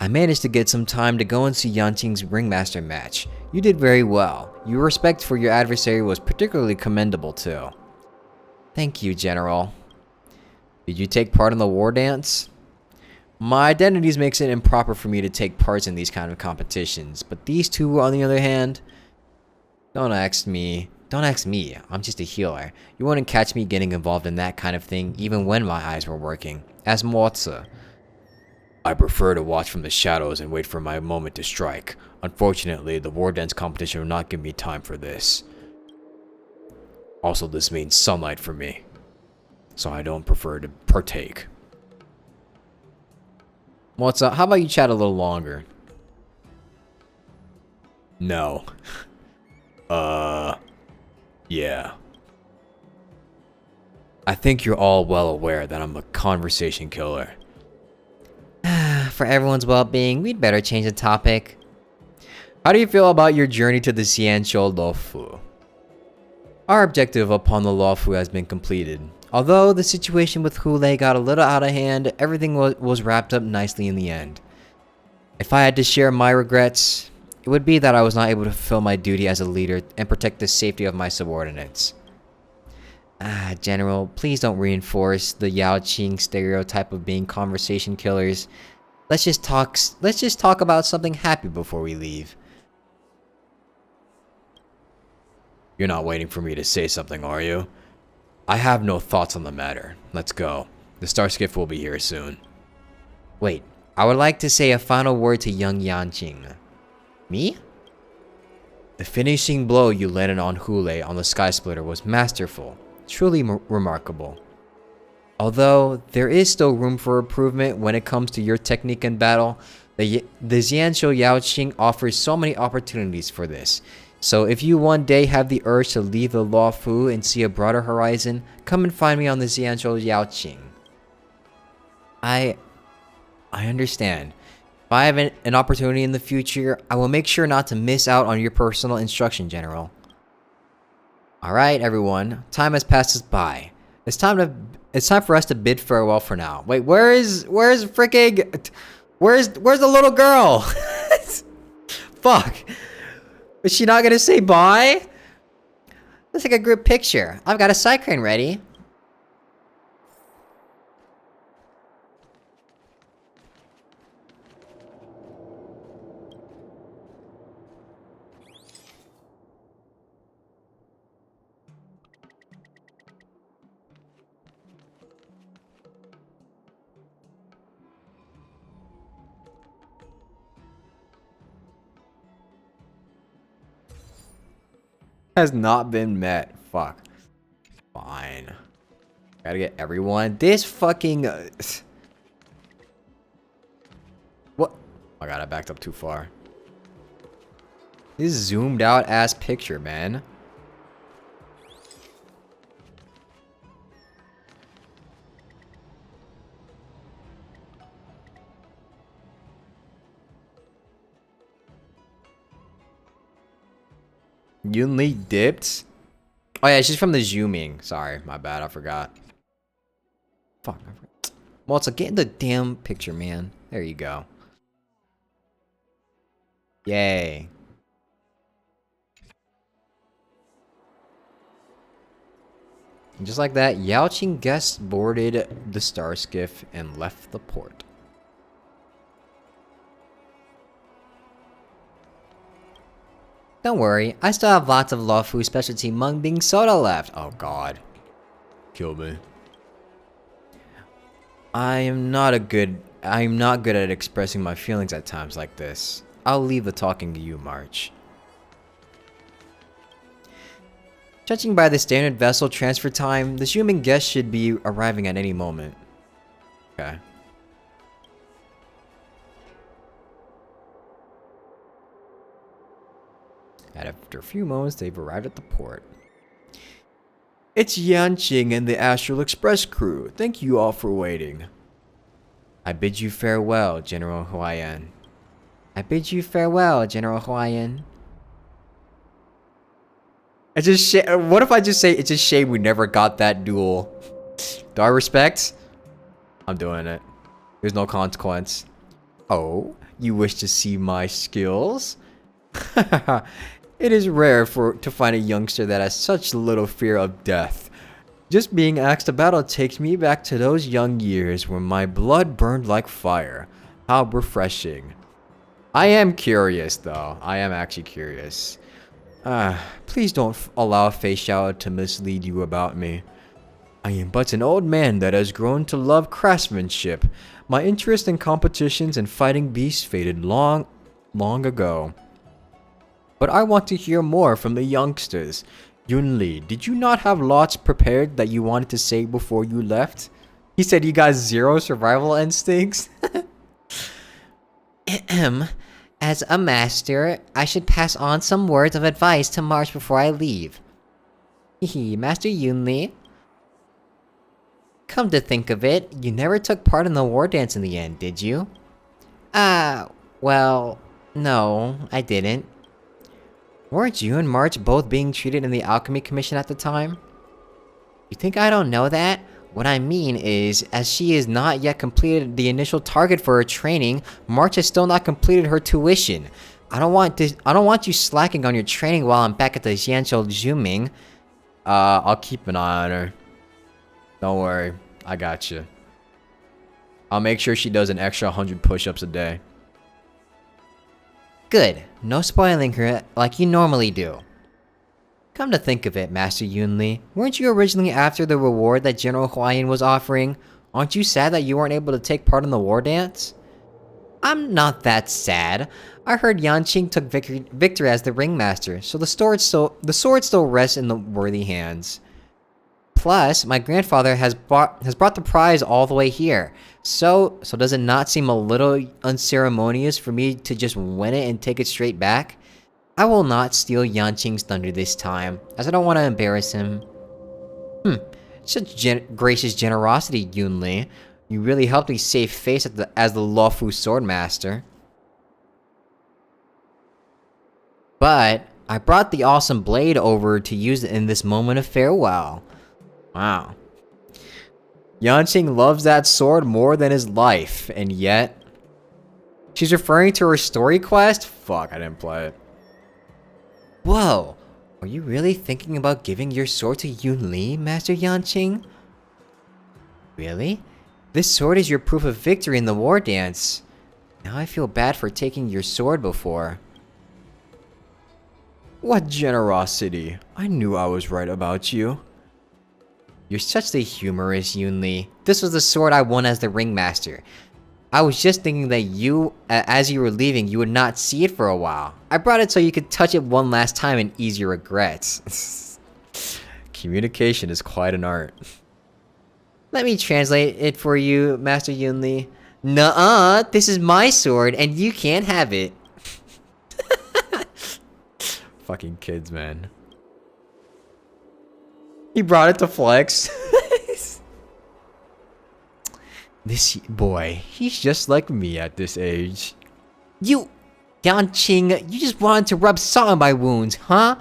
I managed to get some time to go and see Yanqing's ringmaster match. You did very well. Your respect for your adversary was particularly commendable too. Thank you, General. Did you take part in the war dance? My identities makes it improper for me to take parts in these kind of competitions, but these two, on the other hand, don't ask me. I'm just a healer. You wouldn't catch me getting involved in that kind of thing even when my eyes were working. As Moza. I prefer to watch from the shadows and wait for my moment to strike. Unfortunately, the war dance competition will not give me time for this. Also, this means sunlight for me, so I don't prefer to partake. Moza, how about you chat a little longer? No. Yeah. I think you're all well aware that I'm a conversation killer. For everyone's well-being, we'd better change the topic. How do you feel about your journey to the Xianqiu Luofu? Our objective upon the Luofu has been completed. Although the situation with Hule got a little out of hand, everything was wrapped up nicely in the end. If I had to share my regrets, it would be that I was not able to fulfill my duty as a leader and protect the safety of my subordinates. General, please don't reinforce the Yaoqing stereotype of being conversation killers. Let's just talk about something happy before we leave. You're not waiting for me to say something, are you? I have no thoughts on the matter. Let's go. The star skiff will be here soon. Wait, I would like to say a final word to young Yanqing. Me? The finishing blow you landed on Hule on the Sky Splitter was masterful. Truly remarkable. Although, there is still room for improvement when it comes to your technique in battle, the Xianqiu Yaoqing offers so many opportunities for this. So if you one day have the urge to leave the Luofu and see a broader horizon, come and find me on the Xianqiu Yaoqing. I understand. If I have an opportunity in the future, I will make sure not to miss out on your personal instruction, General. Alright, everyone. Time has passed us by. It's time for us to bid farewell for now. Wait, where's the little girl? Fuck. Is she not gonna say bye? Let's take a group picture. I've got a side crane ready. Has not been met. Fuck. Fine. Gotta get everyone. This fucking... What? Oh my god, I backed up too far. This zoomed out ass picture, man. Yunli dipped? Oh yeah, she's from the zooming. Sorry, my bad, I forgot. Fuck. Moza, get in the damn picture, man. There you go. Yay. And just like that, Yaoqing guests boarded the star skiff and left the port. Don't worry, I still have lots of Luofu specialty mung bean soda left. Oh god. Kill me. I'm not good at expressing my feelings at times like this. I'll leave the talking to you, March. Judging by the standard vessel transfer time, the human guest should be arriving at any moment. Okay. And after a few moments, they've arrived at the port. It's Yanqing and the Astral Express crew. Thank you all for waiting. I bid you farewell, General Huayan. I bid you farewell, General Huayan. It's just what if I just say it's a shame we never got that duel? Do I respect? I'm doing it. There's no consequence. Oh, you wish to see my skills? It is rare to find a youngster that has such little fear of death. Just being asked to battle takes me back to those young years when my blood burned like fire. How refreshing. I am curious though. I am actually curious. Please don't allow Fei Xiao to mislead you about me. I am but an old man that has grown to love craftsmanship. My interest in competitions and fighting beasts faded long ago. But I want to hear more from the youngsters. Yunli, did you not have lots prepared that you wanted to say before you left? He said you got 0 survival instincts? As a master, I should pass on some words of advice to March before I leave. Hehe, Master Yunli. Come to think of it, you never took part in the war dance in the end, did you? Well, no, I didn't. Weren't you and March both being treated in the Alchemy Commission at the time? You think I don't know that? What I mean is, as she has not yet completed the initial target for her training, March has still not completed her tuition. I don't want you slacking on your training while I'm back at the Xianzhou Zhuming. I'll keep an eye on her. Don't worry, I got you. I'll make sure she does an extra 100 push-ups a day. Good. No spoiling her like you normally do. Come to think of it, Master Yunli, weren't you originally after the reward that General Huayan was offering? Aren't you sad that you weren't able to take part in the war dance? I'm not that sad. I heard Yanqing took victory as the ringmaster, so the sword still rests in the worthy hands. Plus, my grandfather has brought the prize all the way here. So does it not seem a little unceremonious for me to just win it and take it straight back? I will not steal Yanqing's thunder this time, as I don't want to embarrass him. Such gracious generosity, Yunli. You really helped me save face as the Luofu Swordmaster. But I brought the awesome blade over to use it in this moment of farewell. Wow. Yanqing loves that sword more than his life, and yet... She's referring to her story quest? Fuck, I didn't play it. Whoa! Are you really thinking about giving your sword to Yunli, Master Yanqing? Really? This sword is your proof of victory in the war dance. Now I feel bad for taking your sword before. What generosity! I knew I was right about you. You're such the humorous, Yunli. This was the sword I won as the ringmaster. I was just thinking that you, as you were leaving, you would not see it for a while. I brought it so you could touch it one last time and ease your regrets. Communication is quite an art. Let me translate it for you, Master Yunli. Nuh-uh, this is my sword and you can't have it. Fucking kids, man. He brought it to flex. This boy, he's just like me at this age. You, Yanqing, you just wanted to rub salt on my wounds, huh?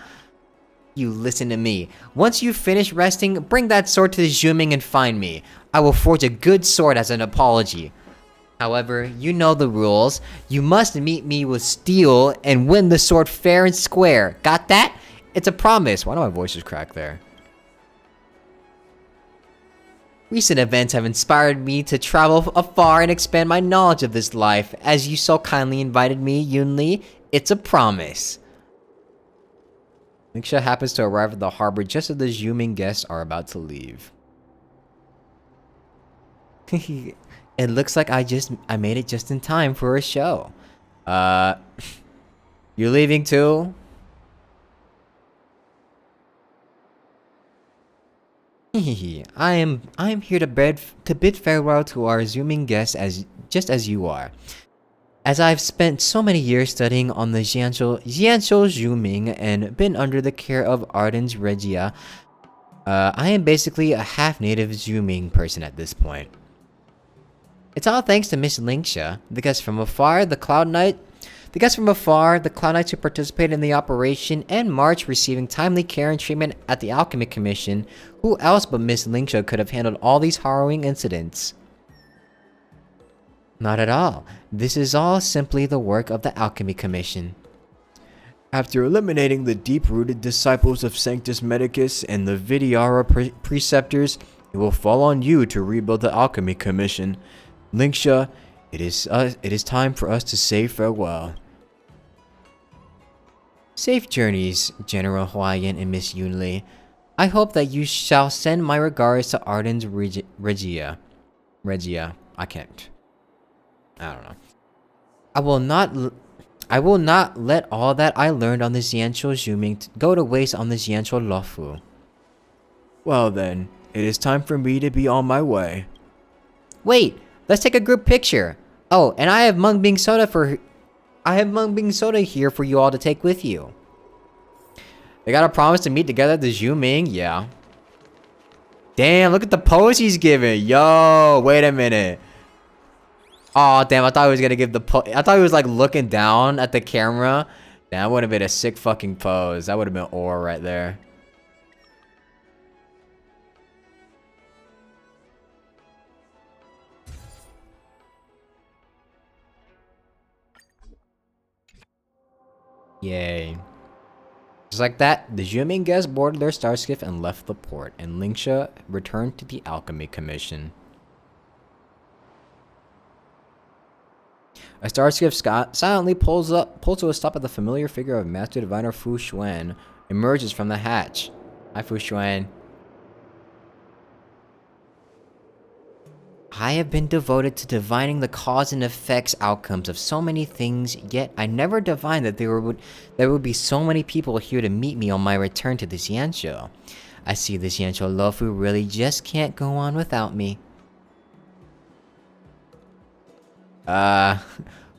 You listen to me. Once you finish resting, bring that sword to the Zhuming and find me. I will forge a good sword as an apology. However, you know the rules. You must meet me with steel and win the sword fair and square. Got that? It's a promise. Why do my voice just crack there? Recent events have inspired me to travel afar and expand my knowledge of this life. As you so kindly invited me, Yunli, it's a promise. Nixia happens to arrive at the harbor just as the Zhuming guests are about to leave. It looks like I made it just in time for a show. You leaving too? I am here to bid farewell to our Zooming guests just as you are. As I've spent so many years studying on the Xianzhou Zooming and been under the care of Ardens Regia, I am basically a half-native Zooming person at this point. It's all thanks to Miss Linksha, the guests from afar, the Cloud Knights who participated in the operation, and March receiving timely care and treatment at the Alchemy Commission. Who else but Miss Linksha could have handled all these harrowing incidents? Not at all. This is all simply the work of the Alchemy Commission. After eliminating the deep-rooted disciples of Sanctus Medicus and the Vidyara preceptors, it will fall on you to rebuild the Alchemy Commission. Linksha, it is time for us to say farewell. Safe journeys, General Huayan and Miss Yunli. I hope that you shall send my regards to Ardens Regia. I can't. I don't know. I will not let all that I learned on the Xianzhou Zooming go to waste on the Xianzhou Luofu. Well then, it is time for me to be on my way. Wait, let's take a group picture. Oh, and I have Mung Bean Soda here for you all to take with you. They got a promise to meet together at the Zooming, yeah. Damn, look at the pose he's giving. Yo, wait a minute. Oh damn, I thought he was gonna give the I thought he was like looking down at the camera. That would have been a sick fucking pose. That would have been ore right there. Yay. Just like that, the Zooming guests boarded their starskiff and left the port, and Linksha returned to the Alchemy Commission. A starskiff silently pulls to a stop at the familiar figure of Master Diviner Fu Xuan emerges from the hatch. Hi, Fu Xuan. I have been devoted to divining the cause and effects outcomes of so many things, yet I never divined that there would be so many people here to meet me on my return to the Xianzhou. I see the Xianzhou Luofu really just can't go on without me.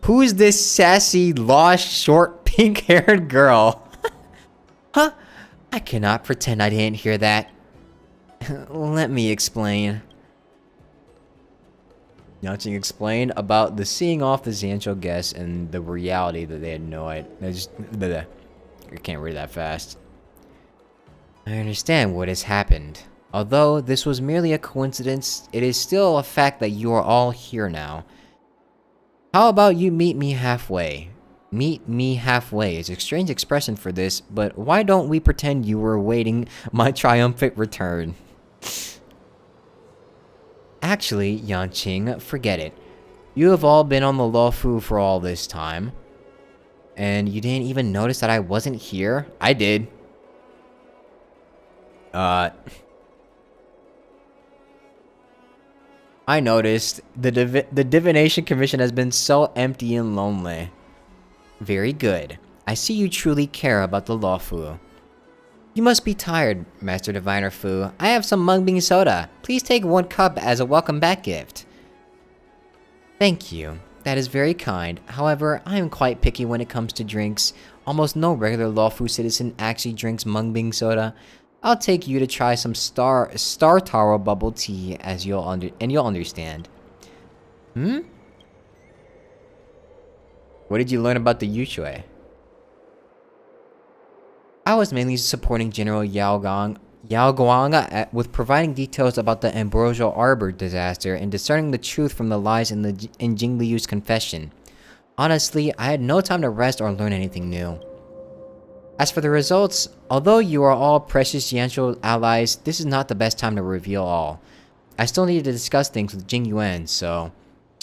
Who's this sassy, lost, short, pink-haired girl? Huh? I cannot pretend I didn't hear that. Let me explain. Yanqing explained about the seeing off the Xianzhou guests and the reality that they had no idea. I can't read that fast. I understand what has happened. Although this was merely a coincidence, it is still a fact that you are all here now. How about you meet me halfway? Meet me halfway is a strange expression for this, but why don't we pretend you were awaiting my triumphant return? Actually, Yanqing, forget it. You have all been on the Luofu for all this time. And you didn't even notice that I wasn't here? I did. I noticed the Divination Commission has been so empty and lonely. Very good. I see you truly care about the Luofu. You must be tired, Master Diviner Fu. I have some Mung Bean Soda. Please take 1 cup as a welcome back gift. Thank you. That is very kind. However, I am quite picky when it comes to drinks. Almost no regular Luofu citizen actually drinks Mung Bean Soda. I'll take you to try some Star Taro bubble tea as you'll understand. Hmm? What did you learn about the Yushui? I was mainly supporting General Yao Guang with providing details about the Ambrosial Arbor disaster and discerning the truth from the lies in Jing Liu's confession. Honestly, I had no time to rest or learn anything new. As for the results, although you are all precious Xianzhou allies, this is not the best time to reveal all. I still need to discuss things with Jing Yuan, so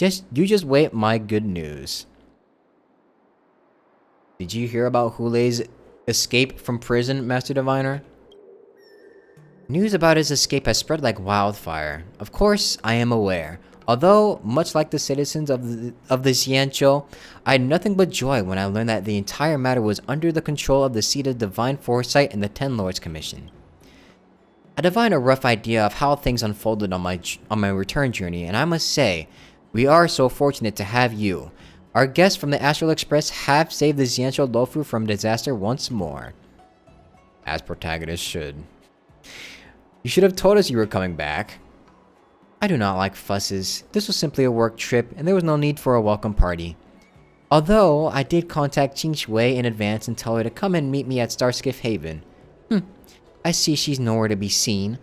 you just wait my good news. Did you hear about Hulei's escape from prison, Master Diviner? News about his escape has spread like wildfire. Of course, I am aware. Although, much like the citizens of the Xianzhou, I had nothing but joy when I learned that the entire matter was under the control of the seat of Divine Foresight and the Ten Lords Commission. I divined a rough idea of how things unfolded on my return journey, and I must say, we are so fortunate to have you. Our guests from the Astral Express have saved the Xianzhou Luofu from disaster once more. As protagonists should. You should have told us you were coming back. I do not like fusses. This was simply a work trip, and there was no need for a welcome party. Although, I did contact Qing Shui in advance and tell her to come and meet me at Starskiff Haven. I see she's nowhere to be seen.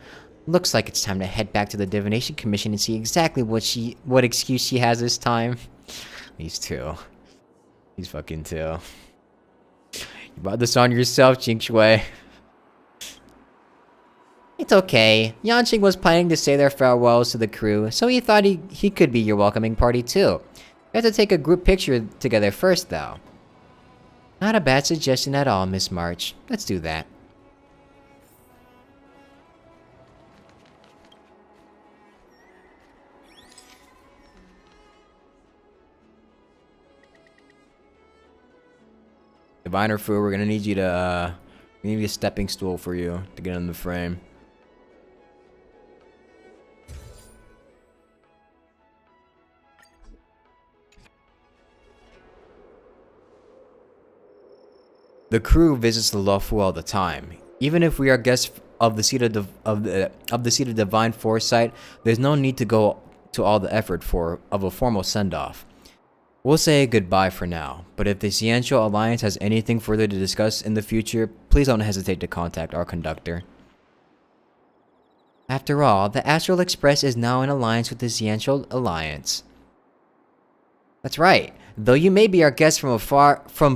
Looks like it's time to head back to the Divination Commission and see exactly what excuse she has this time. These two. These fucking two. You brought this on yourself, Qing Shui. It's okay. Yanqing was planning to say their farewells to the crew, so he thought he could be your welcoming party too. We have to take a group picture together first, though. Not a bad suggestion at all, Miss March. Let's do that. Diviner Fu, we're gonna need you to, we need a stepping stool for you to get in the frame. The crew visits the Luofu all the time. Even if we are guests of the seat of the seat of divine foresight, there's no need to go to all the effort of a formal send-off. We'll say goodbye for now, but if the Xianzhou Alliance has anything further to discuss in the future, please don't hesitate to contact our conductor. After all, the Astral Express is now in alliance with the Xianzhou Alliance. That's right. Though you may be our guest from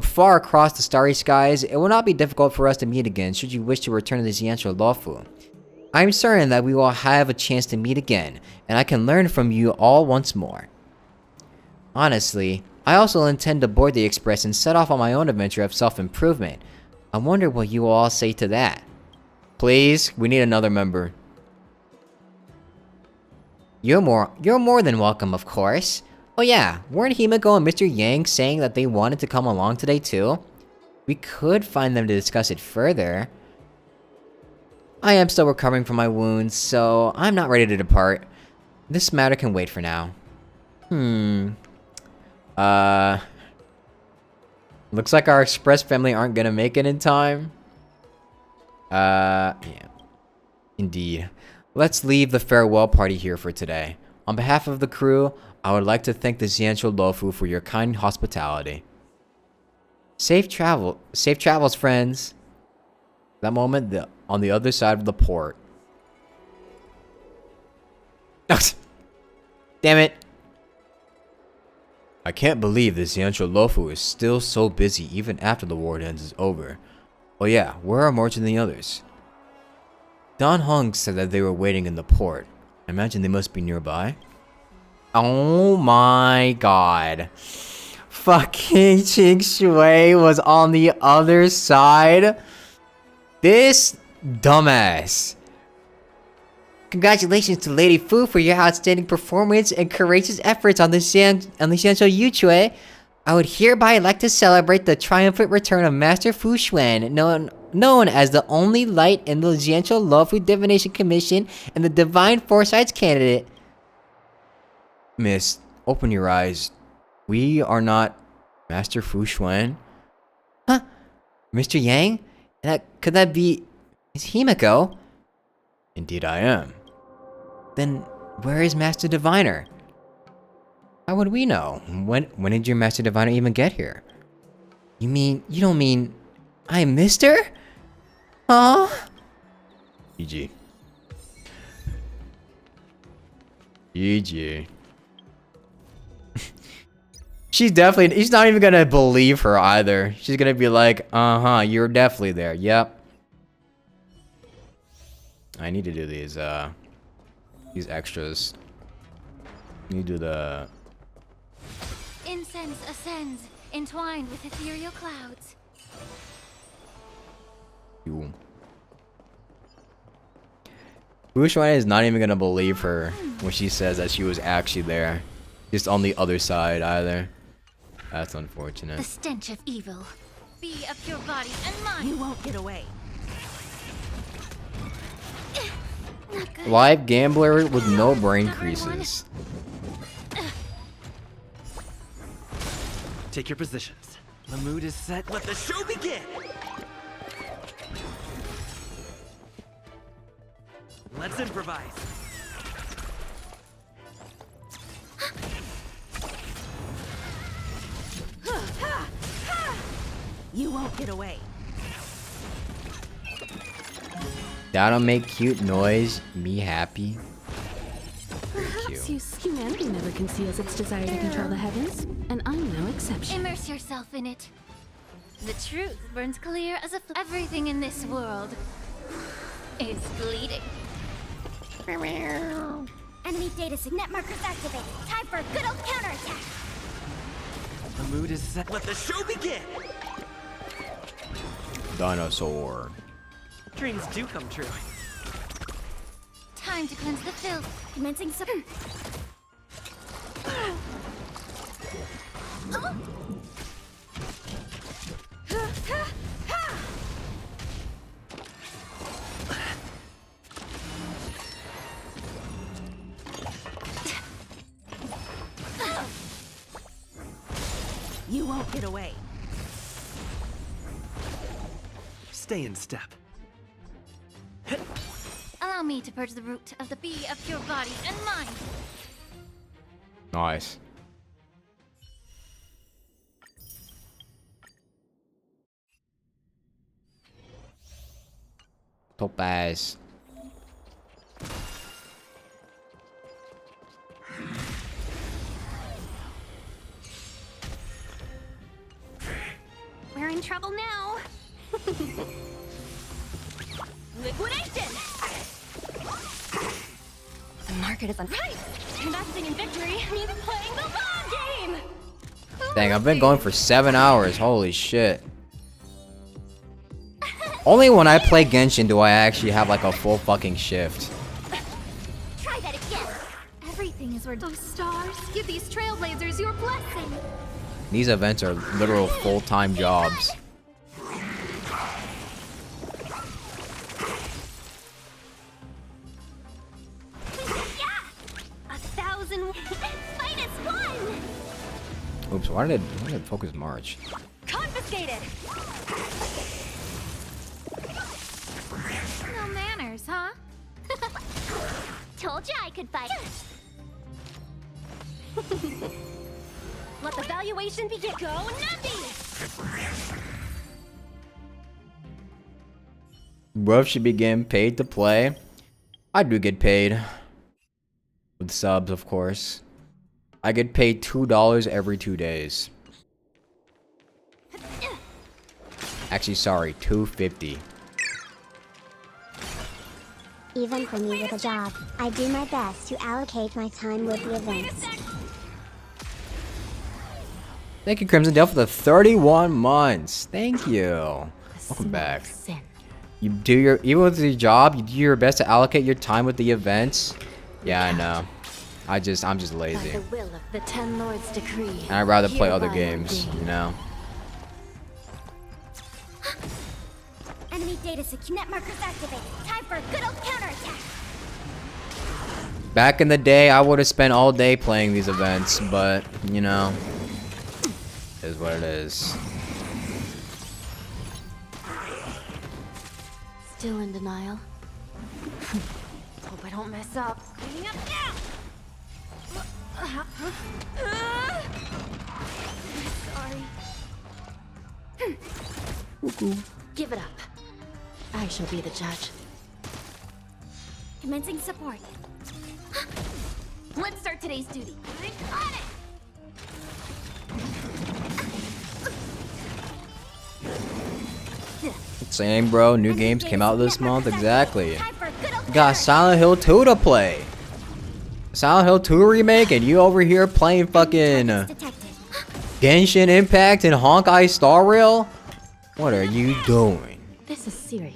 far across the starry skies, it will not be difficult for us to meet again should you wish to return to the Xianzhou Luofu. I am certain that we will have a chance to meet again, and I can learn from you all once more. Honestly, I also intend to board the Express and set off on my own adventure of self-improvement. I wonder what you will all say to that. Please, we need another member. You're more than welcome, of course. Oh yeah, weren't Himiko and Mr. Yang saying that they wanted to come along today too? We could find them to discuss it further. I am still recovering from my wounds, so I'm not ready to depart. This matter can wait for now. Looks like our Express family aren't gonna make it in time. Yeah. Indeed. Let's leave the farewell party here for today. On behalf of the crew, I would like to thank the Xianzhou Luofu for your kind hospitality. Safe travels, friends. That moment, on the other side of the port. Damn it. I can't believe the Xianzhou Luofu is still so busy even after the Wardance is over. Oh yeah, where are March and the others? Don Hong said that they were waiting in the port. I imagine they must be nearby. Oh my god. Fucking Qing Shui was on the other side? This dumbass. Congratulations to Lady Fu for your outstanding performance and courageous efforts on the Xianzhou Yuchui. I would hereby like to celebrate the triumphant return of Master Fu Xuan, known as the only light in the Xianzhou Luofu Divination Commission and the Divine Foresight's candidate. Miss, open your eyes. We are not Master Fu Xuan? Huh? Mr. Yang? Could that be... Is Himiko? Indeed I am. Then, where is Master Diviner? How would we know? When did your Master Diviner even get here? You don't mean... I missed her? Huh? GG. GG. He's not even gonna believe her either. She's gonna be like, uh-huh, you're definitely there. Yep. I need to do these extras. I need to do the... Incense ascends, entwined with ethereal clouds. Fu Xuan is not even gonna believe her when she says that she was actually there. Just on the other side either. That's unfortunate. The stench of evil. Be of your body and mind. You won't get away. Live gambler with no brain creases. Take your positions. The mood is set. Let the show begin! Let's improvise. You won't get away. That'll make cute noise me happy. Perhaps humanity never conceals its desire to control the heavens, and I'm no exception. Immerse yourself in it. The truth burns clear as if everything in this world is bleeding. Enemy data signet markers activated. Time for a good old counterattack. The mood is set. Let the show begin! Dinosaur. Dreams do come true. Time to cleanse the filth. Commencing some. You won't get away. Stay in step. Allow me to purge the root of the bee of your body and mind. Nice. Topaz. We're in trouble now. Liquidation! The market is on. Right! Investing in victory means playing the long game! Dang, I've been going for 7 hours. Holy shit. Only when I play Genshin do I actually have like a full fucking shift. Try that again. Everything is where those stars give these trailblazers your blessing. These events are literal full-time jobs. Oops, why did it focus March? Confiscated! No manners, huh? Told you I could fight. Let the valuation begin. Go Numpy! Bruv should be getting paid to play. I do get paid. With subs, of course. I get paid $2 every 2 days. Actually, sorry, $2.50. Even for me with a job, I do my best to allocate my time with the events. Thank you, Crimson Dale, for the 31 months. Thank you. Welcome back. You do your, even with your job, you do your best to allocate your time with the events. Yeah, I know. I'm just lazy. By the will of the Ten Lords' decree. And I'd rather play other games, you know. Enemy data signet markers activated. Time for a good old counterattack. Back in the day, I would have spent all day playing these events, but you know, it is what it is. Still in denial. Hope I don't mess up. Cleaning up now! Sorry. Give it up. I shall be the judge. Commencing support. Let's start today's duty. I got it! Same, bro. New games came out this month. Exactly. You got Silent Hill 2 to play. Silent Hill 2 remake, and you over here playing fucking Genshin Impact and Honkai Star Rail? What are you doing? This is serious.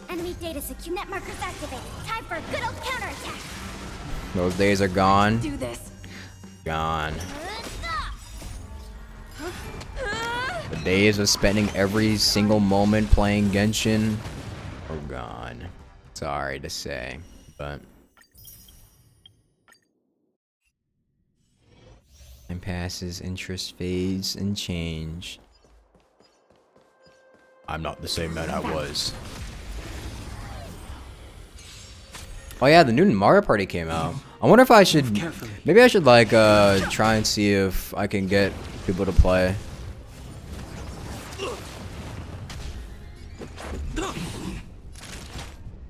Enemy data signet markers activated. Time for a good old counterattack. Those days are gone. Do this. Gone. days of spending every single moment playing Genshin are gone. Sorry to say, but time passes, interest fades, and change. I'm not the same man I was. Oh yeah, the new Mario Party came out. I wonder if I should, maybe I should like try and see if I can get people to play.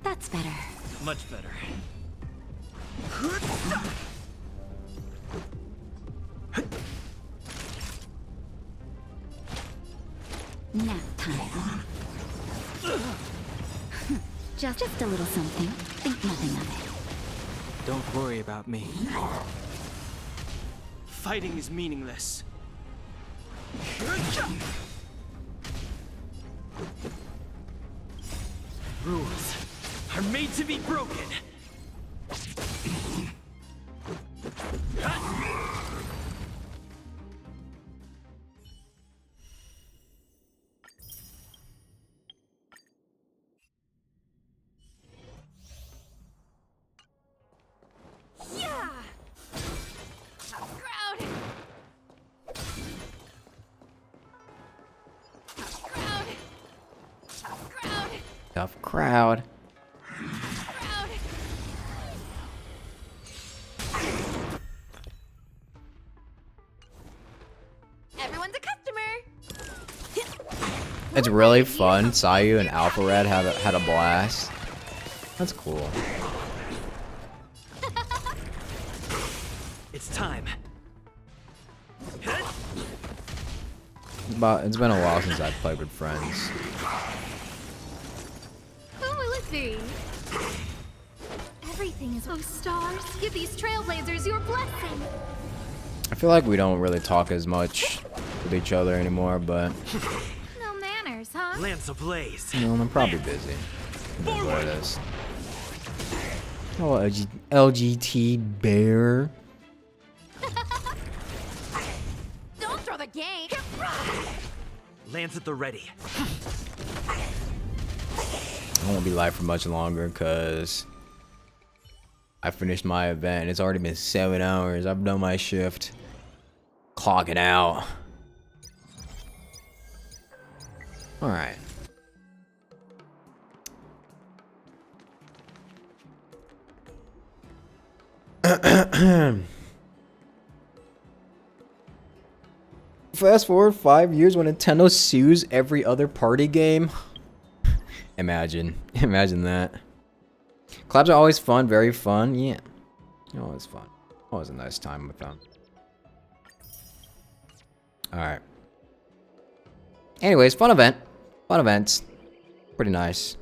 That's better. Much better. Nap time. Just a little something. Think nothing of it. Don't worry about me. Fighting is meaningless. Rules are made to be broken. Tough crowd. Everyone's a customer. It's really fun. Sayu and Alpha Red had a blast. That's cool. It's time. It's been a while since I've played with friends. Who will it be? Everything is... Oh, stars, give these trailblazers your blessing. I feel like we don't really talk as much with each other anymore, but No manners, huh? Lance ablaze. you know, I'm probably busy. It is what it is. Oh, LGT bear. Don't throw the game. Lance at the ready. I won't be live for much longer because I finished my event. It's already been 7 hours. I've done my shift. Clocking out. Alright. Fast forward 5 years when Nintendo sues every other party game. Imagine that. Collabs are always fun, very fun. Yeah, always fun. Always a nice time with them. All right. Anyways, fun event. Fun events. Pretty nice.